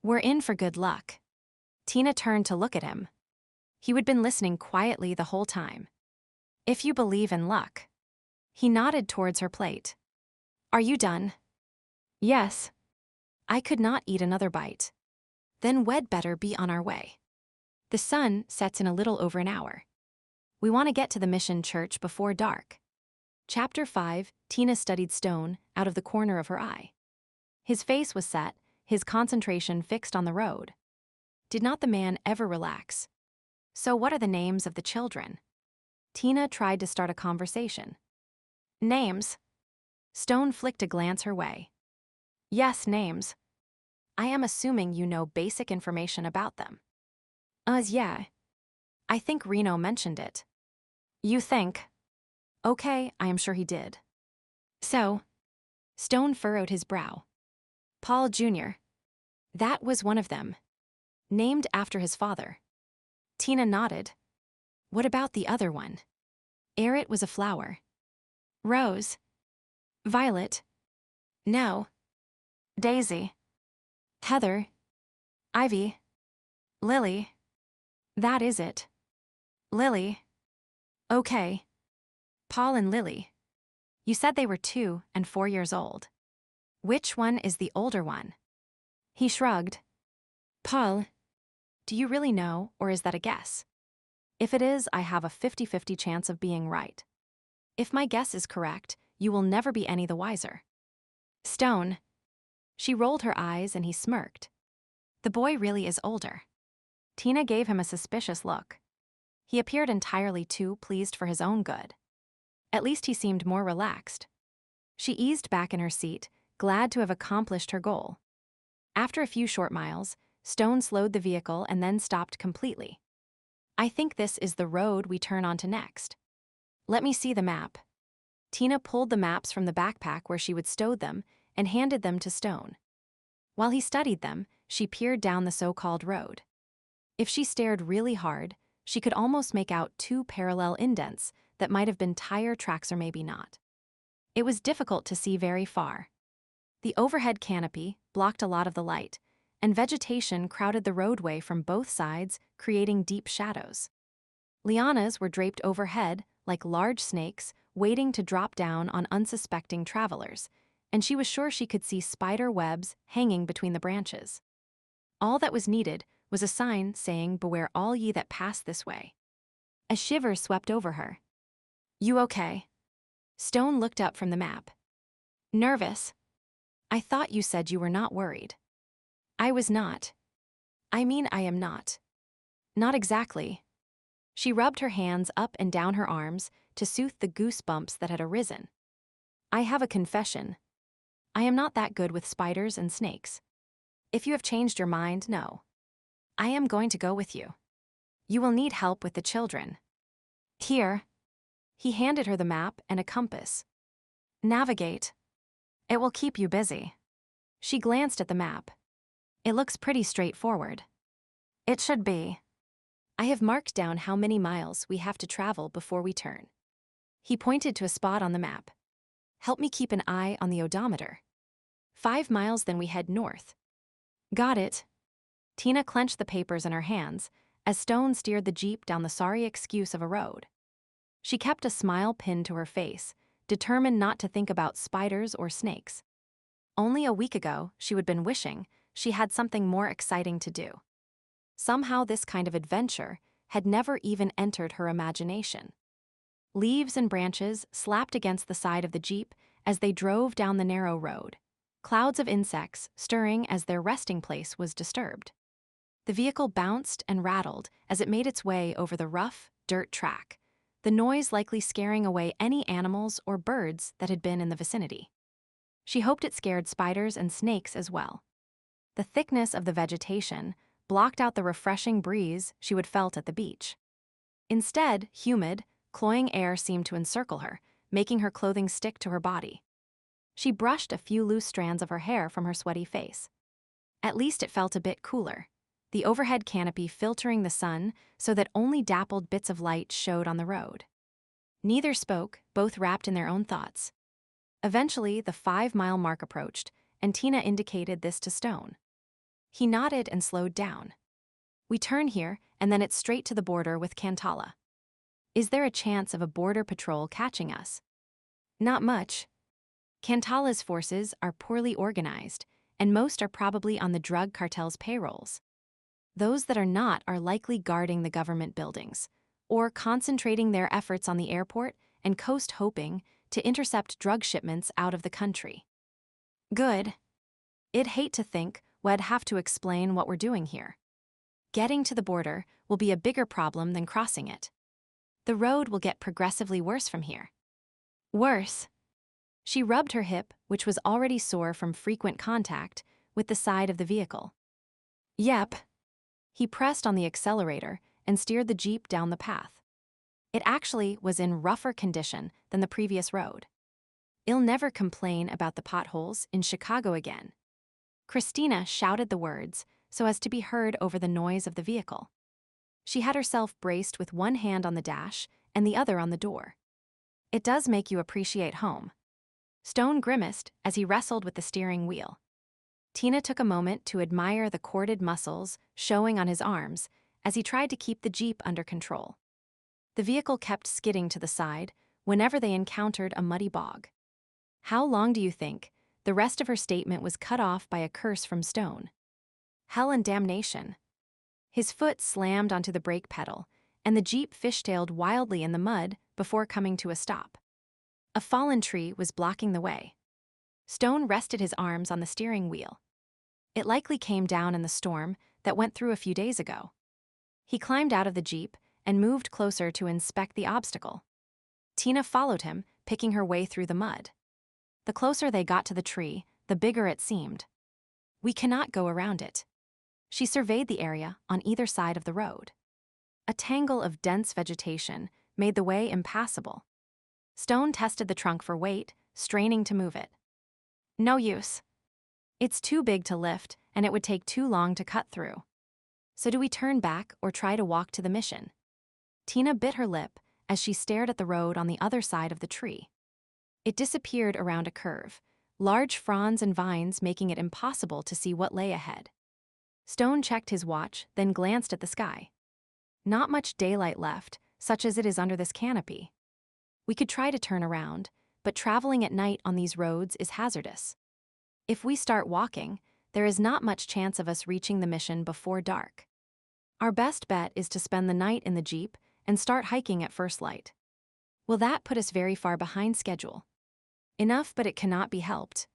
We're in for good luck. Tina turned to look at him. He had been listening quietly the whole time. If you believe in luck. He nodded towards her plate. Are you done? Yes. I could not eat another bite. Then we'd better be on our way. The sun sets in a little over an hour. We want to get to the mission church before dark. Chapter 5, Tina studied Stone out of the corner of her eye. His face was set, his concentration fixed on the road. Did not the man ever relax? So what are the names of the children? Tina tried to start a conversation. Names? Stone flicked a glance her way. Yes, names. I am assuming you know basic information about them. Yeah. I think Reno mentioned it. You think? Okay, I am sure he did. So? Stone furrowed his brow. Paul Jr. That was one of them. Named after his father. Tina nodded. What about the other one? Arit was a flower. Rose. Violet. No. Daisy. Heather. Ivy. Lily. That is it. Lily. Okay. Paul and Lily. You said they were 2 and 4 years old. Which one is the older one? He shrugged. Paul. Do you really know, or is that a guess? If it is, I have a 50-50 chance of being right. If my guess is correct, you will never be any the wiser. Stone. She rolled her eyes and he smirked. The boy really is older. Tina gave him a suspicious look. He appeared entirely too pleased for his own good. At least he seemed more relaxed. She eased back in her seat, glad to have accomplished her goal. After a few short miles, Stone slowed the vehicle and then stopped completely. I think this is the road we turn onto next. Let me see the map. Tina pulled the maps from the backpack where she would stow them and handed them to Stone. While he studied them, she peered down the so-called road. If she stared really hard, she could almost make out 2 parallel indents that might have been tire tracks or maybe not. It was difficult to see very far. The overhead canopy blocked a lot of the light, and vegetation crowded the roadway from both sides, creating deep shadows. Lianas were draped overhead like large snakes, waiting to drop down on unsuspecting travelers, and she was sure she could see spider webs hanging between the branches. All that was needed was a sign saying, "Beware all ye that pass this way." A shiver swept over her. "You okay?" Stone looked up from the map. "Nervous? I thought you said you were not worried." "I was not. I mean, I am not. Not exactly." She rubbed her hands up and down her arms to soothe the goosebumps that had arisen. "I have a confession. I am not that good with spiders and snakes. If you have changed your mind, no. I am going to go with you. You will need help with the children. Here." He handed her the map and a compass. "Navigate. It will keep you busy." She glanced at the map. "It looks pretty straightforward." "It should be. I have marked down how many miles we have to travel before we turn." He pointed to a spot on the map. "Help me keep an eye on the odometer. 5 miles, then we head north." "Got it." Tina clenched the papers in her hands as Stone steered the Jeep down the sorry excuse of a road. She kept a smile pinned to her face, determined not to think about spiders or snakes. Only a week ago, she would have been wishing she had something more exciting to do. Somehow this kind of adventure had never even entered her imagination. Leaves and branches slapped against the side of the Jeep as they drove down the narrow road, clouds of insects stirring as their resting place was disturbed. The vehicle bounced and rattled as it made its way over the rough, dirt track, the noise likely scaring away any animals or birds that had been in the vicinity. She hoped it scared spiders and snakes as well. The thickness of the vegetation blocked out the refreshing breeze she would felt at the beach. Instead, humid, cloying air seemed to encircle her, making her clothing stick to her body. She brushed a few loose strands of her hair from her sweaty face. At least it felt a bit cooler, the overhead canopy filtering the sun so that only dappled bits of light showed on the road. Neither spoke, both wrapped in their own thoughts. Eventually, the 5-mile mark approached, and Tina indicated this to Stone. He nodded and slowed down. "We turn here, and then it's straight to the border with Cantala. Is there a chance of a border patrol catching us?" "Not much. Cantala's forces are poorly organized, and most are probably on the drug cartel's payrolls. Those that are not are likely guarding the government buildings, or concentrating their efforts on the airport and coast, hoping to intercept drug shipments out of the country." "Good. I'd hate to think we'd have to explain what we're doing here. Getting to the border will be a bigger problem than crossing it. The road will get progressively worse from here." "Worse?" She rubbed her hip, which was already sore from frequent contact, with the side of the vehicle. "Yep." He pressed on the accelerator and steered the Jeep down the path. It actually was in rougher condition than the previous road. "I'll never complain about the potholes in Chicago again." Christina shouted the words so as to be heard over the noise of the vehicle. She had herself braced with one hand on the dash and the other on the door. "It does make you appreciate home." Stone grimaced as he wrestled with the steering wheel. Tina took a moment to admire the corded muscles showing on his arms as he tried to keep the Jeep under control. The vehicle kept skidding to the side whenever they encountered a muddy bog. "How long do you think?" The rest of her statement was cut off by a curse from Stone. "Hell and damnation." His foot slammed onto the brake pedal, and the Jeep fishtailed wildly in the mud before coming to a stop. A fallen tree was blocking the way. Stone rested his arms on the steering wheel. It likely came down in the storm that went through a few days ago. He climbed out of the Jeep and moved closer to inspect the obstacle. Tina followed him, picking her way through the mud. The closer they got to the tree, the bigger it seemed. "We cannot go around it." She surveyed the area on either side of the road. A tangle of dense vegetation made the way impassable. Stone tested the trunk for weight, straining to move it. No use. It's too big to lift, and it would take too long to cut through. So do we turn back or try to walk to the mission? Tina bit her lip as she stared at the road on the other side of the tree. It disappeared around a curve, large fronds and vines making it impossible to see what lay ahead. Stone checked his watch, then glanced at the sky. Not much daylight left, such as it is under this canopy. We could try to turn around, but traveling at night on these roads is hazardous. If we start walking, there is not much chance of us reaching the mission before dark. Our best bet is to spend the night in the Jeep and start hiking at first light. Will that put us very far behind schedule? Enough, but it cannot be helped.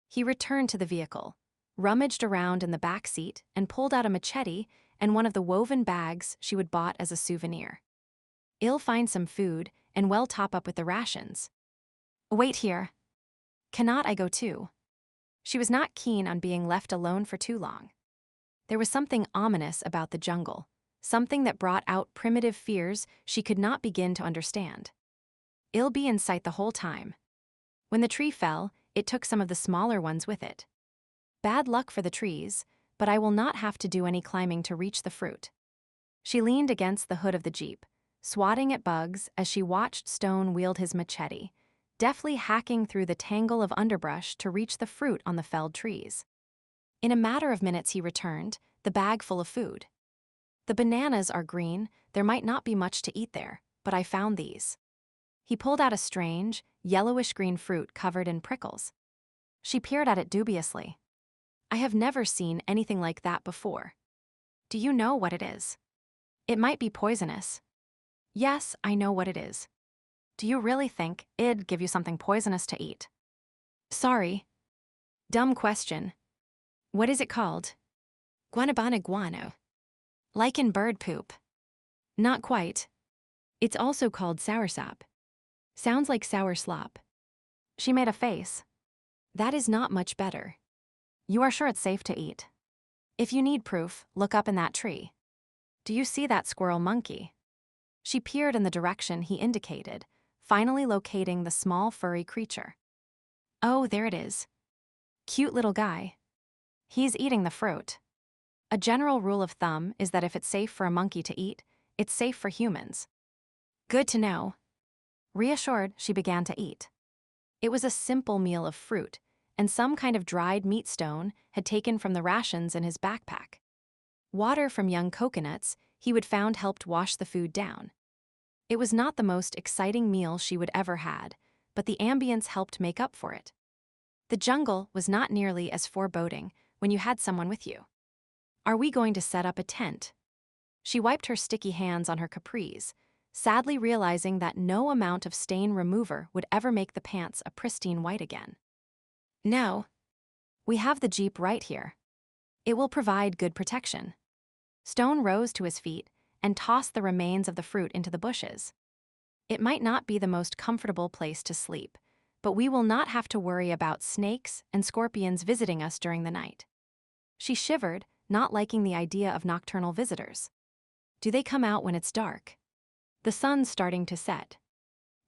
He returned to the vehicle, rummaged around in the back seat, and pulled out a machete and one of the woven bags she would bought as a souvenir. I'll find some food and well top up with the rations. Wait here. Cannot I go too? She was not keen on being left alone for too long. There was something ominous about the jungle, something that brought out primitive fears she could not begin to understand. I'll be in sight the whole time. When the tree fell, it took some of the smaller ones with it. Bad luck for the trees, but I will not have to do any climbing to reach the fruit. She leaned against the hood of the Jeep, swatting at bugs as she watched Stone wield his machete, deftly hacking through the tangle of underbrush to reach the fruit on the felled trees. In a matter of minutes he returned, the bag full of food. The bananas are green, there might not be much to eat there, but I found these. He pulled out a strange, yellowish-green fruit covered in prickles. She peered at it dubiously. I have never seen anything like that before. Do you know what it is? It might be poisonous. Yes, I know what it is. Do you really think it'd give you something poisonous to eat? Sorry. Dumb question. What is it called? Guanabana guano. Lichen bird poop. Not quite. It's also called soursop. Sounds like sour slop. She made a face. That is not much better. You are sure it's safe to eat? If you need proof, look up in that tree. Do you see that squirrel monkey? She peered in the direction he indicated, finally locating the small furry creature. Oh, there it is. Cute little guy. He's eating the fruit. A general rule of thumb is that if it's safe for a monkey to eat, it's safe for humans. Good to know. Reassured, she began to eat. It was a simple meal of fruit, and some kind of dried meat Stone had taken from the rations in his backpack. Water from young coconuts he would found helped wash the food down. It was not the most exciting meal she would ever had, but the ambience helped make up for it. The jungle was not nearly as foreboding when you had someone with you. Are we going to set up a tent? She wiped her sticky hands on her capris, sadly realizing that no amount of stain remover would ever make the pants a pristine white again. No. We have the Jeep right here. It will provide good protection. Stone rose to his feet and tossed the remains of the fruit into the bushes. It might not be the most comfortable place to sleep, but we will not have to worry about snakes and scorpions visiting us during the night. She shivered, not liking the idea of nocturnal visitors. Do they come out when it's dark? The sun's starting to set.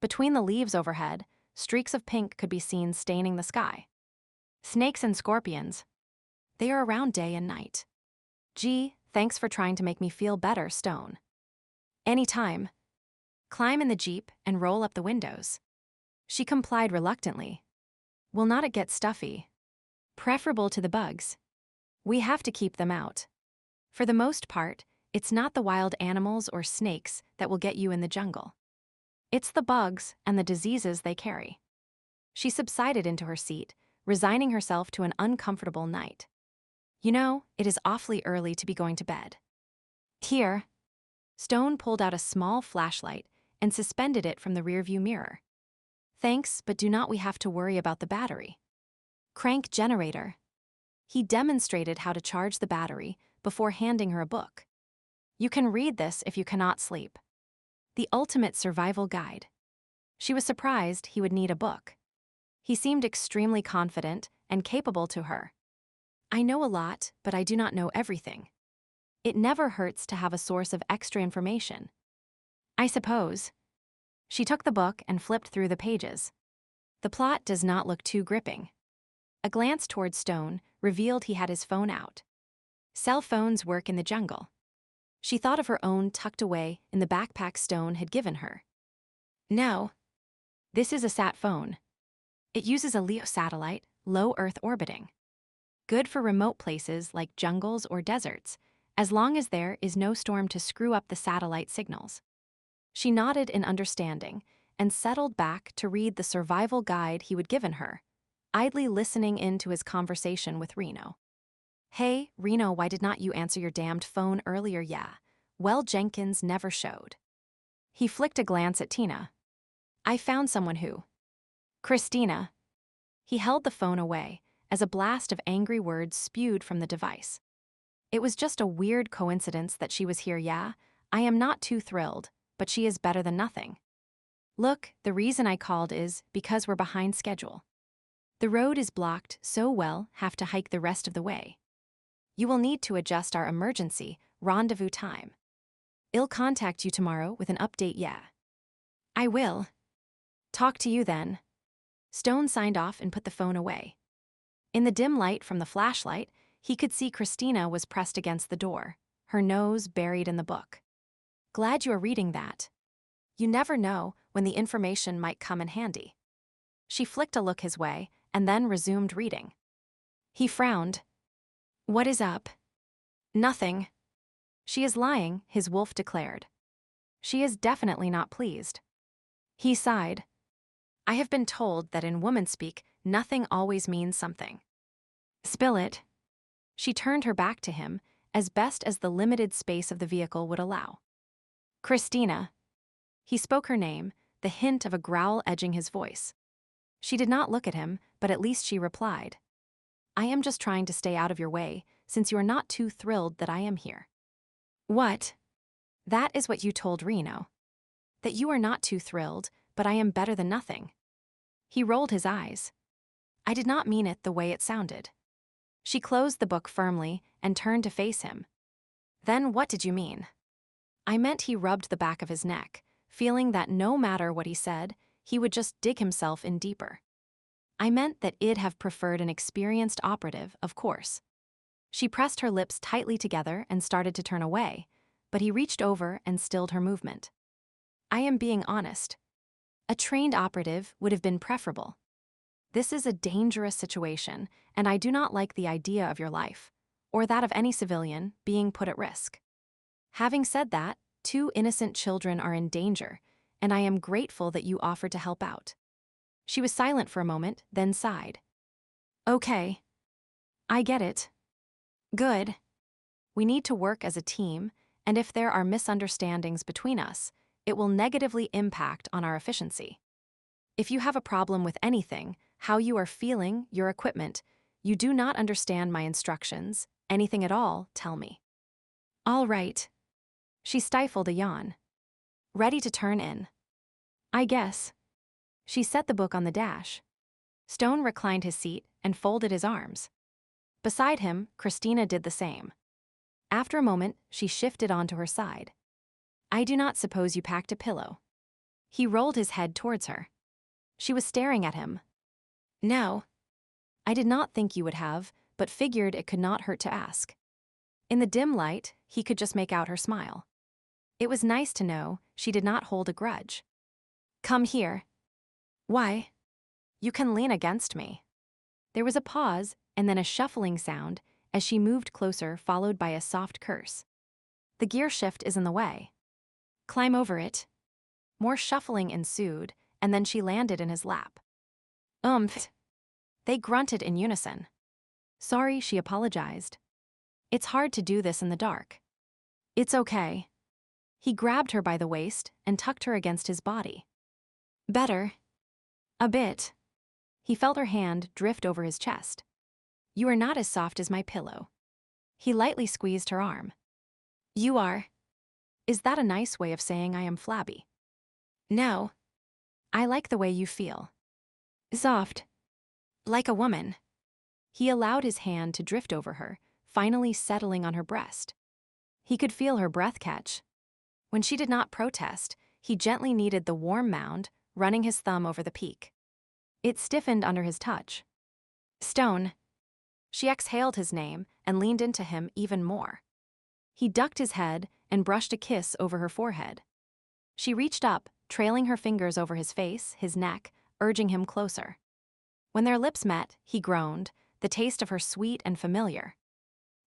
Between the leaves overhead, streaks of pink could be seen staining the sky. Snakes and scorpions. They are around day and night. Gee, thanks for trying to make me feel better, Stone. Anytime. Climb in the Jeep and roll up the windows. She complied reluctantly. Will not it get stuffy? Preferable to the bugs. We have to keep them out. For the most part, it's not the wild animals or snakes that will get you in the jungle. It's the bugs and the diseases they carry. She subsided into her seat, resigning herself to an uncomfortable night. You know, it is awfully early to be going to bed. Here. Stone pulled out a small flashlight and suspended it from the rearview mirror. Thanks, but do not we have to worry about the battery? Crank generator. He demonstrated how to charge the battery before handing her a book. You can read this if you cannot sleep. The ultimate survival guide. She was surprised he would need a book. He seemed extremely confident and capable to her. I know a lot, but I do not know everything. It never hurts to have a source of extra information. I suppose. She took the book and flipped through the pages. The plot does not look too gripping. A glance toward Stone revealed he had his phone out. Cell phones work in the jungle. She thought of her own tucked away in the backpack Stone had given her. No. This is a sat phone. It uses a LEO satellite, low Earth orbiting. Good for remote places like jungles or deserts, as long as there is no storm to screw up the satellite signals. She nodded in understanding and settled back to read the survival guide he would given her, idly listening in to his conversation with Reno. Hey, Reno, why did not you answer your damned phone earlier? Yeah. Well, Jenkins never showed. He flicked a glance at Tina. I found someone who. Christina. He held the phone away as a blast of angry words spewed from the device. It was just a weird coincidence that she was here, yeah? I am not too thrilled, but she is better than nothing. Look, the reason I called is because we're behind schedule. The road is blocked, so we'll have to hike the rest of the way. You will need to adjust our emergency rendezvous time. I'll contact you tomorrow with an update, yeah. I will. Talk to you then. Stone signed off and put the phone away. In the dim light from the flashlight, he could see Christina was pressed against the door, her nose buried in the book. Glad you are reading that. You never know when the information might come in handy. She flicked a look his way and then resumed reading. He frowned. What is up? Nothing. She is lying, his wolf declared. She is definitely not pleased. He sighed. I have been told that in woman-speak, nothing always means something. Spill it. She turned her back to him, as best as the limited space of the vehicle would allow. Christina. He spoke her name, the hint of a growl edging his voice. She did not look at him, but at least she replied. I am just trying to stay out of your way, since you are not too thrilled that I am here. What? That is what you told Reno. That you are not too thrilled, but I am better than nothing. He rolled his eyes. I did not mean it the way it sounded. She closed the book firmly and turned to face him. Then what did you mean? I meant he rubbed the back of his neck, feeling that no matter what he said, he would just dig himself in deeper. I meant that I'd have preferred an experienced operative, of course. She pressed her lips tightly together and started to turn away, but he reached over and stilled her movement. I am being honest. A trained operative would have been preferable. This is a dangerous situation, and I do not like the idea of your life, or that of any civilian, being put at risk. Having said that, 2 innocent children are in danger, and I am grateful that you offered to help out. She was silent for a moment, then sighed. Okay. I get it. Good. We need to work as a team, and if there are misunderstandings between us, it will negatively impact on our efficiency. If you have a problem with anything, how you are feeling, your equipment, you do not understand my instructions, anything at all, tell me. All right. She stifled a yawn. Ready to turn in. I guess. She set the book on the dash. Stone reclined his seat and folded his arms. Beside him, Christina did the same. After a moment, she shifted onto her side. I do not suppose you packed a pillow. He rolled his head towards her. She was staring at him. No. I did not think you would have, but figured it could not hurt to ask. In the dim light, he could just make out her smile. It was nice to know she did not hold a grudge. Come here. Why? You can lean against me. There was a pause and then a shuffling sound as she moved closer, followed by a soft curse. The gear shift is in the way. Climb over it. More shuffling ensued, and then she landed in his lap. They grunted in unison. Sorry, she apologized. It's hard to do this in the dark. It's okay. He grabbed her by the waist and tucked her against his body. Better. A bit. He felt her hand drift over his chest. You are not as soft as my pillow. He lightly squeezed her arm. You are. Is that a nice way of saying I am flabby? No. I like the way you feel. Soft. Like a woman. He allowed his hand to drift over her, finally settling on her breast. He could feel her breath catch. When she did not protest, he gently kneaded the warm mound, running his thumb over the peak. It stiffened under his touch. Stone. She exhaled his name and leaned into him even more. He ducked his head and brushed a kiss over her forehead. She reached up, trailing her fingers over his face, his neck, urging him closer. When their lips met, he groaned, the taste of her sweet and familiar.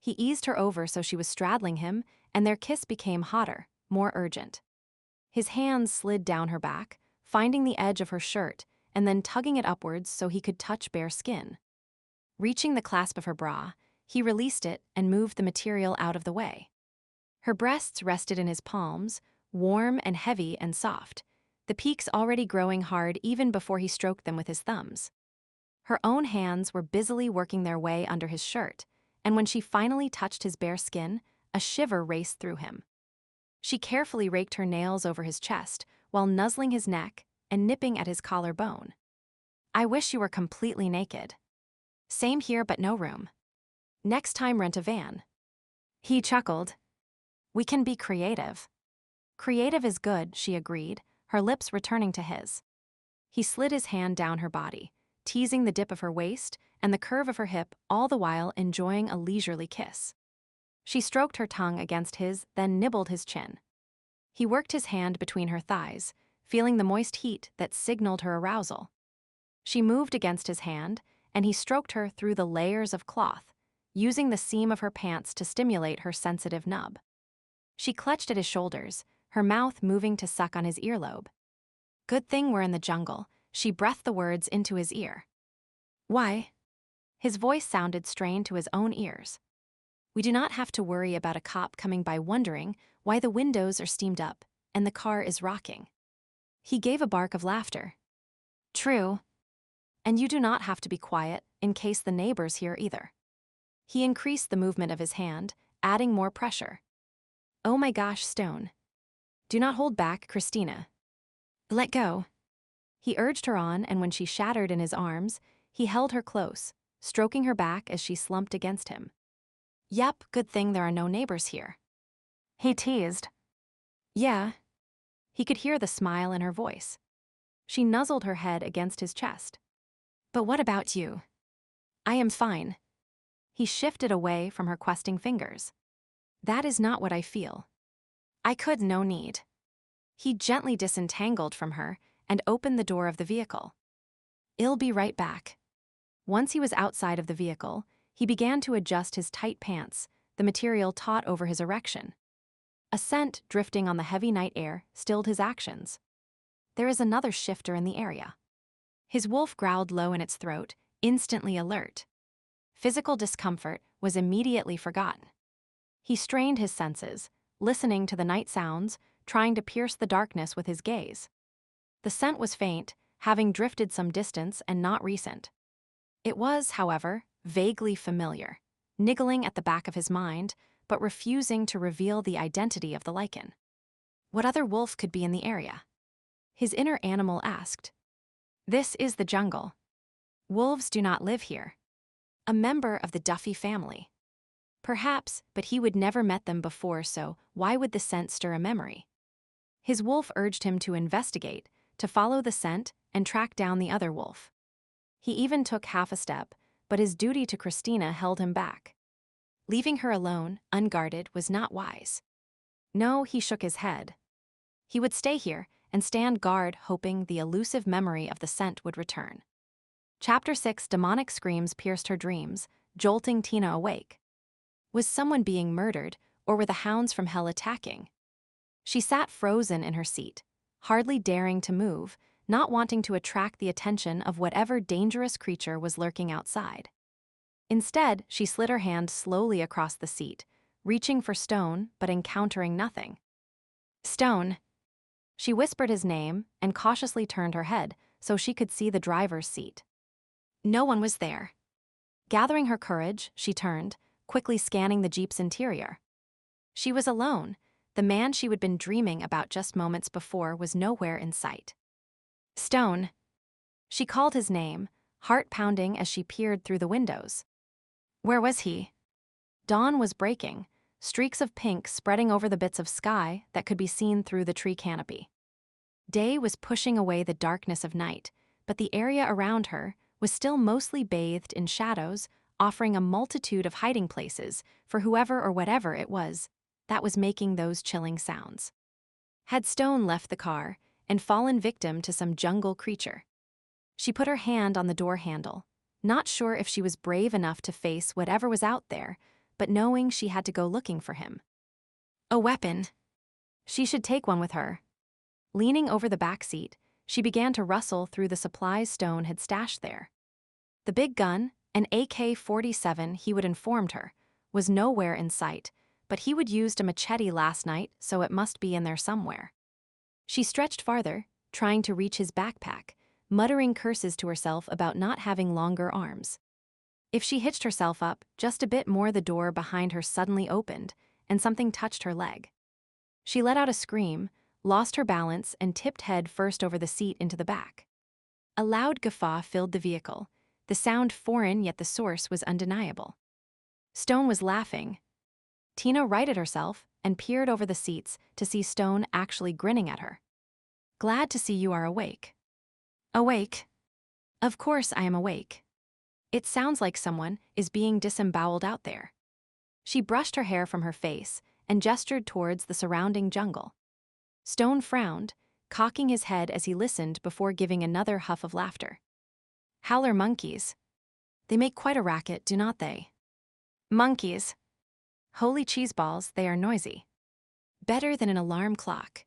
He eased her over so she was straddling him, and their kiss became hotter, more urgent. His hands slid down her back, finding the edge of her shirt, and then tugging it upwards so he could touch bare skin. Reaching the clasp of her bra, he released it and moved the material out of the way. Her breasts rested in his palms, warm and heavy and soft, the peaks already growing hard even before he stroked them with his thumbs. Her own hands were busily working their way under his shirt, and when she finally touched his bare skin, a shiver raced through him. She carefully raked her nails over his chest while nuzzling his neck and nipping at his collarbone. I wish you were completely naked. Same here, but no room. Next time rent a van. He chuckled. We can be creative. Creative is good, she agreed, her lips returning to his. He slid his hand down her body, teasing the dip of her waist and the curve of her hip, all the while enjoying a leisurely kiss. She stroked her tongue against his, then nibbled his chin. He worked his hand between her thighs, feeling the moist heat that signaled her arousal. She moved against his hand, and he stroked her through the layers of cloth, using the seam of her pants to stimulate her sensitive nub. She clutched at his shoulders, her mouth moving to suck on his earlobe. Good thing we're in the jungle, she breathed the words into his ear. Why? His voice sounded strained to his own ears. We do not have to worry about a cop coming by wondering why the windows are steamed up and the car is rocking. He gave a bark of laughter. True. And you do not have to be quiet in case the neighbors hear either. He increased the movement of his hand, adding more pressure. Oh my gosh, Stone. Do not hold back, Christina. Let go. He urged her on, and when she shattered in his arms, he held her close, stroking her back as she slumped against him. Yep, good thing there are no neighbors here. He teased. Yeah. He could hear the smile in her voice. She nuzzled her head against his chest. But what about you? I am fine. He shifted away from her questing fingers. That is not what I feel. I could no need. He gently disentangled from her and opened the door of the vehicle. I'll be right back. Once he was outside of the vehicle, he began to adjust his tight pants, the material taut over his erection. A scent drifting on the heavy night air stilled his actions. There is another shifter in the area. His wolf growled low in its throat, instantly alert. Physical discomfort was immediately forgotten. He strained his senses, listening to the night sounds, trying to pierce the darkness with his gaze. The scent was faint, having drifted some distance and not recent. It was, however, vaguely familiar, niggling at the back of his mind, but refusing to reveal the identity of the Lycan. What other wolf could be in the area? His inner animal asked. This is the jungle. Wolves do not live here. A member of the Duffy family. Perhaps, but he would never met them before, so why would the scent stir a memory? His wolf urged him to investigate, to follow the scent and track down the other wolf. He even took half a step, but his duty to Christina held him back. Leaving her alone, unguarded, was not wise. No, he shook his head. He would stay here and stand guard, hoping the elusive memory of the scent would return. Chapter 6. Demonic screams pierced her dreams, jolting Tina awake. Was someone being murdered, or were the hounds from hell attacking? She sat frozen in her seat, hardly daring to move, not wanting to attract the attention of whatever dangerous creature was lurking outside. Instead, she slid her hand slowly across the seat, reaching for Stone but encountering nothing. Stone. She whispered his name and cautiously turned her head so she could see the driver's seat. No one was there. Gathering her courage, she turned, quickly scanning the Jeep's interior. She was alone. The man she had been dreaming about just moments before was nowhere in sight. Stone. She called his name, heart pounding as she peered through the windows. Where was he? Dawn was breaking, streaks of pink spreading over the bits of sky that could be seen through the tree canopy. Day was pushing away the darkness of night, but the area around her was still mostly bathed in shadows, offering a multitude of hiding places for whoever or whatever it was that was making those chilling sounds. Had Stone left the car and fallen victim to some jungle creature? She put her hand on the door handle, not sure if she was brave enough to face whatever was out there, but knowing she had to go looking for him. A weapon. She should take one with her. Leaning over the back seat, she began to rustle through the supplies Stone had stashed there. The big gun, an AK-47 he would informed her, was nowhere in sight, but he would used a machete last night, so it must be in there somewhere. She stretched farther, trying to reach his backpack, muttering curses to herself about not having longer arms. If she hitched herself up just a bit more, the door behind her suddenly opened, and something touched her leg. She let out a scream, lost her balance, and tipped head first over the seat into the back. A loud guffaw filled the vehicle, the sound foreign yet the source was undeniable. Stone was laughing. Tina righted herself and peered over the seats to see Stone actually grinning at her. "Glad to see you are awake." "Awake? Of course I am awake. It sounds like someone is being disemboweled out there." She brushed her hair from her face and gestured towards the surrounding jungle. Stone frowned, cocking his head as he listened before giving another huff of laughter. "Howler monkeys. They make quite a racket, do not they?" "Monkeys? Holy cheeseballs, they are noisy. Better than an alarm clock.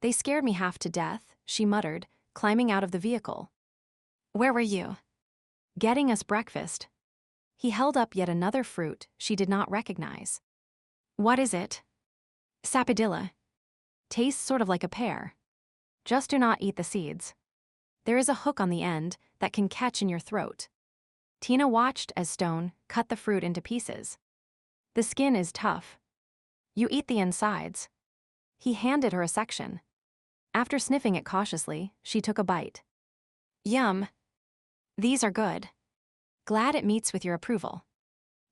They scared me half to death," she muttered, climbing out of the vehicle. "Where were you?" "Getting us breakfast." He held up yet another fruit she did not recognize. "What is it?" "Sapodilla. Tastes sort of like a pear. Just do not eat the seeds. There is a hook on the end that can catch in your throat." Tina watched as Stone cut the fruit into pieces. "The skin is tough. You eat the insides." He handed her a section. After sniffing it cautiously, she took a bite. "Yum. These are good. Glad it meets with your approval.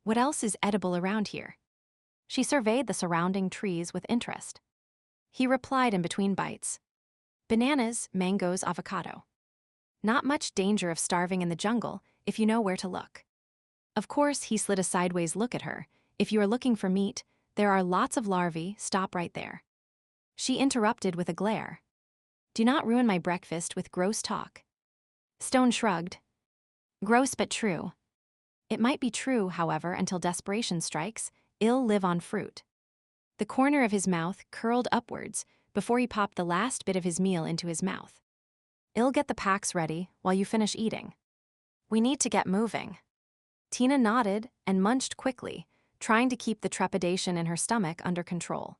What else is edible around here?" She surveyed the surrounding trees with interest. He replied in between bites. "Bananas, mangoes, avocado. Not much danger of starving in the jungle if you know where to look." Of course, he slid a sideways look at her. "If you are looking for meat, there are lots of larvae, stop right there." She interrupted with a glare. "Do not ruin my breakfast with gross talk." Stone shrugged. "Gross but true." It might be true, however, until desperation strikes. Ill live on fruit. The corner of his mouth curled upwards before he popped the last bit of his meal into his mouth. "I'll get the packs ready while you finish eating. We need to get moving." Tina nodded and munched quickly, trying to keep the trepidation in her stomach under control.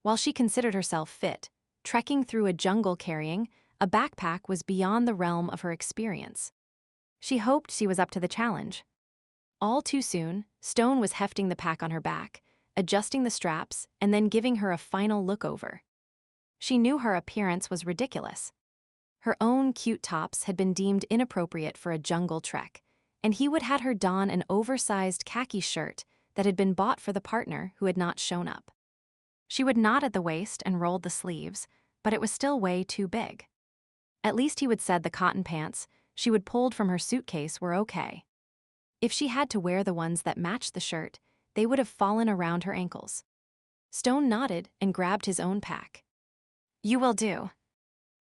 While she considered herself fit, trekking through a jungle carrying a backpack was beyond the realm of her experience. She hoped she was up to the challenge. All too soon, Stone was hefting the pack on her back, adjusting the straps, and then giving her a final look over. She knew her appearance was ridiculous. Her own cute tops had been deemed inappropriate for a jungle trek, and he would had her don an oversized khaki shirt that had been bought for the partner who had not shown up. She would knot at the waist and rolled the sleeves, but it was still way too big. At least he would said the cotton pants she would pulled from her suitcase were okay. If she had to wear the ones that matched the shirt, they would have fallen around her ankles. Stone nodded and grabbed his own pack. "You will do."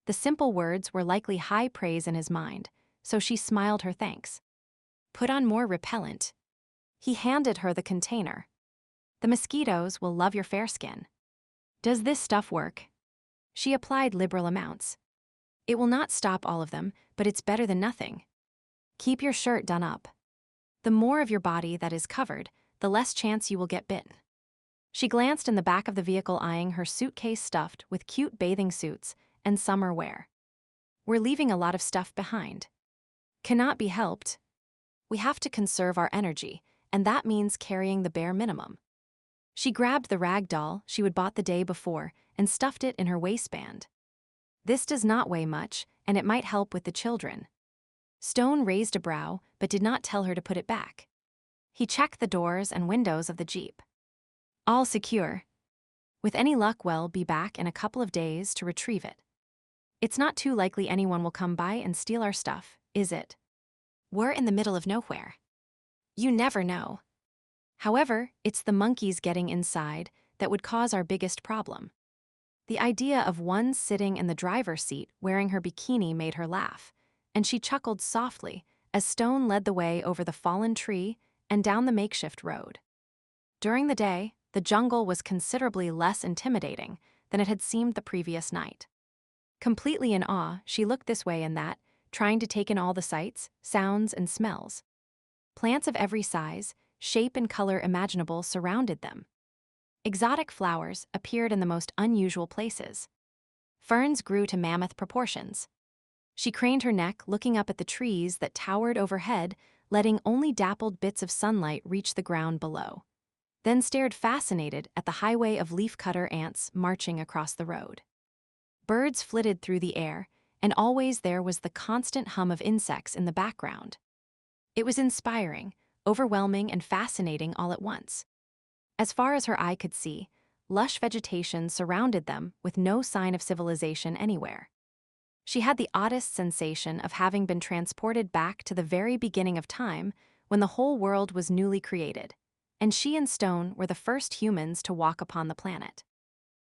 The simple words were likely high praise in his mind, so she smiled her thanks. "Put on more repellent." He handed her the container. "The mosquitoes will love your fair skin." "Does this stuff work?" She applied liberal amounts. "It will not stop all of them, but it's better than nothing. Keep your shirt done up. The more of your body that is covered, the less chance you will get bitten." She glanced in the back of the vehicle, eyeing her suitcase stuffed with cute bathing suits and summer wear. "We're leaving a lot of stuff behind. Cannot be helped. We have to conserve our energy, and that means carrying the bare minimum." She grabbed the rag doll she would bought the day before and stuffed it in her waistband. "This does not weigh much, and it might help with the children." Stone raised a brow, but did not tell her to put it back. He checked the doors and windows of the Jeep. "All secure. With any luck, we'll be back in a couple of days to retrieve it." It's not too likely anyone will come by and steal our stuff, is it? We're in the middle of nowhere. You never know. However, it's the monkeys getting inside that would cause our biggest problem. The idea of one sitting in the driver's seat wearing her bikini made her laugh, and she chuckled softly as Stone led the way over the fallen tree and down the makeshift road. During the day, the jungle was considerably less intimidating than it had seemed the previous night. Completely in awe, she looked this way and that, trying to take in all the sights, sounds, and smells. Plants of every size, shape, and color imaginable surrounded them. Exotic flowers appeared in the most unusual places. Ferns grew to mammoth proportions. She craned her neck, looking up at the trees that towered overhead, letting only dappled bits of sunlight reach the ground below, then stared fascinated at the highway of leafcutter ants marching across the road. Birds flitted through the air, and always there was the constant hum of insects in the background. It was inspiring, overwhelming, and fascinating all at once. As far as her eye could see, lush vegetation surrounded them with no sign of civilization anywhere. She had the oddest sensation of having been transported back to the very beginning of time when the whole world was newly created, and she and Stone were the first humans to walk upon the planet.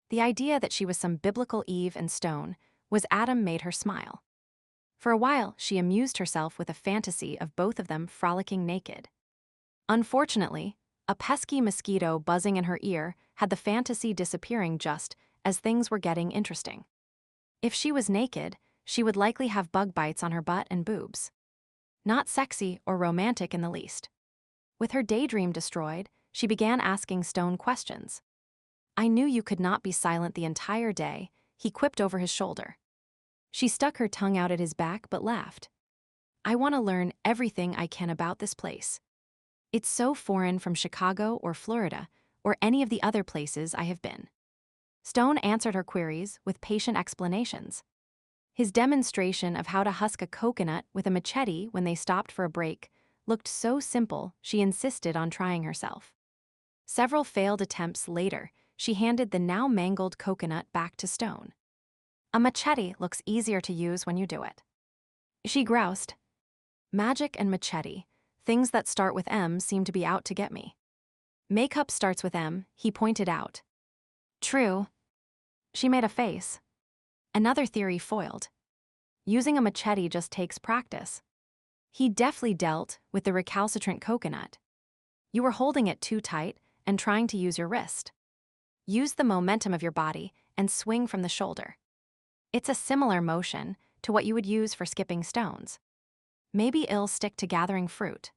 The idea that she was some biblical Eve and Stone was Adam made her smile. For a while, she amused herself with a fantasy of both of them frolicking naked. Unfortunately, a pesky mosquito buzzing in her ear had the fantasy disappearing just as things were getting interesting. If she was naked, she would likely have bug bites on her butt and boobs. Not sexy or romantic in the least. With her daydream destroyed, she began asking Stone questions. "I knew you could not be silent the entire day," he quipped over his shoulder. She stuck her tongue out at his back but laughed. "I want to learn everything I can about this place. It's so foreign from Chicago or Florida or any of the other places I have been." Stone answered her queries with patient explanations. His demonstration of how to husk a coconut with a machete when they stopped for a break looked so simple she insisted on trying herself. Several failed attempts later, she handed the now mangled coconut back to Stone. "A machete looks easier to use when you do it," she groused. Magic and machete, things that start with M, seem to be out to get me. "Makeup starts with M," he pointed out. "True." She made a face. Another theory foiled. Using a machete just takes practice. He deftly dealt with the recalcitrant coconut. You were holding it too tight and trying to use your wrist. Use the momentum of your body and swing from the shoulder. It's a similar motion to what you would use for skipping stones. Maybe it'll stick to gathering fruit.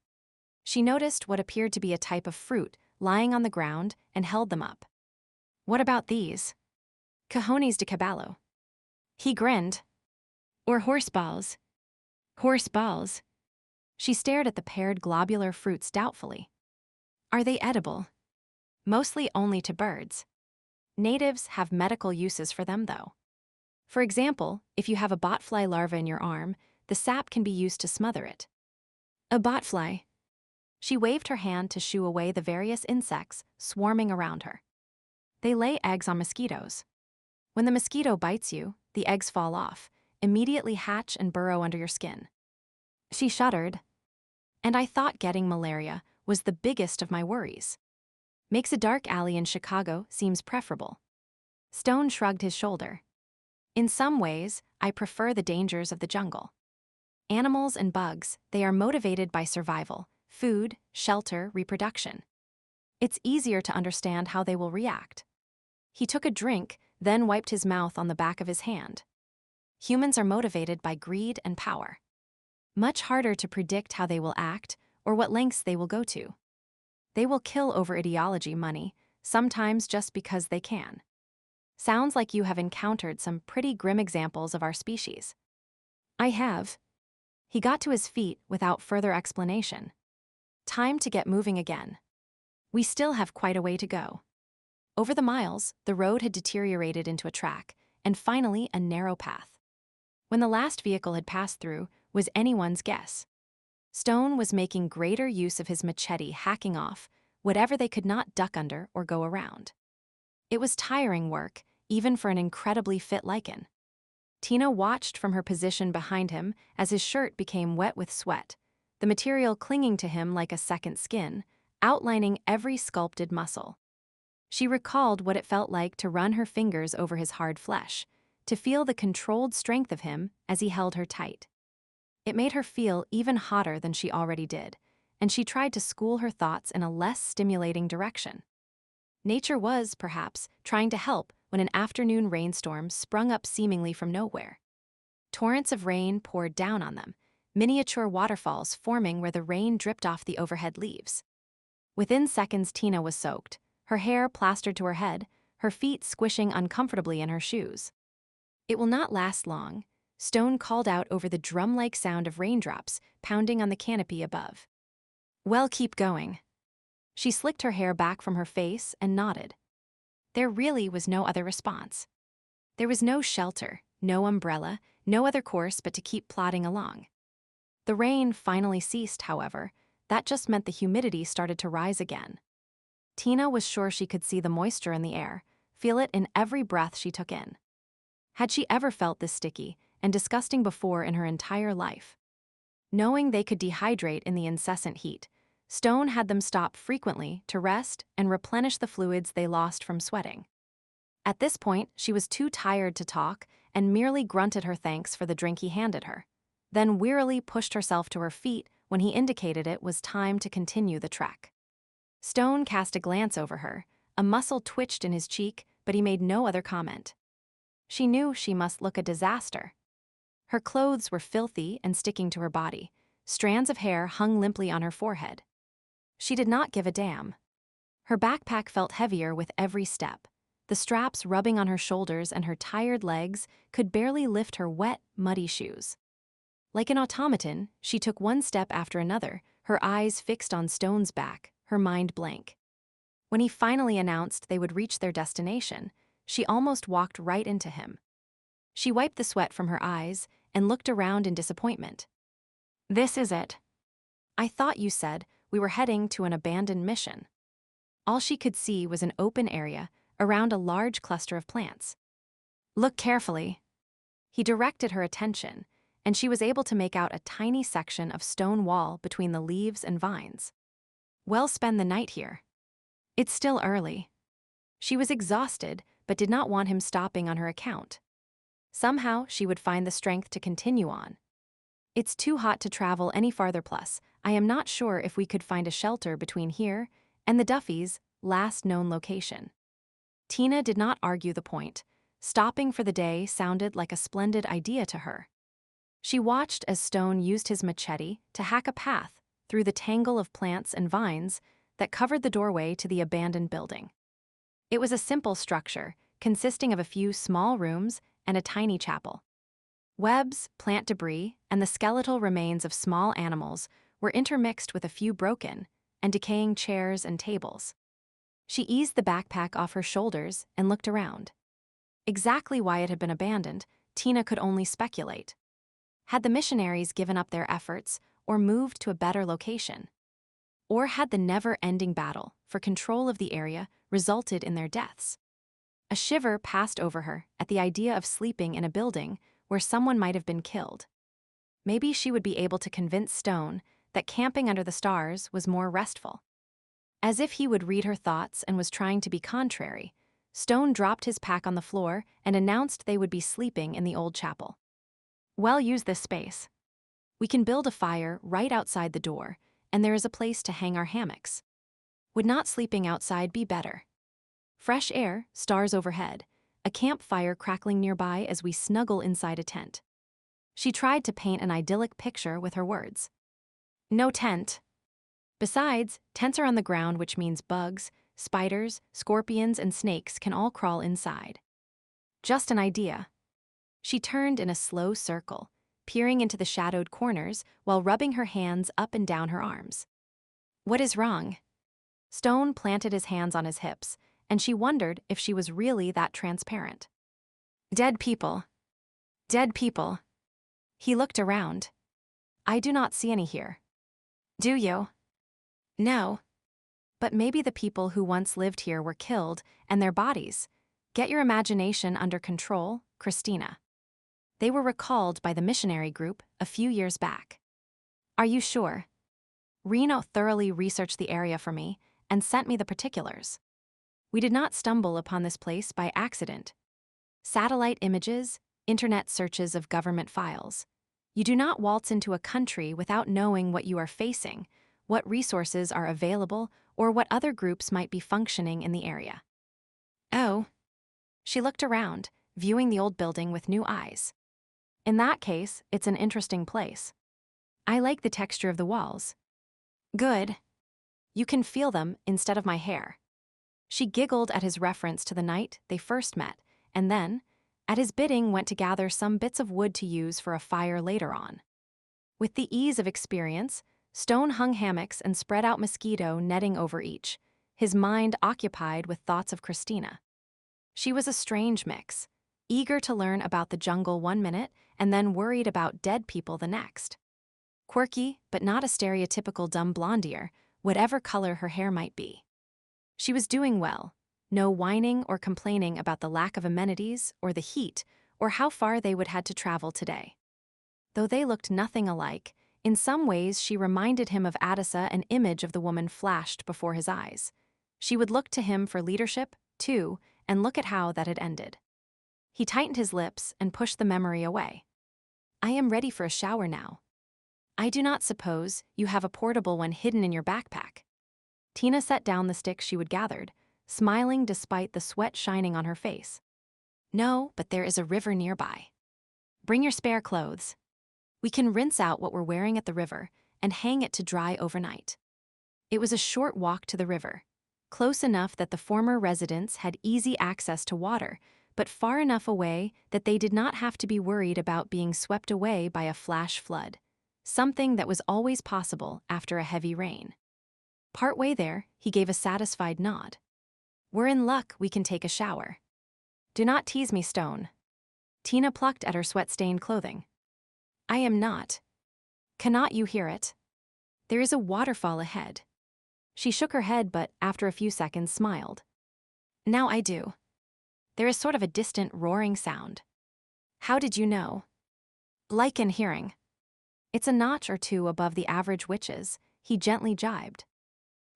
She noticed what appeared to be a type of fruit lying on the ground and held them up. "What about these?" "Cajones de caballo." He grinned. "Or horse balls." "Horse balls." She stared at the paired globular fruits doubtfully. "Are they edible?" "Mostly only to birds. Natives have medical uses for them, though. For example, if you have a botfly larva in your arm, the sap can be used to smother it." "A botfly." She waved her hand to shoo away the various insects swarming around her. "They lay eggs on mosquitoes. When the mosquito bites you, the eggs fall off, immediately hatch and burrow under your skin." She shuddered. "And I thought getting malaria was the biggest of my worries. Makes a dark alley in Chicago seems preferable." Stone shrugged his shoulder. "In some ways, I prefer the dangers of the jungle. Animals and bugs, they are motivated by survival, food, shelter, reproduction. It's easier to understand how they will react." He took a drink, then wiped his mouth on the back of his hand. Humans are motivated by greed and power. Much harder to predict how they will act or what lengths they will go to. They will kill over ideology, money, sometimes just because they can. Sounds like you have encountered some pretty grim examples of our species." "I have." He got to his feet without further explanation. "Time to get moving again. We still have quite a way to go." Over the miles, the road had deteriorated into a track, and finally a narrow path. When the last vehicle had passed through was anyone's guess. Stone was making greater use of his machete, hacking off whatever they could not duck under or go around. It was tiring work, even for an incredibly fit Lycan. Tina watched from her position behind him as his shirt became wet with sweat, the material clinging to him like a second skin, outlining every sculpted muscle. She recalled what it felt like to run her fingers over his hard flesh, to feel the controlled strength of him as he held her tight. It made her feel even hotter than she already did, and she tried to school her thoughts in a less stimulating direction. Nature was, perhaps, trying to help when an afternoon rainstorm sprung up seemingly from nowhere. Torrents of rain poured down on them, miniature waterfalls forming where the rain dripped off the overhead leaves. Within seconds, Tina was soaked, her hair plastered to her head, her feet squishing uncomfortably in her shoes. "It will not last long," Stone called out over the drum-like sound of raindrops pounding on the canopy above. "Well, keep going." She slicked her hair back from her face and nodded. There really was no other response. There was no shelter, no umbrella, no other course but to keep plodding along. The rain finally ceased, however. That just meant the humidity started to rise again. Tina was sure she could see the moisture in the air, feel it in every breath she took in. Had she ever felt this sticky and disgusting before in her entire life? Knowing they could dehydrate in the incessant heat, Stone had them stop frequently to rest and replenish the fluids they lost from sweating. At this point, she was too tired to talk and merely grunted her thanks for the drink he handed her, then wearily pushed herself to her feet when he indicated it was time to continue the trek. Stone cast a glance over her, a muscle twitched in his cheek, but he made no other comment. She knew she must look a disaster. Her clothes were filthy and sticking to her body. Strands of hair hung limply on her forehead. She did not give a damn. Her backpack felt heavier with every step. The straps rubbing on her shoulders and her tired legs could barely lift her wet, muddy shoes. Like an automaton, she took one step after another, her eyes fixed on Stone's back, her mind blank. When he finally announced they would reach their destination, she almost walked right into him. She wiped the sweat from her eyes and looked around in disappointment. "This is it. I thought you said we were heading to an abandoned mission." All she could see was an open area around a large cluster of plants. "Look carefully." He directed her attention, and she was able to make out a tiny section of stone wall between the leaves and vines. "We'll spend the night here. It's still early." She was exhausted, but did not want him stopping on her account. Somehow, she would find the strength to continue on. "It's too hot to travel any farther, plus I am not sure if we could find a shelter between here and the Duffys' last known location." Tina did not argue the point. Stopping for the day sounded like a splendid idea to her. She watched as Stone used his machete to hack a path through the tangle of plants and vines that covered the doorway to the abandoned building. It was a simple structure, consisting of a few small rooms and a tiny chapel. Webs, plant debris, and the skeletal remains of small animals were intermixed with a few broken and decaying chairs and tables. She eased the backpack off her shoulders and looked around. Exactly why it had been abandoned, Tina could only speculate. Had the missionaries given up their efforts or moved to a better location? Or had the never-ending battle for control of the area resulted in their deaths? A shiver passed over her at the idea of sleeping in a building where someone might have been killed. Maybe she would be able to convince Stone that camping under the stars was more restful. As if he would read her thoughts and was trying to be contrary, Stone dropped his pack on the floor and announced they would be sleeping in the old chapel. "Well, use this space. We can build a fire right outside the door, and there is a place to hang our hammocks. Would not sleeping outside be better? Fresh air, stars overhead, a campfire crackling nearby as we snuggle inside a tent." She tried to paint an idyllic picture with her words. "No tent. Besides, tents are on the ground, which means bugs, spiders, scorpions, and snakes can all crawl inside. Just an idea." She turned in a slow circle, peering into the shadowed corners while rubbing her hands up and down her arms. "What is wrong?" Stone planted his hands on his hips, and she wondered if she was really that transparent. "Dead people. Dead people." He looked around. "I do not see any here." "Do you?" "No. But maybe the people who once lived here were killed, and their bodies. Get your imagination under control, Christina." They were recalled by the missionary group a few years back. Are you sure? Reno thoroughly researched the area for me and sent me the particulars. We did not stumble upon this place by accident. Satellite images, internet searches of government files. You do not waltz into a country without knowing what you are facing, what resources are available, or what other groups might be functioning in the area. Oh. She looked around, viewing the old building with new eyes. In that case, it's an interesting place. I like the texture of the walls. Good. You can feel them instead of my hair. She giggled at his reference to the night they first met, and then, at his bidding, went to gather some bits of wood to use for a fire later on. With the ease of experience, Stone hung hammocks and spread out mosquito netting over each, his mind occupied with thoughts of Christina. She was a strange mix, eager to learn about the jungle one minute and then worried about dead people the next. Quirky, but not a stereotypical dumb blondier, whatever color her hair might be. She was doing well, no whining or complaining about the lack of amenities or the heat or how far they would had to travel today. Though they looked nothing alike, in some ways she reminded him of Adissa. An image of the woman flashed before his eyes. She would look to him for leadership, too, and look at how that had ended. He tightened his lips and pushed the memory away. I am ready for a shower now. I do not suppose you have a portable one hidden in your backpack. Tina set down the stick she would gathered, smiling despite the sweat shining on her face. No, but there is a river nearby. Bring your spare clothes. We can rinse out what we're wearing at the river and hang it to dry overnight. It was a short walk to the river, close enough that the former residents had easy access to water, but far enough away that they did not have to be worried about being swept away by a flash flood, something that was always possible after a heavy rain. Partway there, he gave a satisfied nod. We're in luck we can take a shower. Do not tease me, Stone. Tina plucked at her sweat-stained clothing. I am not. Cannot you hear it? There is a waterfall ahead. She shook her head but, after a few seconds, smiled. Now I do. There is sort of a distant roaring sound. How did you know? Lycan hearing. It's a notch or two above the average witches, he gently jibed.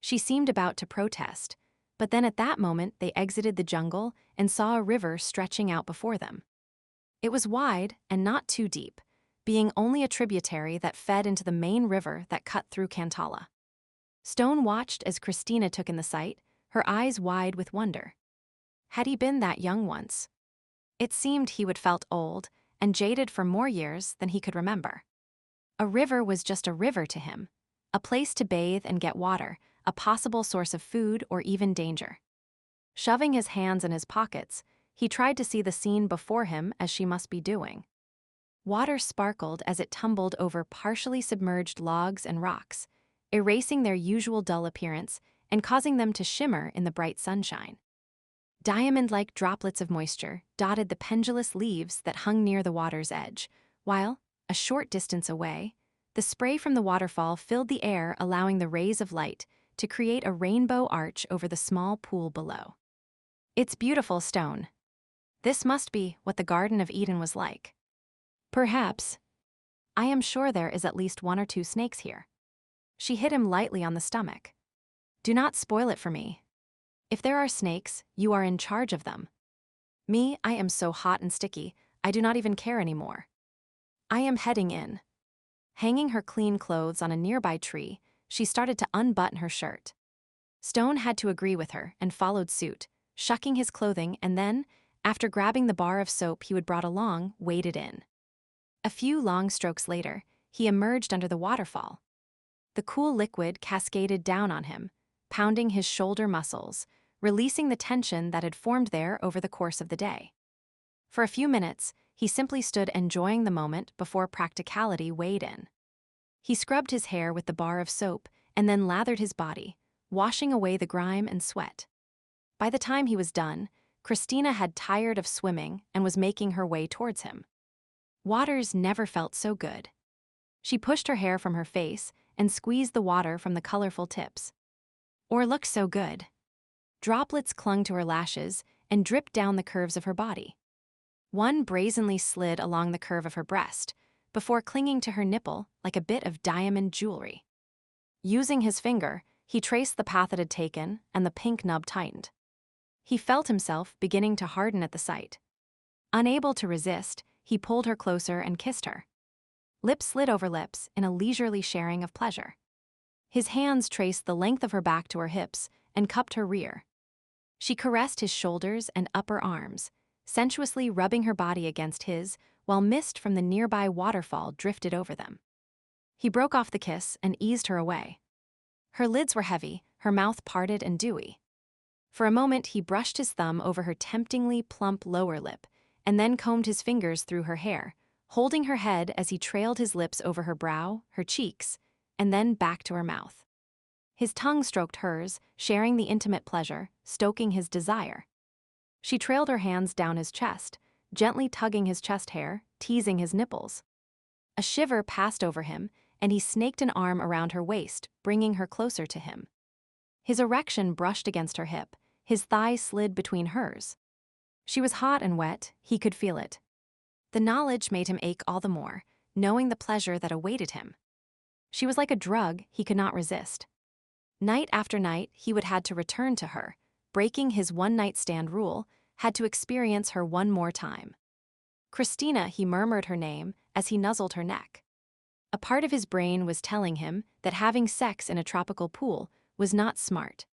She seemed about to protest, but then at that moment they exited the jungle and saw a river stretching out before them. It was wide and not too deep, being only a tributary that fed into the main river that cut through Cantala. Stone watched as Christina took in the sight, her eyes wide with wonder. Had he been that young once? It seemed he would felt old and jaded for more years than he could remember. A river was just a river to him, a place to bathe and get water, a possible source of food or even danger. Shoving his hands in his pockets, he tried to see the scene before him as she must be doing. Water sparkled as it tumbled over partially submerged logs and rocks, erasing their usual dull appearance and causing them to shimmer in the bright sunshine. Diamond-like droplets of moisture dotted the pendulous leaves that hung near the water's edge, while, a short distance away, the spray from the waterfall filled the air, allowing the rays of light to create a rainbow arch over the small pool below. It's beautiful, Stone. This must be what the Garden of Eden was like. Perhaps. I am sure there is at least 1 or 2 snakes here. She hit him lightly on the stomach. Do not spoil it for me. If there are snakes, you are in charge of them. Me, I am so hot and sticky, I do not even care anymore. I am heading in. Hanging her clean clothes on a nearby tree, she started to unbutton her shirt. Stone had to agree with her and followed suit, shucking his clothing and then, after grabbing the bar of soap he had brought along, waded in. A few long strokes later, he emerged under the waterfall. The cool liquid cascaded down on him, pounding his shoulder muscles, releasing the tension that had formed there over the course of the day. For a few minutes, he simply stood enjoying the moment before practicality weighed in. He scrubbed his hair with the bar of soap and then lathered his body, washing away the grime and sweat. By the time he was done, Christina had tired of swimming and was making her way towards him. Waters never felt so good. She pushed her hair from her face and squeezed the water from the colorful tips. Or looked so good. Droplets clung to her lashes and dripped down the curves of her body. One brazenly slid along the curve of her breast, before clinging to her nipple like a bit of diamond jewelry. Using his finger, he traced the path it had taken, and the pink nub tightened. He felt himself beginning to harden at the sight. Unable to resist, he pulled her closer and kissed her. Lips slid over lips in a leisurely sharing of pleasure. His hands traced the length of her back to her hips and cupped her rear. She caressed his shoulders and upper arms, sensuously rubbing her body against his while mist from the nearby waterfall drifted over them. He broke off the kiss and eased her away. Her lids were heavy, her mouth parted and dewy. For a moment he brushed his thumb over her temptingly plump lower lip and then combed his fingers through her hair, holding her head as he trailed his lips over her brow, her cheeks, and then back to her mouth. His tongue stroked hers, sharing the intimate pleasure, stoking his desire. She trailed her hands down his chest, gently tugging his chest hair, teasing his nipples. A shiver passed over him, and he snaked an arm around her waist, bringing her closer to him. His erection brushed against her hip, his thigh slid between hers. She was hot and wet, he could feel it. The knowledge made him ache all the more, knowing the pleasure that awaited him. She was like a drug he could not resist. Night after night, he would had to return to her, breaking his one-night stand rule, had to experience her one more time. Christina, he murmured her name as he nuzzled her neck. A part of his brain was telling him that having sex in a tropical pool was not smart.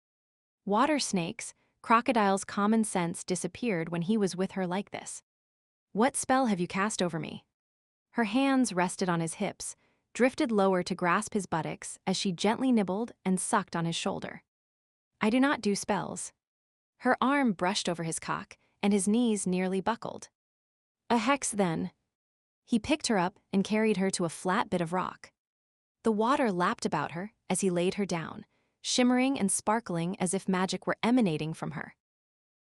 Water snakes, crocodiles' common sense disappeared when he was with her like this. What spell have you cast over me? Her hands rested on his hips, drifted lower to grasp his buttocks as she gently nibbled and sucked on his shoulder. I do not do spells. Her arm brushed over his cock, and his knees nearly buckled. A hex, then. He picked her up and carried her to a flat bit of rock. The water lapped about her as he laid her down, shimmering and sparkling as if magic were emanating from her.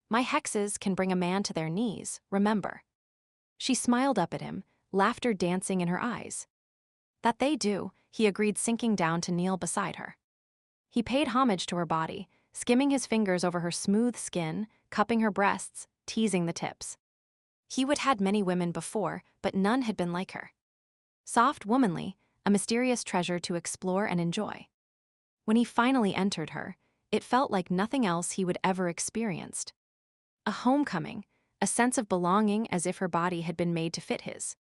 My hexes can bring a man to their knees, remember. She smiled up at him, laughter dancing in her eyes. That they do, he agreed, sinking down to kneel beside her. He paid homage to her body, skimming his fingers over her smooth skin, cupping her breasts, teasing the tips. He would had many women before, but none had been like her. Soft, womanly, a mysterious treasure to explore and enjoy. When he finally entered her, it felt like nothing else he would ever experienced. A homecoming, a sense of belonging as if her body had been made to fit his.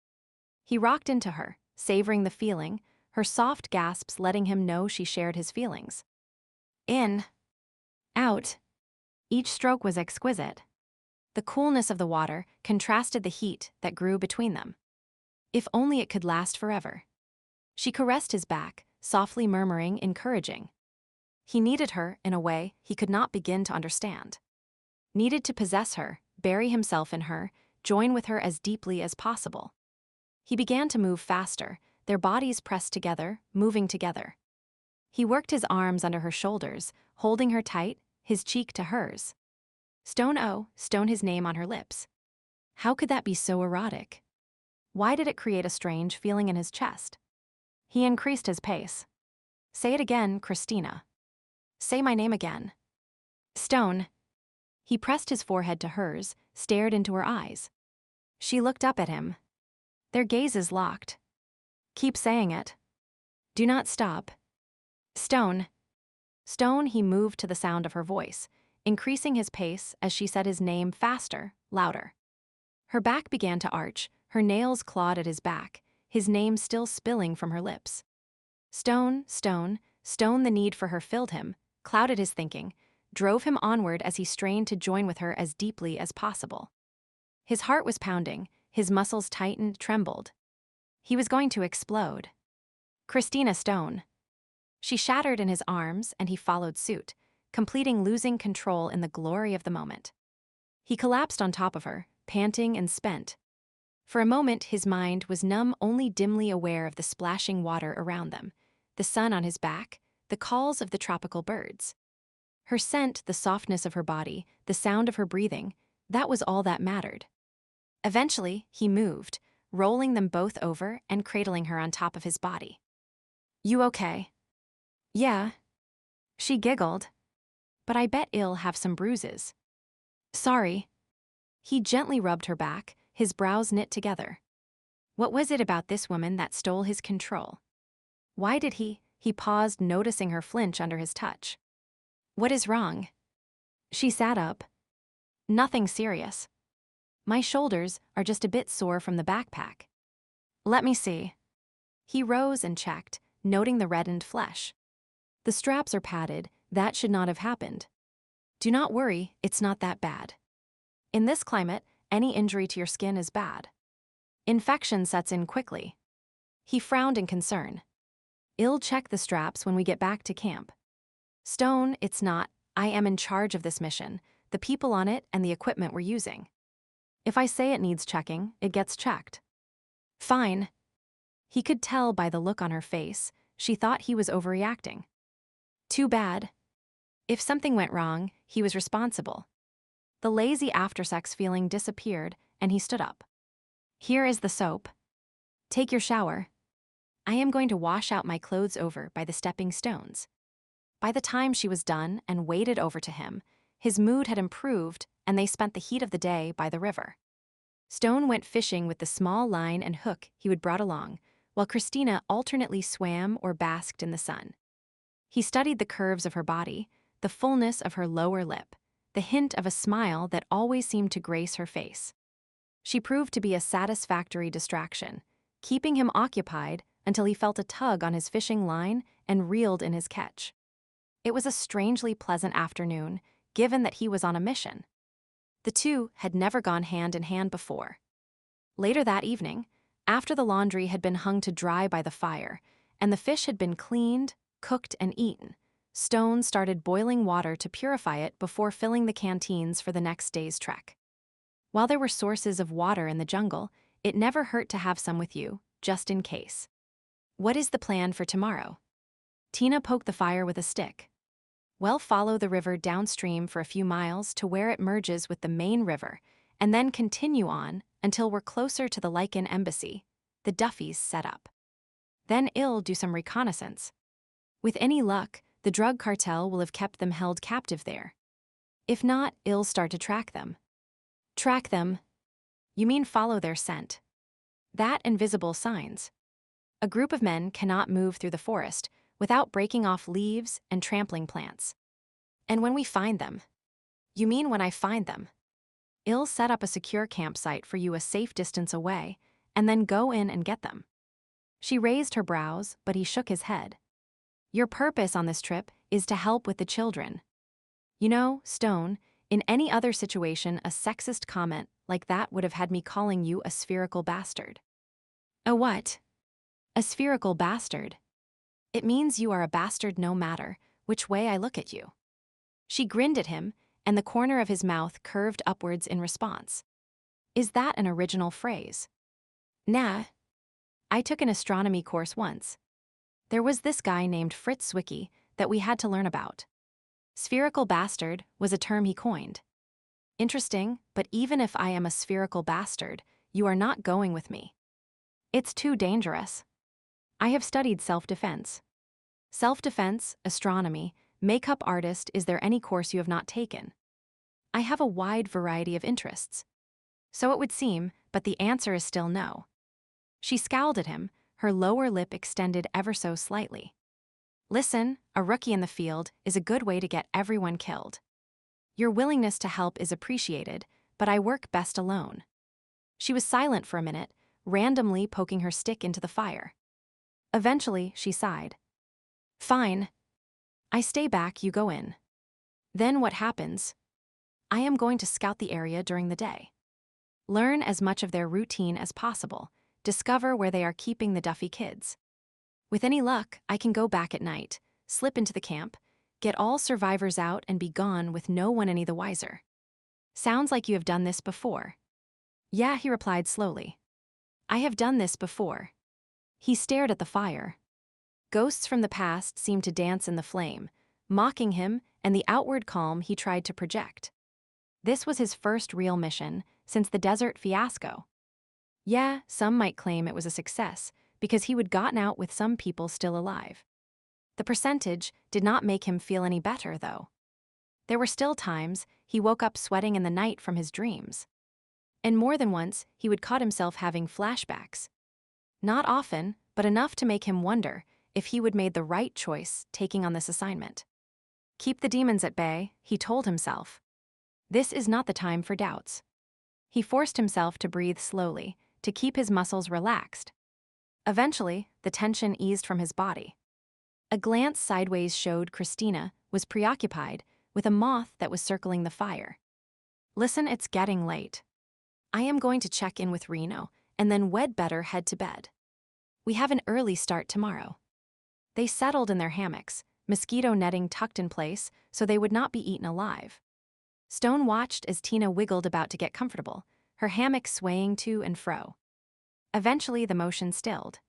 He rocked into her, savoring the feeling, her soft gasps letting him know she shared his feelings. In. Out. Each stroke was exquisite. The coolness of the water contrasted the heat that grew between them. If only it could last forever. She caressed his back, softly murmuring, encouraging. He needed her in a way he could not begin to understand. Needed to possess her, bury himself in her, join with her as deeply as possible. He began to move faster, their bodies pressed together, moving together. He worked his arms under her shoulders, holding her tight, his cheek to hers. Stone his name on her lips. How could that be so erotic? Why did it create a strange feeling in his chest? He increased his pace. Say it again, Christina. Say my name again. Stone. He pressed his forehead to hers, stared into her eyes. She looked up at him. Their gazes locked. Keep saying it. Do not stop. Stone. Stone, he moved to the sound of her voice, increasing his pace as she said his name faster, louder. Her back began to arch, her nails clawed at his back, his name still spilling from her lips. Stone, the need for her filled him, clouded his thinking, drove him onward as he strained to join with her as deeply as possible. His heart was pounding, his muscles tightened, trembled. He was going to explode. Christina Stone. She shattered in his arms, and he followed suit, completing losing control in the glory of the moment. He collapsed on top of her, panting and spent. For a moment, his mind was numb, only dimly aware of the splashing water around them, the sun on his back, the calls of the tropical birds. Her scent, the softness of her body, the sound of her breathing, that was all that mattered. Eventually, he moved, rolling them both over and cradling her on top of his body. You okay? Yeah. She giggled. But I bet I'll have some bruises. Sorry. He gently rubbed her back, his brows knit together. What was it about this woman that stole his control? Why did he paused, noticing her flinch under his touch. What is wrong? She sat up. Nothing serious. My shoulders are just a bit sore from the backpack. Let me see. He rose and checked, noting the reddened flesh. The straps are padded, that should not have happened. Do not worry, it's not that bad. In this climate, any injury to your skin is bad. Infection sets in quickly. He frowned in concern. I'll check the straps when we get back to camp. Stone, it's not. I am in charge of this mission, the people on it and the equipment we're using. If I say it needs checking, it gets checked. Fine. He could tell by the look on her face, she thought he was overreacting. Too bad. If something went wrong, he was responsible. The lazy after-sex feeling disappeared, and he stood up. Here is the soap. Take your shower. I am going to wash out my clothes over by the stepping stones. By the time she was done and waded over to him, his mood had improved, and they spent the heat of the day by the river. Stone went fishing with the small line and hook he had brought along, while Christina alternately swam or basked in the sun. He studied the curves of her body, the fullness of her lower lip, the hint of a smile that always seemed to grace her face. She proved to be a satisfactory distraction, keeping him occupied until he felt a tug on his fishing line and reeled in his catch. It was a strangely pleasant afternoon, given that he was on a mission. The two had never gone hand in hand before. Later that evening, after the laundry had been hung to dry by the fire, and the fish had been cleaned, cooked, and eaten, Stone started boiling water to purify it before filling the canteens for the next day's trek. While there were sources of water in the jungle, it never hurt to have some with you, just in case. What is the plan for tomorrow? Tina poked the fire with a stick. Well, follow the river downstream for a few miles to where it merges with the main river, and then continue on until we're closer to the Lycan embassy, the Duffys set up. Then I'll do some reconnaissance. With any luck, the drug cartel will have kept them held captive there. If not, I'll start to track them. Track them? You mean follow their scent? That and visible signs. A group of men cannot move through the forest without breaking off leaves and trampling plants. And when we find them? You mean when I find them? I'll set up a secure campsite for you a safe distance away, and then go in and get them. She raised her brows, but he shook his head. Your purpose on this trip is to help with the children. You know, Stone, in any other situation, a sexist comment like that would have had me calling you a spherical bastard. A what? A spherical bastard. It means you are a bastard no matter which way I look at you. She grinned at him, and the corner of his mouth curved upwards in response. Is that an original phrase? Nah. I took an astronomy course once. There was this guy named Fritz Zwicky that we had to learn about. Spherical bastard was a term he coined. Interesting, but even if I am a spherical bastard, you are not going with me. It's too dangerous. I have studied self-defense. Self-defense, astronomy, makeup artist, is there any course you have not taken? I have a wide variety of interests. So it would seem, but the answer is still no. She scowled at him, her lower lip extended ever so slightly. Listen, a rookie in the field is a good way to get everyone killed. Your willingness to help is appreciated, but I work best alone. She was silent for a minute, randomly poking her stick into the fire. Eventually, she sighed. Fine. I stay back, you go in. Then what happens? I am going to scout the area during the day. Learn as much of their routine as possible, discover where they are keeping the Duffy kids. With any luck, I can go back at night, slip into the camp, get all survivors out and be gone with no one any the wiser. Sounds like you have done this before. Yeah, he replied slowly. I have done this before. He stared at the fire. Ghosts from the past seemed to dance in the flame, mocking him and the outward calm he tried to project. This was his first real mission since the desert fiasco. Yeah, some might claim it was a success because he would gotten out with some people still alive. The percentage did not make him feel any better, though. There were still times he woke up sweating in the night from his dreams. And more than once, he would caught himself having flashbacks. Not often, but enough to make him wonder if he would made the right choice taking on this assignment. Keep the demons at bay, he told himself. This is not the time for doubts. He forced himself to breathe slowly, to keep his muscles relaxed. Eventually, the tension eased from his body. A glance sideways showed Christina was preoccupied with a moth that was circling the fire. Listen, it's getting late. I am going to check in with Reno, and then we'd better head to bed. We have an early start tomorrow. They settled in their hammocks, mosquito netting tucked in place so they would not be eaten alive. Stone watched as Tina wiggled about to get comfortable, her hammock swaying to and fro. Eventually, the motion stilled.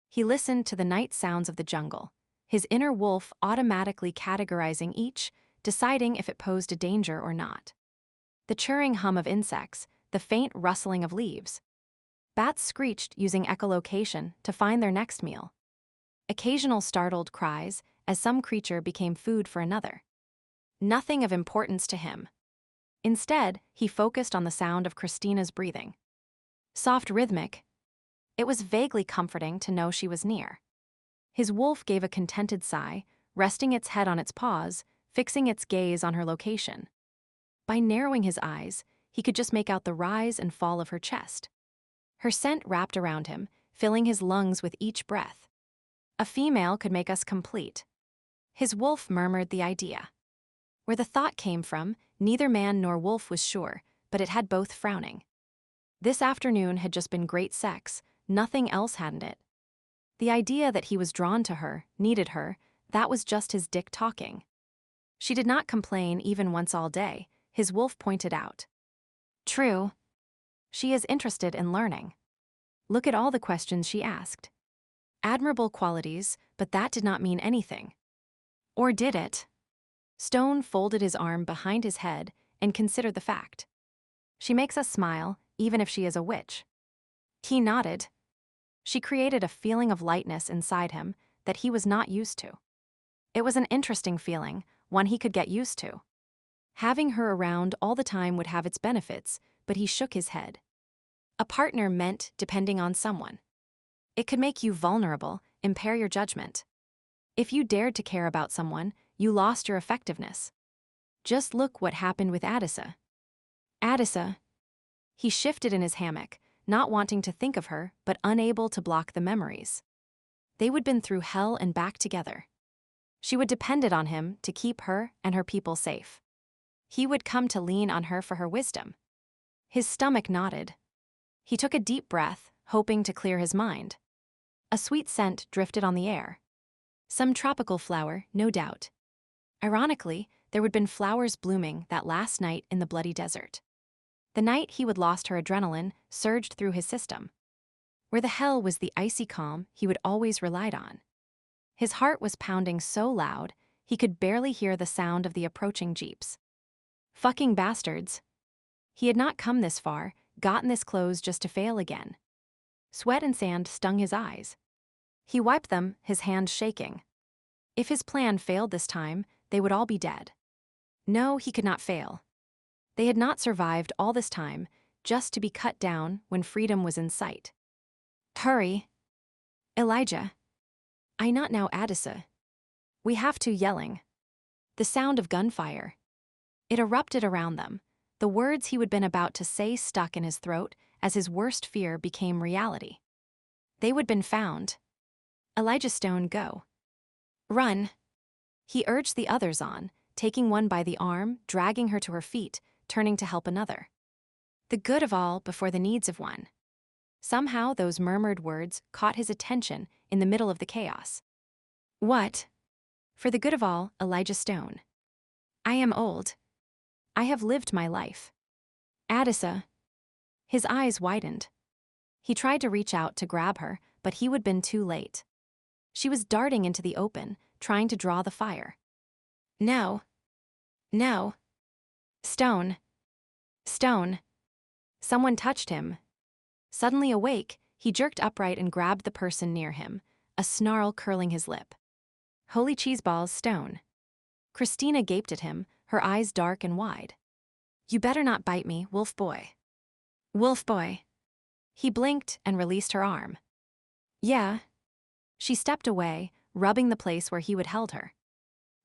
He listened to the night sounds of the jungle, his inner wolf automatically categorizing each, deciding if it posed a danger or not. The churring hum of insects, the faint rustling of leaves. Bats screeched using echolocation to find their next meal. Occasional startled cries as some creature became food for another. Nothing of importance to him. Instead, he focused on the sound of Christina's breathing. Soft, rhythmic. It was vaguely comforting to know she was near. His wolf gave a contented sigh, resting its head on its paws, fixing its gaze on her location. By narrowing his eyes, he could just make out the rise and fall of her chest. Her scent wrapped around him, filling his lungs with each breath. A female could make us complete. His wolf murmured the idea. Where the thought came from, neither man nor wolf was sure, but it had both frowning. This afternoon had just been great sex, nothing else hadn't it. The idea that he was drawn to her, needed her, that was just his dick talking. She did not complain even once all day, his wolf pointed out. True. She is interested in learning. Look at all the questions she asked. Admirable qualities, but that did not mean anything. Or did it? Stone folded his arm behind his head and considered the fact. She makes us smile, even if she is a witch. He nodded. She created a feeling of lightness inside him that he was not used to. It was an interesting feeling, one he could get used to. Having her around all the time would have its benefits, but he shook his head. A partner meant depending on someone. It could make you vulnerable, impair your judgment. If you dared to care about someone, you lost your effectiveness. Just look what happened with Addisa. Addisa. He shifted in his hammock, not wanting to think of her, but unable to block the memories. They would been through hell and back together. She would depended on him to keep her and her people safe. He would come to lean on her for her wisdom. His stomach knotted. He took a deep breath, hoping to clear his mind. A sweet scent drifted on the air. Some tropical flower, no doubt. Ironically, there would been flowers blooming that last night in the bloody desert. The night he would lost her adrenaline surged through his system. Where the hell was the icy calm he would always relied on? His heart was pounding so loud, he could barely hear the sound of the approaching jeeps. Fucking bastards. He had not come this far, gotten this close just to fail again. Sweat and sand stung his eyes. He wiped them, his hands shaking. If his plan failed this time, they would all be dead. No, he could not fail. They had not survived all this time, just to be cut down when freedom was in sight. Hurry. Elijah. I not now Addisa. We have to yelling. The sound of gunfire. It erupted around them, the words he would been about to say stuck in his throat as his worst fear became reality. They would been found. Elijah Stone, go. Run. He urged the others on, taking one by the arm, dragging her to her feet, turning to help another. The good of all before the needs of one. Somehow those murmured words caught his attention in the middle of the chaos. What? For the good of all, Elijah Stone. I am old. I have lived my life. Addisa. His eyes widened. He tried to reach out to grab her, but he would been too late. She was darting into the open, trying to draw the fire. No. No. Stone. Stone. Someone touched him. Suddenly awake, he jerked upright and grabbed the person near him, a snarl curling his lip. Holy cheeseballs, Stone. Christina gaped at him, her eyes dark and wide. You better not bite me, wolf boy. Wolf boy. He blinked and released her arm. Yeah. She stepped away, rubbing the place where he would held her.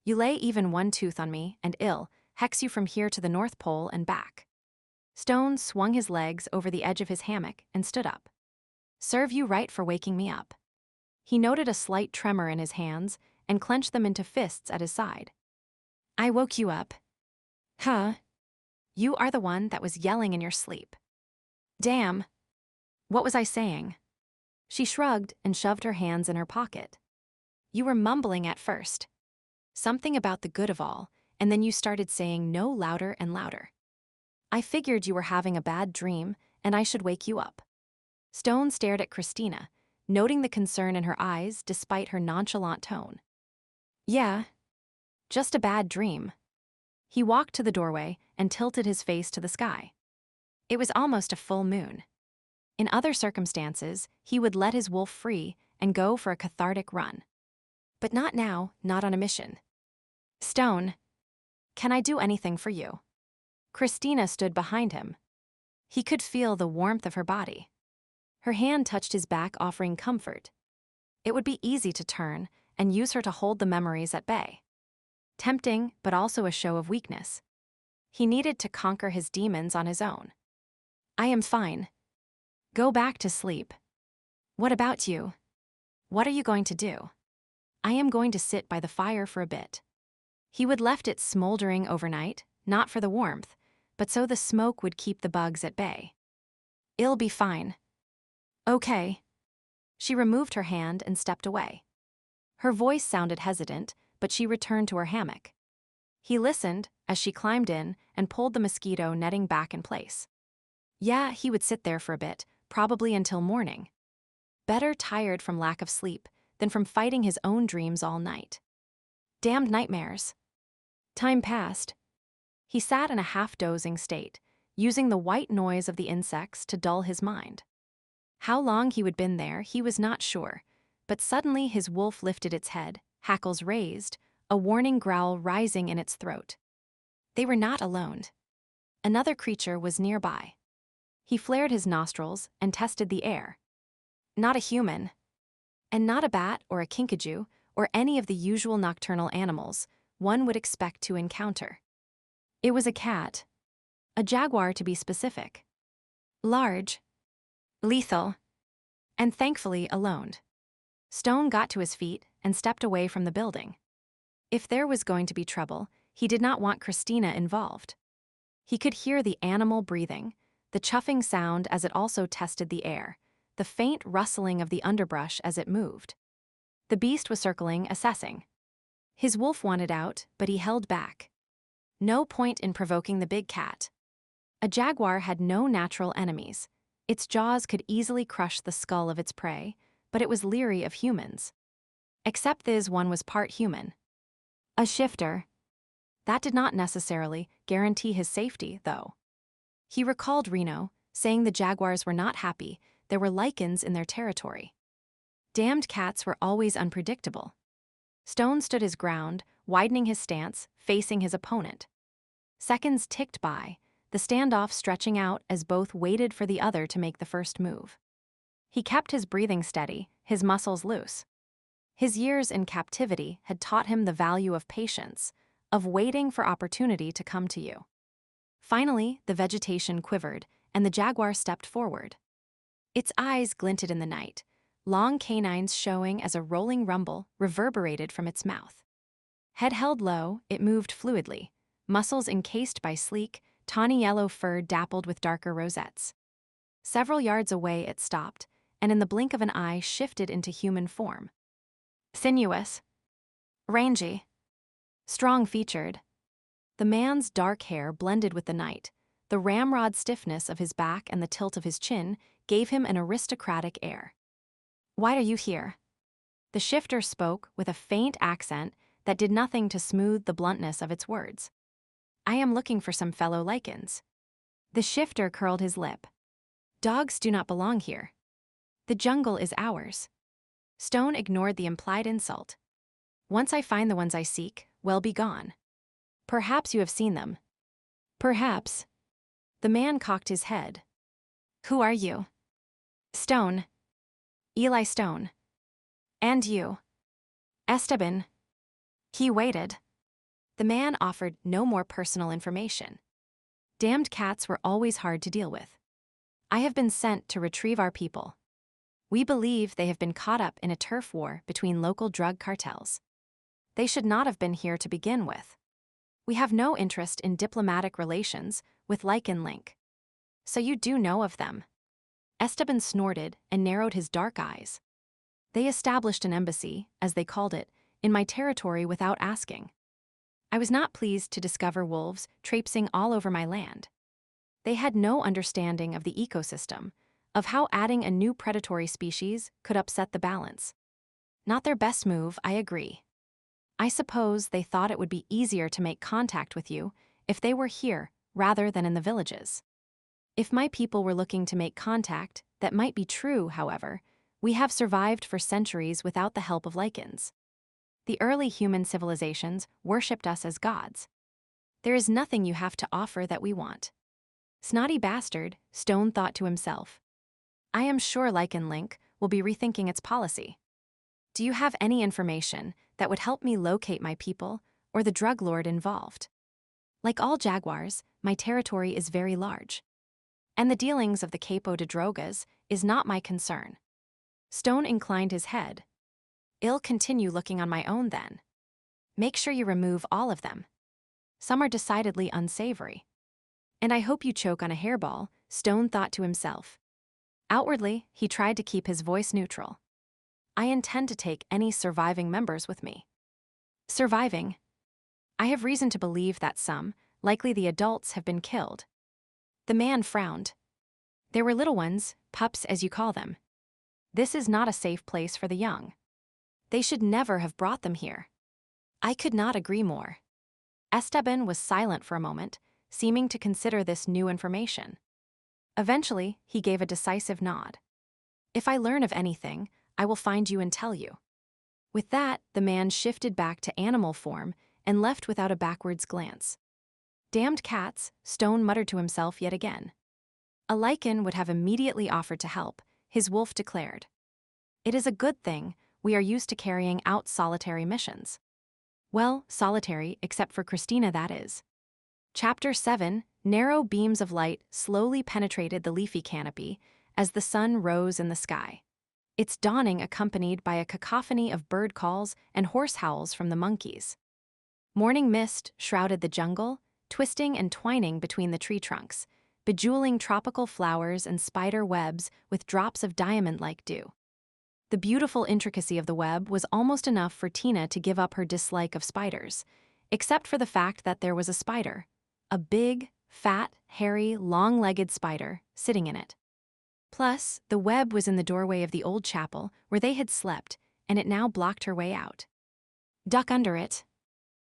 You lay even one tooth on me, and ill, hex you from here to the North Pole and back. Stone swung his legs over the edge of his hammock and stood up. Serve you right for waking me up. He noted a slight tremor in his hands and clenched them into fists at his side. I woke you up. Huh? You are the one that was yelling in your sleep. Damn. What was I saying? She shrugged and shoved her hands in her pocket. You were mumbling at first. Something about the good of all, and then you started saying no louder and louder. I figured you were having a bad dream, and I should wake you up. Stone stared at Christina, noting the concern in her eyes despite her nonchalant tone. Yeah. Just a bad dream. He walked to the doorway and tilted his face to the sky. It was almost a full moon. In other circumstances, he would let his wolf free and go for a cathartic run. But not now, not on a mission. Stone, can I do anything for you? Christina stood behind him. He could feel the warmth of her body. Her hand touched his back, offering comfort. It would be easy to turn and use her to hold the memories at bay. Tempting, but also a show of weakness. He needed to conquer his demons on his own. I am fine. Go back to sleep. What about you? What are you going to do? I am going to sit by the fire for a bit. He would left it smoldering overnight, not for the warmth, but so the smoke would keep the bugs at bay. It'll be fine. Okay. She removed her hand and stepped away. Her voice sounded hesitant, but she returned to her hammock. He listened as she climbed in and pulled the mosquito netting back in place. Yeah, he would sit there for a bit, probably until morning. Better tired from lack of sleep than from fighting his own dreams all night. Damned nightmares. Time passed. He sat in a half-dozing state, using the white noise of the insects to dull his mind. How long he would been there, he was not sure, but suddenly his wolf lifted its head, hackles raised, a warning growl rising in its throat. They were not alone. Another creature was nearby. He flared his nostrils and tested the air. Not a human. And not a bat or a kinkajou or any of the usual nocturnal animals one would expect to encounter. It was a cat. A jaguar, to be specific. Large. Lethal. And thankfully alone. Stone got to his feet and stepped away from the building. If there was going to be trouble, he did not want Christina involved. He could hear the animal breathing, the chuffing sound as it also tested the air, the faint rustling of the underbrush as it moved. The beast was circling, assessing. His wolf wanted out, but he held back. No point in provoking the big cat. A jaguar had no natural enemies. Its jaws could easily crush the skull of its prey, but it was leery of humans. Except this one was part human. A shifter. That did not necessarily guarantee his safety, though. He recalled Reno, saying the jaguars were not happy, there were Lycans in their territory. Damned cats were always unpredictable. Stone stood his ground, widening his stance, facing his opponent. Seconds ticked by, the standoff stretching out as both waited for the other to make the first move. He kept his breathing steady, his muscles loose. His years in captivity had taught him the value of patience, of waiting for opportunity to come to you. Finally, the vegetation quivered, and the jaguar stepped forward. Its eyes glinted in the night, long canines showing as a rolling rumble reverberated from its mouth. Head held low, it moved fluidly, muscles encased by sleek, tawny yellow fur dappled with darker rosettes. Several yards away it stopped, and in the blink of an eye shifted into human form. Sinuous. Rangy. Strong-featured. The man's dark hair blended with the night. The ramrod stiffness of his back and the tilt of his chin gave him an aristocratic air. Why are you here? The shifter spoke with a faint accent that did nothing to smooth the bluntness of its words. I am looking for some fellow Lycans. The shifter curled his lip. Dogs do not belong here. The jungle is ours. Stone ignored the implied insult. Once I find the ones I seek, well be gone. Perhaps you have seen them. Perhaps. The man cocked his head. Who are you? Stone. Eli Stone. And you? Esteban. He waited. The man offered no more personal information. Damned cats were always hard to deal with. I have been sent to retrieve our people. We believe they have been caught up in a turf war between local drug cartels. They should not have been here to begin with. We have no interest in diplomatic relations with Lycan Link. So you do know of them? Esteban snorted and narrowed his dark eyes. They established an embassy, as they called it, in my territory without asking. I was not pleased to discover wolves traipsing all over my land. They had no understanding of the ecosystem, of how adding a new predatory species could upset the balance. Not their best move, I agree. I suppose they thought it would be easier to make contact with you if they were here rather than in the villages. If my people were looking to make contact, that might be true, however. We have survived for centuries without the help of Lycans. The early human civilizations worshipped us as gods. There is nothing you have to offer that we want. Snotty bastard, Stone thought to himself. I am sure Lycan Link will be rethinking its policy. Do you have any information that would help me locate my people or the drug lord involved? Like all jaguars, my territory is very large. And the dealings of the Capo de Drogas is not my concern. Stone inclined his head. I'll continue looking on my own then. Make sure you remove all of them. Some are decidedly unsavory. And I hope you choke on a hairball, Stone thought to himself. Outwardly, he tried to keep his voice neutral. I intend to take any surviving members with me. Surviving? I have reason to believe that some, likely the adults, have been killed. The man frowned. There were little ones, pups as you call them. This is not a safe place for the young. They should never have brought them here. I could not agree more. Esteban was silent for a moment, seeming to consider this new information. Eventually, he gave a decisive nod. If I learn of anything, I will find you and tell you. With that, the man shifted back to animal form and left without a backwards glance. Damned cats, Stone muttered to himself yet again. A Lycan would have immediately offered to help, his wolf declared. It is a good thing we are used to carrying out solitary missions. Well, solitary, except for Christina, that is. Chapter 7, narrow beams of light slowly penetrated the leafy canopy as the sun rose in the sky. Its dawning accompanied by a cacophony of bird calls and horse howls from the monkeys. Morning mist shrouded the jungle, twisting and twining between the tree trunks, bejeweling tropical flowers and spider webs with drops of diamond-like dew. The beautiful intricacy of the web was almost enough for Tina to give up her dislike of spiders, except for the fact that there was a spider, a big, fat, hairy, long-legged spider, sitting in it. Plus, the web was in the doorway of the old chapel where they had slept, and it now blocked her way out. Duck under it.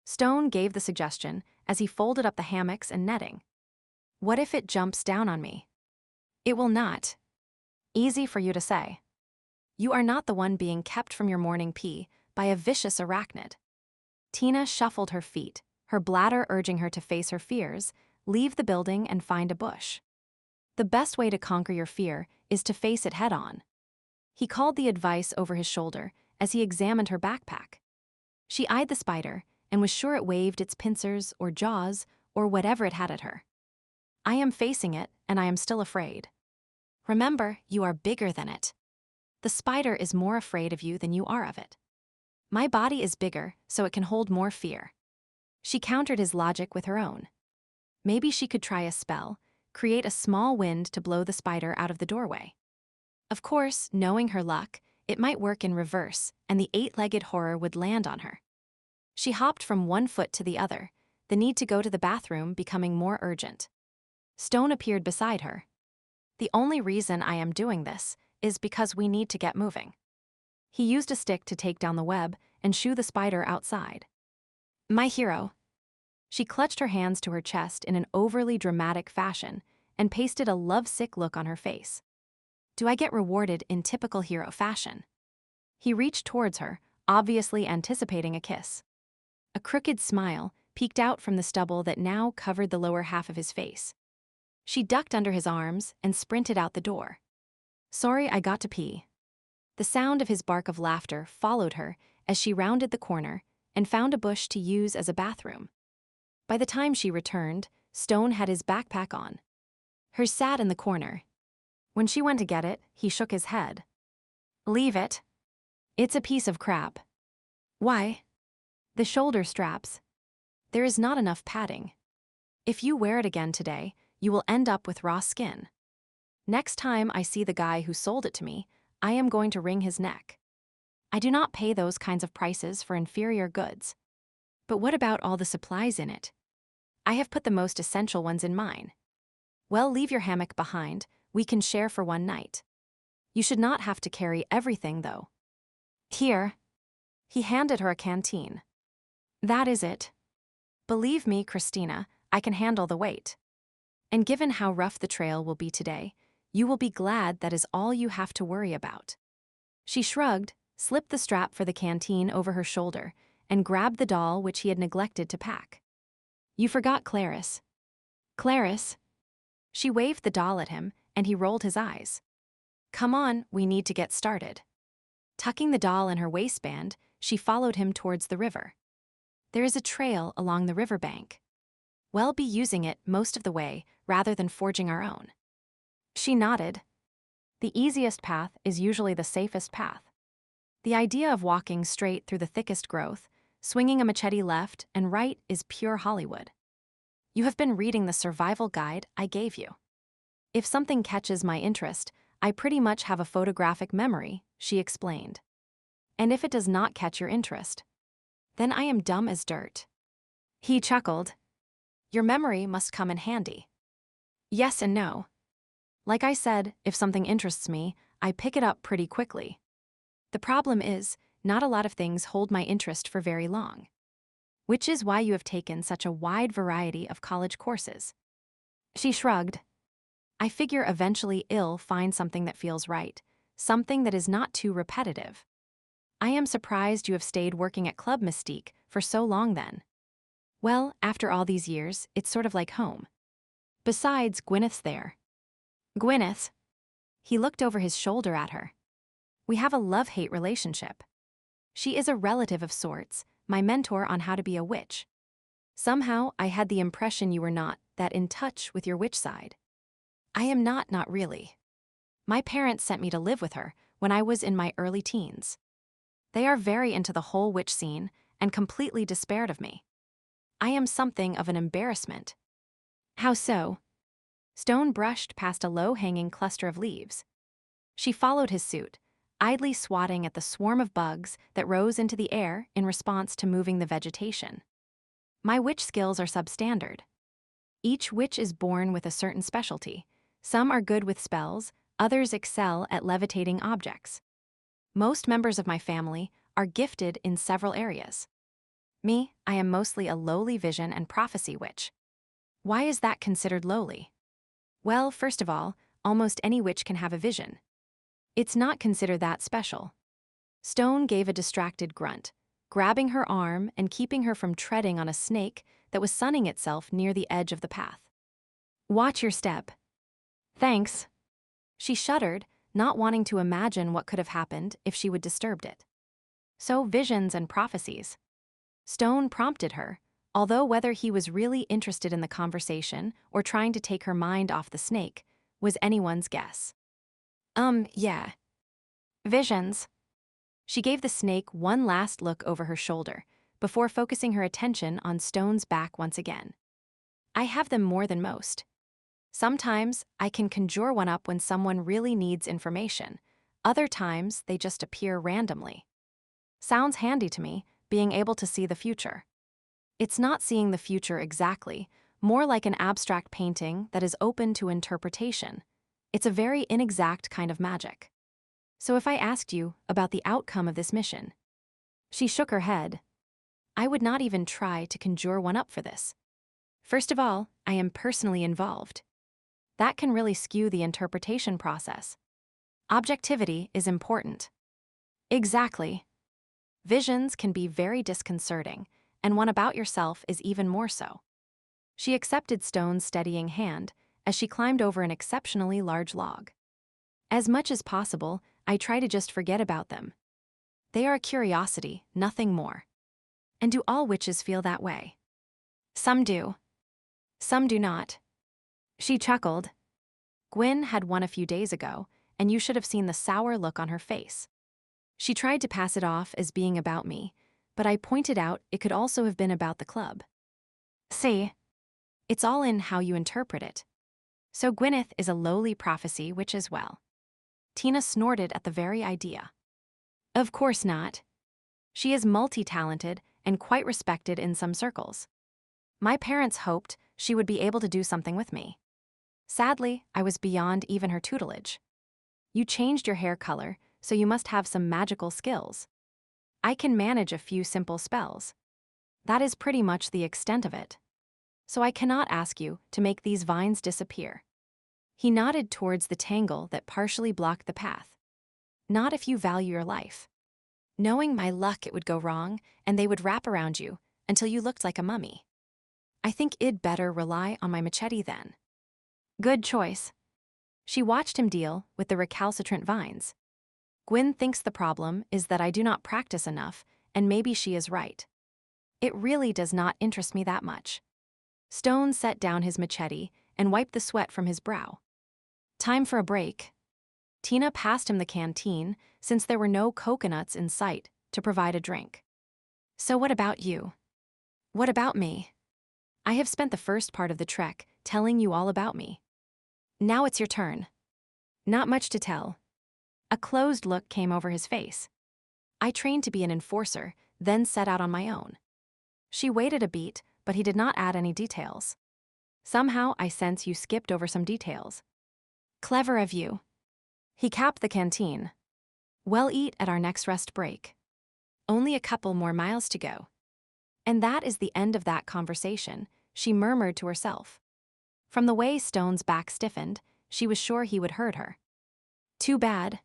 Stone gave the suggestion as he folded up the hammocks and netting. What if it jumps down on me? It will not. Easy for you to say. You are not the one being kept from your morning pee by a vicious arachnid. Tina shuffled her feet, her bladder urging her to face her fears, leave the building and find a bush. The best way to conquer your fear is to face it head-on. He called the advice over his shoulder as he examined her backpack. She eyed the spider and was sure it waved its pincers or jaws or whatever it had at her. I am facing it, and I am still afraid. Remember, you are bigger than it. The spider is more afraid of you than you are of it. My body is bigger, so it can hold more fear. She countered his logic with her own. Maybe she could try a spell, create a small wind to blow the spider out of the doorway. Of course, knowing her luck, it might work in reverse, and the eight-legged horror would land on her. She hopped from one foot to the other, the need to go to the bathroom becoming more urgent. Stone appeared beside her. The only reason I am doing this is because we need to get moving. He used a stick to take down the web and shoo the spider outside. My hero. She clutched her hands to her chest in an overly dramatic fashion and pasted a lovesick look on her face. Do I get rewarded in typical hero fashion? He reached towards her, obviously anticipating a kiss. A crooked smile peeked out from the stubble that now covered the lower half of his face. She ducked under his arms and sprinted out the door. Sorry, I got to pee. The sound of his bark of laughter followed her as she rounded the corner and found a bush to use as a bathroom. By the time she returned, Stone had his backpack on. Hers sat in the corner. When she went to get it, he shook his head. Leave it. It's a piece of crap. Why? The shoulder straps. There is not enough padding. If you wear it again today, you will end up with raw skin. Next time I see the guy who sold it to me, I am going to wring his neck. I do not pay those kinds of prices for inferior goods. But what about all the supplies in it? I have put the most essential ones in mine. Well, leave your hammock behind. We can share for one night. You should not have to carry everything, though. Here. He handed her a canteen. That is it. Believe me, Christina, I can handle the weight. And given how rough the trail will be today, you will be glad that is all you have to worry about. She shrugged, slipped the strap for the canteen over her shoulder, and grabbed the doll which he had neglected to pack. You forgot Clarice. Clarice? She waved the doll at him, and he rolled his eyes. Come on, we need to get started. Tucking the doll in her waistband, she followed him towards the river. There is a trail along the riverbank. We'll be using it most of the way rather than forging our own. She nodded. The easiest path is usually the safest path. The idea of walking straight through the thickest growth, swinging a machete left and right is pure Hollywood. You have been reading the survival guide I gave you. If something catches my interest, I pretty much have a photographic memory, she explained. And if it does not catch your interest, then I am dumb as dirt. He chuckled. Your memory must come in handy. Yes and no. Like I said, if something interests me, I pick it up pretty quickly. The problem is, not a lot of things hold my interest for very long. Which is why you have taken such a wide variety of college courses. She shrugged. I figure eventually I'll find something that feels right, something that is not too repetitive. I am surprised you have stayed working at Club Mystique for so long then. Well, after all these years, it's sort of like home. Besides, Gwyneth's there. Gwyneth? He looked over his shoulder at her. We have a love-hate relationship. She is a relative of sorts, my mentor on how to be a witch. Somehow, I had the impression you were not that in touch with your witch side. I am not really. My parents sent me to live with her when I was in my early teens. They are very into the whole witch scene and completely despaired of me. I am something of an embarrassment. How so? Stone brushed past a low-hanging cluster of leaves. She followed his suit, idly swatting at the swarm of bugs that rose into the air in response to moving the vegetation. My witch skills are substandard. Each witch is born with a certain specialty. Some are good with spells, others excel at levitating objects. Most members of my family are gifted in several areas. Me, I am mostly a lowly vision and prophecy witch. Why is that considered lowly? Well, first of all, almost any witch can have a vision. It's not considered that special. Stone gave a distracted grunt, grabbing her arm and keeping her from treading on a snake that was sunning itself near the edge of the path. Watch your step. Thanks. She shuddered, not wanting to imagine what could have happened if she would disturbed it. So visions and prophecies. Stone prompted her, although whether he was really interested in the conversation or trying to take her mind off the snake was anyone's guess. Yeah. Visions. She gave the snake one last look over her shoulder before focusing her attention on Stone's back once again. I have them more than most. Sometimes I can conjure one up when someone really needs information. Other times they just appear randomly. Sounds handy to me, being able to see the future. It's not seeing the future exactly, more like an abstract painting that is open to interpretation. It's a very inexact kind of magic. So if I asked you about the outcome of this mission? She shook her head. I would not even try to conjure one up for this. First of all, I am personally involved. That can really skew the interpretation process. Objectivity is important. Exactly. Visions can be very disconcerting, and one about yourself is even more so. She accepted Stone's steadying hand as she climbed over an exceptionally large log. As much as possible, I try to just forget about them. They are a curiosity, nothing more. And do all witches feel that way? Some do. Some do not. She chuckled. Gwyn had one a few days ago, and you should have seen the sour look on her face. She tried to pass it off as being about me, but I pointed out it could also have been about the club. See, it's all in how you interpret it. So Gwyneth is a lowly prophecy witch as well. Tina snorted at the very idea. Of course not. She is multi-talented and quite respected in some circles. My parents hoped she would be able to do something with me. Sadly, I was beyond even her tutelage. You changed your hair color, so you must have some magical skills. I can manage a few simple spells. That is pretty much the extent of it. So I cannot ask you to make these vines disappear. He nodded towards the tangle that partially blocked the path. Not if you value your life. Knowing my luck it would go wrong, and they would wrap around you until you looked like a mummy. I think I'd better rely on my machete then. Good choice. She watched him deal with the recalcitrant vines. Gwyn thinks the problem is that I do not practice enough, and maybe she is right. It really does not interest me that much. Stone set down his machete and wiped the sweat from his brow. Time for a break. Tina passed him the canteen, since there were no coconuts in sight to provide a drink. So what about you? What about me? I have spent the first part of the trek telling you all about me. Now it's your turn. Not much to tell. A closed look came over his face. I trained to be an enforcer, then set out on my own. She waited a beat, but he did not add any details. Somehow I sense you skipped over some details. Clever of you. He capped the canteen. We'll eat at our next rest break. Only a couple more miles to go. And that is the end of that conversation, she murmured to herself. From the way Stone's back stiffened, she was sure he would hurt her. Too bad.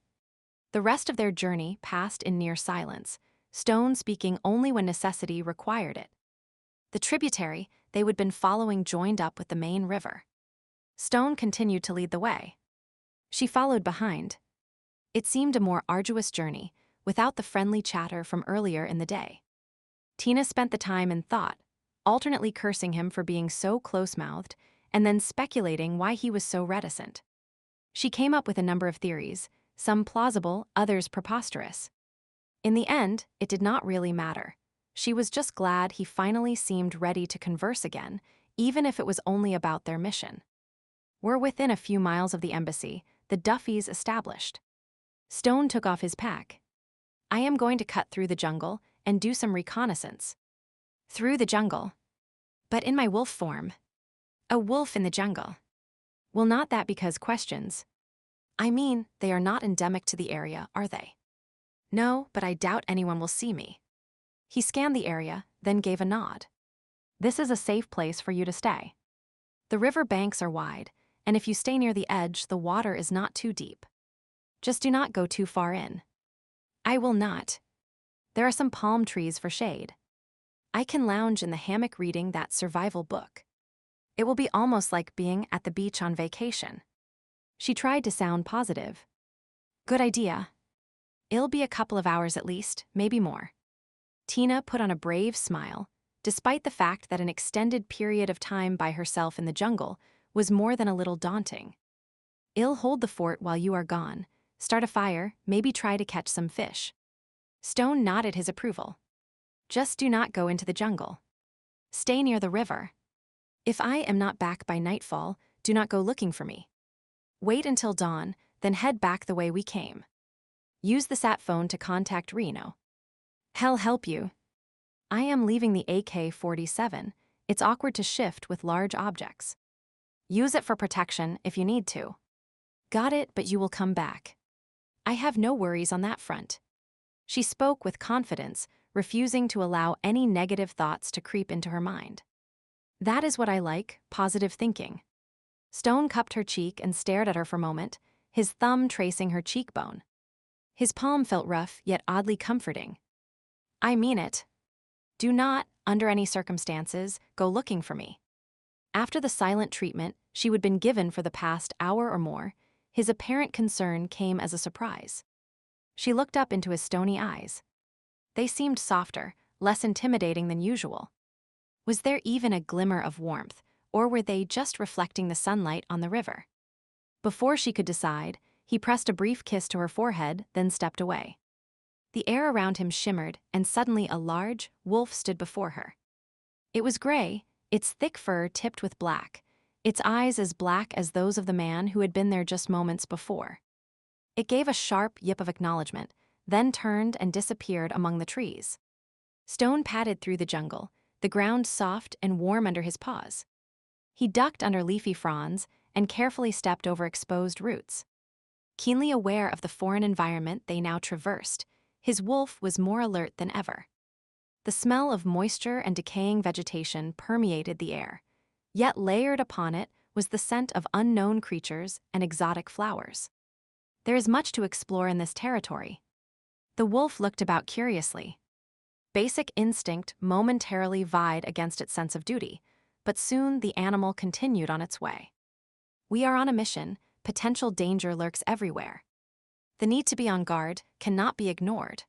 The rest of their journey passed in near silence, Stone speaking only when necessity required it. The tributary they would been following joined up with the main river. Stone continued to lead the way. She followed behind. It seemed a more arduous journey, without the friendly chatter from earlier in the day. Tina spent the time in thought, alternately cursing him for being so close-mouthed, and then speculating why he was so reticent. She came up with a number of theories, some plausible, others preposterous. In the end, it did not really matter. She was just glad he finally seemed ready to converse again, even if it was only about their mission. We're within a few miles of the embassy, the Duffys established. Stone took off his pack. I am going to cut through the jungle and do some reconnaissance. Through the jungle. But in my wolf form. A wolf in the jungle. Well, not that because questions. I mean, they are not endemic to the area, are they? No, but I doubt anyone will see me. He scanned the area, then gave a nod. This is a safe place for you to stay. The river banks are wide, and if you stay near the edge, the water is not too deep. Just do not go too far in. I will not. There are some palm trees for shade. I can lounge in the hammock reading that survival book. It will be almost like being at the beach on vacation. She tried to sound positive. Good idea. It'll be a couple of hours at least, maybe more. Tina put on a brave smile, despite the fact that an extended period of time by herself in the jungle was more than a little daunting. I'll hold the fort while you are gone, start a fire, maybe try to catch some fish. Stone nodded his approval. Just do not go into the jungle. Stay near the river. If I am not back by nightfall, do not go looking for me. Wait until dawn, then head back the way we came. Use the sat phone to contact Reno. Hell help you. I am leaving the AK-47. It's awkward to shift with large objects. Use it for protection if you need to. Got it, but you will come back. I have no worries on that front. She spoke with confidence, refusing to allow any negative thoughts to creep into her mind. That is what I like, positive thinking. Stone cupped her cheek and stared at her for a moment, his thumb tracing her cheekbone. His palm felt rough, yet oddly comforting. I mean it. Do not, under any circumstances, go looking for me. After the silent treatment she had been given for the past hour or more, his apparent concern came as a surprise. She looked up into his stony eyes. They seemed softer, less intimidating than usual. Was there even a glimmer of warmth, or were they just reflecting the sunlight on the river? Before she could decide, he pressed a brief kiss to her forehead, then stepped away. The air around him shimmered, and suddenly a large wolf stood before her. It was gray, its thick fur tipped with black, its eyes as black as those of the man who had been there just moments before. It gave a sharp yip of acknowledgement, then turned and disappeared among the trees. Stone padded through the jungle, the ground soft and warm under his paws. He ducked under leafy fronds and carefully stepped over exposed roots. Keenly aware of the foreign environment they now traversed, his wolf was more alert than ever. The smell of moisture and decaying vegetation permeated the air, yet layered upon it was the scent of unknown creatures and exotic flowers. There is much to explore in this territory. The wolf looked about curiously. Basic instinct momentarily vied against its sense of duty, but soon the animal continued on its way. We are on a mission, potential danger lurks everywhere. The need to be on guard cannot be ignored.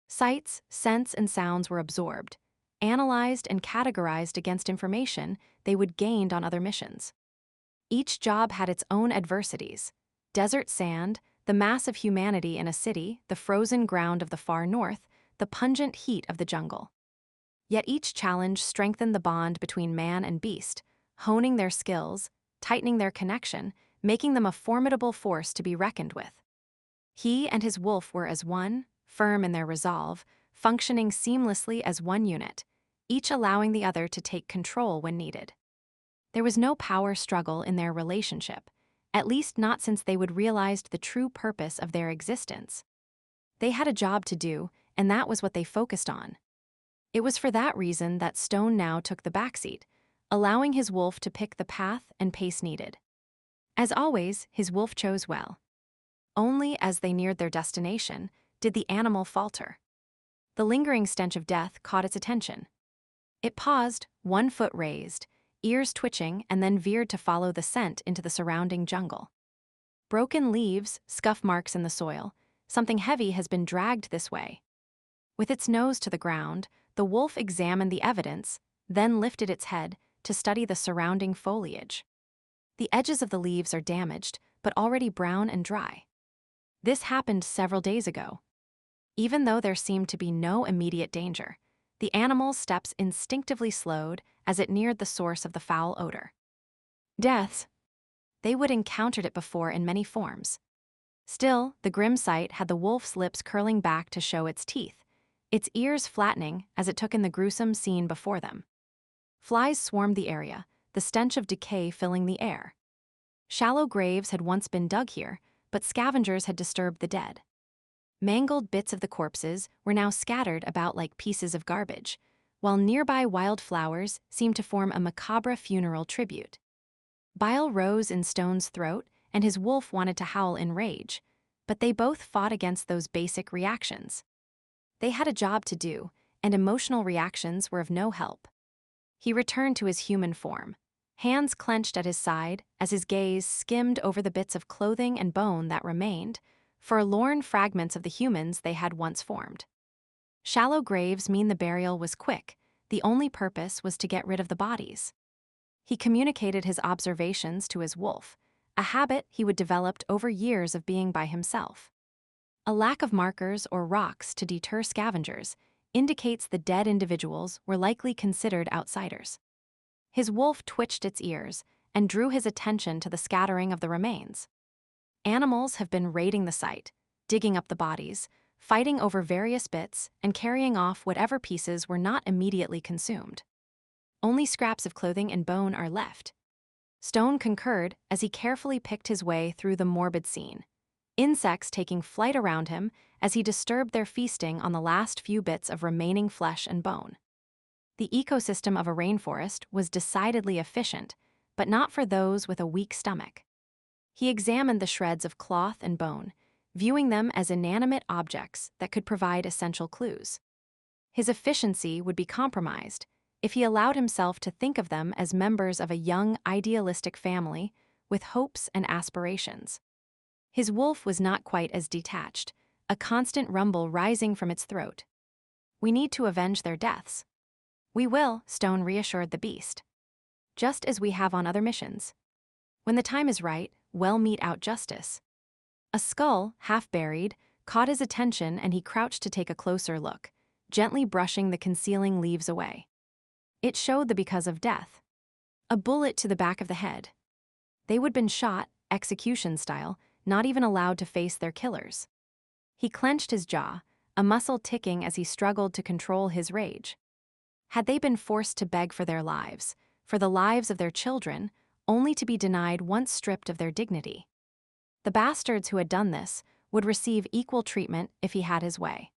Sights, scents, and sounds were absorbed, analyzed, and categorized against information they would gained on other missions. Each job had its own adversities: desert sand, the mass of humanity in a city, the frozen ground of the far north, the pungent heat of the jungle. Yet each challenge strengthened the bond between man and beast, honing their skills, tightening their connection, making them a formidable force to be reckoned with. He and his wolf were as one, firm in their resolve, functioning seamlessly as one unit, each allowing the other to take control when needed. There was no power struggle in their relationship, at least not since they would realized the true purpose of their existence. They had a job to do, and that was what they focused on. It was for that reason that Stone now took the backseat, allowing his wolf to pick the path and pace needed. As always, his wolf chose well. Only as they neared their destination did the animal falter. The lingering stench of death caught its attention. It paused, one foot raised, ears twitching, and then veered to follow the scent into the surrounding jungle. Broken leaves, scuff marks in the soil, something heavy has been dragged this way. With its nose to the ground, the wolf examined the evidence, then lifted its head to study the surrounding foliage. The edges of the leaves are damaged, but already brown and dry. This happened several days ago. Even though there seemed to be no immediate danger, the animal's steps instinctively slowed as it neared the source of the foul odor. Death. They would encountered it before in many forms. Still, the grim sight had the wolf's lips curling back to show its teeth, its ears flattening as it took in the gruesome scene before them. Flies swarmed the area, the stench of decay filling the air. Shallow graves had once been dug here, but scavengers had disturbed the dead. Mangled bits of the corpses were now scattered about like pieces of garbage, while nearby wildflowers seemed to form a macabre funeral tribute. Bile rose in Stone's throat, and his wolf wanted to howl in rage, but they both fought against those basic reactions. They had a job to do, and emotional reactions were of no help. He returned to his human form, hands clenched at his side as his gaze skimmed over the bits of clothing and bone that remained, forlorn fragments of the humans they had once formed. Shallow graves mean the burial was quick, the only purpose was to get rid of the bodies. He communicated his observations to his wolf, a habit he would developed over years of being by himself. A lack of markers or rocks to deter scavengers indicates the dead individuals were likely considered outsiders. His wolf twitched its ears and drew his attention to the scattering of the remains. Animals have been raiding the site, digging up the bodies, fighting over various bits, and carrying off whatever pieces were not immediately consumed. Only scraps of clothing and bone are left. Stone concurred as he carefully picked his way through the morbid scene, insects taking flight around him as he disturbed their feasting on the last few bits of remaining flesh and bone. The ecosystem of a rainforest was decidedly efficient, but not for those with a weak stomach. He examined the shreds of cloth and bone, viewing them as inanimate objects that could provide essential clues. His efficiency would be compromised, if he allowed himself to think of them as members of a young, idealistic family with hopes and aspirations. His wolf was not quite as detached, a constant rumble rising from its throat. "We need to avenge their deaths." "We will," Stone reassured the beast. "Just as we have on other missions. When the time is right, we'll mete out justice." A skull, half buried, caught his attention and he crouched to take a closer look, gently brushing the concealing leaves away. It showed the because of death. A bullet to the back of the head. They would been shot, execution style, not even allowed to face their killers. He clenched his jaw, a muscle ticking as he struggled to control his rage. Had they been forced to beg for their lives, for the lives of their children, only to be denied once stripped of their dignity? The bastards who had done this would receive equal treatment if he had his way.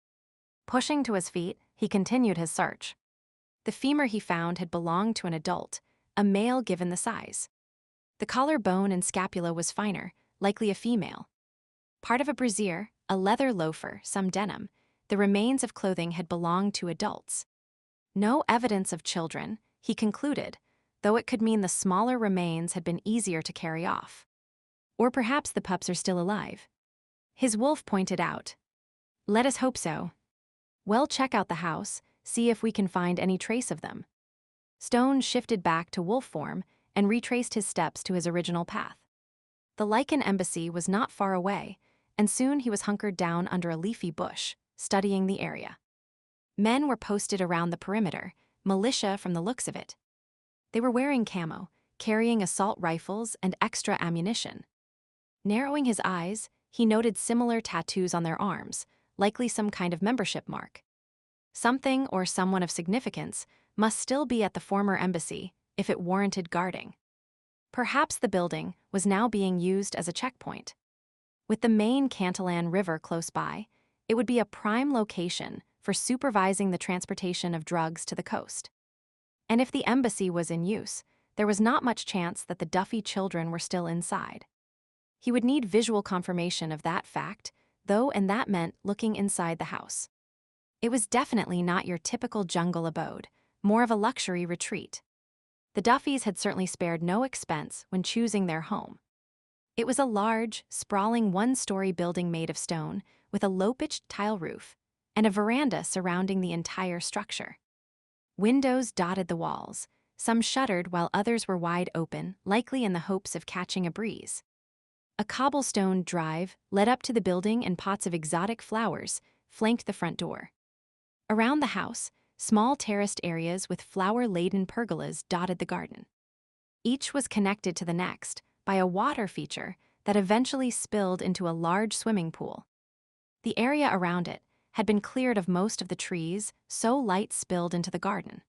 Pushing to his feet, he continued his search. The femur he found had belonged to an adult, a male given the size. The collarbone and scapula was finer, likely a female. Part of a brassiere, a leather loafer, some denim, the remains of clothing had belonged to adults. No evidence of children, he concluded, though it could mean the smaller remains had been easier to carry off. Or perhaps the pups are still alive. His wolf pointed out. "Let us hope so. We'll check out the house, see if we can find any trace of them." Stone shifted back to wolf form and retraced his steps to his original path. The Lycan embassy was not far away, and soon he was hunkered down under a leafy bush, studying the area. Men were posted around the perimeter, militia from the looks of it. They were wearing camo, carrying assault rifles and extra ammunition. Narrowing his eyes, he noted similar tattoos on their arms, likely some kind of membership mark. Something or someone of significance must still be at the former embassy if it warranted guarding. Perhaps the building was now being used as a checkpoint. With the main Cantalan River close by, it would be a prime location for supervising the transportation of drugs to the coast. And if the embassy was in use, there was not much chance that the Duffy children were still inside. He would need visual confirmation of that fact, though, and that meant looking inside the house. It was definitely not your typical jungle abode, more of a luxury retreat. The Duffys had certainly spared no expense when choosing their home. It was a large, sprawling one-story building made of stone with a low-pitched tile roof and a veranda surrounding the entire structure. Windows dotted the walls, some shuttered while others were wide open, likely in the hopes of catching a breeze. A cobblestone drive led up to the building and pots of exotic flowers flanked the front door. Around the house, small terraced areas with flower-laden pergolas dotted the garden. Each was connected to the next by a water feature that eventually spilled into a large swimming pool. The area around it had been cleared of most of the trees, so light spilled into the garden.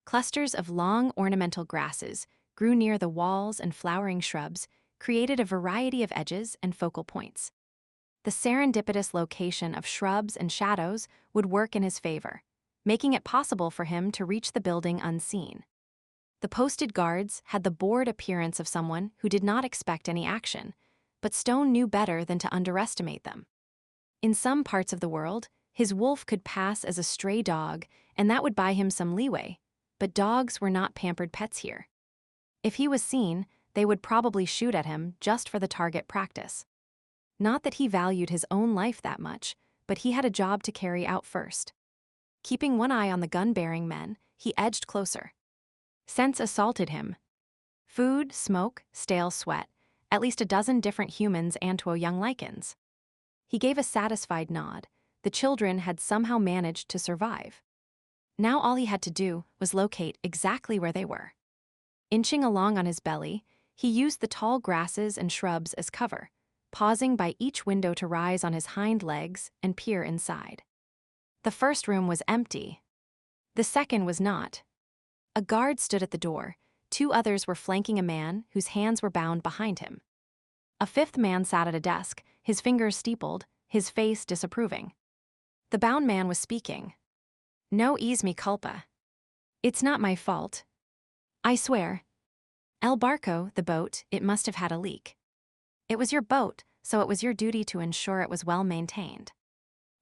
Clusters of long ornamental grasses grew near the walls, and flowering shrubs created a variety of edges and focal points. The serendipitous location of shrubs and shadows would work in his favor, making it possible for him to reach the building unseen. The posted guards had the bored appearance of someone who did not expect any action, but Stone knew better than to underestimate them. In some parts of the world, his wolf could pass as a stray dog, and that would buy him some leeway, but dogs were not pampered pets here. If he was seen, they would probably shoot at him just for the target practice. Not that he valued his own life that much, but he had a job to carry out first. Keeping one eye on the gun-bearing men, he edged closer. Scents assaulted him. Food, smoke, stale sweat, at least a dozen different humans and 2 young Lycans. He gave a satisfied nod. The children had somehow managed to survive. Now all he had to do was locate exactly where they were. Inching along on his belly, he used the tall grasses and shrubs as cover, pausing by each window to rise on his hind legs and peer inside. The first room was empty. The second was not. A guard stood at the door. 2 others were flanking a man whose hands were bound behind him. A 5th man sat at a desk, his fingers steepled, his face disapproving. The bound man was speaking. "No ease me culpa. It's not my fault. I swear. El Barco, the boat, it must have had a leak. It was your boat, so it was your duty to ensure it was well maintained."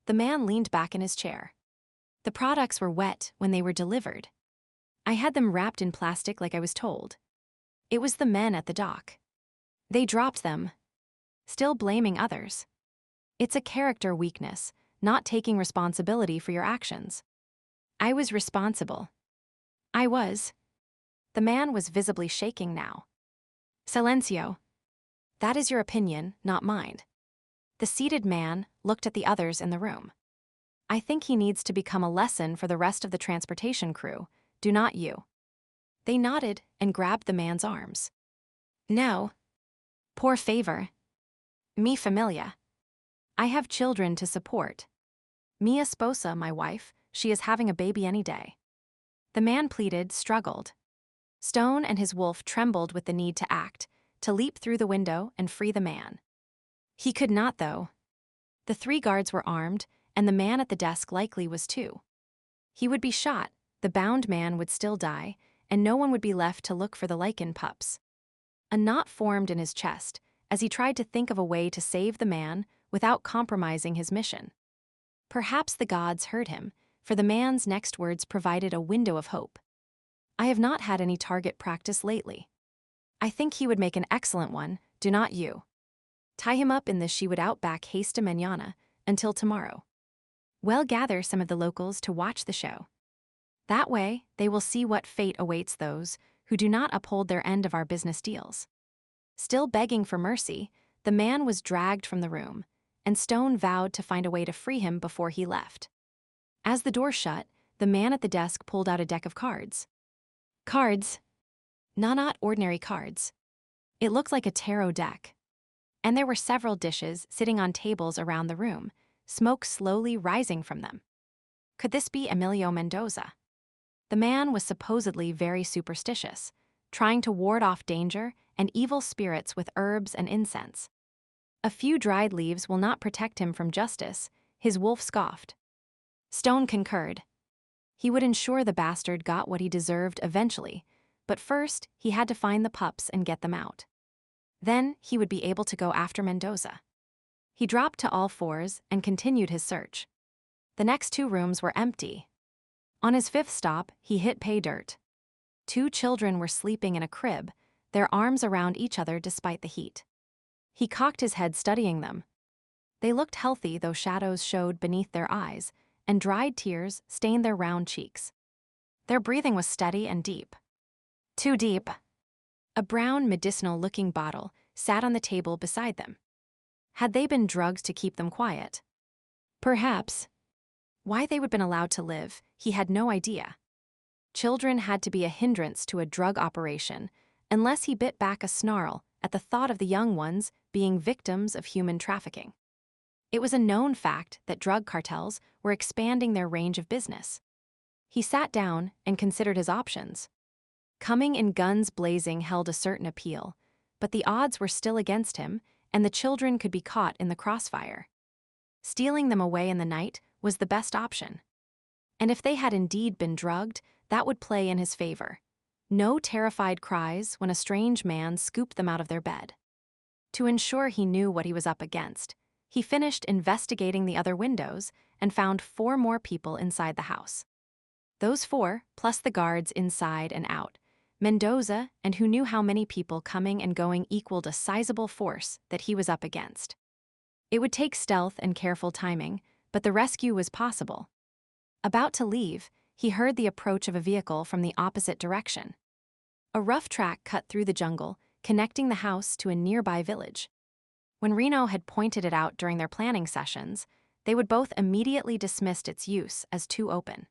The man leaned back in his chair. "The products were wet when they were delivered. I had them wrapped in plastic like I was told. It was the men at the dock. They dropped them, still blaming others. It's a character weakness, not taking responsibility for your actions. I was responsible. I was. The man was visibly shaking now. Silencio. That is your opinion, not mine. The seated man looked at the others in the room. I think he needs to become a lesson for the rest of the transportation crew, do not you? They nodded and grabbed the man's arms. No. Por favor. Mi familia. I have children to support. Mi esposa, my wife, she is having a baby any day. The man pleaded, struggled. Stone and his wolf trembled with the need to act, to leap through the window and free the man. He could not, though. The 3 guards were armed, and the man at the desk likely was too. He would be shot, the bound man would still die, and no one would be left to look for the Lycan pups. A knot formed in his chest as he tried to think of a way to save the man without compromising his mission. Perhaps the gods heard him, for the man's next words provided a window of hope. I have not had any target practice lately. I think he would make an excellent one, do not you? Tie him up in the she would outback hasta mañana, until tomorrow. Well, gather some of the locals to watch the show. That way, they will see what fate awaits those who do not uphold their end of our business deals. Still begging for mercy, the man was dragged from the room, and Stone vowed to find a way to free him before he left. As the door shut, the man at the desk pulled out a deck of cards. Cards. Not ordinary cards. It looked like a tarot deck. And there were several dishes sitting on tables around the room, smoke slowly rising from them. Could this be Emilio Mendoza? The man was supposedly very superstitious, trying to ward off danger and evil spirits with herbs and incense. A few dried leaves will not protect him from justice, his wolf scoffed. Stone concurred. He would ensure the bastard got what he deserved eventually, but first he had to find the pups and get them out. Then he would be able to go after Mendoza. He dropped to all fours and continued his search. The next 2 rooms were empty. On his 5th stop, he hit pay dirt. 2 children were sleeping in a crib, their arms around each other despite the heat. He cocked his head studying them. They looked healthy, though shadows showed beneath their eyes, and dried tears stained their round cheeks. Their breathing was steady and deep. Too deep. A brown, medicinal-looking bottle sat on the table beside them. Had they been drugged to keep them quiet? Perhaps. Why they would have been allowed to live, he had no idea. Children had to be a hindrance to a drug operation, unless he bit back a snarl at the thought of the young ones being victims of human trafficking. It was a known fact that drug cartels were expanding their range of business. He sat down and considered his options. Coming in guns blazing held a certain appeal, but the odds were still against him, and the children could be caught in the crossfire. Stealing them away in the night was the best option. And if they had indeed been drugged, that would play in his favor. No terrified cries when a strange man scooped them out of their bed. To ensure he knew what he was up against, he finished investigating the other windows and found 4 more people inside the house. Those 4, plus the guards inside and out, Mendoza, and who knew how many people coming and going equaled a sizable force that he was up against. It would take stealth and careful timing, but the rescue was possible. About to leave, he heard the approach of a vehicle from the opposite direction. A rough track cut through the jungle, connecting the house to a nearby village. When Reno had pointed it out during their planning sessions, they would both immediately dismissed its use as too open.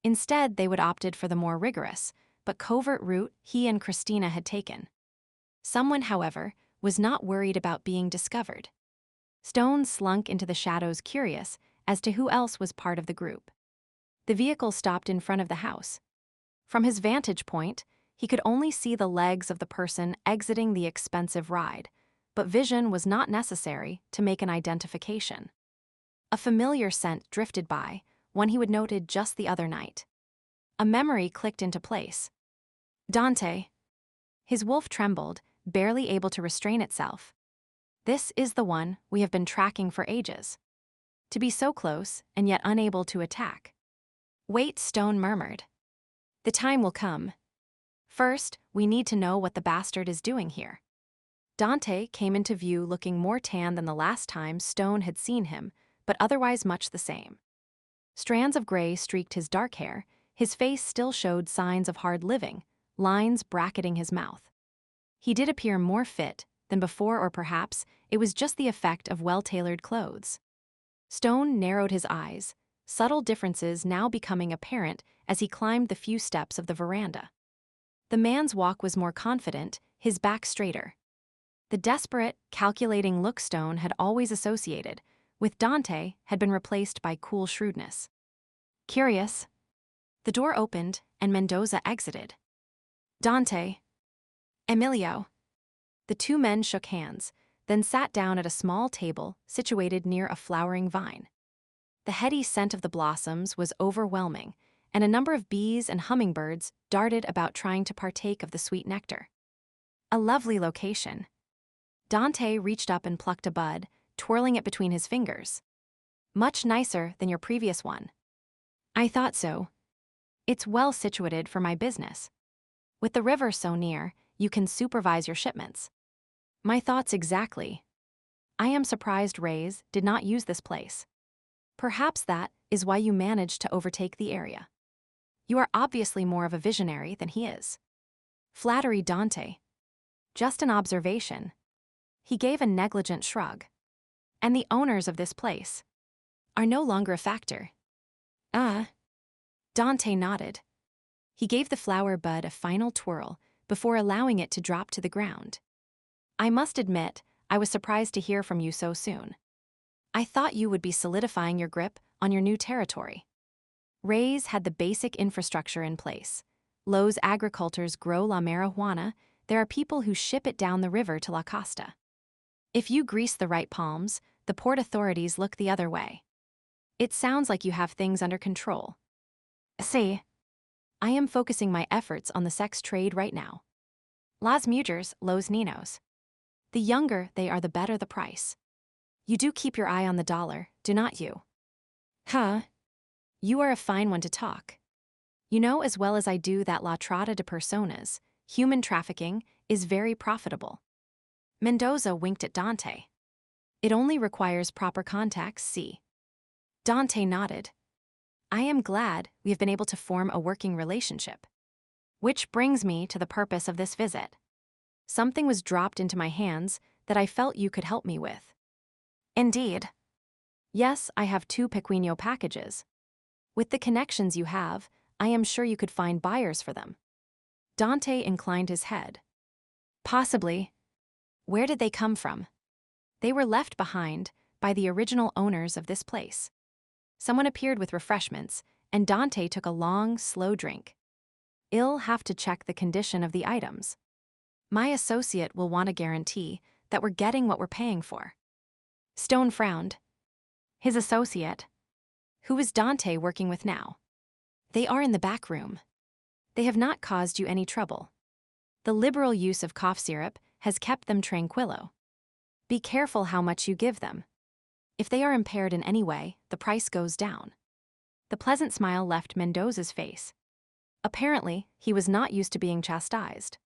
Instead, they would opted for the more rigorous, but covert route he and Christina had taken. Someone, however, was not worried about being discovered. Stone slunk into the shadows, curious as to who else was part of the group. The vehicle stopped in front of the house. From his vantage point, he could only see the legs of the person exiting the expensive ride, but vision was not necessary to make an identification. A familiar scent drifted by, one he would noted just the other night. A memory clicked into place. Dante. His wolf trembled, barely able to restrain itself. This is the one we have been tracking for ages. To be so close and yet unable to attack. Wait, Stone murmured. The time will come. First, we need to know what the bastard is doing here. Dante came into view looking more tan than the last time Stone had seen him, but otherwise much the same. Strands of gray streaked his dark hair, his face still showed signs of hard living, lines bracketing his mouth. He did appear more fit than before, or perhaps it was just the effect of well-tailored clothes. Stone narrowed his eyes, subtle differences now becoming apparent as he climbed the few steps of the veranda. The man's walk was more confident, his back straighter. The desperate, calculating look Stone had always associated with Dante had been replaced by cool shrewdness. Curious. The door opened and Mendoza exited. Dante. Emilio. The two men shook hands, then sat down at a small table situated near a flowering vine. The heady scent of the blossoms was overwhelming, and a number of bees and hummingbirds darted about trying to partake of the sweet nectar. A lovely location. Dante reached up and plucked a bud, twirling it between his fingers. Much nicer than your previous one. I thought so. It's well situated for my business. With the river so near, you can supervise your shipments. My thoughts exactly. I am surprised Reyes did not use this place. Perhaps that is why you managed to overtake the area. You are obviously more of a visionary than he is. Flattery, Dante. Just an observation. He gave a negligent shrug. And the owners of this place are no longer a factor. Dante nodded. He gave the flower bud a final twirl before allowing it to drop to the ground. I must admit, I was surprised to hear from you so soon. I thought you would be solidifying your grip on your new territory. Reyes had the basic infrastructure in place. Los agricultors grow la marijuana. There are people who ship it down the river to La Costa. If you grease the right palms, the port authorities look the other way. It sounds like you have things under control. See, I am focusing my efforts on the sex trade right now. Las mujeres, los niños. The younger they are, the better the price. You do keep your eye on the dollar, do not you? You are a fine one to talk. You know as well as I do that la trata de personas, human trafficking, is very profitable. Mendoza winked at Dante. It only requires proper contacts, see. Dante nodded. I am glad we have been able to form a working relationship. Which brings me to the purpose of this visit. Something was dropped into my hands that I felt you could help me with. Indeed. Yes, I have 2 pequeño packages. With the connections you have, I am sure you could find buyers for them. Dante inclined his head. Possibly. Where did they come from? They were left behind by the original owners of this place. Someone appeared with refreshments, and Dante took a long, slow drink. I'll have to check the condition of the items. My associate will want a guarantee that we're getting what we're paying for. Stone frowned. His associate? Who is Dante working with now? They are in the back room. They have not caused you any trouble. The liberal use of cough syrup has kept them tranquillo. Be careful how much you give them. If they are impaired in any way, the price goes down. The pleasant smile left Mendoza's face. Apparently, he was not used to being chastised.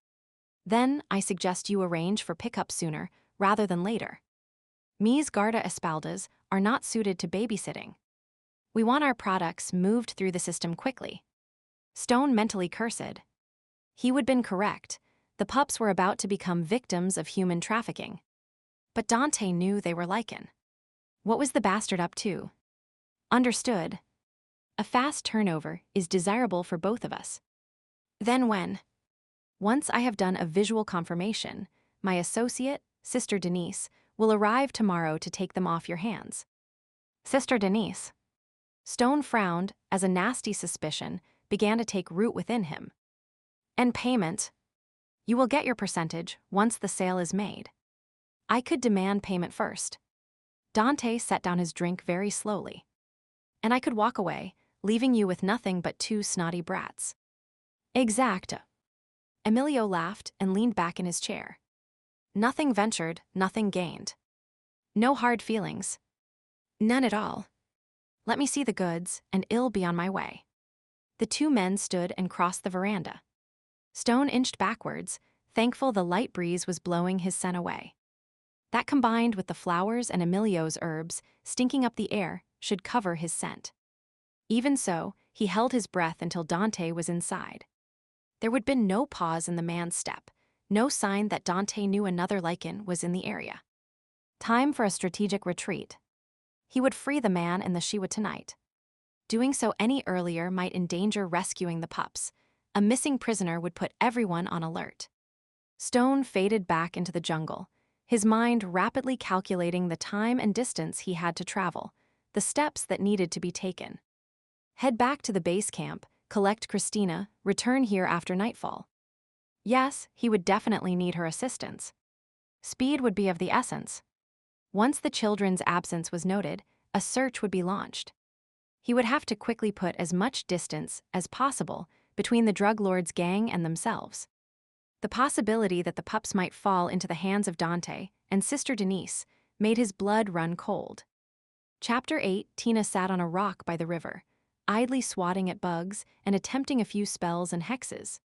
Then, I suggest you arrange for pickup sooner rather than later. Mis Garda espaldas are not suited to babysitting. We want our products moved through the system quickly. Stone mentally cursed. He would been correct. The pups were about to become victims of human trafficking. But Dante knew they were Lycan. What was the bastard up to? Understood. A fast turnover is desirable for both of us. Then when? Once I have done a visual confirmation, my associate, Sister Denise, will arrive tomorrow to take them off your hands. Sister Denise. Stone frowned as a nasty suspicion began to take root within him. And payment. You will get your percentage once the sale is made. I could demand payment first. Dante set down his drink very slowly. And I could walk away, leaving you with nothing but 2 snotty brats. Exact. Emilio laughed and leaned back in his chair. Nothing ventured, nothing gained. No hard feelings. None at all. Let me see the goods, and I'll be on my way. The two men stood and crossed the veranda. Stone inched backwards, thankful the light breeze was blowing his scent away. That combined with the flowers and Emilio's herbs stinking up the air should cover his scent. Even so, he held his breath until Dante was inside. There would been no pause in the man's step, no sign that Dante knew another Lycan was in the area. Time for a strategic retreat. He would free the man and the Shiwa tonight. Doing so any earlier might endanger rescuing the pups. A missing prisoner would put everyone on alert. Stone faded back into the jungle, his mind rapidly calculating the time and distance he had to travel, the steps that needed to be taken. Head back to the base camp, collect Christina, return here after nightfall. Yes, he would definitely need her assistance. Speed would be of the essence. Once the children's absence was noted, a search would be launched. He would have to quickly put as much distance as possible between the drug lord's gang and themselves. The possibility that the pups might fall into the hands of Dante and Sister Denise made his blood run cold. Chapter 8. Tina sat on a rock by the river, idly swatting at bugs and attempting a few spells and hexes.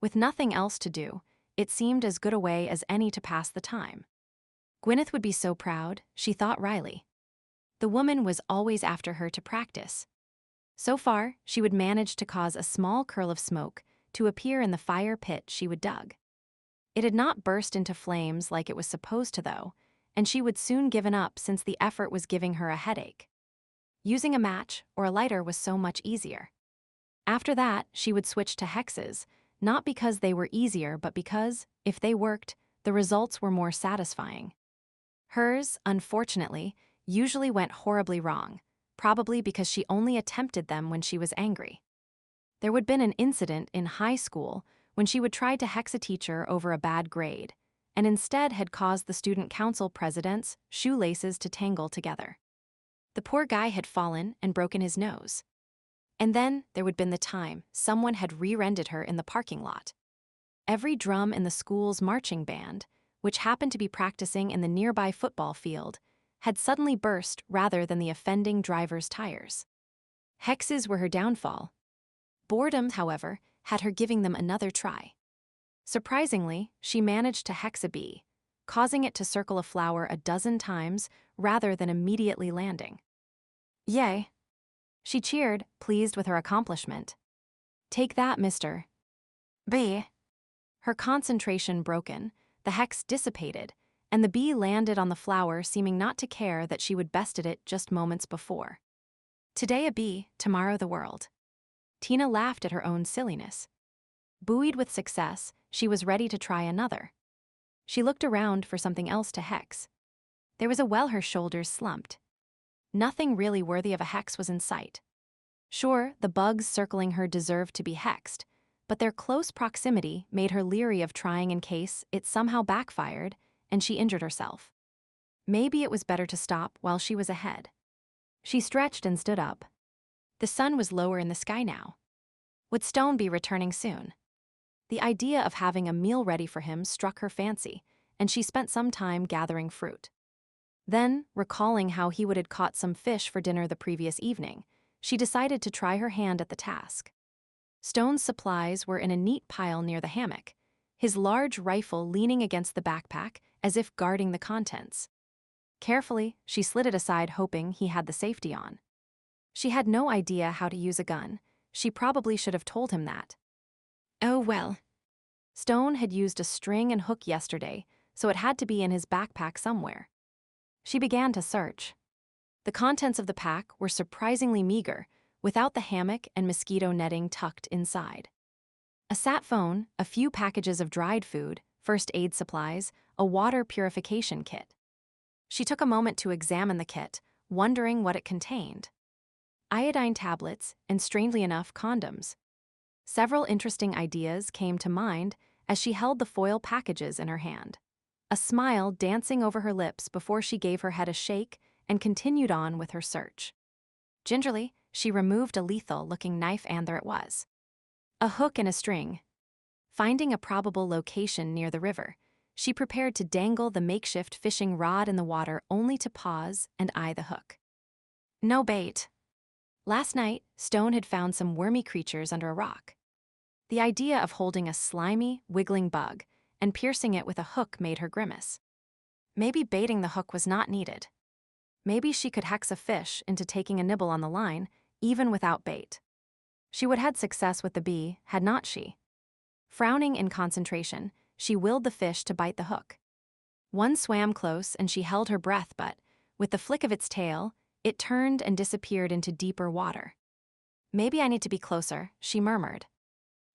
With nothing else to do, it seemed as good a way as any to pass the time. Gwyneth would be so proud, she thought wryly. The woman was always after her to practice. So far, she would manage to cause a small curl of smoke to appear in the fire pit she would dug. It had not burst into flames like it was supposed to, though, and she would soon given up since the effort was giving her a headache. Using a match or a lighter was so much easier. After that, she would switch to hexes, not because they were easier but because, if they worked, the results were more satisfying. Hers, unfortunately, usually went horribly wrong, probably because she only attempted them when she was angry. There would been an incident in high school when she would try to hex a teacher over a bad grade, and instead had caused the student council president's shoelaces to tangle together. The poor guy had fallen and broken his nose. And then there would been the time someone had rear-ended her in the parking lot. Every drum in the school's marching band, which happened to be practicing in the nearby football field, had suddenly burst rather than the offending driver's tires. Hexes were her downfall. Boredom, however, had her giving them another try. Surprisingly, she managed to hex a bee, causing it to circle a flower a dozen times rather than immediately landing. Yay! She cheered, pleased with her accomplishment. Take that, Mr. Bee. Her concentration broken, the hex dissipated, and the bee landed on the flower, seeming not to care that she would bested it just moments before. Today a bee, tomorrow the world. Tina laughed at her own silliness. Buoyed with success, she was ready to try another. She looked around for something else to hex. There was a well her shoulders slumped. Nothing really worthy of a hex was in sight. Sure, the bugs circling her deserved to be hexed, but their close proximity made her leery of trying in case it somehow backfired and she injured herself. Maybe it was better to stop while she was ahead. She stretched and stood up. The sun was lower in the sky now. Would Stone be returning soon? The idea of having a meal ready for him struck her fancy, and she spent some time gathering fruit. Then, recalling how he would had caught some fish for dinner the previous evening, she decided to try her hand at the task. Stone's supplies were in a neat pile near the hammock, his large rifle leaning against the backpack as if guarding the contents. Carefully, she slid it aside, hoping he had the safety on. She had no idea how to use a gun. She probably should have told him that. Oh well. Stone had used a string and hook yesterday, so it had to be in his backpack somewhere. She began to search. The contents of the pack were surprisingly meager, without the hammock and mosquito netting tucked inside. A sat phone, a few packages of dried food, first aid supplies, a water purification kit. She took a moment to examine the kit, wondering what it contained. Iodine tablets, and strangely enough, condoms. Several interesting ideas came to mind as she held the foil packages in her hand, a smile dancing over her lips before she gave her head a shake and continued on with her search. Gingerly, she removed a lethal-looking knife, and there it was. A hook and a string. Finding a probable location near the river, she prepared to dangle the makeshift fishing rod in the water only to pause and eye the hook. No bait. Last night, Stone had found some wormy creatures under a rock. The idea of holding a slimy, wiggling bug and piercing it with a hook made her grimace. Maybe baiting the hook was not needed. Maybe she could hex a fish into taking a nibble on the line, even without bait. She would have had success with the bee, had not she? Frowning in concentration, she willed the fish to bite the hook. One swam close and she held her breath, but, with the flick of its tail, it turned and disappeared into deeper water. Maybe I need to be closer, she murmured.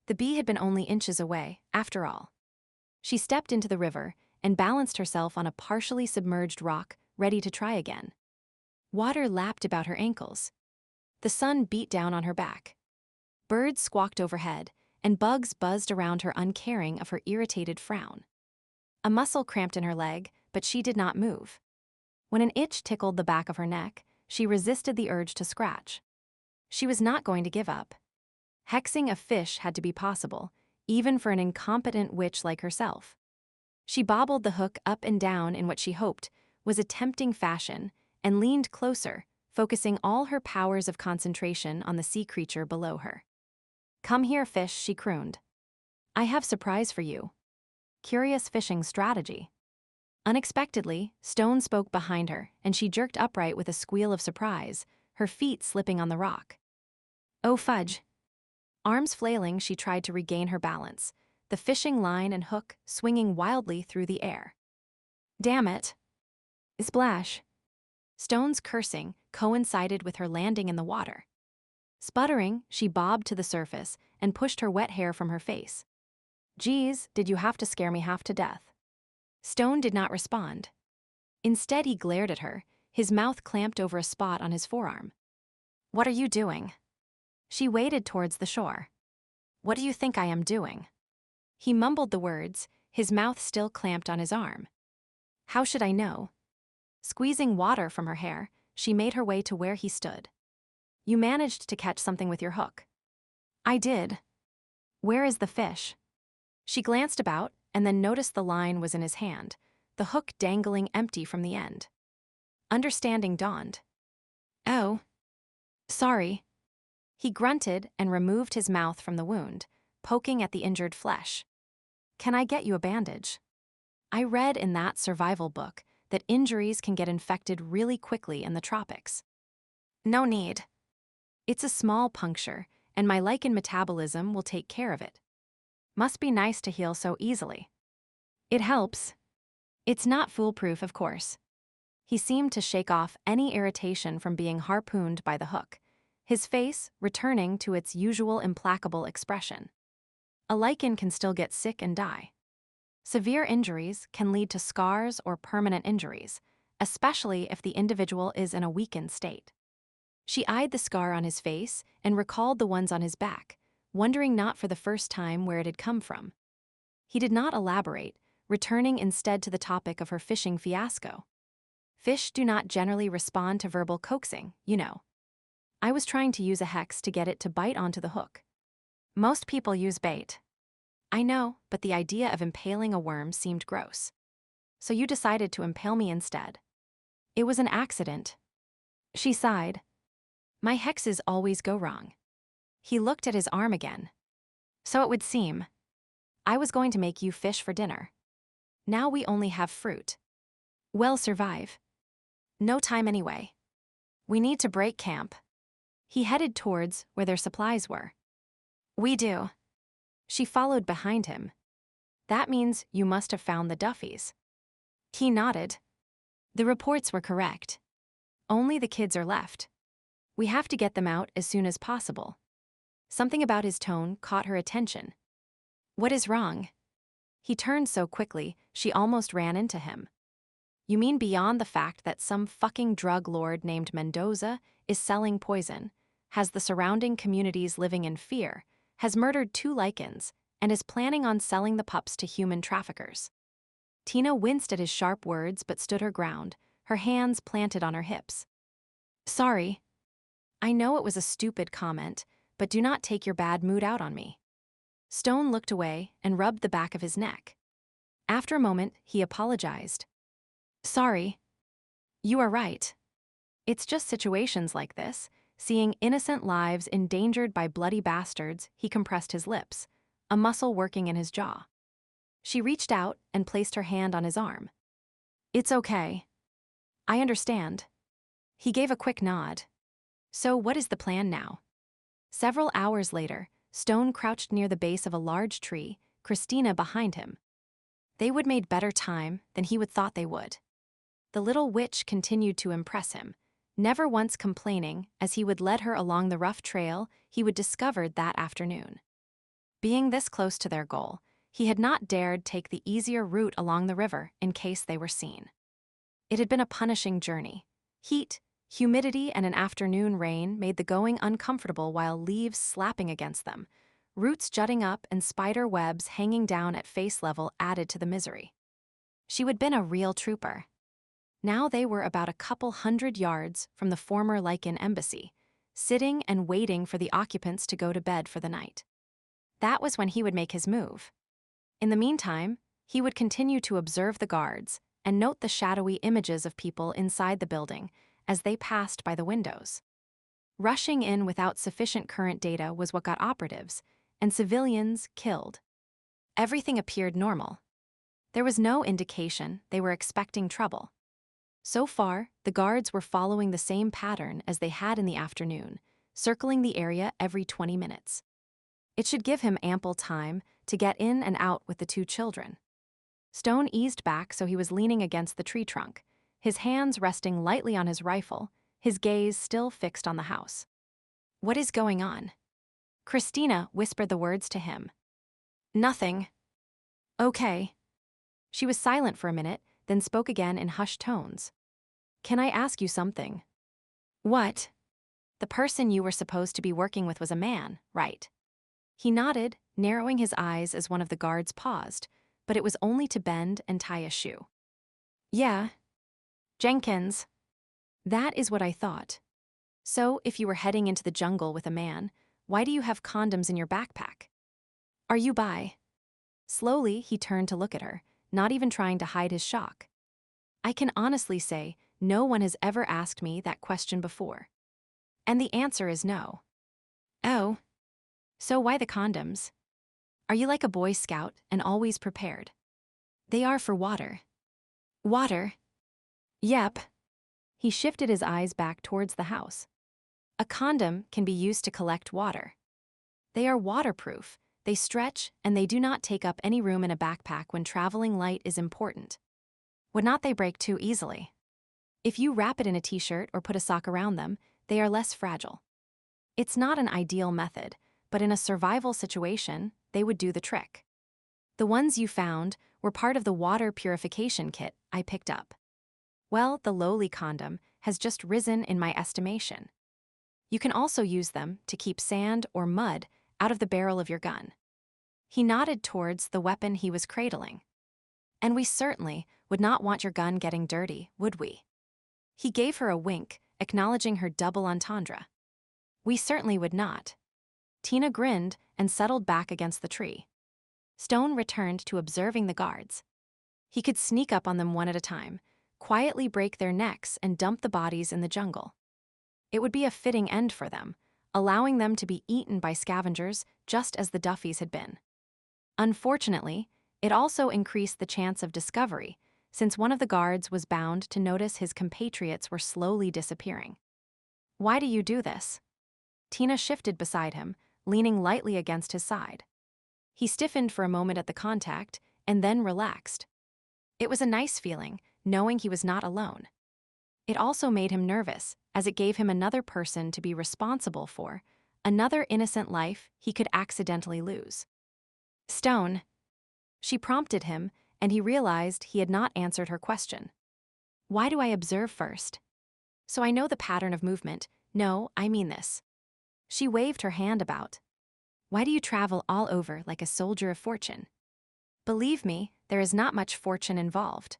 The bee had been only inches away, after all. She stepped into the river and balanced herself on a partially submerged rock, ready to try again. Water lapped about her ankles. The sun beat down on her back. Birds squawked overhead, and bugs buzzed around her, uncaring of her irritated frown. A muscle cramped in her leg, but she did not move. When an itch tickled the back of her neck, she resisted the urge to scratch. She was not going to give up. Hexing a fish had to be possible, even for an incompetent witch like herself. She bobbled the hook up and down in what she hoped was a tempting fashion and leaned closer, focusing all her powers of concentration on the sea creature below her. "Come here, fish," she crooned. "I have surprise for you." Curious fishing strategy. Unexpectedly, Stone spoke behind her, and she jerked upright with a squeal of surprise, her feet slipping on the rock. "Oh fudge." Arms flailing, she tried to regain her balance, the fishing line and hook swinging wildly through the air. "Damn it." Splash. Stone's cursing coincided with her landing in the water. Sputtering, she bobbed to the surface and pushed her wet hair from her face. "Geez, did you have to scare me half to death?" Stone did not respond. Instead, he glared at her, his mouth clamped over a spot on his forearm. "What are you doing?" She waded towards the shore. "What do you think I am doing?" He mumbled the words, his mouth still clamped on his arm. "How should I know?" Squeezing water from her hair, she made her way to where he stood. "You managed to catch something with your hook." "I did." "Where is the fish?" She glanced about and then noticed the line was in his hand, the hook dangling empty from the end. Understanding dawned. "Oh. Sorry." He grunted and removed his mouth from the wound, poking at the injured flesh. "Can I get you a bandage?" I read in that survival book that injuries can get infected really quickly in the tropics. "No need. It's a small puncture, and my lichen metabolism will take care of it. Must be nice to heal so easily." "It helps. It's not foolproof, of course." He seemed to shake off any irritation from being harpooned by the hook, his face returning to its usual implacable expression. A lichen can still get sick and die. Severe injuries can lead to scars or permanent injuries, especially if the individual is in a weakened state. She eyed the scar on his face and recalled the ones on his back, wondering not for the first time where it had come from. He did not elaborate, returning instead to the topic of her fishing fiasco. "Fish do not generally respond to verbal coaxing, you know. I was trying to use a hex to get it to bite onto the hook. Most people use bait." "I know, but the idea of impaling a worm seemed gross. So you decided to impale me instead." "It was an accident." She sighed. "My hexes always go wrong." He looked at his arm again. "So it would seem. I was going to make you fish for dinner. Now we only have fruit. We'll survive. No time anyway. We need to break camp." He headed towards where their supplies were. "We do." She followed behind him. "That means you must have found the Duffies." He nodded. "The reports were correct. Only the kids are left. We have to get them out as soon as possible." Something about his tone caught her attention. "What is wrong?" He turned so quickly, she almost ran into him. "You mean beyond the fact that some fucking drug lord named Mendoza is selling poison, has the surrounding communities living in fear, has murdered 2 Lycans, and is planning on selling the pups to human traffickers?" Tina winced at his sharp words but stood her ground, her hands planted on her hips. "Sorry. I know it was a stupid comment, but do not take your bad mood out on me." Stone looked away and rubbed the back of his neck. After a moment, he apologized. "Sorry. You are right. It's just situations like this, Seeing innocent lives endangered by bloody bastards, he compressed his lips, a muscle working in his jaw. She reached out and placed her hand on his arm. "It's okay. I understand." He gave a quick nod. "So what is the plan now?" Several hours later, Stone crouched near the base of a large tree, Christina behind him. They would made better time than he would thought they would. The little witch continued to impress him, never once complaining as he would lead her along the rough trail he would discovered that afternoon. Being this close to their goal, he had not dared take the easier route along the river in case they were seen. It had been a punishing journey. Heat, humidity, and an afternoon rain made the going uncomfortable while leaves slapping against them. Roots jutting up and spider webs hanging down at face level added to the misery. She would been a real trooper. Now they were about a couple 100 yards from the former Lycan embassy, sitting and waiting for the occupants to go to bed for the night. That was when he would make his move. In the meantime, he would continue to observe the guards and note the shadowy images of people inside the building as they passed by the windows. Rushing in without sufficient current data was what got operatives and civilians killed. Everything appeared normal. There was no indication they were expecting trouble. So far, the guards were following the same pattern as they had in the afternoon, circling the area every 20 minutes. It should give him ample time to get in and out with the two children. Stone eased back so he was leaning against the tree trunk, his hands resting lightly on his rifle, his gaze still fixed on the house. "What is going on?" Christina whispered the words to him. "Nothing." "Okay." She was silent for a minute, then spoke again in hushed tones. "Can I ask you something?" "What?" "The person you were supposed to be working with was a man, right?" He nodded, narrowing his eyes as one of the guards paused, but it was only to bend and tie a shoe. "Yeah." "Jenkins." "That is what I thought. So, if you were heading into the jungle with a man, why do you have condoms in your backpack? Are you bi?" Slowly, he turned to look at her, not even trying to hide his shock. "I can honestly say no one has ever asked me that question before. And the answer is no." "Oh. So why the condoms? Are you like a Boy Scout and always prepared?" "They are for water." "Water?" "Yep." He shifted his eyes back towards the house. "A condom can be used to collect water. They are waterproof, they stretch, and they do not take up any room in a backpack when traveling light is important. Would not they break too easily? If you wrap it in a t-shirt or put a sock around them, they are less fragile. It's not an ideal method, but in a survival situation, they would do the trick. The ones you found were part of the water purification kit I picked up. Well, the lowly condom has just risen in my estimation. You can also use them to keep sand or mud out of the barrel of your gun." He nodded towards the weapon he was cradling. "And we certainly would not want your gun getting dirty, would we?" He gave her a wink, acknowledging her double entendre. "We certainly would not." Tina grinned and settled back against the tree. Stone returned to observing the guards. He could sneak up on them one at a time, quietly break their necks and dump the bodies in the jungle. It would be a fitting end for them, allowing them to be eaten by scavengers just as the Duffys had been. Unfortunately, it also increased the chance of discovery, since one of the guards was bound to notice his compatriots were slowly disappearing. "Why do you do this?" Tina shifted beside him, leaning lightly against his side. He stiffened for a moment at the contact and then relaxed. It was a nice feeling, knowing he was not alone. It also made him nervous, as it gave him another person to be responsible for, another innocent life he could accidentally lose. "Stone." She prompted him, and he realized he had not answered her question. "Why do I observe first?" "So I know the pattern of movement. No, I mean this." She waved her hand about. "Why do you travel all over like a soldier of fortune?" "Believe me, there is not much fortune involved."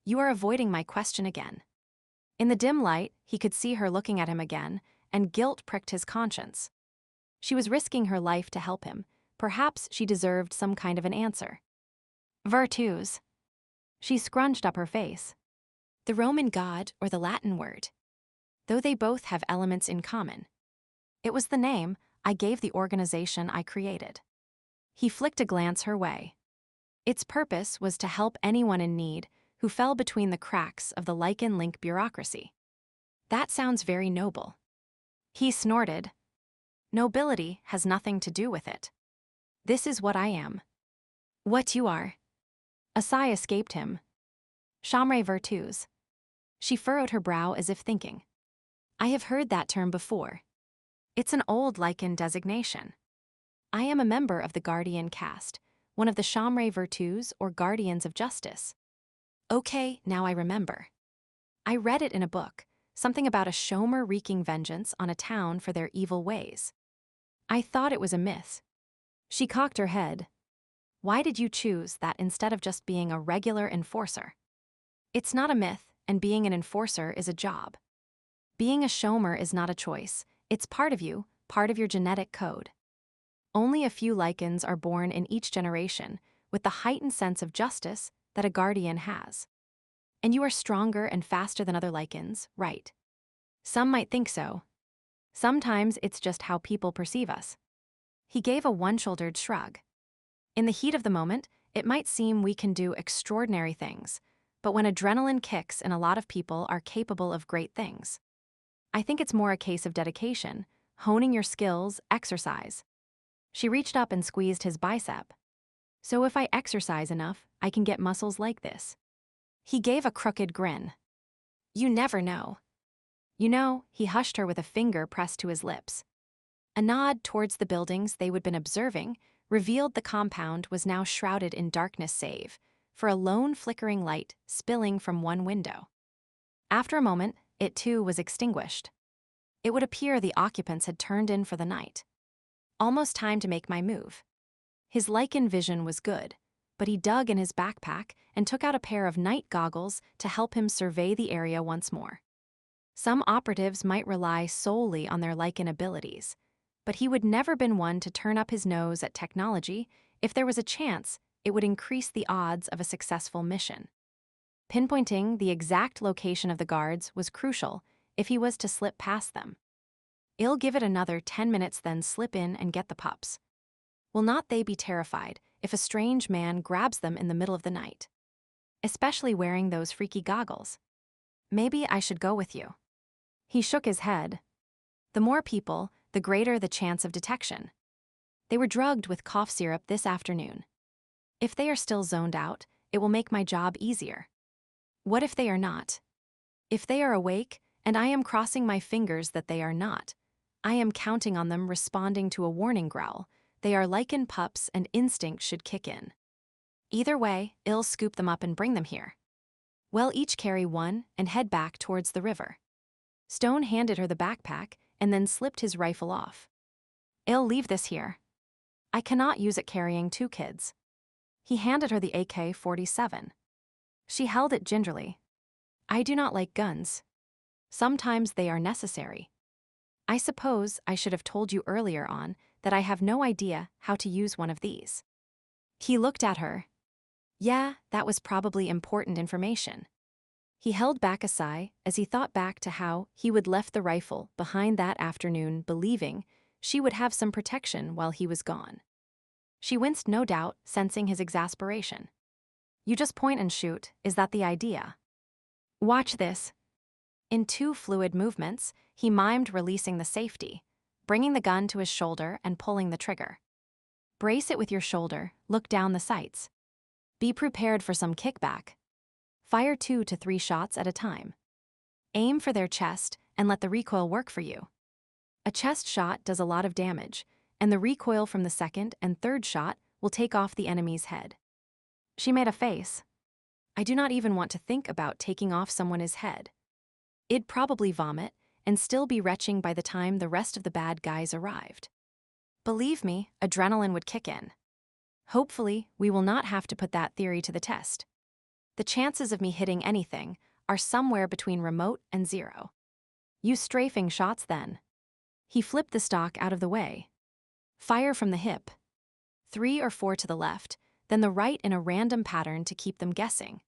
"You are avoiding my question again." In the dim light, he could see her looking at him again, and guilt pricked his conscience. She was risking her life to help him. Perhaps she deserved some kind of an answer. "Virtus." She scrunched up her face. "The Roman god or the Latin word?" though they both have elements in common. It was the name I gave the organization I created. He flicked a glance her way. Its purpose was to help anyone in need who fell between the cracks of the Lycan Link bureaucracy. That sounds very noble. He snorted. Nobility has nothing to do with it. This is what I am. What you are. A sigh escaped him. Chambre vertueuse. She furrowed her brow as if thinking. I have heard that term before. It's an old Lycan designation. I am a member of the Guardian caste, one of the Chambre vertueuse or Guardians of Justice. Okay, now I remember. I read it in a book, something about a Shomer wreaking vengeance on a town for their evil ways. I thought it was a myth. She cocked her head. Why did you choose that instead of just being a regular enforcer? It's not a myth, and being an enforcer is a job. Being a Shomer is not a choice. It's part of you, part of your genetic code. Only a few Lycans are born in each generation with the heightened sense of justice that a guardian has. And you are stronger and faster than other Lycans, right? Some might think so. Sometimes it's just how people perceive us. He gave a one-shouldered shrug. In the heat of the moment, it might seem we can do extraordinary things, but when adrenaline kicks in, a lot of people are capable of great things. I think it's more a case of dedication, honing your skills, exercise. She reached up and squeezed his bicep. So if I exercise enough, I can get muscles like this. He gave a crooked grin. You never know. You know, he hushed her with a finger pressed to his lips. A nod towards the buildings they would been observing revealed the compound was now shrouded in darkness save for a lone flickering light spilling from one window. After a moment, it too was extinguished. It would appear the occupants had turned in for the night. Almost time to make my move. His Lycan vision was good, but he dug in his backpack and took out a pair of night goggles to help him survey the area once more. Some operatives might rely solely on their Lycan abilities, but he would never been one to turn up his nose at technology if there was a chance it would increase the odds of a successful mission. Pinpointing the exact location of the guards was crucial if he was to slip past them. I'll give it another 10 minutes, then slip in and get the pups. Will not they be terrified if a strange man grabs them in the middle of the night? Especially wearing those freaky goggles. Maybe I should go with you. He shook his head. The more people, the greater the chance of detection. They were drugged with cough syrup this afternoon. If they are still zoned out, it will make my job easier. What if they are not? If they are awake, and I am crossing my fingers that they are not, I am counting on them responding to a warning growl. They are Lycan pups and instinct should kick in. Either way, I'll scoop them up and bring them here. We'll each carry one and head back towards the river. Stone handed her the backpack and then slipped his rifle off. I'll leave this here. I cannot use it carrying two kids. He handed her the AK-47. She held it gingerly. I do not like guns. Sometimes they are necessary. I suppose I should have told you earlier on that I have no idea how to use one of these. He looked at her. Yeah, that was probably important information. He held back a sigh as he thought back to how he would left the rifle behind that afternoon, believing she would have some protection while he was gone. She winced, no doubt, sensing his exasperation. You just point and shoot, is that the idea? Watch this. In 2 fluid movements, he mimed releasing the safety, bringing the gun to his shoulder and pulling the trigger. Brace it with your shoulder, look down the sights. Be prepared for some kickback. Fire 2 to 3 shots at a time. Aim for their chest and let the recoil work for you. A chest shot does a lot of damage, and the recoil from the second and third shot will take off the enemy's head. She made a face. I do not even want to think about taking off someone's head. I'd probably vomit and still be retching by the time the rest of the bad guys arrived. Believe me, adrenaline would kick in. Hopefully, we will not have to put that theory to the test. The chances of me hitting anything are somewhere between remote and 0. Use strafing shots then. He flipped the stock out of the way. Fire from the hip. 3 or 4 to the left, then the right in a random pattern to keep them guessing.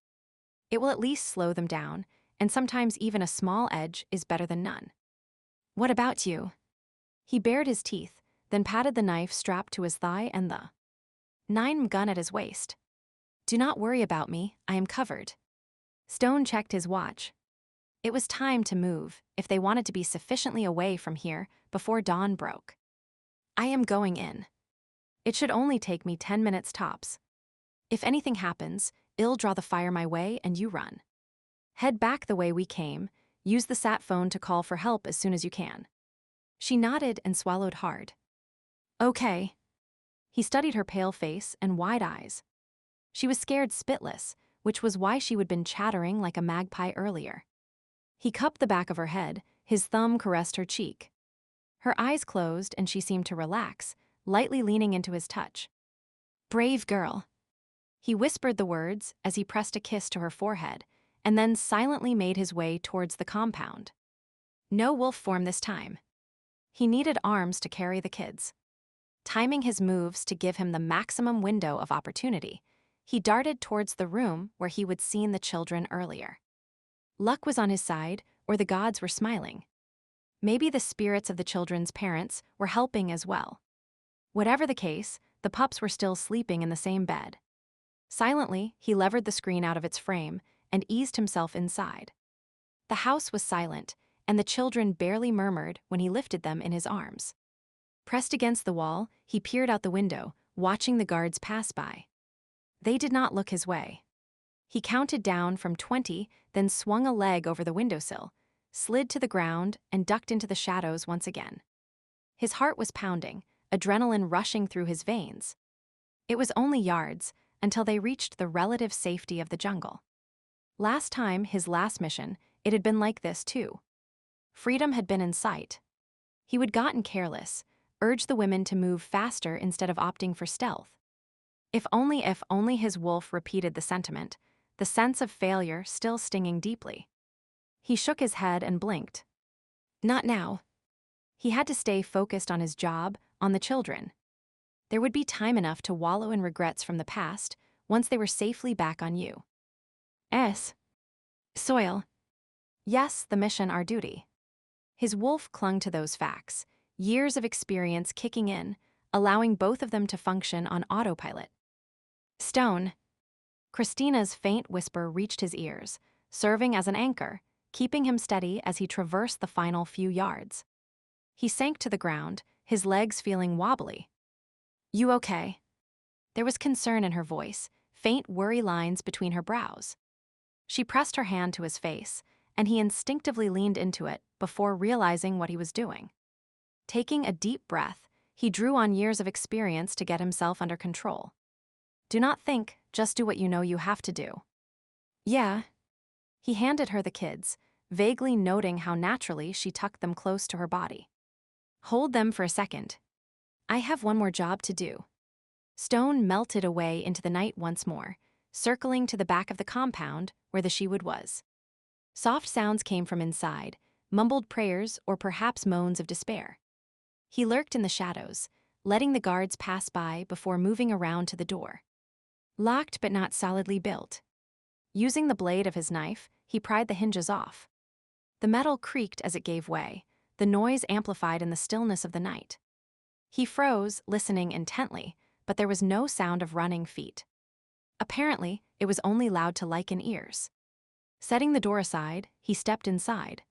It will at least slow them down and sometimes even a small edge is better than none. What about you? He bared his teeth, then patted the knife strapped to his thigh and the 9mm gun at his waist. Do not worry about me, I am covered. Stone checked his watch. It was time to move, if they wanted to be sufficiently away from here before dawn broke. I am going in. It should only take me 10 minutes tops. If anything happens, I'll draw the fire my way and you run. Head back the way we came, use the sat phone to call for help as soon as you can. She nodded and swallowed hard. Okay. He studied her pale face and wide eyes. She was scared spitless, which was why she had been chattering like a magpie earlier. He cupped the back of her head, his thumb caressed her cheek. Her eyes closed and she seemed to relax, lightly leaning into his touch. Brave girl. He whispered the words as he pressed a kiss to her forehead, and then silently made his way towards the compound. No wolf form this time. He needed arms to carry the kids. Timing his moves to give him the maximum window of opportunity, he darted towards the room where he would seen the children earlier. Luck was on his side, or the gods were smiling. Maybe the spirits of the children's parents were helping as well. Whatever the case, the pups were still sleeping in the same bed. Silently, he levered the screen out of its frame and eased himself inside. The house was silent, and the children barely murmured when he lifted them in his arms. Pressed against the wall, he peered out the window, watching the guards pass by. They did not look his way. He counted down from 20, then swung a leg over the windowsill, slid to the ground, and ducked into the shadows once again. His heart was pounding, adrenaline rushing through his veins. It was only yards until they reached the relative safety of the jungle. Last time, his last mission, it had been like this too. Freedom had been in sight. He had gotten careless, urged the women to move faster instead of opting for stealth. If only his wolf repeated the sentiment, the sense of failure still stinging deeply. He shook his head and blinked. Not now. He had to stay focused on his job, on the children. There would be time enough to wallow in regrets from the past once they were safely back on soil. Yes, the mission, our duty. His wolf clung to those facts, years of experience kicking in, allowing both of them to function on autopilot. Stone. Christina's faint whisper reached his ears, serving as an anchor, keeping him steady as he traversed the final few yards. He sank to the ground, his legs feeling wobbly. You okay? There was concern in her voice, faint worry lines between her brows. She pressed her hand to his face, and he instinctively leaned into it before realizing what he was doing. Taking a deep breath, he drew on years of experience to get himself under control. Do not think, just do what you know you have to do. Yeah. He handed her the kids, vaguely noting how naturally she tucked them close to her body. Hold them for a second. I have one more job to do. Stone melted away into the night once more, circling to the back of the compound where the she-wood was. Soft sounds came from inside, mumbled prayers or perhaps moans of despair. He lurked in the shadows, letting the guards pass by before moving around to the door. Locked but not solidly built. Using the blade of his knife, he pried the hinges off. The metal creaked as it gave way, the noise amplified in the stillness of the night. He froze, listening intently, but there was no sound of running feet. Apparently, it was only loud to Lycan ears. Setting the door aside, he stepped inside.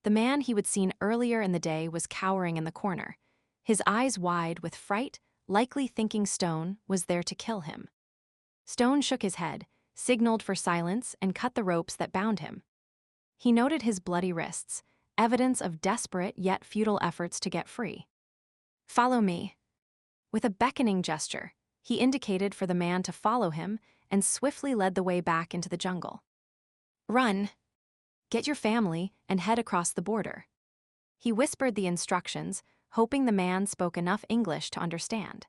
The man he had seen earlier in the day was cowering in the corner, his eyes wide with fright, likely thinking Stone was there to kill him. Stone shook his head, signaled for silence, and cut the ropes that bound him. He noted his bloody wrists, evidence of desperate yet futile efforts to get free. Follow me. With a beckoning gesture, he indicated for the man to follow him and swiftly led the way back into the jungle. Run. Get your family and head across the border. He whispered the instructions, hoping the man spoke enough English to understand.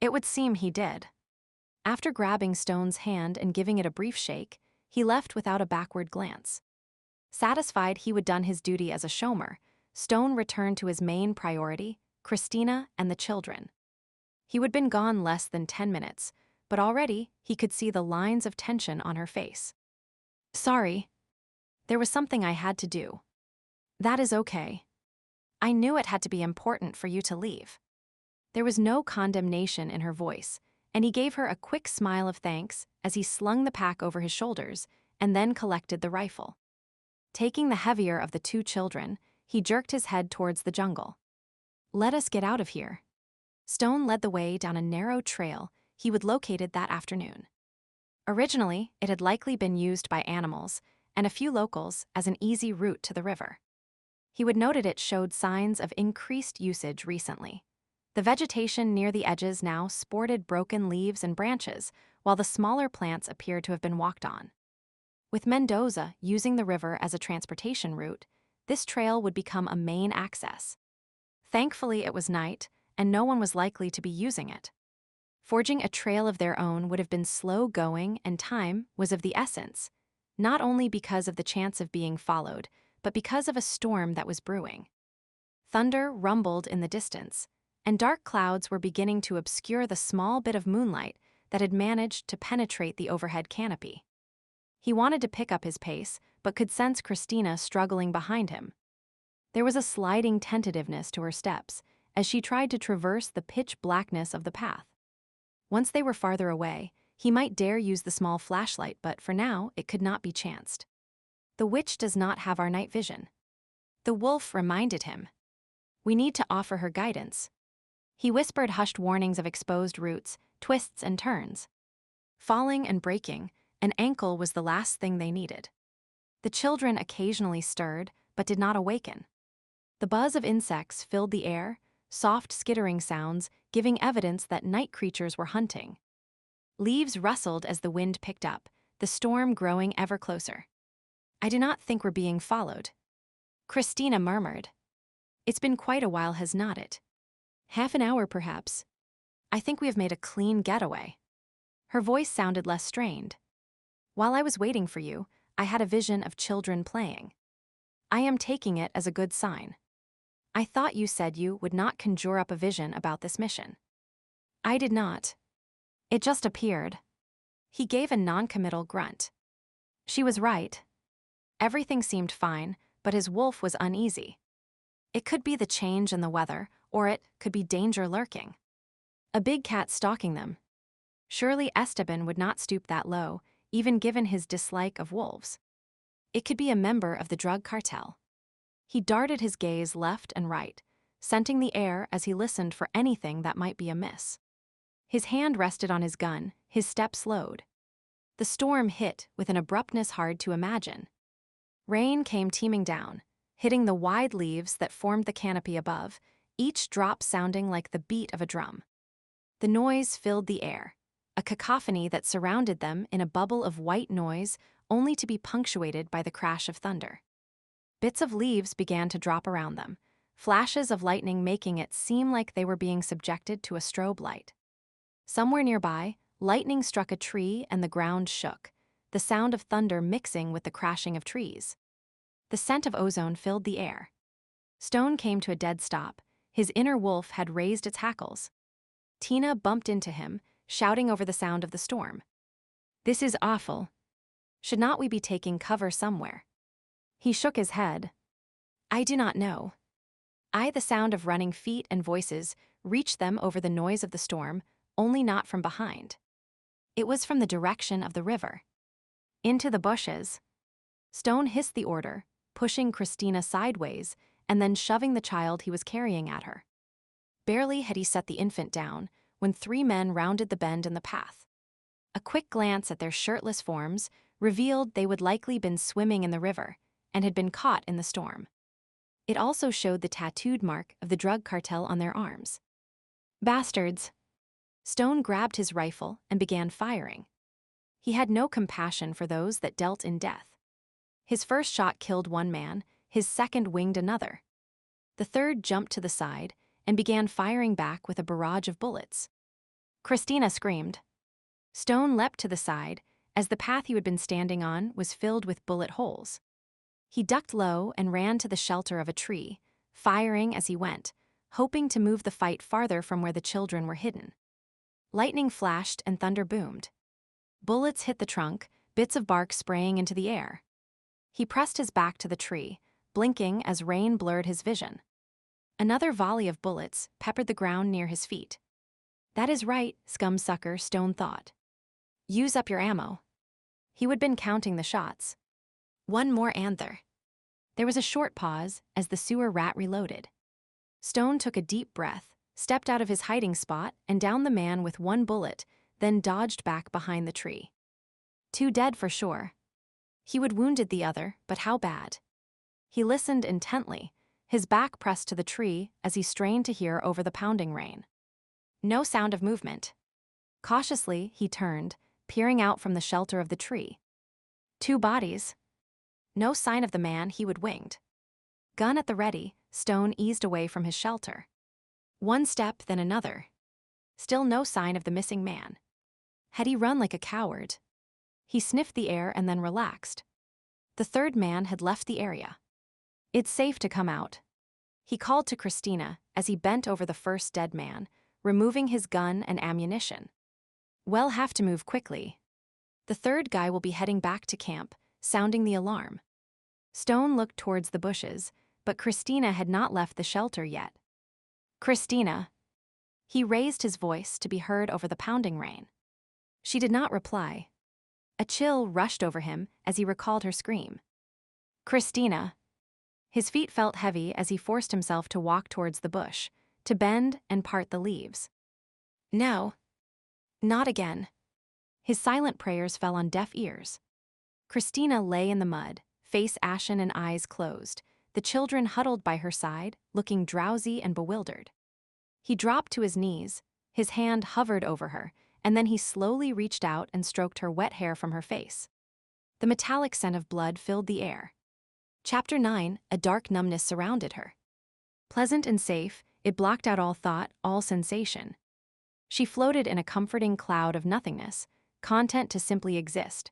It would seem he did. After grabbing Stone's hand and giving it a brief shake, he left without a backward glance. Satisfied he had done his duty as a shomer, Stone returned to his main priority, Christina and the children. He had been gone less than 10 minutes, but already he could see the lines of tension on her face. Sorry. There was something I had to do. That is okay. I knew it had to be important for you to leave. There was no condemnation in her voice, and he gave her a quick smile of thanks as he slung the pack over his shoulders and then collected the rifle. Taking the heavier of the two children, he jerked his head towards the jungle. Let us get out of here. Stone led the way down a narrow trail he would located that afternoon. Originally, it had likely been used by animals and a few locals as an easy route to the river. He would noted it showed signs of increased usage recently. The vegetation near the edges now sported broken leaves and branches, while the smaller plants appeared to have been walked on. With Mendoza using the river as a transportation route, this trail would become a main access. Thankfully, it was night, and no one was likely to be using it. Forging a trail of their own would have been slow going, and time was of the essence, not only because of the chance of being followed, but because of a storm that was brewing. Thunder rumbled in the distance, and dark clouds were beginning to obscure the small bit of moonlight that had managed to penetrate the overhead canopy. He wanted to pick up his pace, but could sense Christina struggling behind him. There was a sliding tentativeness to her steps as she tried to traverse the pitch blackness of the path. Once they were farther away, he might dare use the small flashlight, but for now, it could not be chanced. The witch does not have our night vision. The wolf reminded him. We need to offer her guidance. He whispered hushed warnings of exposed roots, twists and turns. Falling and breaking, an ankle was the last thing they needed. The children occasionally stirred, but did not awaken. The buzz of insects filled the air, soft skittering sounds giving evidence that night creatures were hunting. Leaves rustled as the wind picked up, the storm growing ever closer. I do not think we're being followed. Christina murmured. It's been quite a while, has not it? Half an hour, perhaps. I think we have made a clean getaway. Her voice sounded less strained. While I was waiting for you, I had a vision of children playing. I am taking it as a good sign. I thought you said you would not conjure up a vision about this mission. I did not. It just appeared. He gave a non-committal grunt. She was right. Everything seemed fine, but his wolf was uneasy. It could be the change in the weather, or it could be danger lurking. A big cat stalking them. Surely Esteban would not stoop that low, even given his dislike of wolves. It could be a member of the drug cartel. He darted his gaze left and right, scenting the air as he listened for anything that might be amiss. His hand rested on his gun, his step slowed. The storm hit with an abruptness hard to imagine. Rain came teeming down, hitting the wide leaves that formed the canopy above, each drop sounding like the beat of a drum. The noise filled the air, a cacophony that surrounded them in a bubble of white noise only to be punctuated by the crash of thunder. Bits of leaves began to drop around them, flashes of lightning making it seem like they were being subjected to a strobe light. Somewhere nearby, lightning struck a tree and the ground shook, the sound of thunder mixing with the crashing of trees. The scent of ozone filled the air. Stone came to a dead stop. His inner wolf had raised its hackles. Tina bumped into him, shouting over the sound of the storm. This is awful. Should not we be taking cover somewhere? He shook his head. I do not know. The sound of running feet and voices reached them over the noise of the storm, only not from behind. It was from the direction of the river. Into the bushes. Stone hissed the order, pushing Christina sideways and then shoving the child he was carrying at her. Barely had he set the infant down when 3 men rounded the bend in the path. A quick glance at their shirtless forms revealed they would likely been swimming in the river and had been caught in the storm. It also showed the tattooed mark of the drug cartel on their arms. Bastards! Stone grabbed his rifle and began firing. He had no compassion for those that dealt in death. His first shot killed 1 man, his second winged another. The third jumped to the side and began firing back with a barrage of bullets. Christina screamed. Stone leapt to the side as the path he had been standing on was filled with bullet holes. He ducked low and ran to the shelter of a tree, firing as he went, hoping to move the fight farther from where the children were hidden. Lightning flashed and thunder boomed. Bullets hit the trunk, bits of bark spraying into the air. He pressed his back to the tree, blinking as rain blurred his vision. Another volley of bullets peppered the ground near his feet. That is right, scum-sucker, Stone thought. Use up your ammo. He would been counting the shots. One more anther. There was a short pause as the sewer rat reloaded. Stone took a deep breath, stepped out of his hiding spot and downed the man with one bullet, then dodged back behind the tree. 2 dead for sure. He would wounded the other, but how bad? He listened intently, his back pressed to the tree as he strained to hear over the pounding rain. No sound of movement. Cautiously, he turned, peering out from the shelter of the tree. 2 bodies. No sign of the man he would winged. Gun at the ready, Stone eased away from his shelter. 1 step, then another. Still no sign of the missing man. Had he run like a coward? He sniffed the air and then relaxed. The 3rd man had left the area. It's safe to come out. He called to Christina as he bent over the first dead man, removing his gun and ammunition. We'll have to move quickly. The 3rd guy will be heading back to camp, sounding the alarm. Stone looked towards the bushes, but Christina had not left the shelter yet. Christina. He raised his voice to be heard over the pounding rain. She did not reply. A chill rushed over him as he recalled her scream. Christina. His feet felt heavy as he forced himself to walk towards the bush, to bend and part the leaves. No. Not again. His silent prayers fell on deaf ears. Christina lay in the mud, face ashen and eyes closed, the children huddled by her side, looking drowsy and bewildered. He dropped to his knees, his hand hovered over her, and then he slowly reached out and stroked her wet hair from her face. The metallic scent of blood filled the air. Chapter 9, a dark numbness surrounded her. Pleasant and safe, it blocked out all thought, all sensation. She floated in a comforting cloud of nothingness, content to simply exist.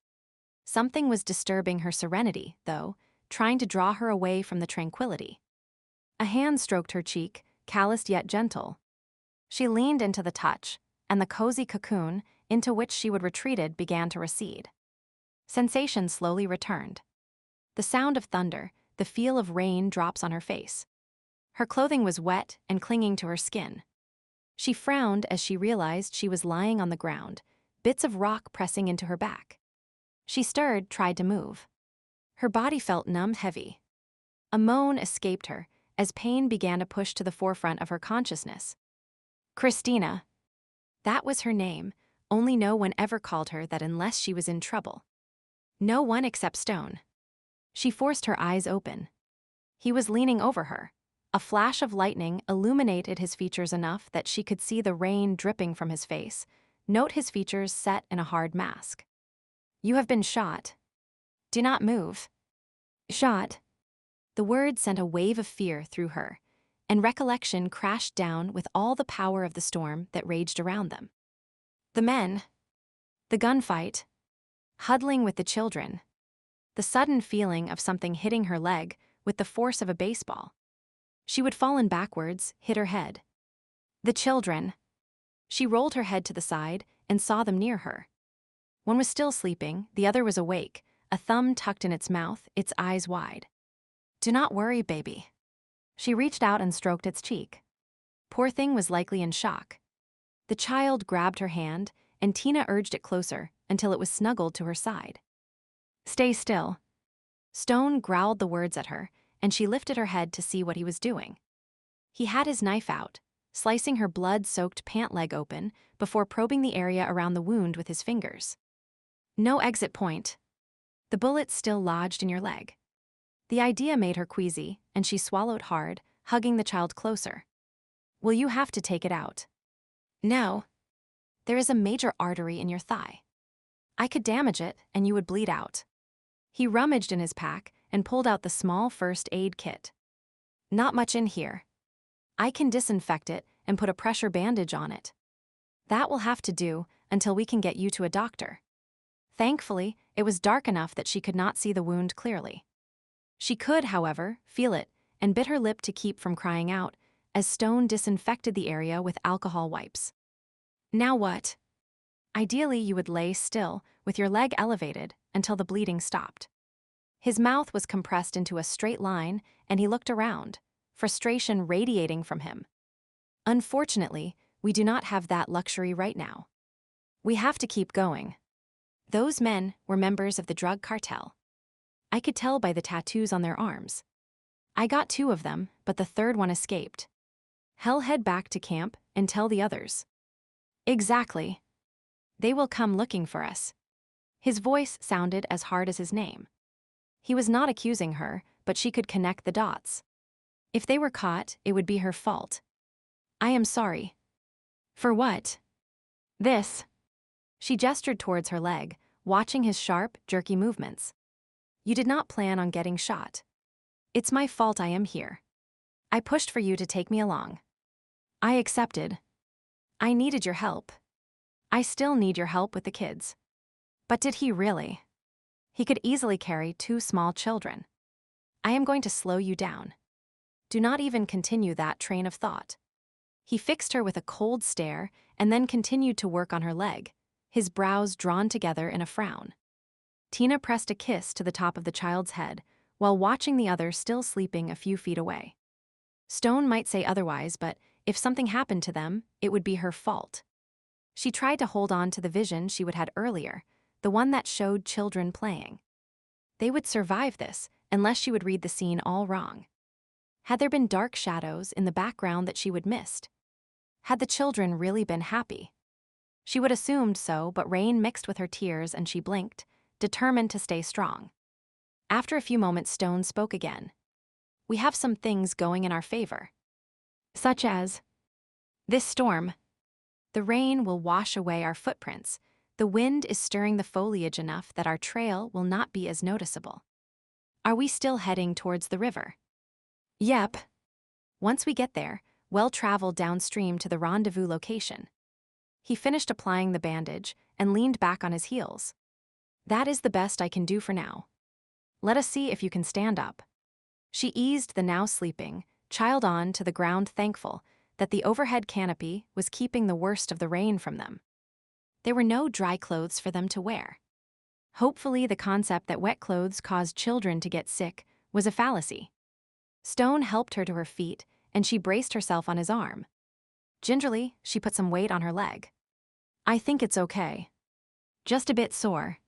Something was disturbing her serenity, though, trying to draw her away from the tranquility. A hand stroked her cheek, calloused yet gentle. She leaned into the touch, and the cozy cocoon, into which she would retreated, began to recede. Sensation slowly returned. The sound of thunder, the feel of rain drops on her face. Her clothing was wet and clinging to her skin. She frowned as she realized she was lying on the ground, bits of rock pressing into her back. She stirred, tried to move. Her body felt numb, heavy. A moan escaped her as pain began to push to the forefront of her consciousness. Christina. That was her name, only no one ever called her that unless she was in trouble. No one except Stone. She forced her eyes open. He was leaning over her. A flash of lightning illuminated his features enough that she could see the rain dripping from his face, note his features set in a hard mask. You have been shot. Do not move. Shot. The word sent a wave of fear through her, and recollection crashed down with all the power of the storm that raged around them. The men. The gunfight. Huddling with the children. The sudden feeling of something hitting her leg with the force of a baseball. She would fallen backwards, hit her head. The children. She rolled her head to the side and saw them near her. One was still sleeping, the other was awake, a thumb tucked in its mouth, its eyes wide. Do not worry, baby. She reached out and stroked its cheek. Poor thing was likely in shock. The child grabbed her hand, and Tina urged it closer until it was snuggled to her side. Stay still. Stone growled the words at her, and she lifted her head to see what he was doing. He had his knife out, slicing her blood-soaked pant leg open before probing the area around the wound with his fingers. No exit point. The bullet still lodged in your leg. The idea made her queasy, and she swallowed hard, hugging the child closer. Will you have to take it out? No. There is a major artery in your thigh. I could damage it, and you would bleed out. He rummaged in his pack and pulled out the small first aid kit. Not much in here. I can disinfect it and put a pressure bandage on it. That will have to do until we can get you to a doctor. Thankfully, it was dark enough that she could not see the wound clearly. She could, however, feel it and bit her lip to keep from crying out as Stone disinfected the area with alcohol wipes. Now what? Ideally, you would lay still with your leg elevated until the bleeding stopped. His mouth was compressed into a straight line, and he looked around, frustration radiating from him. Unfortunately, we do not have that luxury right now. We have to keep going. Those men were members of the drug cartel. I could tell by the tattoos on their arms. I got 2 of them, but the third one escaped. He'll head back to camp and tell the others. Exactly. They will come looking for us. His voice sounded as hard as his name. He was not accusing her, but she could connect the dots. If they were caught, it would be her fault. I am sorry. For what? This. She gestured towards her leg, watching his sharp, jerky movements. You did not plan on getting shot. It's my fault I am here. I pushed for you to take me along. I accepted. I needed your help. I still need your help with the kids. But did he really? He could easily carry 2 small children. I am going to slow you down. Do not even continue that train of thought. He fixed her with a cold stare and then continued to work on her leg, his brows drawn together in a frown. Tina pressed a kiss to the top of the child's head while watching the other still sleeping a few feet away. Stone might say otherwise, but if something happened to them, it would be her fault. She tried to hold on to the vision she would had earlier, the one that showed children playing. They would survive this unless she would read the scene all wrong. Had there been dark shadows in the background that she would missed? Had the children really been happy? She would assumed so, but rain mixed with her tears and she blinked, determined to stay strong. After a few moments, Stone spoke again. We have some things going in our favor. Such as this storm. The rain will wash away our footprints. The wind is stirring the foliage enough that our trail will not be as noticeable. Are we still heading towards the river? Yep. Once we get there, we'll travel downstream to the rendezvous location. He finished applying the bandage and leaned back on his heels. That is the best I can do for now. Let us see if you can stand up. She eased the now sleeping child on to the ground, thankful that the overhead canopy was keeping the worst of the rain from them. There were no dry clothes for them to wear. Hopefully, the concept that wet clothes caused children to get sick was a fallacy. Stone helped her to her feet, and she braced herself on his arm. Gingerly, she put some weight on her leg. I think it's okay. Just a bit sore.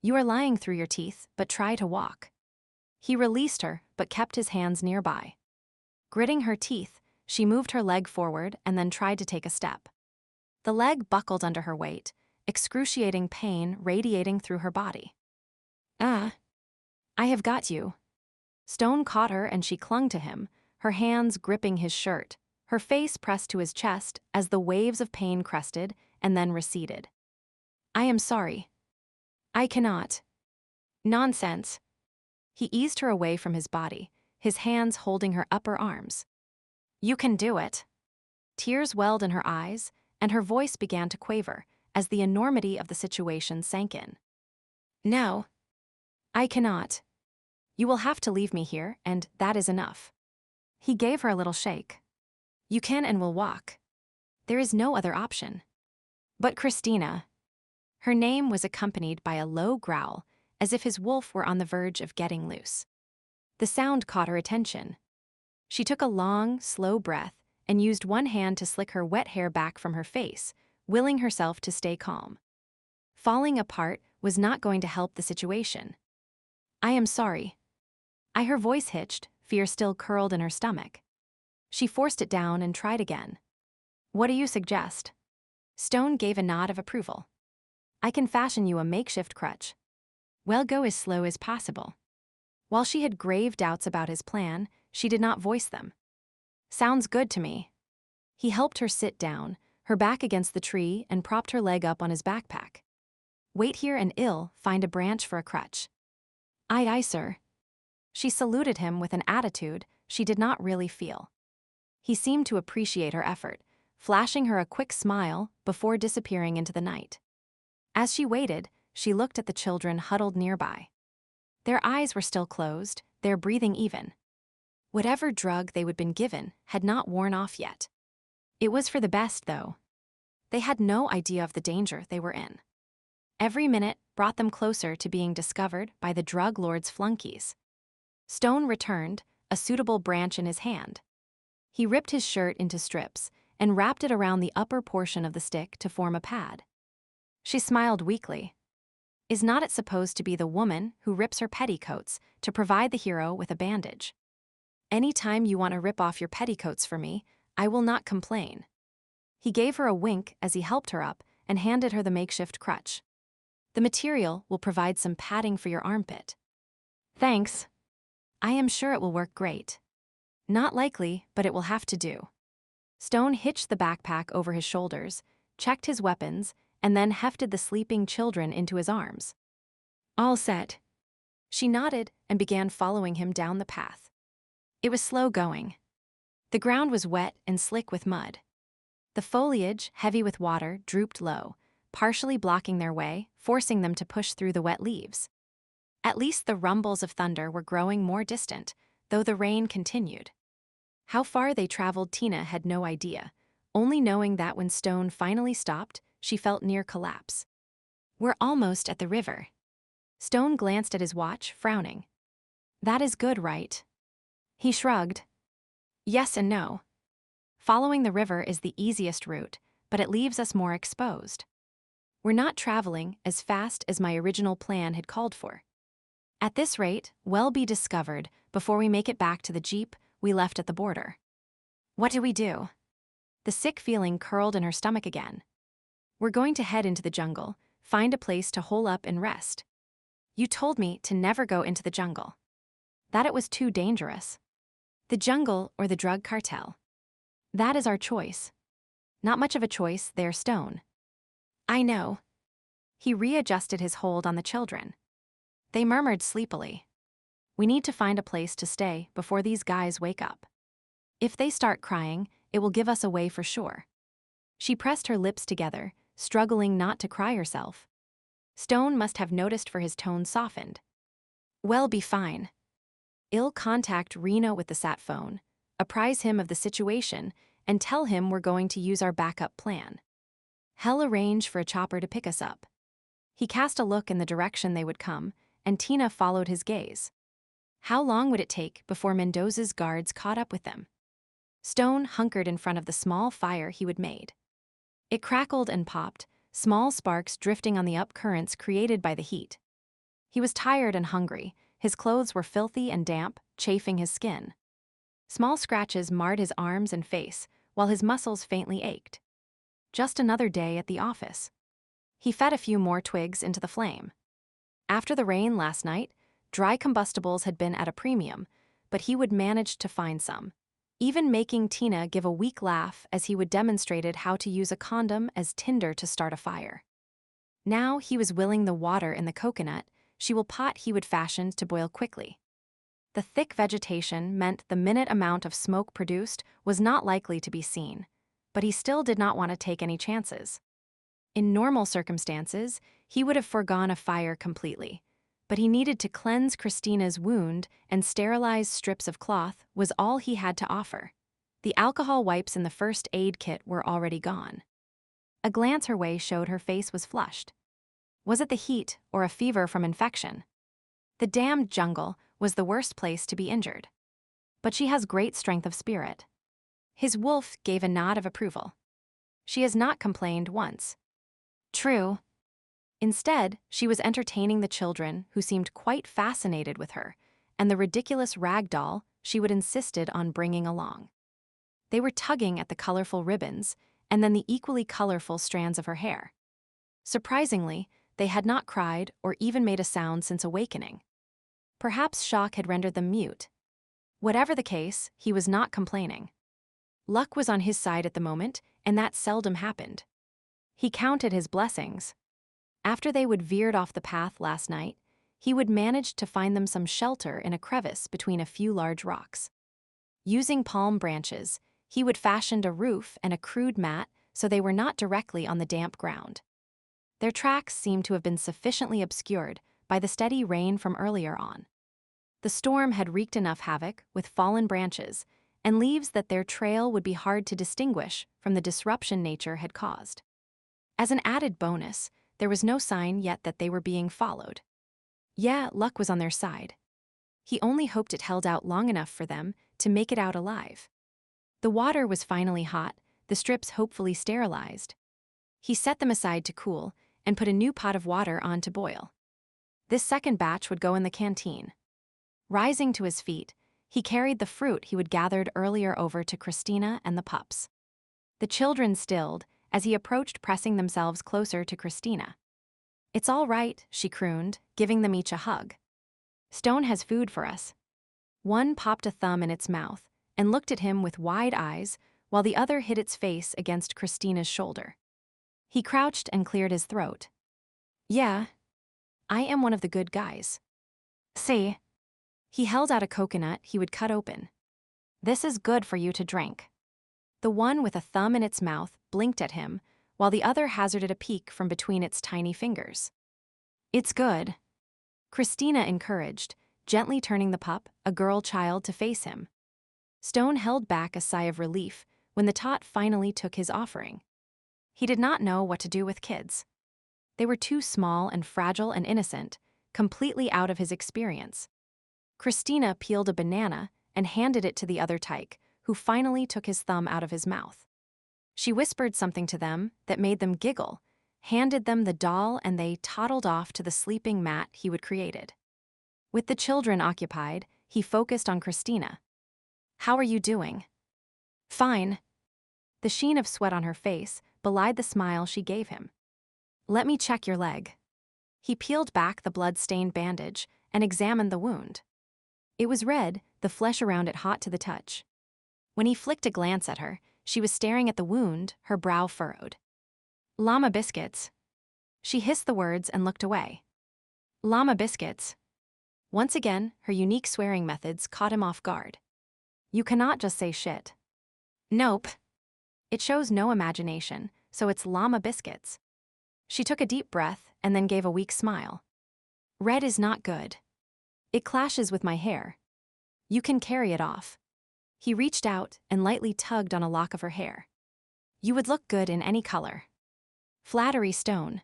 You are lying through your teeth, but try to walk. He released her, but kept his hands nearby. Gritting her teeth, she moved her leg forward and then tried to take a step. The leg buckled under her weight, excruciating pain radiating through her body. I have got you. Stone caught her and she clung to him, her hands gripping his shirt, her face pressed to his chest as the waves of pain crested and then receded. I am sorry. I cannot. Nonsense. He eased her away from his body, his hands holding her upper arms. You can do it. Tears welled in her eyes, and her voice began to quaver as the enormity of the situation sank in. No. I cannot. You will have to leave me here, and that is enough. He gave her a little shake. You can and will walk. There is no other option. But Christina. Her name was accompanied by a low growl, as if his wolf were on the verge of getting loose. The sound caught her attention. She took a long, slow breath and used one hand to slick her wet hair back from her face, willing herself to stay calm. Falling apart was not going to help the situation. I am sorry. Her voice hitched, fear still curled in her stomach. She forced it down and tried again. What do you suggest? Stone gave a nod of approval. I can fashion you a makeshift crutch. Well, go as slow as possible. While she had grave doubts about his plan, she did not voice them. Sounds good to me. He helped her sit down, her back against the tree, and propped her leg up on his backpack. Wait here and find a branch for a crutch. Aye, aye, sir. She saluted him with an attitude she did not really feel. He seemed to appreciate her effort, flashing her a quick smile before disappearing into the night. As she waited, she looked at the children huddled nearby. Their eyes were still closed, their breathing even. Whatever drug they would been given had not worn off yet. It was for the best, though. They had no idea of the danger they were in. Every minute brought them closer to being discovered by the drug lord's flunkies. Stone returned, a suitable branch in his hand. He ripped his shirt into strips and wrapped it around the upper portion of the stick to form a pad. She smiled weakly. Is not it supposed to be the woman who rips her petticoats to provide the hero with a bandage? Any time you want to rip off your petticoats for me, I will not complain. He gave her a wink as he helped her up and handed her the makeshift crutch. The material will provide some padding for your armpit. Thanks. I am sure it will work great. Not likely, but it will have to do. Stone hitched the backpack over his shoulders, checked his weapons, and then hefted the sleeping children into his arms. All set. She nodded and began following him down the path. It was slow going. The ground was wet and slick with mud. The foliage, heavy with water, drooped low, partially blocking their way, forcing them to push through the wet leaves. At least the rumbles of thunder were growing more distant, though the rain continued. How far they traveled Tina had no idea, only knowing that when Stone finally stopped, she felt near collapse. We're almost at the river. Stone glanced at his watch, frowning. That is good, right? He shrugged. Yes and no. Following the river is the easiest route, but it leaves us more exposed. We're not traveling as fast as my original plan had called for. At this rate, we'll be discovered before we make it back to the jeep we left at the border. What do we do? The sick feeling curled in her stomach again. We're going to head into the jungle, find a place to hole up and rest. You told me to never go into the jungle. That it was too dangerous. The jungle or the drug cartel. That is our choice. Not much of a choice there, Stone. I know. He readjusted his hold on the children. They murmured sleepily. We need to find a place to stay before these guys wake up. If they start crying, it will give us away for sure. She pressed her lips together, struggling not to cry herself. Stone must have noticed, for his tone softened. We'll be fine. I'll contact Reno with the sat phone, apprise him of the situation, and tell him we're going to use our backup plan. He'll arrange for a chopper to pick us up. He cast a look in the direction they would come, and Tina followed his gaze. How long would it take before Mendoza's guards caught up with them? Stone hunkered in front of the small fire he had made. It crackled and popped, small sparks drifting on the up-currents created by the heat. He was tired and hungry. His clothes were filthy and damp, chafing his skin. Small scratches marred his arms and face, while his muscles faintly ached. Just another day at the office. He fed a few more twigs into the flame. After the rain last night, dry combustibles had been at a premium, but he would manage to find some, even making Tina give a weak laugh as he would demonstrated how to use a condom as tinder to start a fire. Now he was willing the water in the coconut pot he would fashion to boil quickly. The thick vegetation meant the minute amount of smoke produced was not likely to be seen, but he still did not want to take any chances. In normal circumstances, he would have foregone a fire completely, but he needed to cleanse Christina's wound, and sterilize strips of cloth was all he had to offer. The alcohol wipes in the first aid kit were already gone. A glance her way showed her face was flushed. Was it the heat or a fever from infection? The damned jungle was the worst place to be injured. But she has great strength of spirit. His wolf gave a nod of approval. She has not complained once. True. Instead, she was entertaining the children, who seemed quite fascinated with her, and the ridiculous rag doll she would insisted on bringing along. They were tugging at the colorful ribbons, and then the equally colorful strands of her hair. Surprisingly, they had not cried or even made a sound since awakening. Perhaps shock had rendered them mute. Whatever the case, he was not complaining. Luck was on his side at the moment, and that seldom happened. He counted his blessings. After they would veered off the path last night, he would manage to find them some shelter in a crevice between a few large rocks. Using palm branches, he would fashion a roof and a crude mat so they were not directly on the damp ground. Their tracks seemed to have been sufficiently obscured by the steady rain from earlier on. The storm had wreaked enough havoc with fallen branches and leaves that their trail would be hard to distinguish from the disruption nature had caused. As an added bonus, there was no sign yet that they were being followed. Yeah, luck was on their side. He only hoped it held out long enough for them to make it out alive. The water was finally hot, the strips hopefully sterilized. He set them aside to cool and put a new pot of water on to boil. This second batch would go in the canteen. Rising to his feet, he carried the fruit he would gathered earlier over to Christina and the pups. The children stilled as he approached, pressing themselves closer to Christina. "It's all right," she crooned, giving them each a hug. "Stone has food for us." One popped a thumb in its mouth and looked at him with wide eyes, while the other hid its face against Christina's shoulder. He crouched and cleared his throat. "Yeah, I am one of the good guys. See?" He held out a coconut he would cut open. "This is good for you to drink." The one with a thumb in its mouth blinked at him, while the other hazarded a peek from between its tiny fingers. "It's good," Christina encouraged, gently turning the pup, a girl child, to face him. Stone held back a sigh of relief when the tot finally took his offering. He did not know what to do with kids. They were too small and fragile and innocent, completely out of his experience. Christina peeled a banana and handed it to the other tyke, who finally took his thumb out of his mouth. She whispered something to them that made them giggle, handed them the doll, and they toddled off to the sleeping mat he would created. With the children occupied, he focused on Christina. "How are you doing?" "Fine." The sheen of sweat on her face belied the smile she gave him. "Let me check your leg." He peeled back the blood-stained bandage and examined the wound. It was red, the flesh around it hot to the touch. When he flicked a glance at her, she was staring at the wound, her brow furrowed. "Llama biscuits." She hissed the words and looked away. "Llama biscuits." Once again, her unique swearing methods caught him off guard. "You cannot just say shit." "Nope. It shows no imagination, so it's llama biscuits." She took a deep breath and then gave a weak smile. "Red is not good. It clashes with my hair. You can carry it off." He reached out and lightly tugged on a lock of her hair. "You would look good in any color." Flattery, Stone.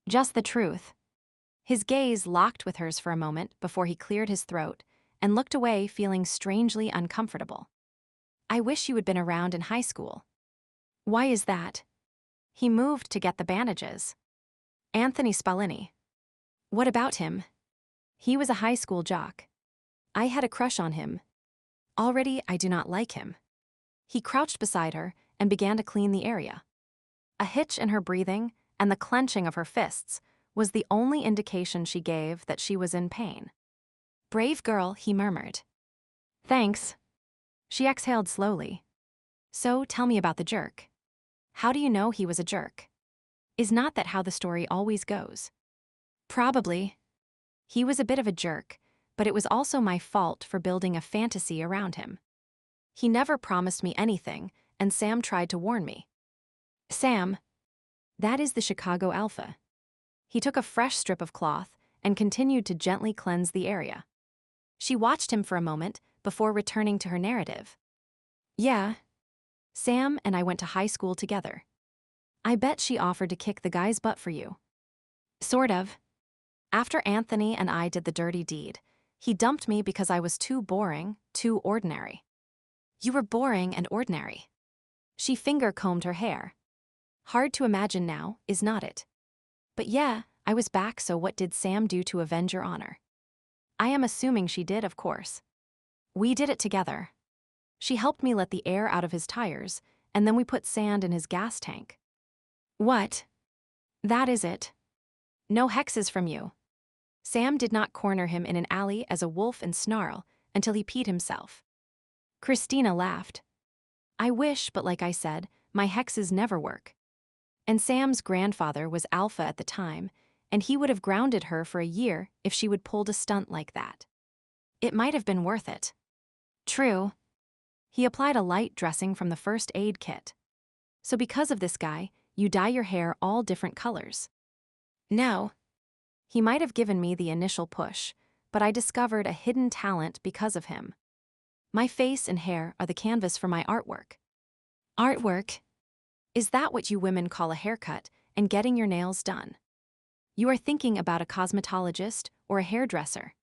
"Just the truth." His gaze locked with hers for a moment before he cleared his throat and looked away, feeling strangely uncomfortable. "I wish you had been around in high school." "Why is that?" He moved to get the bandages. "Anthony Spallini." "What about him?" "He was a high school jock. I had a crush on him. Already, I do not like him." He crouched beside her and began to clean the area. A hitch in her breathing and the clenching of her fists was the only indication she gave that she was in pain. "Brave girl," he murmured. "Thanks." She exhaled slowly. "So tell me about the jerk. How do you know he was a jerk? Is not that how the story always goes?" "Probably. He was a bit of a jerk, but it was also my fault for building a fantasy around him. He never promised me anything, and Sam tried to warn me." "Sam?" "That is the Chicago Alpha." He took a fresh strip of cloth and continued to gently cleanse the area. She watched him for a moment before returning to her narrative. "Yeah. Sam and I went to high school together. I bet she offered to kick the guy's butt for you." "Sort of. After Anthony and I did the dirty deed, he dumped me because I was too boring, too ordinary." "You were boring and ordinary." She finger-combed her hair. "Hard to imagine now, is not it? But yeah, I was back, so what did Sam do to avenge your honor?" "I am assuming she did, of course. We did it together. She helped me let the air out of his tires, and then we put sand in his gas tank." "What?" "That is it. No hexes from you. Sam did not corner him in an alley as a wolf and snarl until he peed himself." Christina laughed. "I wish, but like I said, my hexes never work. And Sam's grandfather was Alpha at the time, and he would have grounded her for a year if she would pulled a stunt like that. It might have been worth it." "True." He applied a light dressing from the first aid kit. "So because of this guy, you dye your hair all different colors?" "No." He might have given me the initial push, but I discovered a hidden talent because of him. My face and hair are the canvas for my artwork." "Artwork? Is that what you women call a haircut and getting your nails done?" You are thinking about a cosmetologist or a hairdresser.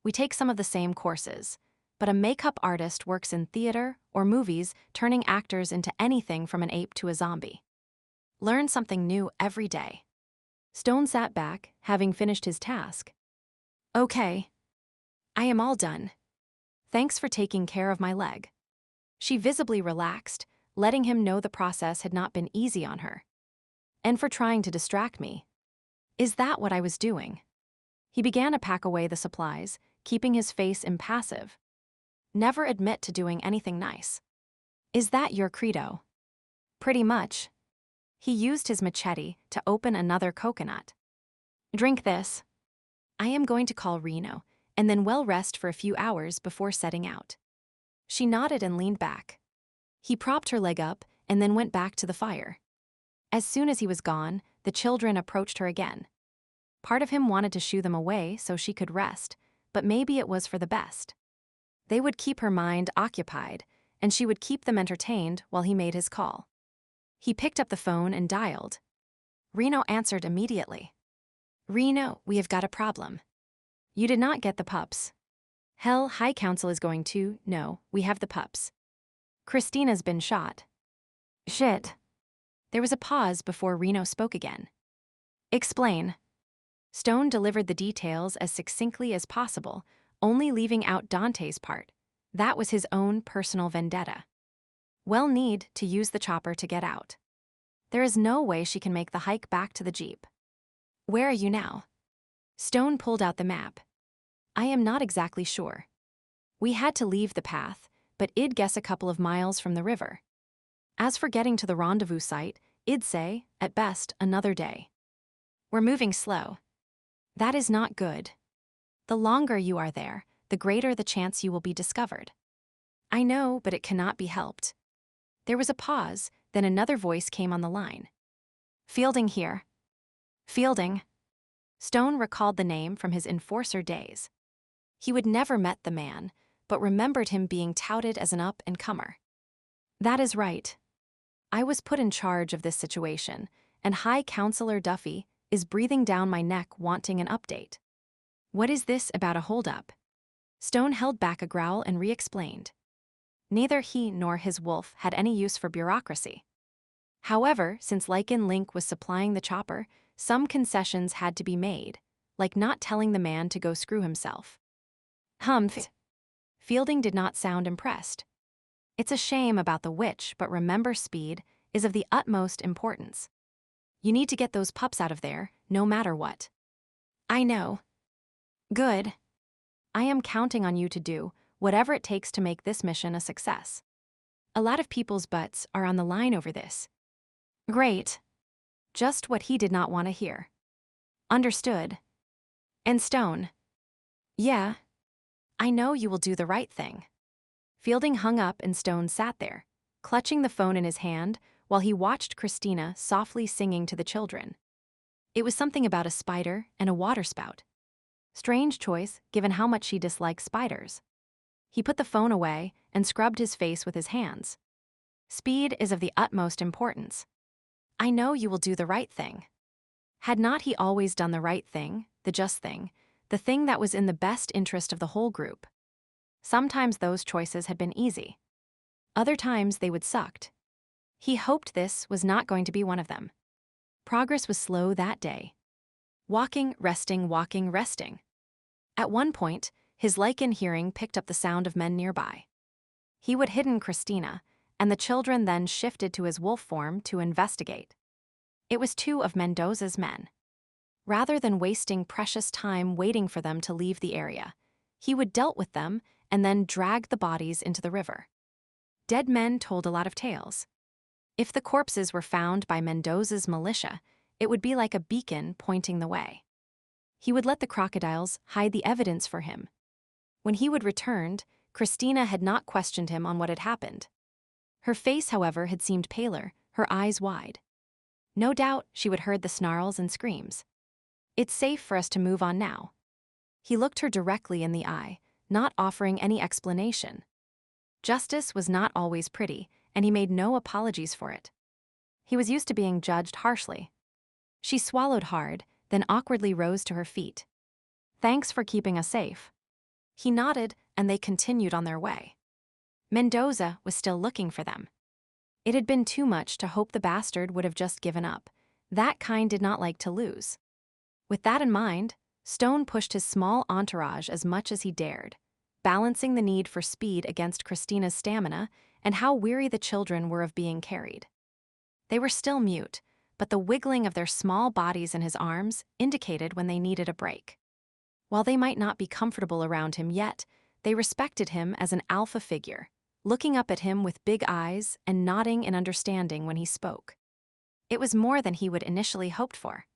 We take some of the same courses, but a makeup artist works in theater or movies, turning actors into anything from an ape to a zombie. Learn something new every day. Stone sat back, having finished his task. Okay. I am all done. Thanks for taking care of my leg. She visibly relaxed, letting him know the process had not been easy on her. And for trying to distract me. Is that what I was doing? He began to pack away the supplies, keeping his face impassive. Never admit to doing anything nice. Is that your credo? Pretty much. He used his machete to open another coconut. Drink this. I am going to call Reno, and then well rest for a few hours before setting out. She nodded and leaned back. He propped her leg up and then went back to the fire. As soon as he was gone, the children approached her again. Part of him wanted to shoo them away so she could rest, but maybe it was for the best. They would keep her mind occupied, and she would keep them entertained while he made his call. He picked up the phone and dialed. Reno answered immediately. Reno, we have got a problem. You did not get the pups. Hell, High Council is going to, no, we have the pups. Christina's been shot. Shit. There was a pause before Reno spoke again. Explain. Stone delivered the details as succinctly as possible, only leaving out Dante's part. That was his own personal vendetta. We'll need to use the chopper to get out. There is no way she can make the hike back to the Jeep. Where are you now? Stone pulled out the map. I am not exactly sure. We had to leave the path, but I'd guess a couple of miles from the river. As for getting to the rendezvous site, I'd say, at best, another day. We're moving slow. That is not good. The longer you are there, the greater the chance you will be discovered. I know, but it cannot be helped. There was a pause, then another voice came on the line. Fielding here. Fielding. Stone recalled the name from his enforcer days. He would never met the man, but remembered him being touted as an up-and-comer. That is right. I was put in charge of this situation, and High Counselor Duffy is breathing down my neck wanting an update. What is this about a holdup? Stone held back a growl and re-explained. Neither he nor his wolf had any use for bureaucracy. However, since Lycan Link was supplying the chopper, some concessions had to be made, like not telling the man to go screw himself. Humph. Fielding did not sound impressed. It's a shame about the witch, but remember speed is of the utmost importance. You need to get those pups out of there, no matter what. I know. Good. I am counting on you to do whatever it takes to make this mission a success. A lot of people's butts are on the line over this. Great. Just what he did not want to hear. Understood. And Stone. Yeah. I know you will do the right thing. Fielding hung up and Stone sat there, clutching the phone in his hand while he watched Christina softly singing to the children. It was something about a spider and a waterspout. Strange choice, given how much she disliked spiders. He put the phone away and scrubbed his face with his hands. Speed is of the utmost importance. I know you will do the right thing. Had not he always done the right thing, the just thing, the thing that was in the best interest of the whole group? Sometimes those choices had been easy. Other times they would sucked. He hoped this was not going to be one of them. Progress was slow that day. Walking, resting, walking, resting. At one point, his Lycan hearing picked up the sound of men nearby. He would hidden Christina, and the children then shifted to his wolf form to investigate. It was two of Mendoza's men. Rather than wasting precious time waiting for them to leave the area, he would dealt with them and then drag the bodies into the river. Dead men told a lot of tales. If the corpses were found by Mendoza's militia, it would be like a beacon pointing the way. He would let the crocodiles hide the evidence for him. When he would return, Christina had not questioned him on what had happened. Her face, however, had seemed paler, her eyes wide. No doubt she would heard the snarls and screams. It's safe for us to move on now. He looked her directly in the eye, not offering any explanation. Justice was not always pretty, and he made no apologies for it. He was used to being judged harshly. She swallowed hard, then awkwardly rose to her feet. "Thanks for keeping us safe." He nodded, and they continued on their way. Mendoza was still looking for them. It had been too much to hope the bastard would have just given up. That kind did not like to lose. With that in mind, Stone pushed his small entourage as much as he dared, balancing the need for speed against Christina's stamina and how weary the children were of being carried. They were still mute, but the wiggling of their small bodies in his arms indicated when they needed a break. While they might not be comfortable around him yet, they respected him as an alpha figure, looking up at him with big eyes and nodding in understanding when he spoke. It was more than he would initially hoped for.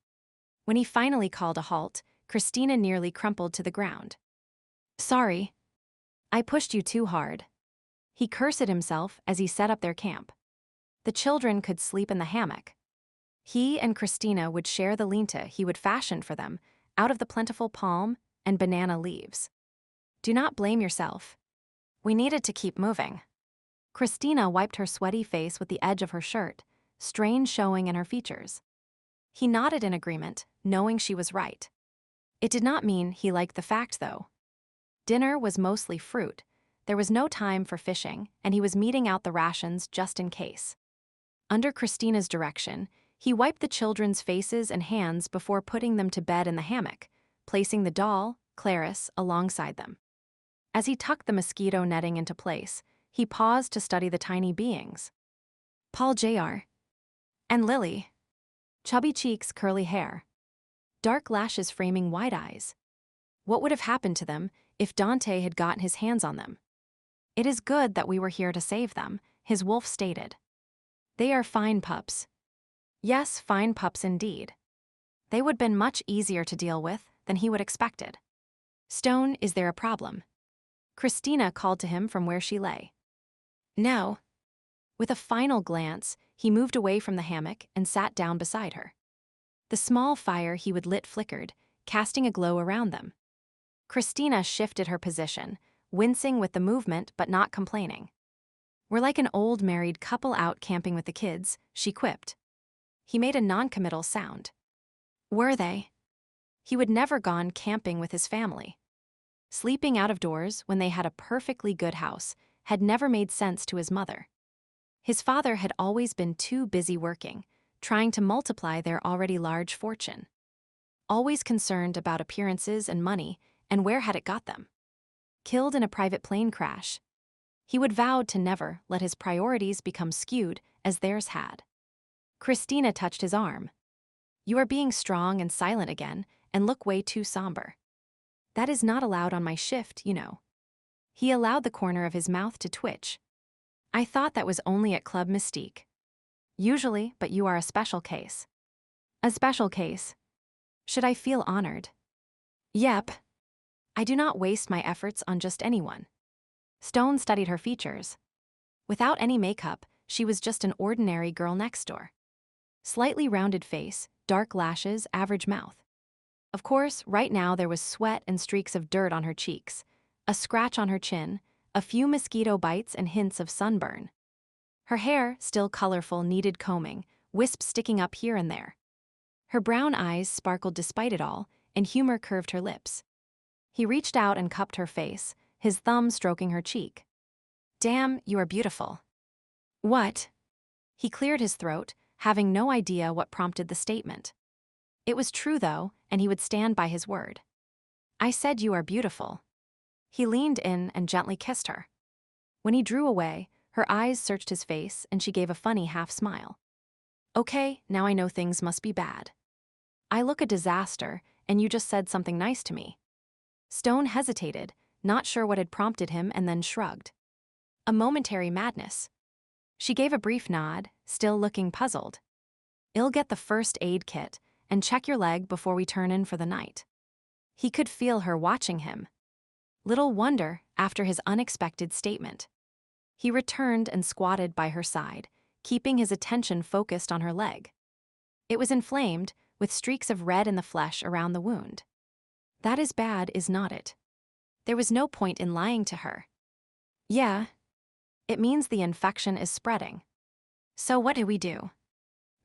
When he finally called a halt, Christina nearly crumpled to the ground. "Sorry. I pushed you too hard." He cursed at himself as he set up their camp. The children could sleep in the hammock. He and Christina would share the linta he would fashion for them out of the plentiful palm and banana leaves. "Do not blame yourself. We needed to keep moving." Christina wiped her sweaty face with the edge of her shirt, strain showing in her features. He nodded in agreement, knowing she was right. It did not mean he liked the fact, though. Dinner was mostly fruit. There was no time for fishing, and he was meting out the rations just in case. Under Christina's direction, he wiped the children's faces and hands before putting them to bed in the hammock, placing the doll, Cyrus, alongside them. As he tucked the mosquito netting into place, he paused to study the tiny beings. Paul Jr. and Lily. Chubby cheeks, curly hair. Dark lashes framing wide eyes. What would have happened to them if Dante had gotten his hands on them? "It is good that we were here to save them," his wolf stated. "They are fine pups." Yes, fine pups indeed. They would have been much easier to deal with than he would expected. "Stone, is there a problem?" Christina called to him from where she lay. "No." With a final glance, he moved away from the hammock and sat down beside her. The small fire he would lit flickered, casting a glow around them. Christina shifted her position, wincing with the movement but not complaining. "We're like an old married couple out camping with the kids," she quipped. He made a non-committal sound. Were they? He would never gone camping with his family. Sleeping out of doors when they had a perfectly good house had never made sense to his mother. His father had always been too busy working, trying to multiply their already large fortune. Always concerned about appearances and money, and where had it got them? Killed in a private plane crash. He would vowed to never let his priorities become skewed as theirs had. Christina touched his arm. "You are being strong and silent again, and look way too somber." "That is not allowed on my shift, you know." He allowed the corner of his mouth to twitch. "I thought that was only at Club Mystique." "Usually, but you are a special case." "A special case? Should I feel honored?" "Yep. I do not waste my efforts on just anyone." Stone studied her features. Without any makeup, she was just an ordinary girl next door. Slightly rounded face, dark lashes, average mouth. Of course, right now there was sweat and streaks of dirt on her cheeks, a scratch on her chin, a few mosquito bites and hints of sunburn. Her hair, still colorful, needed combing, wisps sticking up here and there. Her brown eyes sparkled despite it all, and humor curved her lips. He reached out and cupped her face, his thumb stroking her cheek. "Damn, you are beautiful." "What?" He cleared his throat, having no idea what prompted the statement. It was true, though, and he would stand by his word. "I said you are beautiful." He leaned in and gently kissed her. When he drew away, her eyes searched his face and she gave a funny half-smile. "Okay, now I know things must be bad. I look a disaster, and you just said something nice to me." Stone hesitated, not sure what had prompted him, and then shrugged. "A momentary madness." She gave a brief nod, still looking puzzled. "I'll get the first aid kit and check your leg before we turn in for the night." He could feel her watching him. Little wonder after his unexpected statement. He returned and squatted by her side, keeping his attention focused on her leg. It was inflamed, with streaks of red in the flesh around the wound. "That is bad, is not it?" There was no point in lying to her. "Yeah. It means the infection is spreading." "So what do we do?"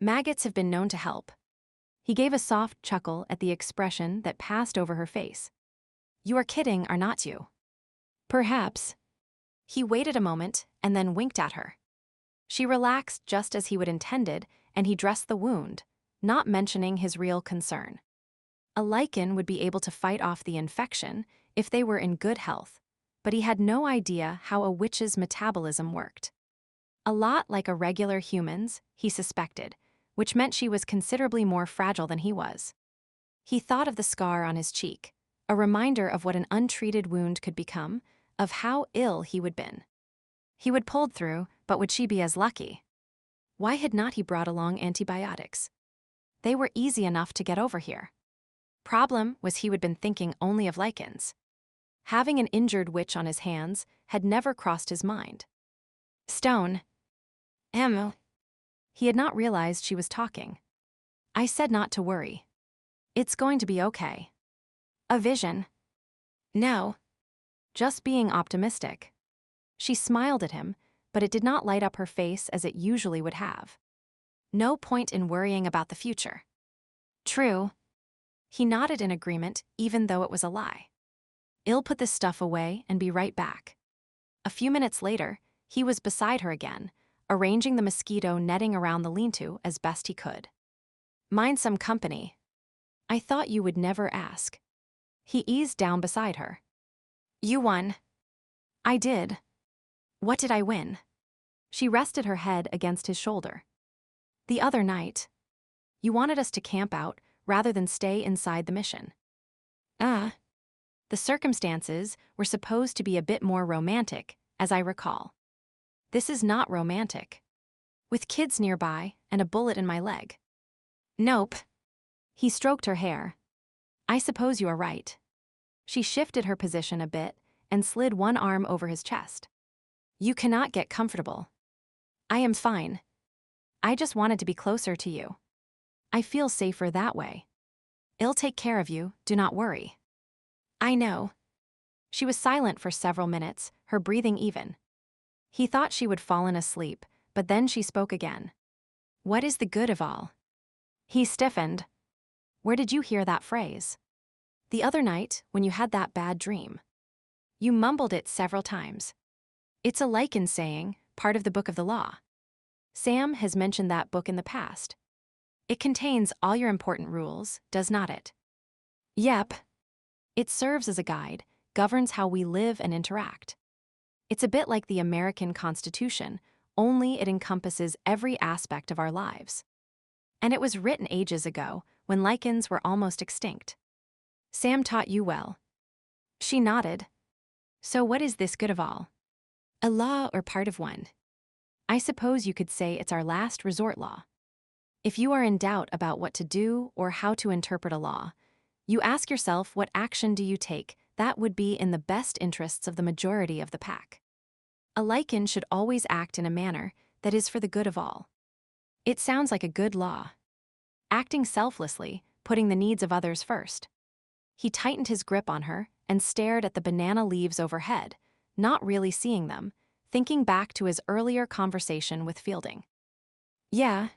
"Maggots have been known to help." He gave a soft chuckle at the expression that passed over her face. You are kidding, are not you? Perhaps. He waited a moment and then winked at her. She relaxed just as he would intended, and he dressed the wound, not mentioning his real concern. A Lycan would be able to fight off the infection if they were in good health, but he had no idea how a witch's metabolism worked. A lot like a regular human's, he suspected, which meant she was considerably more fragile than he was. He thought of the scar on his cheek, a reminder of what an untreated wound could become, of how ill he would been. He would pulled through, but would she be as lucky? Why had not he brought along antibiotics? They were easy enough to get over here. Problem was he would been thinking only of Lycans. Having an injured witch on his hands had never crossed his mind. Stone. He had not realized she was talking. I said not to worry. It's going to be okay. A vision. No. Just being optimistic. She smiled at him, but it did not light up her face as it usually would have. No point in worrying about the future. True. He nodded in agreement, even though it was a lie. I'll put this stuff away and be right back. A few minutes later, he was beside her again, arranging the mosquito netting around the lean-to as best he could. Mind some company. I thought you would never ask. He eased down beside her. You won. I did. What did I win? She rested her head against his shoulder. The other night. You wanted us to camp out rather than stay inside the mission. The circumstances were supposed to be a bit more romantic, as I recall. This is not romantic. With kids nearby and a bullet in my leg. Nope. He stroked her hair. I suppose you are right. She shifted her position a bit and slid one arm over his chest. You cannot get comfortable. I am fine. I just wanted to be closer to you. I feel safer that way. I'll take care of you, do not worry. I know. She was silent for several minutes, her breathing even. He thought she would fallen asleep, but then she spoke again. What is the good of all? He stiffened. Where did you hear that phrase? The other night, when you had that bad dream. You mumbled it several times. It's a Lycan saying, part of the Book of the Law. Sam has mentioned that book in the past. It contains all your important rules, does not it? Yep. It serves as a guide, governs how we live and interact. It's a bit like the American Constitution, only it encompasses every aspect of our lives. And it was written ages ago, when Lycans were almost extinct. Sam taught you well. She nodded. So what is this good of all? A law or part of one? I suppose you could say it's our last resort law. If you are in doubt about what to do or how to interpret a law, you ask yourself what action do you take that would be in the best interests of the majority of the pack. A Lycan should always act in a manner that is for the good of all. It sounds like a good law. Acting selflessly, putting the needs of others first. He tightened his grip on her and stared at the banana leaves overhead, not really seeing them, thinking back to his earlier conversation with Fielding. Yeah.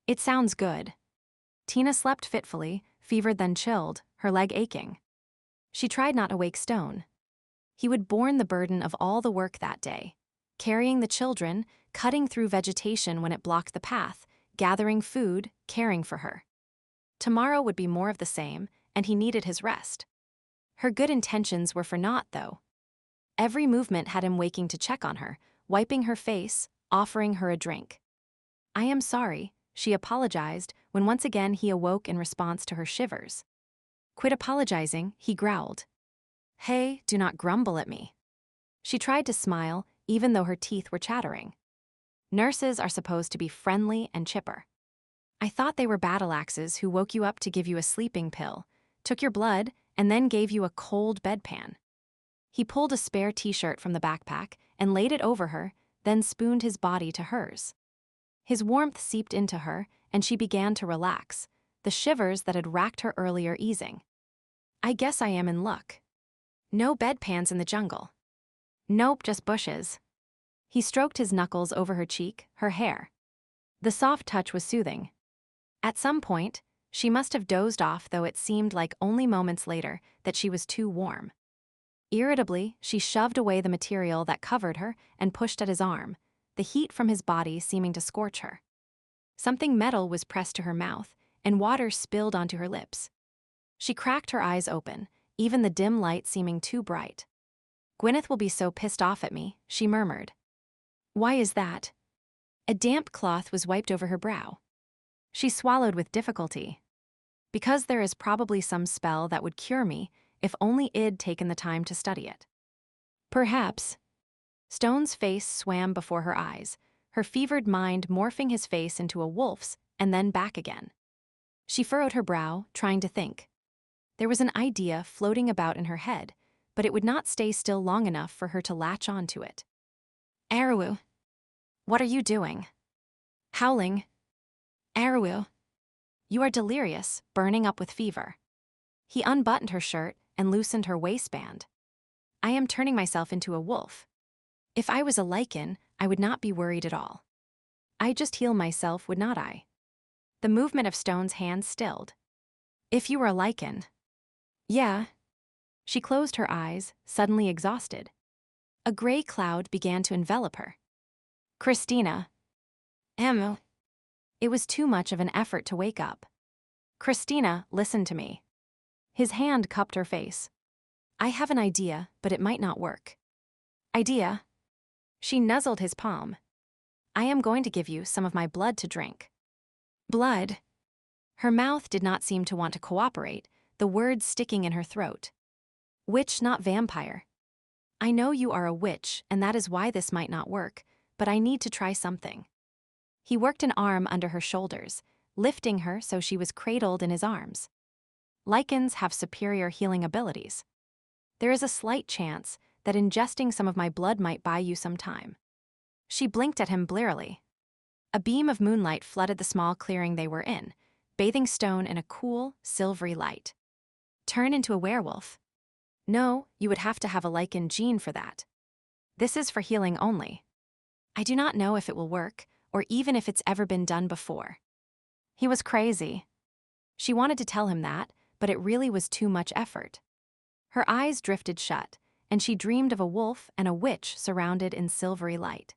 It sounds good. Tina slept fitfully, fevered then chilled, her leg aching. She tried not to wake Stone. He would borne the burden of all the work that day, carrying the children, cutting through vegetation when it blocked the path, gathering food, caring for her. Tomorrow would be more of the same, and he needed his rest. Her good intentions were for naught, though. Every movement had him waking to check on her, wiping her face, offering her a drink. I am sorry, she apologized when once again he awoke in response to her shivers. Quit apologizing, he growled. Hey, do not grumble at me. She tried to smile, even though her teeth were chattering. Nurses are supposed to be friendly and chipper. I thought they were battle axes who woke you up to give you a sleeping pill, took your blood, and then gave you a cold bedpan. He pulled a spare t-shirt from the backpack and laid it over her, then spooned his body to hers. His warmth seeped into her, and she began to relax, the shivers that had racked her earlier easing. I guess I am in luck. No bedpans in the jungle. Nope, just bushes. He stroked his knuckles over her cheek, her hair. The soft touch was soothing. At some point, She must have dozed off, though it seemed like only moments later that she was too warm. Irritably, she shoved away the material that covered her and pushed at his arm, the heat from his body seeming to scorch her. Something metal was pressed to her mouth, and water spilled onto her lips. She cracked her eyes open, even the dim light seeming too bright. "Gwyneth will be so pissed off at me," she murmured. "Why is that?" A damp cloth was wiped over her brow. She swallowed with difficulty. "Because there is probably some spell that would cure me if only I'd taken the time to study it." "Perhaps." Stone's face swam before her eyes, her fevered mind morphing his face into a wolf's and then back again. She furrowed her brow, trying to think. There was an idea floating about in her head, but it would not stay still long enough for her to latch on to it. "Arawu. What are you doing?" "Howling." "Arawu. You are delirious, burning up with fever." He unbuttoned her shirt and loosened her waistband. "I am turning myself into a wolf. If I was a Lycan, I would not be worried at all. I'd just heal myself, would not I?" The movement of Stone's hand stilled. "If you were a Lycan." "Yeah." She closed her eyes, suddenly exhausted. A gray cloud began to envelop her. "Christina." "Emu." It was too much of an effort to wake up. "Christina, listen to me." His hand cupped her face. "I have an idea, but it might not work." "Idea?" She nuzzled his palm. "I am going to give you some of my blood to drink." "Blood?" Her mouth did not seem to want to cooperate, the words sticking in her throat. "Witch, not vampire. I know you are a witch, and that is why this might not work, but I need to try something." He worked an arm under her shoulders, lifting her so she was cradled in his arms. "Lycans have superior healing abilities. There is a slight chance that ingesting some of my blood might buy you some time." She blinked at him blearily. A beam of moonlight flooded the small clearing they were in, bathing Stone in a cool, silvery light. "Turn into a werewolf?" "No, you would have to have a Lycan gene for that. This is for healing only. I do not know if it will work, or even if it's ever been done before." He was crazy. She wanted to tell him that, but it really was too much effort. Her eyes drifted shut, and she dreamed of a wolf and a witch surrounded in silvery light.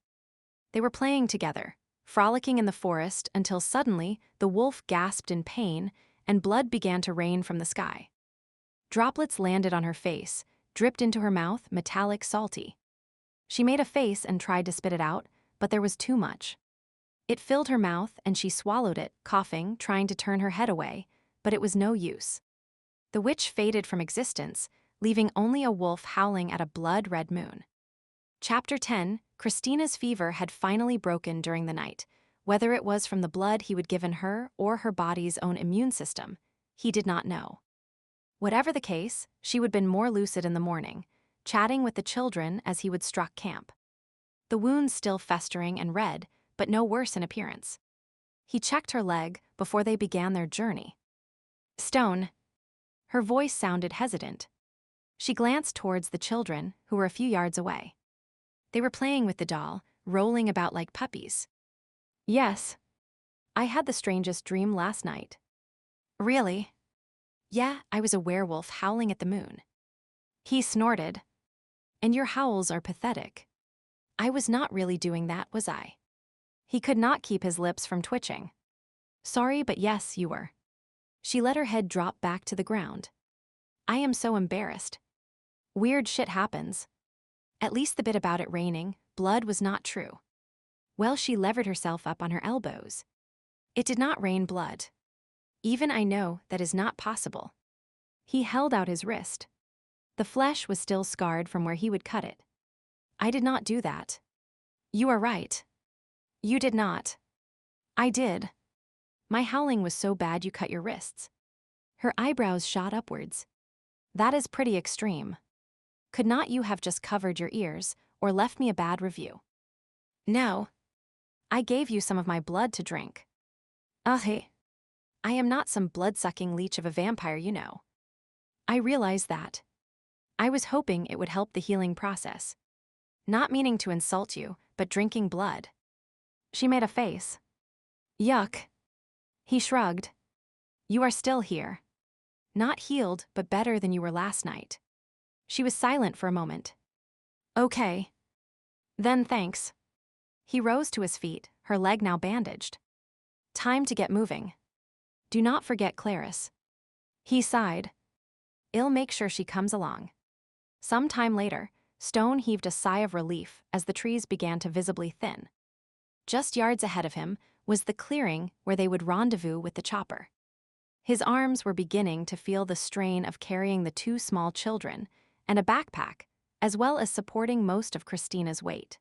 They were playing together, frolicking in the forest until suddenly the wolf gasped in pain and blood began to rain from the sky. Droplets landed on her face, dripped into her mouth, metallic, salty. She made a face and tried to spit it out, but there was too much. It filled her mouth and she swallowed it, coughing, trying to turn her head away, but it was no use. The witch faded from existence, leaving only a wolf howling at a blood-red moon. Chapter 10. Christina's fever had finally broken during the night. Whether it was from the blood he would given her or her body's own immune system, he did not know. Whatever the case, she would have been more lucid in the morning, chatting with the children as he would struck camp. The wounds still festering and red, but no worse in appearance. He checked her leg before they began their journey. "Stone." Her voice sounded hesitant. She glanced towards the children, who were a few yards away. They were playing with the doll, rolling about like puppies. "Yes. I had the strangest dream last night." "Really?" "Yeah, I was a werewolf howling at the moon." He snorted. "And your howls are pathetic." "I was not really doing that, was I?" He could not keep his lips from twitching. "Sorry, but yes, you were." She let her head drop back to the ground. "I am so embarrassed. Weird shit happens." At least the bit about it raining, blood was not true. Well, she levered herself up on her elbows. "It did not rain blood. Even I know that is not possible." He held out his wrist. The flesh was still scarred from where he would cut it. "I did not do that." "You are right." "You did not." "I did. My howling was so bad you cut your wrists." Her eyebrows shot upwards. "That is pretty extreme. Could not you have just covered your ears, or left me a bad review?" "No. I gave you some of my blood to drink." "Hey. I am not some blood-sucking leech of a vampire, you know." "I realize that. I was hoping it would help the healing process. Not meaning to insult you, but drinking blood." She made a face. "Yuck." He shrugged. You are still here. Not healed, but better than you were last night. She was silent for a moment. Okay. Then thanks. He rose to his feet, her leg now bandaged. Time to get moving. Do not forget Cyrus. He sighed. I'll make sure she comes along. Some time later, Stone heaved a sigh of relief as the trees began to visibly thin. Just yards ahead of him was the clearing where they would rendezvous with the chopper. His arms were beginning to feel the strain of carrying the two small children and a backpack, as well as supporting most of Christina's weight.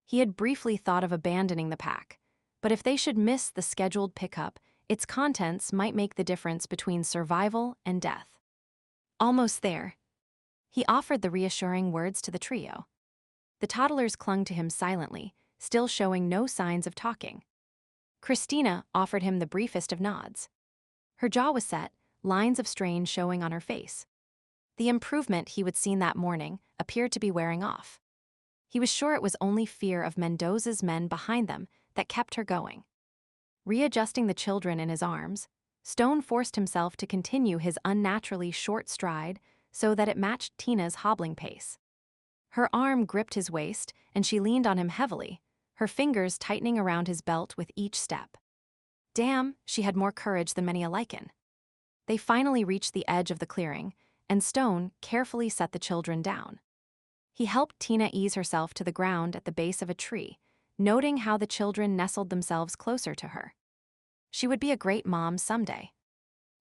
He had briefly thought of abandoning the pack, but if they should miss the scheduled pickup, its contents might make the difference between survival and death. Almost there. He offered the reassuring words to the trio. The toddlers clung to him silently, still showing no signs of talking. Christina offered him the briefest of nods. Her jaw was set, lines of strain showing on her face. The improvement he would seen that morning appeared to be wearing off. He was sure it was only fear of Mendoza's men behind them that kept her going. Readjusting the children in his arms, Stone forced himself to continue his unnaturally short stride so that it matched Tina's hobbling pace. Her arm gripped his waist, and she leaned on him heavily, her fingers tightening around his belt with each step. Damn, she had more courage than many a Lycan. They finally reached the edge of the clearing, and Stone carefully set the children down. He helped Tina ease herself to the ground at the base of a tree, noting how the children nestled themselves closer to her. She would be a great mom someday.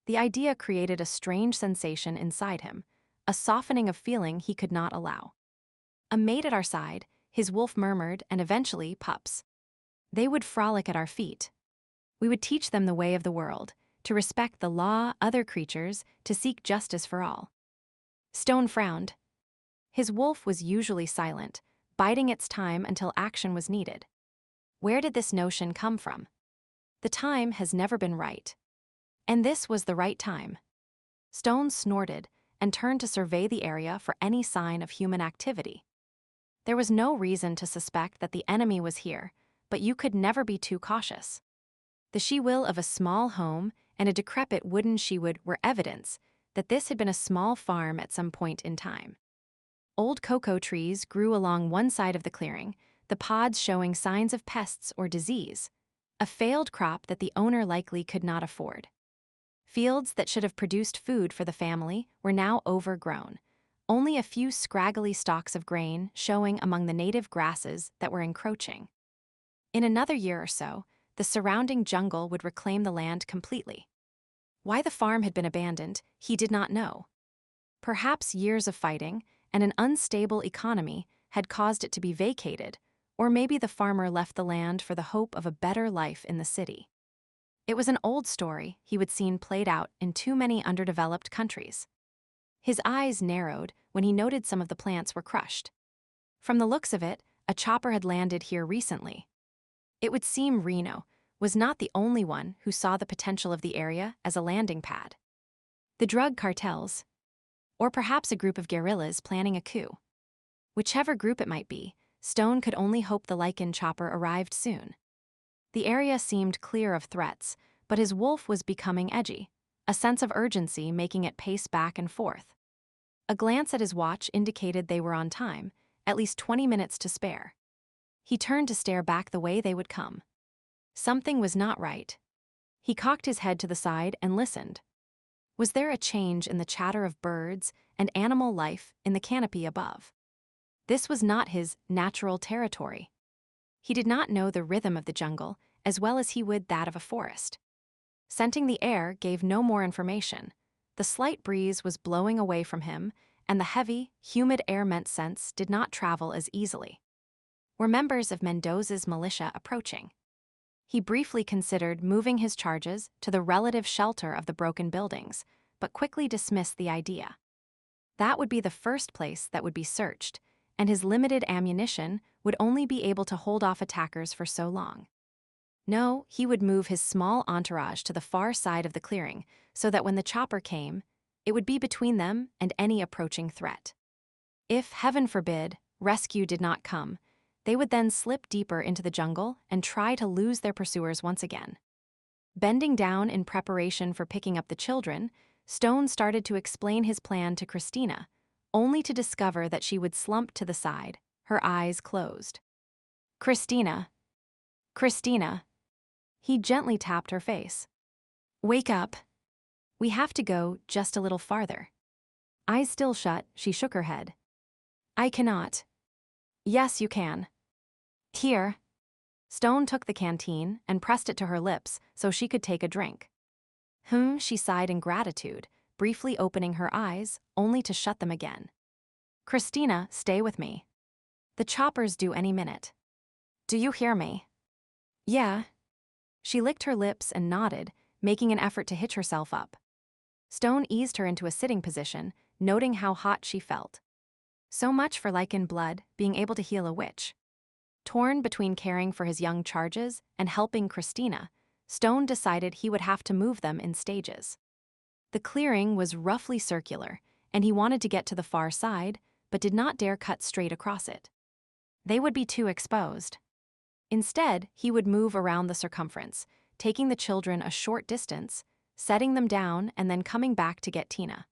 The idea created a strange sensation inside him, a softening of feeling he could not allow. A mate at our side, his wolf murmured, and eventually pups. They would frolic at our feet. We would teach them the way of the world, to respect the law, other creatures, to seek justice for all. Stone frowned. His wolf was usually silent, biding its time until action was needed. Where did this notion come from? The time has never been right. And this was the right time. Stone snorted and turned to survey the area for any sign of human activity. There was no reason to suspect that the enemy was here, but you could never be too cautious. The she-will of a small home and a decrepit wooden she-wood were evidence that this had been a small farm at some point in time. Old cocoa trees grew along one side of the clearing, the pods showing signs of pests or disease, a failed crop that the owner likely could not afford. Fields that should have produced food for the family were now overgrown, only a few scraggly stalks of grain showing among the native grasses that were encroaching. In another year or so, the surrounding jungle would reclaim the land completely. Why the farm had been abandoned, he did not know. Perhaps years of fighting and an unstable economy had caused it to be vacated, or maybe the farmer left the land for the hope of a better life in the city. It was an old story he would seen played out in too many underdeveloped countries. His eyes narrowed when he noted some of the plants were crushed. From the looks of it, a chopper had landed here recently. It would seem Reno was not the only one who saw the potential of the area as a landing pad. The drug cartels, or perhaps a group of guerrillas planning a coup. Whichever group it might be, Stone could only hope the Lycan chopper arrived soon. The area seemed clear of threats, but his wolf was becoming edgy, a sense of urgency making it pace back and forth. A glance at his watch indicated they were on time, at least 20 minutes to spare. He turned to stare back the way they would come. Something was not right. He cocked his head to the side and listened. Was there a change in the chatter of birds and animal life in the canopy above? This was not his natural territory. He did not know the rhythm of the jungle as well as he would that of a forest. Scenting the air gave no more information. The slight breeze was blowing away from him, and the heavy, humid air meant scents did not travel as easily. Were members of Mendoza's militia approaching? He briefly considered moving his charges to the relative shelter of the broken buildings, but quickly dismissed the idea. That would be the first place that would be searched, and his limited ammunition would only be able to hold off attackers for so long. No, he would move his small entourage to the far side of the clearing so that when the chopper came, it would be between them and any approaching threat. If, heaven forbid, rescue did not come, they would then slip deeper into the jungle and try to lose their pursuers once again. Bending down in preparation for picking up the children, Stone started to explain his plan to Christina, only to discover that she would slump to the side, her eyes closed. Christina. Christina. He gently tapped her face. Wake up. We have to go just a little farther. Eyes still shut, she shook her head. I cannot. Yes, you can. Here. Stone took the canteen and pressed it to her lips so she could take a drink. She sighed in gratitude, briefly opening her eyes, only to shut them again. Christina, stay with me. The chopper's due any minute. Do you hear me? Yeah. She licked her lips and nodded, making an effort to hitch herself up. Stone eased her into a sitting position, noting how hot she felt. So much for Lycan blood being able to heal a witch. Torn between caring for his young charges and helping Christina, Stone decided he would have to move them in stages. The clearing was roughly circular, and he wanted to get to the far side, but did not dare cut straight across it. They would be too exposed. Instead, he would move around the circumference, taking the children a short distance, setting them down, and then coming back to get Tina.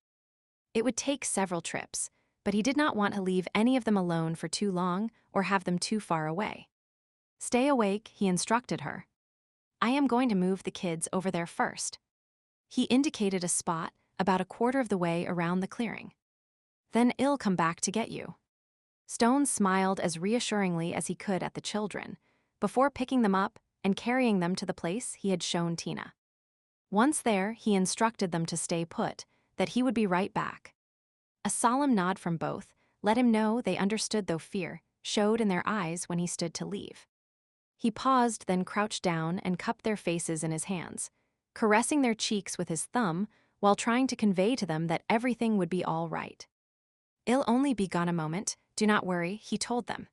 It would take several trips, but he did not want to leave any of them alone for too long or have them too far away. Stay awake, he instructed her. I am going to move the kids over there first. He indicated a spot about a quarter of the way around the clearing. Then I'll come back to get you. Stone smiled as reassuringly as he could at the children, before picking them up and carrying them to the place he had shown Tina. Once there, he instructed them to stay put, that he would be right back. A solemn nod from both let him know they understood, though fear showed in their eyes when he stood to leave. He paused, then crouched down and cupped their faces in his hands, caressing their cheeks with his thumb while trying to convey to them that everything would be all right. I'll only be gone a moment, do not worry, he told them.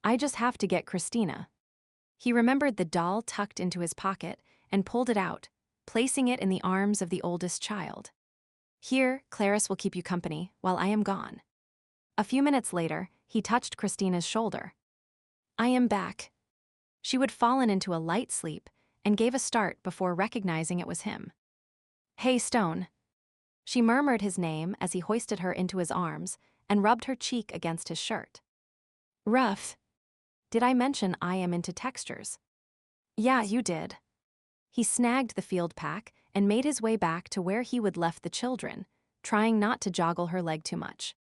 I just have to get Christina. He remembered the doll tucked into his pocket and pulled it out, placing it in the arms of the oldest child. Here, Clarice will keep you company while I am gone. A few minutes later, he touched Christina's shoulder. I am back. She would fallen into a light sleep and gave a start before recognizing it was him. Hey, Stone. She murmured his name as he hoisted her into his arms and rubbed her cheek against his shirt. Rough. Did I mention I am into textures? Yeah, you did. He snagged the field pack and made his way back to where he would left the children, trying not to joggle her leg too much.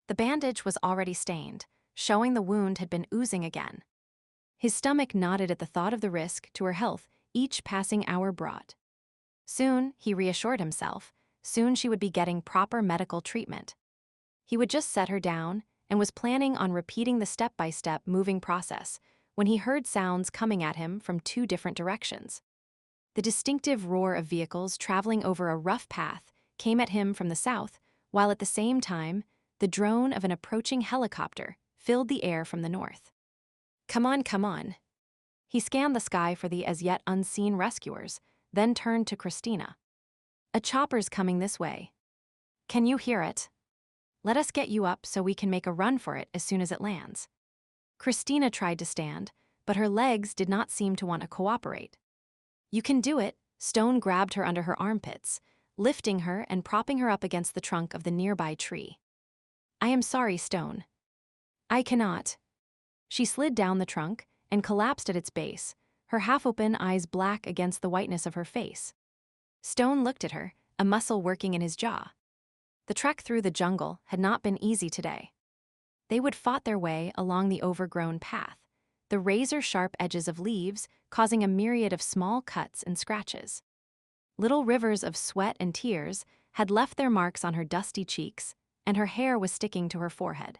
The bandage was already stained, showing the wound had been oozing again. His stomach nodded at the thought of the risk to her health each passing hour brought. Soon, he reassured himself, soon she would be getting proper medical treatment. He would just set her down and was planning on repeating the step-by-step moving process when he heard sounds coming at him from two different directions. The distinctive roar of vehicles traveling over a rough path came at him from the south, while at the same time, the drone of an approaching helicopter filled the air from the north. Come on, come on. He scanned the sky for the as yet unseen rescuers, then turned to Christina. A chopper's coming this way. Can you hear it? Let us get you up so we can make a run for it as soon as it lands. Christina tried to stand, but her legs did not seem to want to cooperate. You can do it. Stone grabbed her under her armpits, lifting her and propping her up against the trunk of the nearby tree. I am sorry, Stone. I cannot. She slid down the trunk and collapsed at its base, her half-open eyes black against the whiteness of her face. Stone looked at her, a muscle working in his jaw. The trek through the jungle had not been easy today. They would fought their way along the overgrown path, the razor-sharp edges of leaves causing a myriad of small cuts and scratches. Little rivers of sweat and tears had left their marks on her dusty cheeks, and her hair was sticking to her forehead.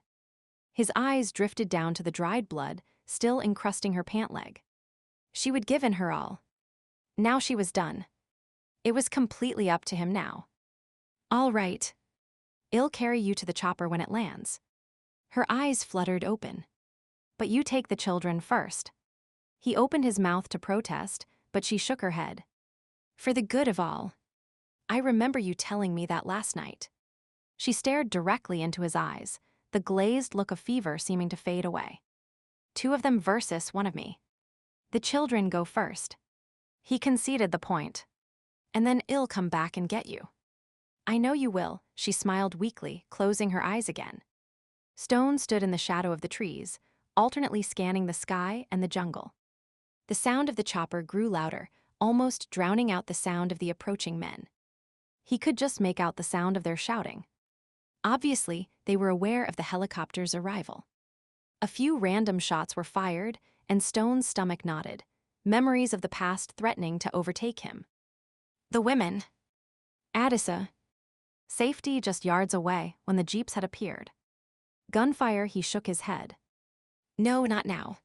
His eyes drifted down to the dried blood, still encrusting her pant leg. She would given her all. Now she was done. It was completely up to him now. All right. I'll carry you to the chopper when it lands. Her eyes fluttered open. But you take the children first. He opened his mouth to protest, but she shook her head. For the good of all. I remember you telling me that last night. She stared directly into his eyes, the glazed look of fever seeming to fade away. Two of them versus one of me. The children go first. He conceded the point. And then I'll come back and get you. I know you will, she smiled weakly, closing her eyes again. Stone stood in the shadow of the trees, alternately scanning the sky and the jungle. The sound of the chopper grew louder, almost drowning out the sound of the approaching men. He could just make out the sound of their shouting. Obviously, they were aware of the helicopter's arrival. A few random shots were fired, and Stone's stomach knotted, memories of the past threatening to overtake him. The women. Addisa. Safety just yards away when the jeeps had appeared. Gunfire, he shook his head. No, not now.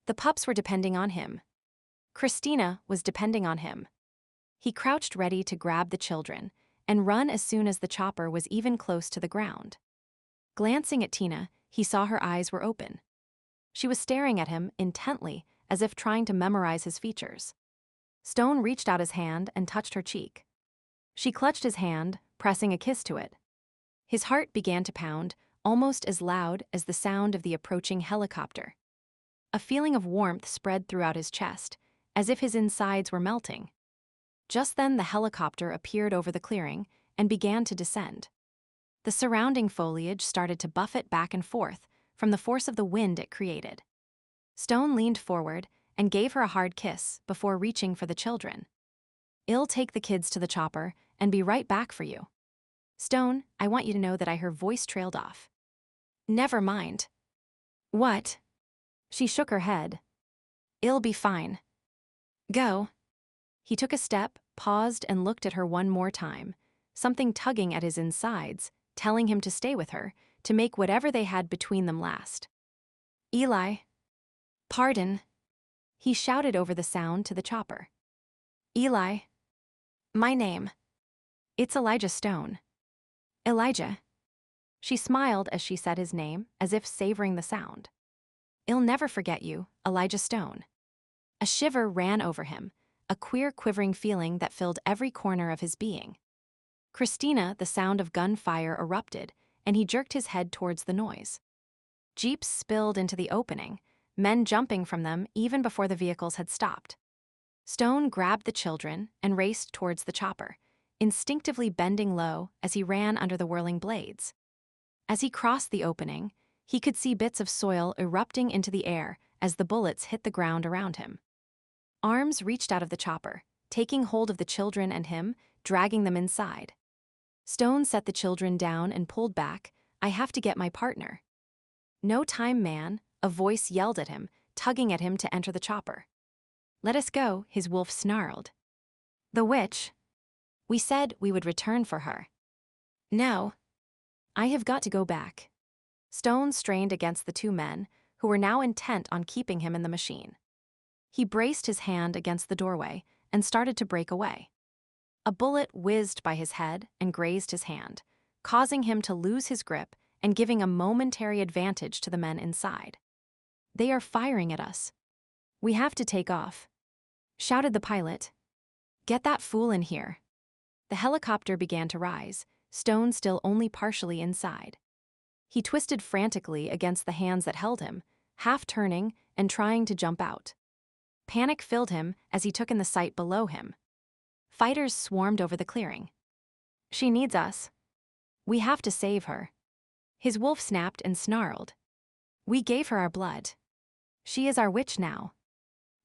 The pups were depending on him. Christina was depending on him. He crouched ready to grab the children and run as soon as the chopper was even close to the ground. Glancing at Tina, he saw her eyes were open. She was staring at him intently, as if trying to memorize his features. Stone reached out his hand and touched her cheek. She clutched his hand, pressing a kiss to it. His heart began to pound, almost as loud as the sound of the approaching helicopter. A feeling of warmth spread throughout his chest, as if his insides were melting. Just then the helicopter appeared over the clearing and began to descend. The surrounding foliage started to buffet back and forth from the force of the wind it created. Stone leaned forward and gave her a hard kiss before reaching for the children. I'll take the kids to the chopper and be right back for you. Stone, I want you to know that her voice trailed off. Never mind. What? She shook her head. I'll be fine. Go. He took a step, paused, and looked at her one more time, something tugging at his insides, telling him to stay with her, to make whatever they had between them last. Eli. Pardon. He shouted over the sound to the chopper. Eli. My name. It's Elijah Stone. Elijah. She smiled as she said his name, as if savoring the sound. I'll never forget you, Elijah Stone. A shiver ran over him, a queer quivering feeling that filled every corner of his being. Christina, the sound of gunfire erupted, and he jerked his head towards the noise. Jeeps spilled into the opening, men jumping from them even before the vehicles had stopped. Stone grabbed the children and raced towards the chopper, instinctively bending low as he ran under the whirling blades. As he crossed the opening, he could see bits of soil erupting into the air as the bullets hit the ground around him. Arms reached out of the chopper, taking hold of the children and him, dragging them inside. Stone set the children down and pulled back. I have to get my partner. No time, man, a voice yelled at him, tugging at him to enter the chopper. Let us go, his wolf snarled. The witch. We said we would return for her. No. I have got to go back. Stone strained against the two men, who were now intent on keeping him in the machine. He braced his hand against the doorway and started to break away. A bullet whizzed by his head and grazed his hand, causing him to lose his grip and giving a momentary advantage to the men inside. They are firing at us. We have to take off, shouted the pilot. Get that fool in here. The helicopter began to rise, Stone still only partially inside. He twisted frantically against the hands that held him, half turning and trying to jump out. Panic filled him as he took in the sight below him. Fighters swarmed over the clearing. She needs us. We have to save her. His wolf snapped and snarled. We gave her our blood. She is our witch now.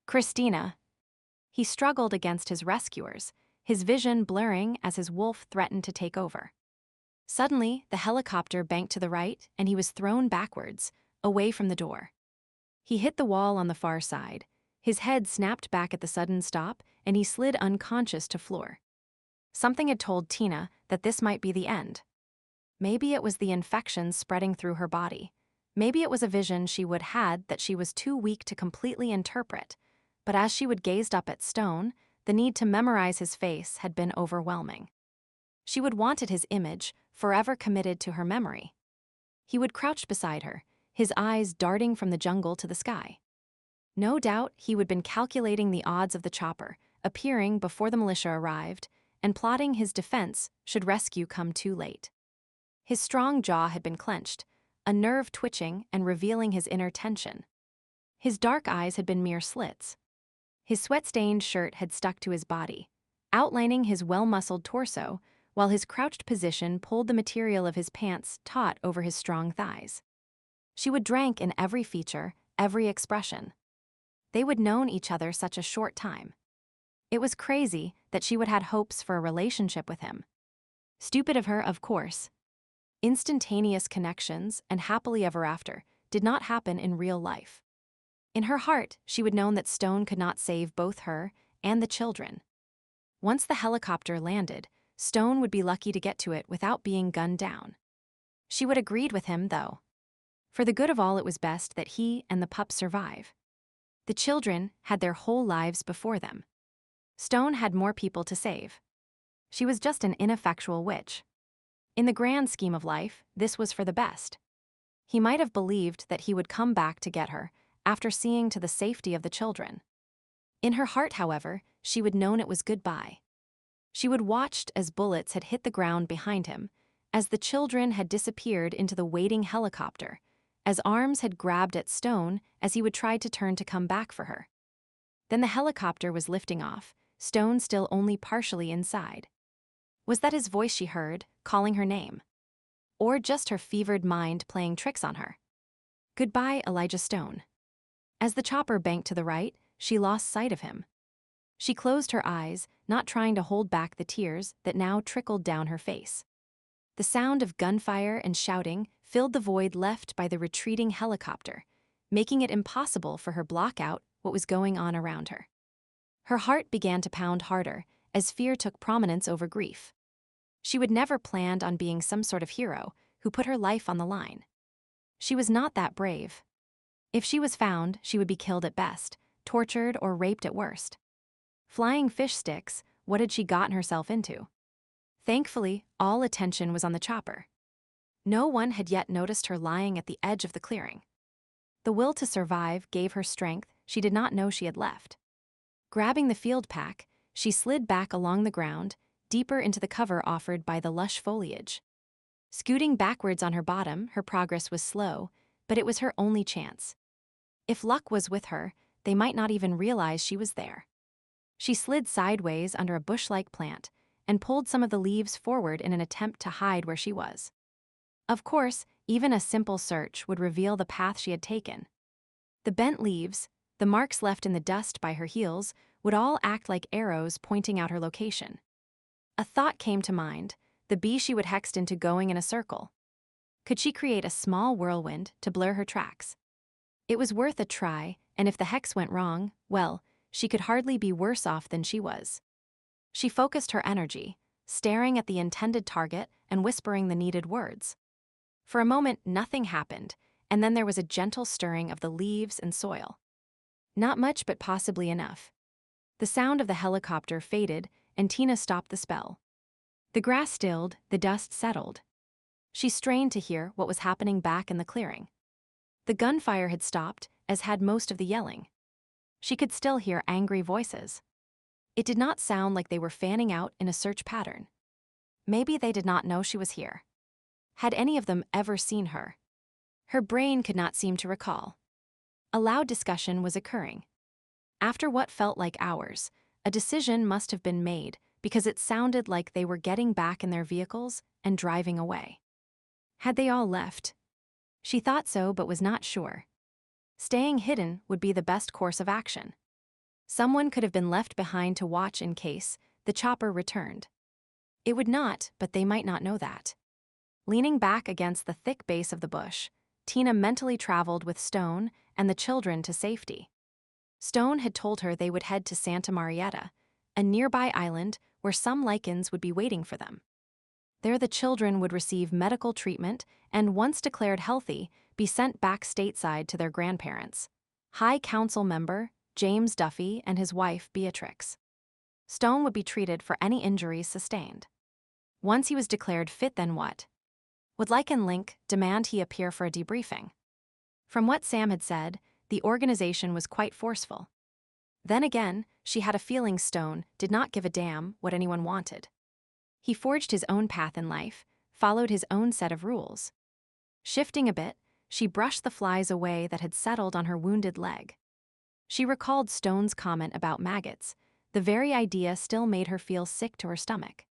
Christina. He struggled against his rescuers, his vision blurring as his wolf threatened to take over. Suddenly, the helicopter banked to the right and he was thrown backwards, away from the door. He hit the wall on the far side. His head snapped back at the sudden stop and he slid unconscious to floor. Something had told Tina that this might be the end. Maybe it was the infection spreading through her body. Maybe it was a vision she would had that she was too weak to completely interpret, but as she would gazed up at Stone, the need to memorize his face had been overwhelming. She would wanted his image, forever committed to her memory. He would crouch beside her, his eyes darting from the jungle to the sky. No doubt he would been calculating the odds of the chopper, appearing before the militia arrived, and plotting his defense should rescue come too late. His strong jaw had been clenched, a nerve twitching and revealing his inner tension. His dark eyes had been mere slits. His sweat-stained shirt had stuck to his body, outlining his well-muscled torso, while his crouched position pulled the material of his pants taut over his strong thighs. She would drank in every feature, every expression. They would known each other such a short time. It was crazy that she would had hopes for a relationship with him. Stupid of her, of course. Instantaneous connections and happily ever after did not happen in real life. In her heart, she would known that Stone could not save both her and the children. Once the helicopter landed, Stone would be lucky to get to it without being gunned down. She would agreed with him, though. For the good of all, it was best that he and the pup survive. The children had their whole lives before them. Stone had more people to save. She was just an ineffectual witch. In the grand scheme of life, this was for the best. He might have believed that he would come back to get her after seeing to the safety of the children. In her heart, however, she would known it was goodbye. She would watched as bullets had hit the ground behind him, as the children had disappeared into the waiting helicopter, as arms had grabbed at Stone as he would try to turn to come back for her. Then the helicopter was lifting off, Stone still only partially inside. Was that his voice she heard, calling her name? Or just her fevered mind playing tricks on her? Goodbye, Elijah Stone. As the chopper banked to the right, she lost sight of him. She closed her eyes, not trying to hold back the tears that now trickled down her face. The sound of gunfire and shouting filled the void left by the retreating helicopter, making it impossible for her to block out what was going on around her. Her heart began to pound harder as fear took prominence over grief. She would never planned on being some sort of hero who put her life on the line. She was not that brave. If she was found, she would be killed at best, tortured or raped at worst. Flying fish sticks, what had she gotten herself into? Thankfully, all attention was on the chopper. No one had yet noticed her lying at the edge of the clearing. The will to survive gave her strength she did not know she had left. Grabbing the field pack, she slid back along the ground, deeper into the cover offered by the lush foliage. Scooting backwards on her bottom, her progress was slow, but it was her only chance. If luck was with her, they might not even realize she was there. She slid sideways under a bush-like plant and pulled some of the leaves forward in an attempt to hide where she was. Of course, even a simple search would reveal the path she had taken. The bent leaves, the marks left in the dust by her heels, would all act like arrows pointing out her location. A thought came to mind, the bee she would hexed into going in a circle. Could she create a small whirlwind to blur her tracks? It was worth a try, and if the hex went wrong, well, she could hardly be worse off than she was. She focused her energy, staring at the intended target and whispering the needed words. For a moment, nothing happened, and then there was a gentle stirring of the leaves and soil. Not much, but possibly enough. The sound of the helicopter faded, and Tina stopped the spell. The grass stilled, the dust settled. She strained to hear what was happening back in the clearing. The gunfire had stopped, as had most of the yelling. She could still hear angry voices. It did not sound like they were fanning out in a search pattern. Maybe they did not know she was here. Had any of them ever seen her? Her brain could not seem to recall. A loud discussion was occurring. After what felt like hours, a decision must have been made because it sounded like they were getting back in their vehicles and driving away. Had they all left? She thought so, but was not sure. Staying hidden would be the best course of action. Someone could have been left behind to watch in case the chopper returned. It would not, but they might not know that. Leaning back against the thick base of the bush, Tina mentally traveled with Stone and the children to safety. Stone had told her they would head to Santa Marietta, a nearby island where some Lycans would be waiting for them. There the children would receive medical treatment and, once declared healthy, be sent back stateside to their grandparents, High Council member James Duffy and his wife Beatrix. Stone would be treated for any injuries sustained. Once he was declared fit, then what? Would Lycan Link demand he appear for a debriefing? From what Sam had said, the organization was quite forceful. Then again, she had a feeling Stone did not give a damn what anyone wanted. He forged his own path in life, followed his own set of rules. Shifting a bit, she brushed the flies away that had settled on her wounded leg. She recalled Stone's comment about maggots. The very idea still made her feel sick to her stomach.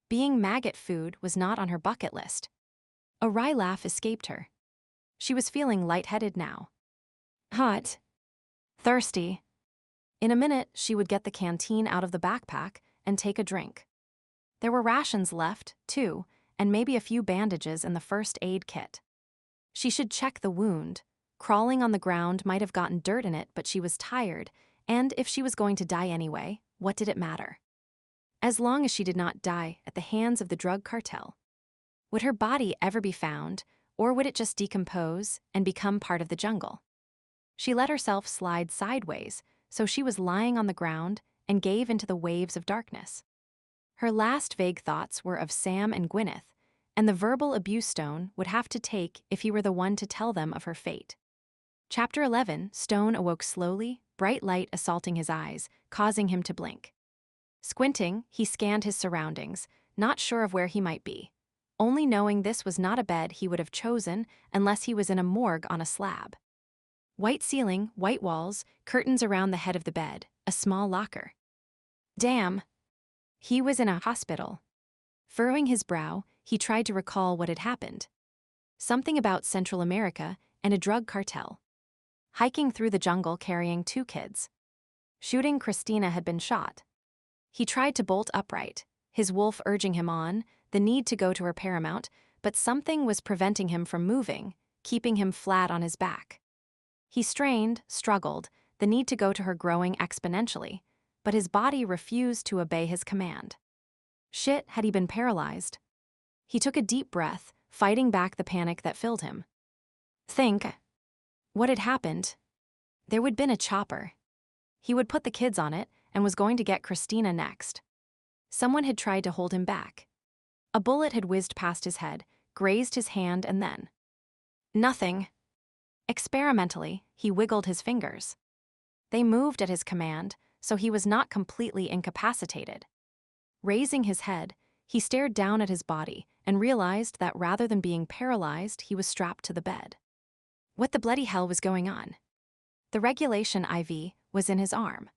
Being maggot food was not on her bucket list. A wry laugh escaped her. She was feeling lightheaded now. Hot. Thirsty. In a minute, she would get the canteen out of the backpack and take a drink. There were rations left, too, and maybe a few bandages in the first aid kit. She should check the wound. Crawling on the ground might have gotten dirt in it, but she was tired, and if she was going to die anyway, what did it matter? As long as she did not die at the hands of the drug cartel. Would her body ever be found, or would it just decompose and become part of the jungle? She let herself slide sideways, so she was lying on the ground and gave into the waves of darkness. Her last vague thoughts were of Sam and Gwyneth, and the verbal abuse Stone would have to take if he were the one to tell them of her fate. Chapter 11, Stone awoke slowly, bright light assaulting his eyes, causing him to blink. Squinting, he scanned his surroundings, not sure of where he might be, only knowing this was not a bed he would have chosen unless he was in a morgue on a slab. White ceiling, white walls, curtains around the head of the bed, a small locker. Damn. He was in a hospital. Furrowing his brow, he tried to recall what had happened. Something about Central America and a drug cartel. Hiking through the jungle carrying 2 kids. Shooting Christina had been shot. He tried to bolt upright, his wolf urging him on, the need to go to her paramount, but something was preventing him from moving, keeping him flat on his back. He strained, struggled, the need to go to her growing exponentially, but his body refused to obey his command. Shit, had he been paralyzed? He took a deep breath, fighting back the panic that filled him. Think. What had happened? There would been a chopper. He would put the kids on it and was going to get Christina next. Someone had tried to hold him back. A bullet had whizzed past his head, grazed his hand, and then... Nothing. Experimentally, he wiggled his fingers. They moved at his command, so he was not completely incapacitated. Raising his head, he stared down at his body and realized that rather than being paralyzed, he was strapped to the bed. What the bloody hell was going on? The regulation IV was in his arm.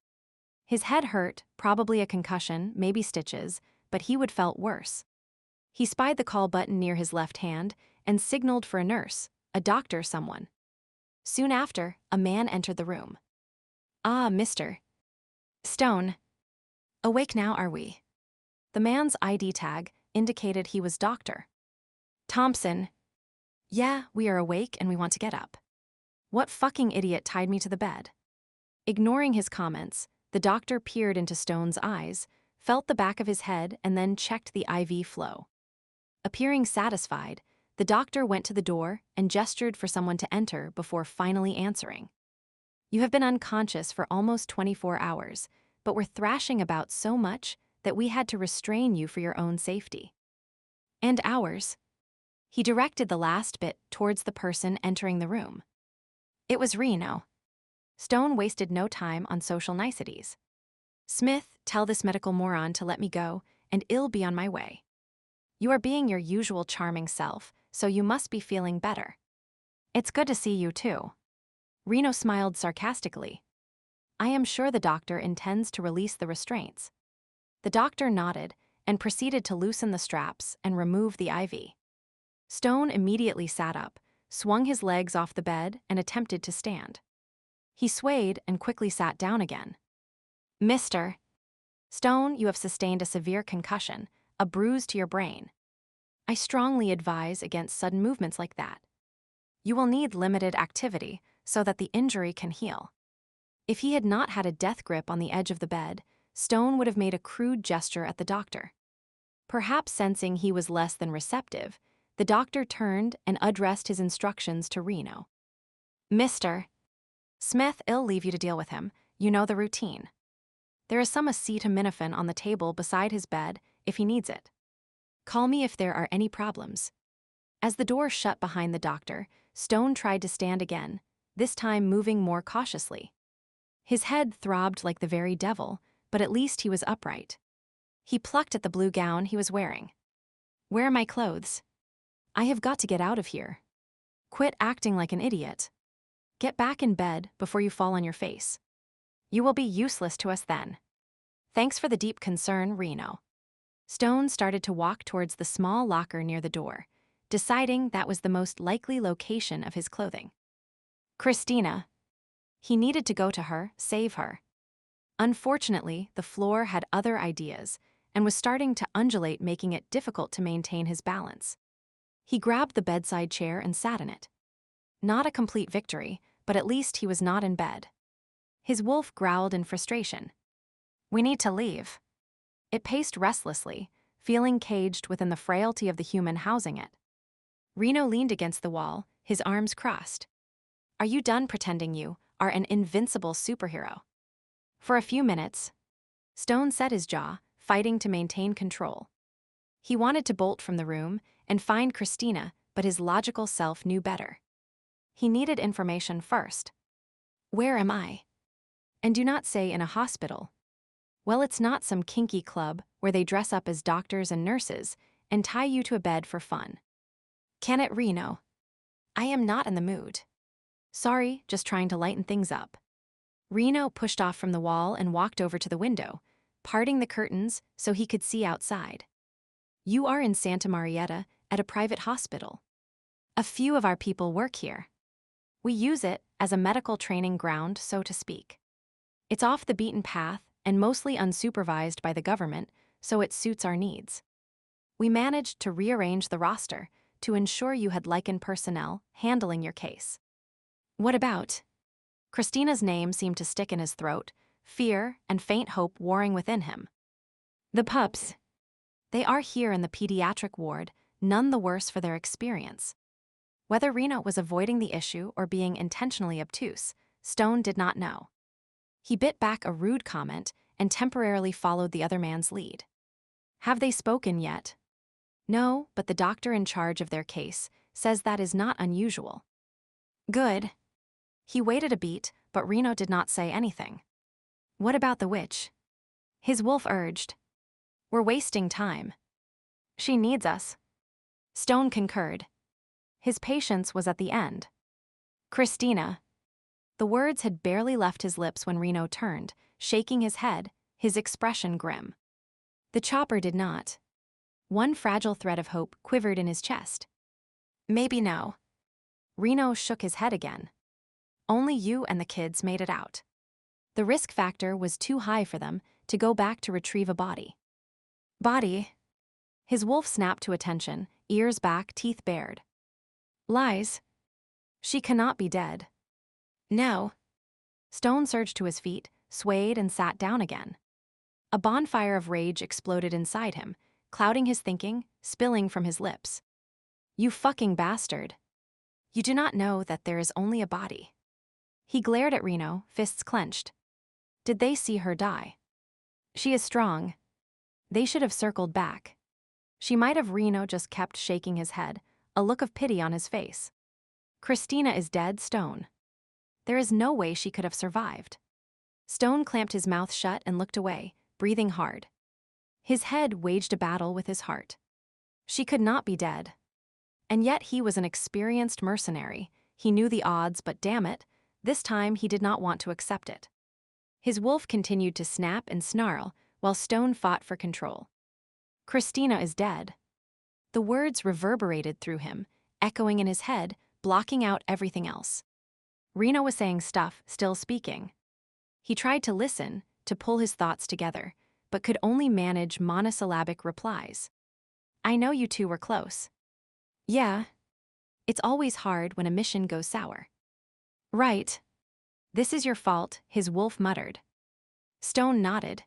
His head hurt, probably a concussion, maybe stitches, but he would felt worse. He spied the call button near his left hand and signaled for a nurse, a doctor, someone. Soon after, a man entered the room. Ah, Mr. Stone. Awake now, are we? The man's ID tag indicated he was Dr. Thompson. Yeah, we are awake and we want to get up. What fucking idiot tied me to the bed? Ignoring his comments, the doctor peered into Stone's eyes, felt the back of his head, and then checked the IV flow. Appearing satisfied, the doctor went to the door and gestured for someone to enter before finally answering. You have been unconscious for almost 24 hours, but were thrashing about so much that we had to restrain you for your own safety. And ours. He directed the last bit towards the person entering the room. It was Reno. Stone wasted no time on social niceties. Smith, tell this medical moron to let me go, and I'll be on my way. You are being your usual charming self, so you must be feeling better. It's good to see you too. Reno smiled sarcastically. I am sure the doctor intends to release the restraints. The doctor nodded and proceeded to loosen the straps and remove the IV. Stone immediately sat up, swung his legs off the bed, and attempted to stand. He swayed and quickly sat down again. Mr. Stone, you have sustained a severe concussion, a bruise to your brain. I strongly advise against sudden movements like that. You will need limited activity so that the injury can heal. If he had not had a death grip on the edge of the bed, Stone would have made a crude gesture at the doctor. Perhaps sensing he was less than receptive, the doctor turned and addressed his instructions to Reno. Mr. Smith, I'll leave you to deal with him. You know the routine. There is some acetaminophen on the table beside his bed if he needs it. Call me if there are any problems. As the door shut behind the doctor, Stone tried to stand again, this time moving more cautiously. His head throbbed like the very devil, but at least he was upright. He plucked at the blue gown he was wearing. Where are my clothes? I have got to get out of here. Quit acting like an idiot. Get back in bed before you fall on your face. You will be useless to us then. Thanks for the deep concern, Reno. Stone started to walk towards the small locker near the door, deciding that was the most likely location of his clothing. Christina. He needed to go to her, save her. Unfortunately, the floor had other ideas and was starting to undulate, making it difficult to maintain his balance. He grabbed the bedside chair and sat in it. Not a complete victory, but at least he was not in bed. His wolf growled in frustration. We need to leave. It paced restlessly, feeling caged within the frailty of the human housing it. Reno leaned against the wall, his arms crossed. Are you done pretending you are an invincible superhero? For a few minutes, Stone set his jaw, fighting to maintain control. He wanted to bolt from the room and find Christina, but his logical self knew better. He needed information first. Where am I? And do not say in a hospital. Well, it's not some kinky club where they dress up as doctors and nurses and tie you to a bed for fun. Can it, Reno? I am not in the mood. Sorry, just trying to lighten things up. Reno pushed off from the wall and walked over to the window, parting the curtains so he could see outside. You are in Santa Marietta at a private hospital. A few of our people work here. We use it as a medical training ground, so to speak. It's off the beaten path and mostly unsupervised by the government, so it suits our needs. We managed to rearrange the roster to ensure you had Lycan personnel handling your case. What about? Christina's name seemed to stick in his throat, fear and faint hope warring within him. The pups. They are here in the pediatric ward, none the worse for their experience. Whether Reno was avoiding the issue or being intentionally obtuse, Stone did not know. He bit back a rude comment and temporarily followed the other man's lead. Have they spoken yet? No, but the doctor in charge of their case says that is not unusual. Good. He waited a beat, but Reno did not say anything. What about the witch? His wolf urged. We're wasting time. She needs us. Stone concurred. His patience was at the end. Christina. The words had barely left his lips when Reno turned, shaking his head, his expression grim. The chopper did not. One fragile thread of hope quivered in his chest. Maybe no. Reno shook his head again. Only you and the kids made it out. The risk factor was too high for them to go back to retrieve a body. Body? His wolf snapped to attention, ears back, teeth bared. Lies. She cannot be dead. No. Stone surged to his feet, swayed and sat down again. A bonfire of rage exploded inside him, clouding his thinking, spilling from his lips. You fucking bastard. You do not know that there is only a body. He glared at Reno, fists clenched. Did they see her die? She is strong. They should have circled back. She might have. Reno just kept shaking his head, a look of pity on his face. Christina is dead, Stone. There is no way she could have survived. Stone clamped his mouth shut and looked away, breathing hard. His head waged a battle with his heart. She could not be dead. And yet he was an experienced mercenary. He knew the odds, but damn it, this time he did not want to accept it. His wolf continued to snap and snarl while Stone fought for control. Christina is dead. The words reverberated through him, echoing in his head, blocking out everything else. Reno was saying stuff, still speaking. He tried to listen, to pull his thoughts together, but could only manage monosyllabic replies. I know you two were close. Yeah. It's always hard when a mission goes sour. Right. This is your fault, his wolf muttered. Stone nodded.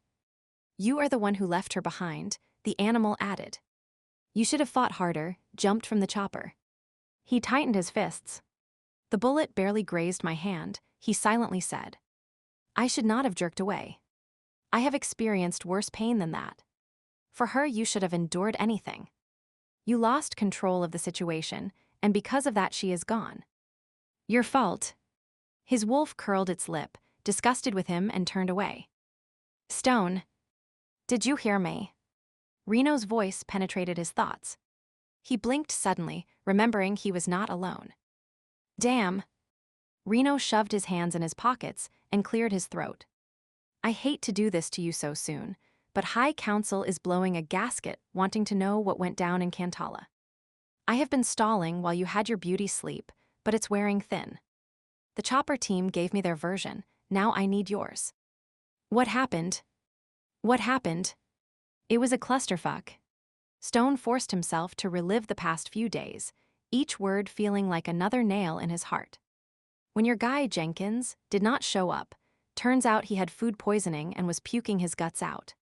You are the one who left her behind, the animal added. You should have fought harder, jumped from the chopper. He tightened his fists. The bullet barely grazed my hand, he silently said. I should not have jerked away. I have experienced worse pain than that. For her, you should have endured anything. You lost control of the situation, and because of that she is gone. Your fault. His wolf curled its lip, disgusted with him, and turned away. Stone. Did you hear me? Reno's voice penetrated his thoughts. He blinked suddenly, remembering he was not alone. Damn. Reno shoved his hands in his pockets and cleared his throat. I hate to do this to you so soon, but High Council is blowing a gasket wanting to know what went down in Cantala. I have been stalling while you had your beauty sleep, but it's wearing thin. The chopper team gave me their version, now I need yours. What happened? What happened? It was a clusterfuck. Stone forced himself to relive the past few days, each word feeling like another nail in his heart. When your guy, Jenkins, did not show up, turns out he had food poisoning and was puking his guts out.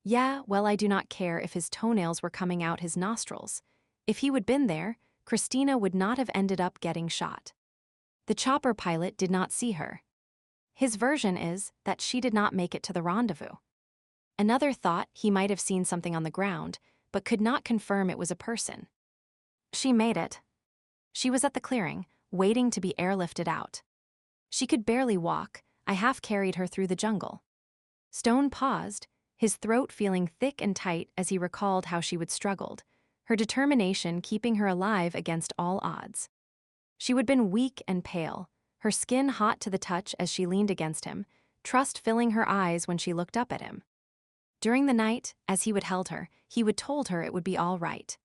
Yeah, well, I do not care if his toenails were coming out his nostrils. If he would been there, Christina would not have ended up getting shot. The chopper pilot did not see her. His version is that she did not make it to the rendezvous. Another thought he might have seen something on the ground, but could not confirm it was a person. She made it. She was at the clearing, waiting to be airlifted out. She could barely walk. I half carried her through the jungle. Stone paused, his throat feeling thick and tight as he recalled how she would struggled, her determination keeping her alive against all odds. She would been weak and pale, her skin hot to the touch as she leaned against him, trust filling her eyes when she looked up at him. During the night, as he would held her, he would told her it would be all right.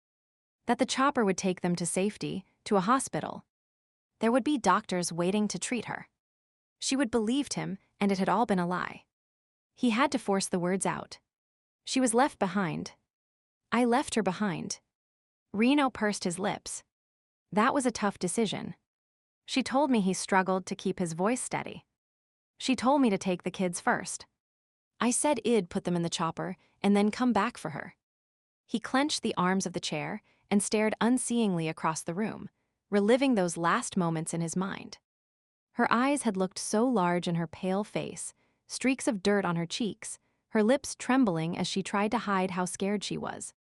That the chopper would take them to safety, to a hospital. There would be doctors waiting to treat her. She would believed him, and it had all been a lie. He had to force the words out. She was left behind. I left her behind. Reno pursed his lips. That was a tough decision. She told me he struggled to keep his voice steady. She told me to take the kids first. I said I'd put them in the chopper and then come back for her. He clenched the arms of the chair and stared unseeingly across the room, reliving those last moments in his mind. Her eyes had looked so large in her pale face, streaks of dirt on her cheeks, her lips trembling as she tried to hide how scared she was.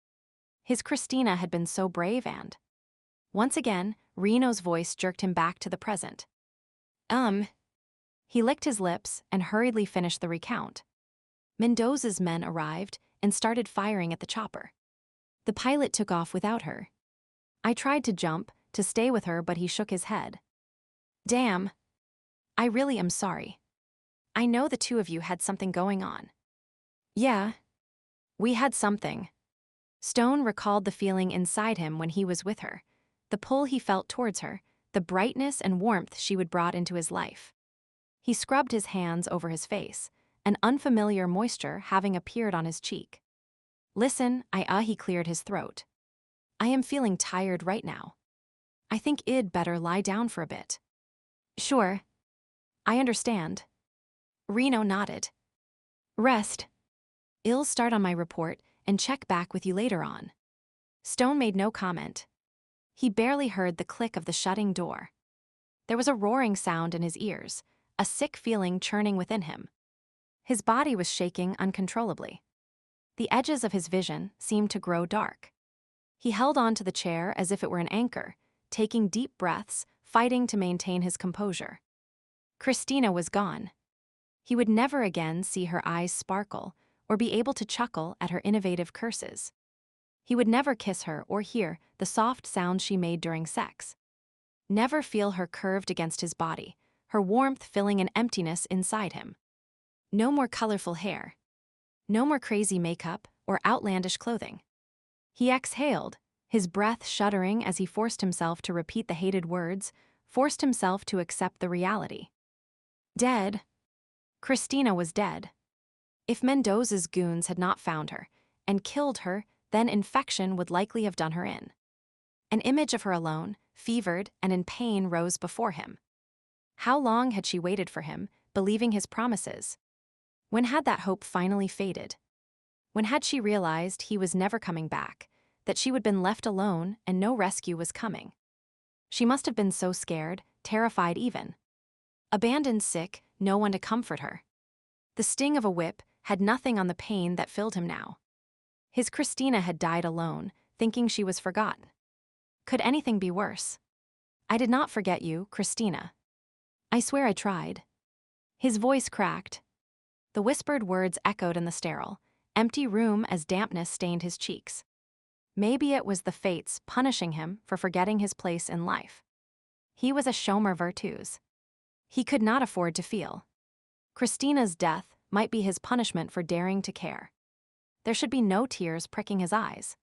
His Christina had been so brave and... Once again, Reno's voice jerked him back to the present. He licked his lips and hurriedly finished the recount. Mendoza's men arrived and started firing at the chopper. The pilot took off without her. I tried to jump, to stay with her, but he shook his head. Damn. I really am sorry. I know the two of you had something going on. Yeah. We had something. Stone recalled the feeling inside him when he was with her, the pull he felt towards her, the brightness and warmth she would brought into his life. He scrubbed his hands over his face, an unfamiliar moisture having appeared on his cheek. Listen, he cleared his throat. I am feeling tired right now. I think I'd better lie down for a bit. Sure. I understand. Reno nodded. Rest. I'll start on my report and check back with you later on. Stone made no comment. He barely heard the click of the shutting door. There was a roaring sound in his ears, a sick feeling churning within him. His body was shaking uncontrollably. The edges of his vision seemed to grow dark. He held on to the chair as if it were an anchor, taking deep breaths, fighting to maintain his composure. Christina was gone. He would never again see her eyes sparkle or be able to chuckle at her innovative curses. He would never kiss her or hear the soft sounds she made during sex. Never feel her curved against his body, her warmth filling an emptiness inside him. No more colorful hair. No more crazy makeup or outlandish clothing. He exhaled, his breath shuddering as he forced himself to repeat the hated words, forced himself to accept the reality. Dead. Christina was dead. If Mendoza's goons had not found her and killed her, then infection would likely have done her in. An image of her alone, fevered and in pain, rose before him. How long had she waited for him, believing his promises? When had that hope finally faded? When had she realized he was never coming back, that she would been left alone and no rescue was coming? She must have been so scared, terrified even. Abandoned, sick, no one to comfort her. The sting of a whip had nothing on the pain that filled him now. His Christina had died alone, thinking she was forgotten. Could anything be worse? I did not forget you, Christina. I swear I tried. His voice cracked. The whispered words echoed in the sterile, empty room as dampness stained his cheeks. Maybe it was the fates punishing him for forgetting his place in life. He was a chômeur virtuose. He could not afford to feel. Christina's death might be his punishment for daring to care. There should be no tears pricking his eyes.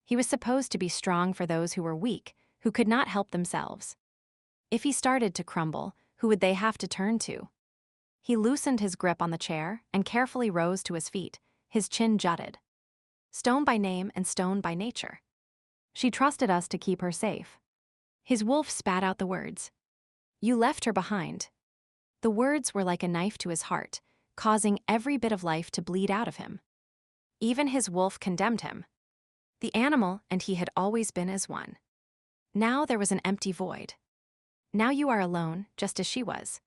He was supposed to be strong for those who were weak, who could not help themselves. If he started to crumble, who would they have to turn to? He loosened his grip on the chair and carefully rose to his feet, his chin jutted. Stone by name and stone by nature. She trusted us to keep her safe. His wolf spat out the words. You left her behind. The words were like a knife to his heart, causing every bit of life to bleed out of him. Even his wolf condemned him. The animal and he had always been as one. Now there was an empty void. Now you are alone, just as she was.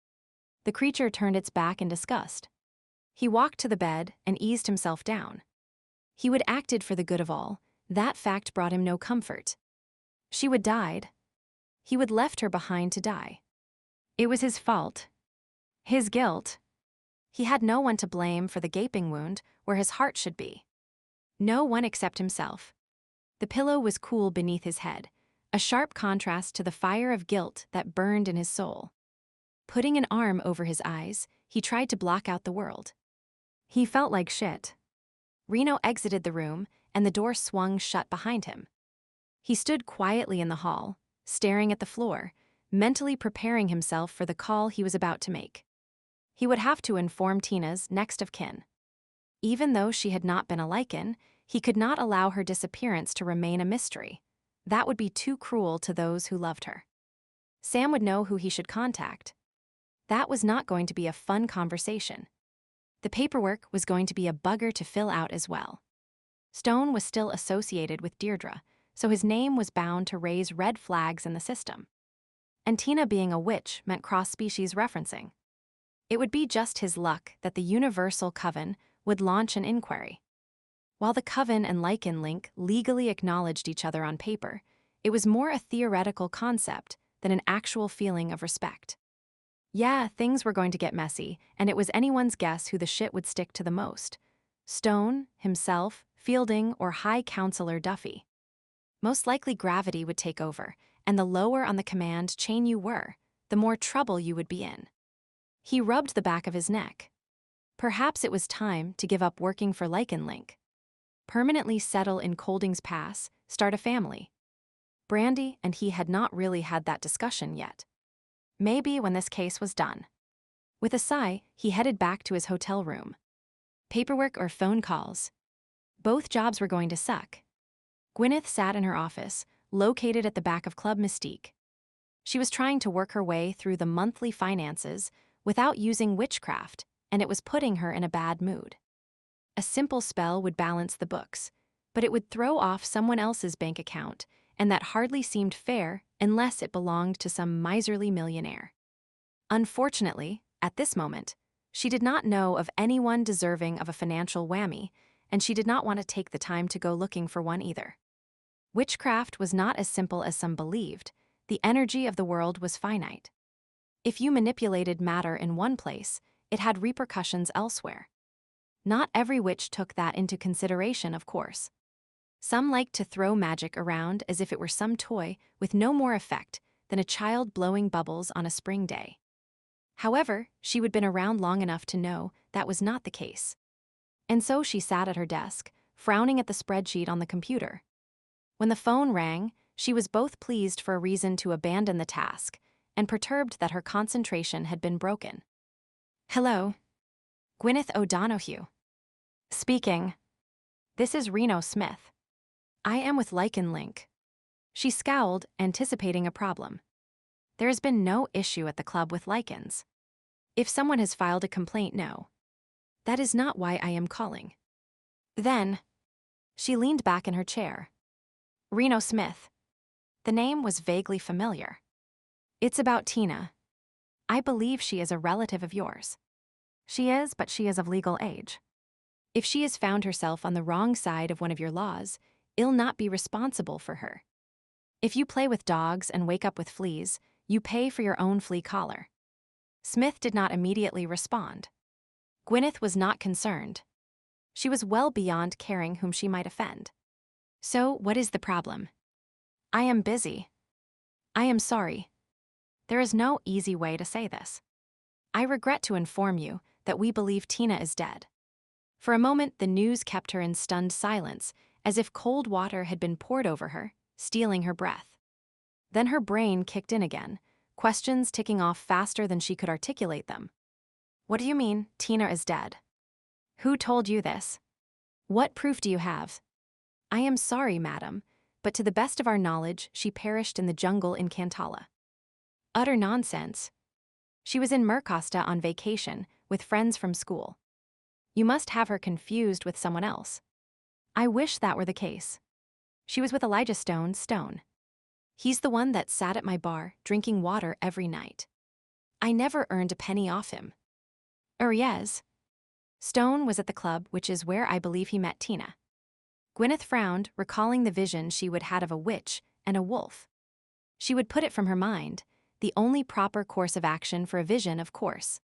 The creature turned its back in disgust. He walked to the bed and eased himself down. He would acted for the good of all. That fact brought him no comfort. She would died. He would left her behind to die. It was his fault. His guilt. He had no one to blame for the gaping wound where his heart should be. No one except himself. The pillow was cool beneath his head, a sharp contrast to the fire of guilt that burned in his soul. Putting an arm over his eyes, he tried to block out the world. He felt like shit. Reno exited the room, and the door swung shut behind him. He stood quietly in the hall, staring at the floor, mentally preparing himself for the call he was about to make. He would have to inform Tina's next of kin. Even though she had not been a Lycan, he could not allow her disappearance to remain a mystery. That would be too cruel to those who loved her. Sam would know who he should contact. That was not going to be a fun conversation. The paperwork was going to be a bugger to fill out as well. Stone was still associated with Deirdre, so his name was bound to raise red flags in the system. And Tina being a witch meant cross-species referencing. It would be just his luck that the Universal Coven would launch an inquiry. While the Coven and Lycan link legally acknowledged each other on paper, it was more a theoretical concept than an actual feeling of respect. Yeah, things were going to get messy, and it was anyone's guess who the shit would stick to the most. Stone, himself, Fielding, or High Counselor Duffy. Most likely gravity would take over, and the lower on the command chain you were, the more trouble you would be in. He rubbed the back of his neck. Perhaps it was time to give up working for Lycan Link. Permanently settle in Colding's Pass, start a family. Brandy and he had not really had that discussion yet. Maybe when this case was done. With a sigh, he headed back to his hotel room. Paperwork or phone calls. Both jobs were going to suck. Gwyneth sat in her office, located at the back of Club Mystique. She was trying to work her way through the monthly finances without using witchcraft, and it was putting her in a bad mood. A simple spell would balance the books, but it would throw off someone else's bank account, and that hardly seemed fair unless it belonged to some miserly millionaire. Unfortunately, at this moment, she did not know of anyone deserving of a financial whammy, and she did not want to take the time to go looking for one either. Witchcraft was not as simple as some believed. The energy of the world was finite. If you manipulated matter in one place, it had repercussions elsewhere. Not every witch took that into consideration, of course. Some liked to throw magic around as if it were some toy with no more effect than a child blowing bubbles on a spring day. However, she had been around long enough to know that was not the case. And so she sat at her desk, frowning at the spreadsheet on the computer. When the phone rang, she was both pleased for a reason to abandon the task and perturbed that her concentration had been broken. Hello. Gwyneth O'Donoghue. Speaking. This is Reno Smith. I am with Lycan Link. She scowled, anticipating a problem. There has been no issue at the club with Lycans. If someone has filed a complaint, no. That is not why I am calling. Then, she leaned back in her chair. Reno Smith. The name was vaguely familiar. It's about Tina. I believe she is a relative of yours. She is, but she is of legal age. If she has found herself on the wrong side of one of your laws, I'll not be responsible for her. If you play with dogs and wake up with fleas, you pay for your own flea collar. Smith did not immediately respond. Gwyneth was not concerned. She was well beyond caring whom she might offend. So, what is the problem? I am busy. I am sorry. There is no easy way to say this. I regret to inform you that we believe Tina is dead. For a moment, the news kept her in stunned silence, as if cold water had been poured over her, stealing her breath. Then her brain kicked in again, questions ticking off faster than she could articulate them. What do you mean, Tina is dead? Who told you this? What proof do you have? I am sorry, madam, but to the best of our knowledge, she perished in the jungle in Kantala. Utter nonsense. She was in Mercosta on vacation, with friends from school. You must have her confused with someone else. I wish that were the case. She was with Elijah Stone. He's the one that sat at my bar, drinking water every night. I never earned a penny off him. Yes. Stone was at the club, which is where I believe he met Tina. Gwyneth frowned, recalling the vision she would had of a witch and a wolf. She would put it from her mind, the only proper course of action for a vision, of course.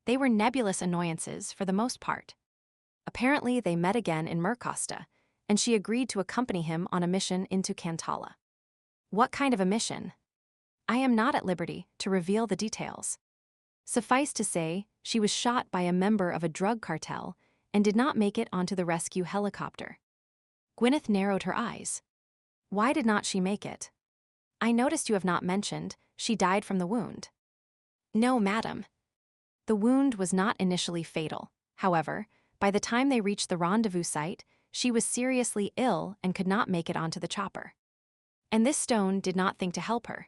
They were nebulous annoyances for the most part. Apparently, they met again in Mercosta, and she agreed to accompany him on a mission into Kantala. What kind of a mission? I am not at liberty to reveal the details. Suffice to say, she was shot by a member of a drug cartel and did not make it onto the rescue helicopter. Gwyneth narrowed her eyes. Why did not she make it? I noticed you have not mentioned she died from the wound. No, madam. The wound was not initially fatal. However, by the time they reached the rendezvous site, she was seriously ill and could not make it onto the chopper. And this Stone did not think to help her.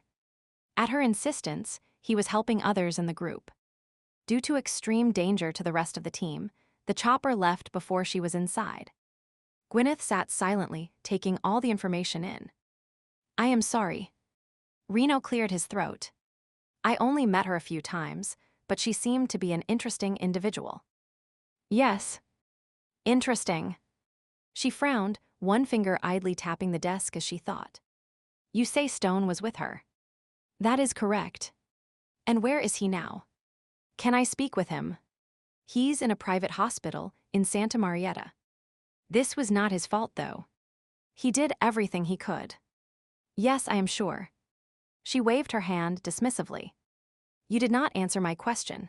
At her insistence, he was helping others in the group. Due to extreme danger to the rest of the team, the chopper left before she was inside. Gwyneth sat silently, taking all the information in. I am sorry. Reno cleared his throat. I only met her a few times, but she seemed to be an interesting individual. Yes. Interesting. She frowned, one finger idly tapping the desk as she thought. You say Stone was with her. That is correct. And where is he now? Can I speak with him? He's in a private hospital in Santa Marietta. This was not his fault, though. He did everything he could. Yes, I am sure. She waved her hand dismissively. You did not answer my question.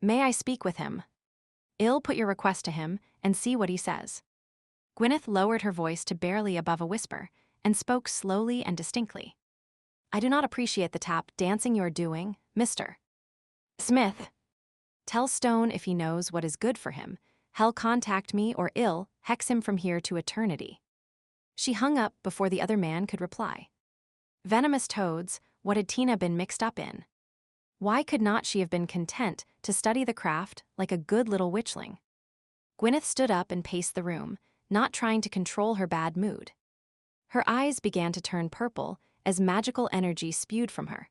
May I speak with him? I'll put your request to him and see what he says. Gwyneth lowered her voice to barely above a whisper and spoke slowly and distinctly. I do not appreciate the tap dancing you're doing, Mr. Smith. Tell Stone if he knows what is good for him. He'll contact me or I'll hex him from here to eternity. She hung up before the other man could reply. Venomous toads, what had Tina been mixed up in? Why could not she have been content to study the craft like a good little witchling? Gwyneth stood up and paced the room, not trying to control her bad mood. Her eyes began to turn purple as magical energy spewed from her.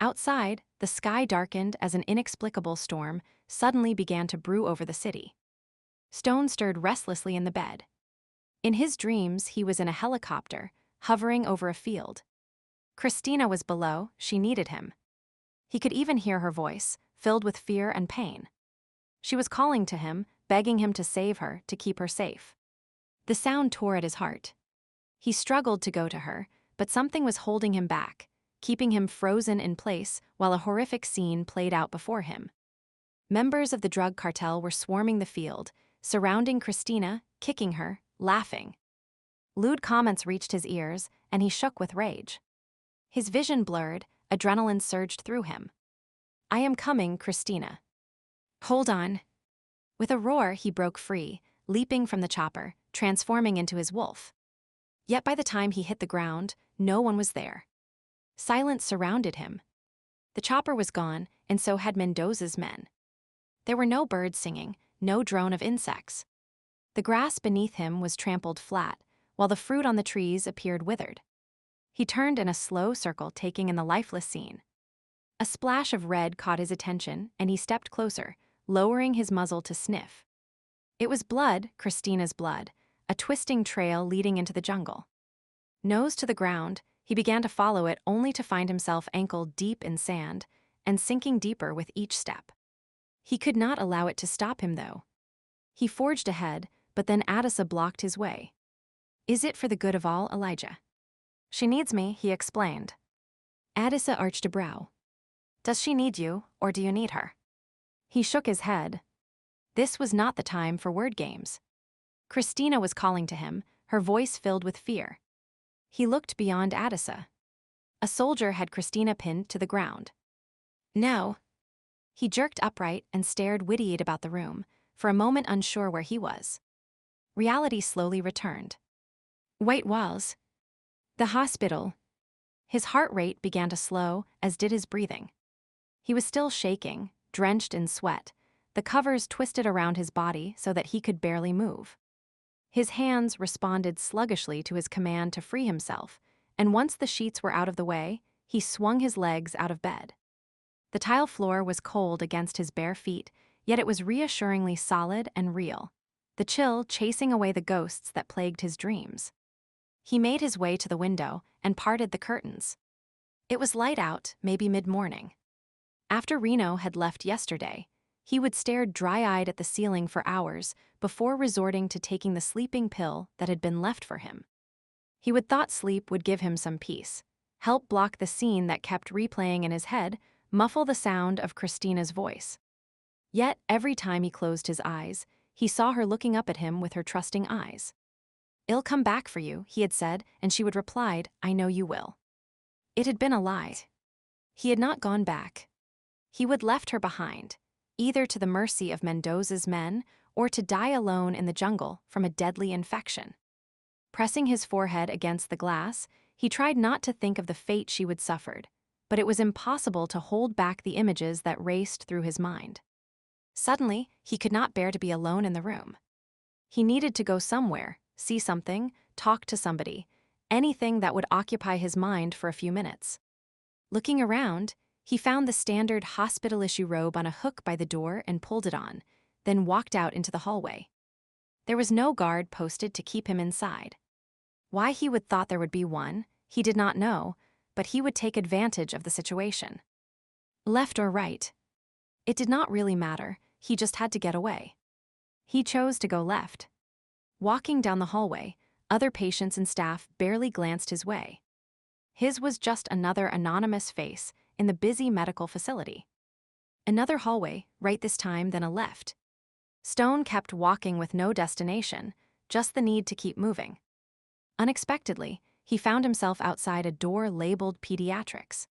Outside, the sky darkened as an inexplicable storm suddenly began to brew over the city. Stone stirred restlessly in the bed. In his dreams, he was in a helicopter, hovering over a field. Christina was below, she needed him. He could even hear her voice, filled with fear and pain. She was calling to him, begging him to save her, to keep her safe. The sound tore at his heart. He struggled to go to her, but something was holding him back, keeping him frozen in place while a horrific scene played out before him. Members of the drug cartel were swarming the field, surrounding Christina, kicking her, laughing. Lewd comments reached his ears, and he shook with rage. His vision blurred, adrenaline surged through him. I am coming, Christina. Hold on. With a roar, he broke free, leaping from the chopper, transforming into his wolf. Yet by the time he hit the ground, no one was there. Silence surrounded him. The chopper was gone, and so had Mendoza's men. There were no birds singing, no drone of insects. The grass beneath him was trampled flat, while the fruit on the trees appeared withered. He turned in a slow circle, taking in the lifeless scene. A splash of red caught his attention, and he stepped closer, lowering his muzzle to sniff. It was blood, Christina's blood, a twisting trail leading into the jungle. Nose to the ground, he began to follow it only to find himself ankle-deep in sand and sinking deeper with each step. He could not allow it to stop him, though. He forged ahead, but then Addisa blocked his way. Is it for the good of all, Elijah? She needs me, he explained. Addisa arched a brow. Does she need you, or do you need her? He shook his head. This was not the time for word games. Christina was calling to him, her voice filled with fear. He looked beyond Addisa. A soldier had Christina pinned to the ground. No. He jerked upright and stared wide-eyed about the room, for a moment unsure where he was. Reality slowly returned. White walls. The hospital. His heart rate began to slow, as did his breathing. He was still shaking, drenched in sweat, the covers twisted around his body so that he could barely move. His hands responded sluggishly to his command to free himself, and once the sheets were out of the way, he swung his legs out of bed. The tile floor was cold against his bare feet, yet it was reassuringly solid and real, the chill chasing away the ghosts that plagued his dreams. He made his way to the window and parted the curtains. It was light out, maybe mid-morning. After Reno had left yesterday, he would stare dry-eyed at the ceiling for hours before resorting to taking the sleeping pill that had been left for him. He would thought sleep would give him some peace, help block the scene that kept replaying in his head, muffle the sound of Christina's voice. Yet every time he closed his eyes, he saw her looking up at him with her trusting eyes. "I'll come back for you," he had said, and she would replied, "I know you will." It had been a lie. He had not gone back. He would left her behind, either to the mercy of Mendoza's men or to die alone in the jungle from a deadly infection. Pressing his forehead against the glass, he tried not to think of the fate she would suffered, but it was impossible to hold back the images that raced through his mind. Suddenly, he could not bear to be alone in the room. He needed to go somewhere, see something, talk to somebody, anything that would occupy his mind for a few minutes. Looking around, he found the standard hospital-issue robe on a hook by the door and pulled it on, then walked out into the hallway. There was no guard posted to keep him inside. Why he would thought there would be one, he did not know, but he would take advantage of the situation. Left or right? It did not really matter, he just had to get away. He chose to go left. Walking down the hallway, other patients and staff barely glanced his way. His was just another anonymous face in the busy medical facility. Another hallway, right this time, then a left. Stone kept walking with no destination, just the need to keep moving. Unexpectedly, he found himself outside a door labeled Pediatrics.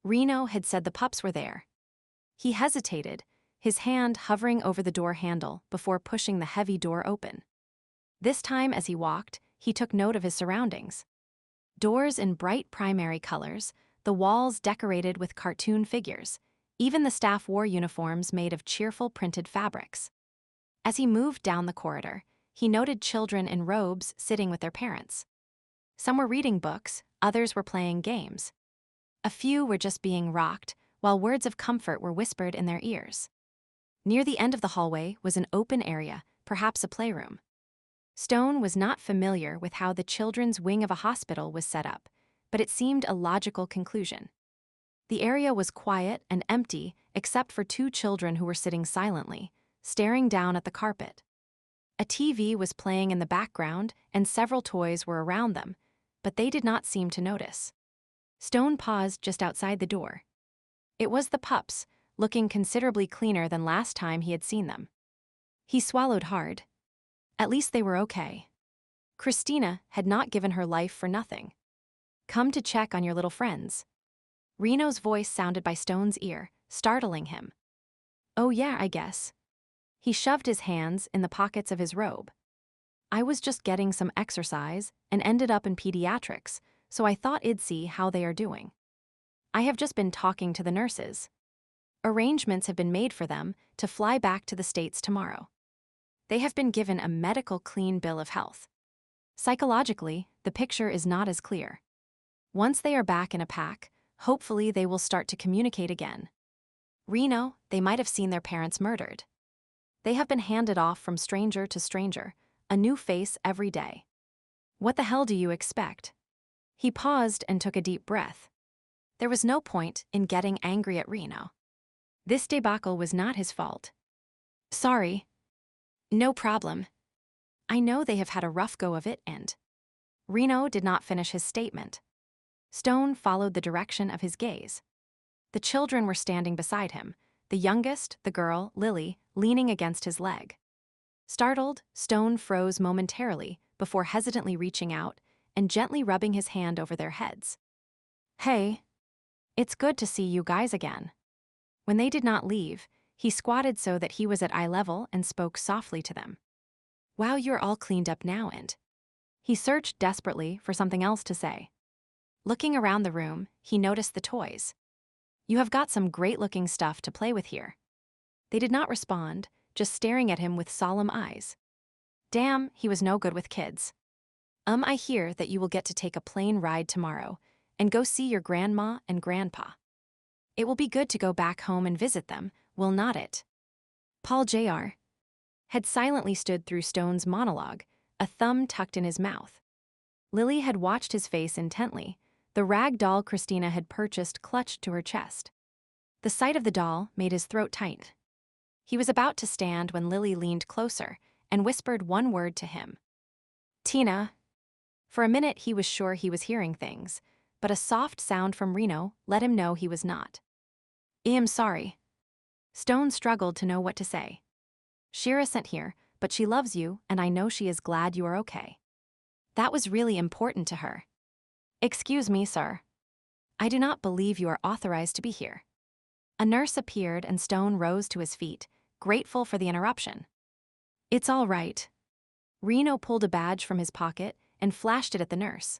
Reno had said the pups were there. He hesitated, his hand hovering over the door handle before pushing the heavy door open. This time as he walked, he took note of his surroundings. Doors in bright primary colors, the walls decorated with cartoon figures, even the staff wore uniforms made of cheerful printed fabrics. As he moved down the corridor, he noted children in robes sitting with their parents. Some were reading books, others were playing games. A few were just being rocked, while words of comfort were whispered in their ears. Near the end of the hallway was an open area, perhaps a playroom. Stone was not familiar with how the children's wing of a hospital was set up, but it seemed a logical conclusion. The area was quiet and empty except for two children who were sitting silently, staring down at the carpet. A TV was playing in the background and several toys were around them, but they did not seem to notice. Stone paused just outside the door. It was the pups, looking considerably cleaner than last time he had seen them. He swallowed hard. At least they were okay. Christina had not given her life for nothing. "Come to check on your little friends." Reno's voice sounded by Stone's ear, startling him. "Oh yeah, I guess." He shoved his hands in the pockets of his robe. "I was just getting some exercise and ended up in pediatrics, so I thought I'd see how they are doing. I have just been talking to the nurses. Arrangements have been made for them to fly back to the States tomorrow. They have been given a medical clean bill of health. Psychologically, the picture is not as clear. Once they are back in a pack, hopefully they will start to communicate again. Reno, they might have seen their parents murdered. They have been handed off from stranger to stranger, a new face every day. What the hell do you expect?" He paused and took a deep breath. There was no point in getting angry at Reno. This debacle was not his fault. "Sorry." "No problem. I know they have had a rough go of it and—" Reno did not finish his statement. Stone followed the direction of his gaze. The children were standing beside him, the youngest, the girl, Lily, leaning against his leg. Startled, Stone froze momentarily before hesitantly reaching out and gently rubbing his hand over their heads. "Hey, it's good to see you guys again." When they did not leave, he squatted so that he was at eye level and spoke softly to them. "Wow, you're all cleaned up now and..." He searched desperately for something else to say. Looking around the room, he noticed the toys. "You have got some great-looking stuff to play with here." They did not respond, just staring at him with solemn eyes. Damn, he was no good with kids. I hear that you will get to take a plane ride tomorrow and go see your grandma and grandpa. It will be good to go back home and visit them, will not it?" Paul Jr. had silently stood through Stone's monologue, a thumb tucked in his mouth. Lily had watched his face intently, the rag doll Christina had purchased clutched to her chest. The sight of the doll made his throat tight. He was about to stand when Lily leaned closer and whispered one word to him. "Tina." For a minute he was sure he was hearing things, but a soft sound from Reno let him know he was not. "I am sorry." Stone struggled to know what to say. "Shira sent here, but she loves you and I know she is glad you are okay. That was really important to her." "Excuse me, sir. I do not believe you are authorized to be here." A nurse appeared and Stone rose to his feet, grateful for the interruption. "It's all right." Reno pulled a badge from his pocket and flashed it at the nurse.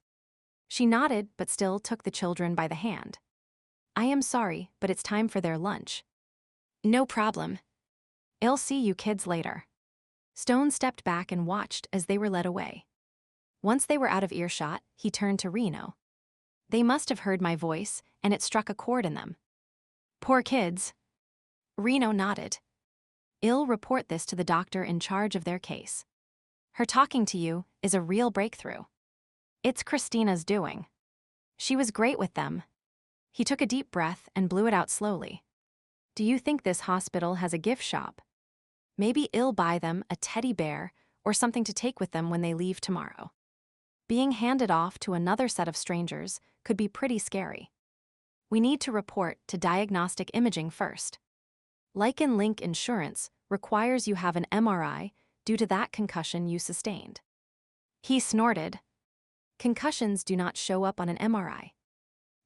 She nodded but still took the children by the hand. "I am sorry, but it's time for their lunch." "No problem. I'll see you kids later." Stone stepped back and watched as they were led away. Once they were out of earshot, he turned to Reno. "They must have heard my voice, and it struck a chord in them." "Poor kids." Reno nodded. "I'll report this to the doctor in charge of their case. Her talking to you is a real breakthrough. It's Christina's doing. She was great with them." He took a deep breath and blew it out slowly. "Do you think this hospital has a gift shop? Maybe I'll buy them a teddy bear or something to take with them when they leave tomorrow." Being handed off to another set of strangers could be pretty scary. "We need to report to diagnostic imaging first. Lycan Link Insurance requires you have an MRI due to that concussion you sustained." He snorted. "Concussions do not show up on an MRI.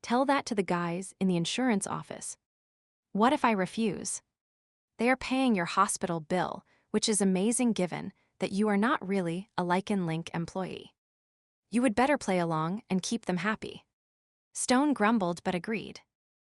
Tell that to the guys in the insurance office." "What if I refuse?" "They are paying your hospital bill, which is amazing given that you are not really a Lycan Link employee. You would better play along and keep them happy." Stone grumbled but agreed.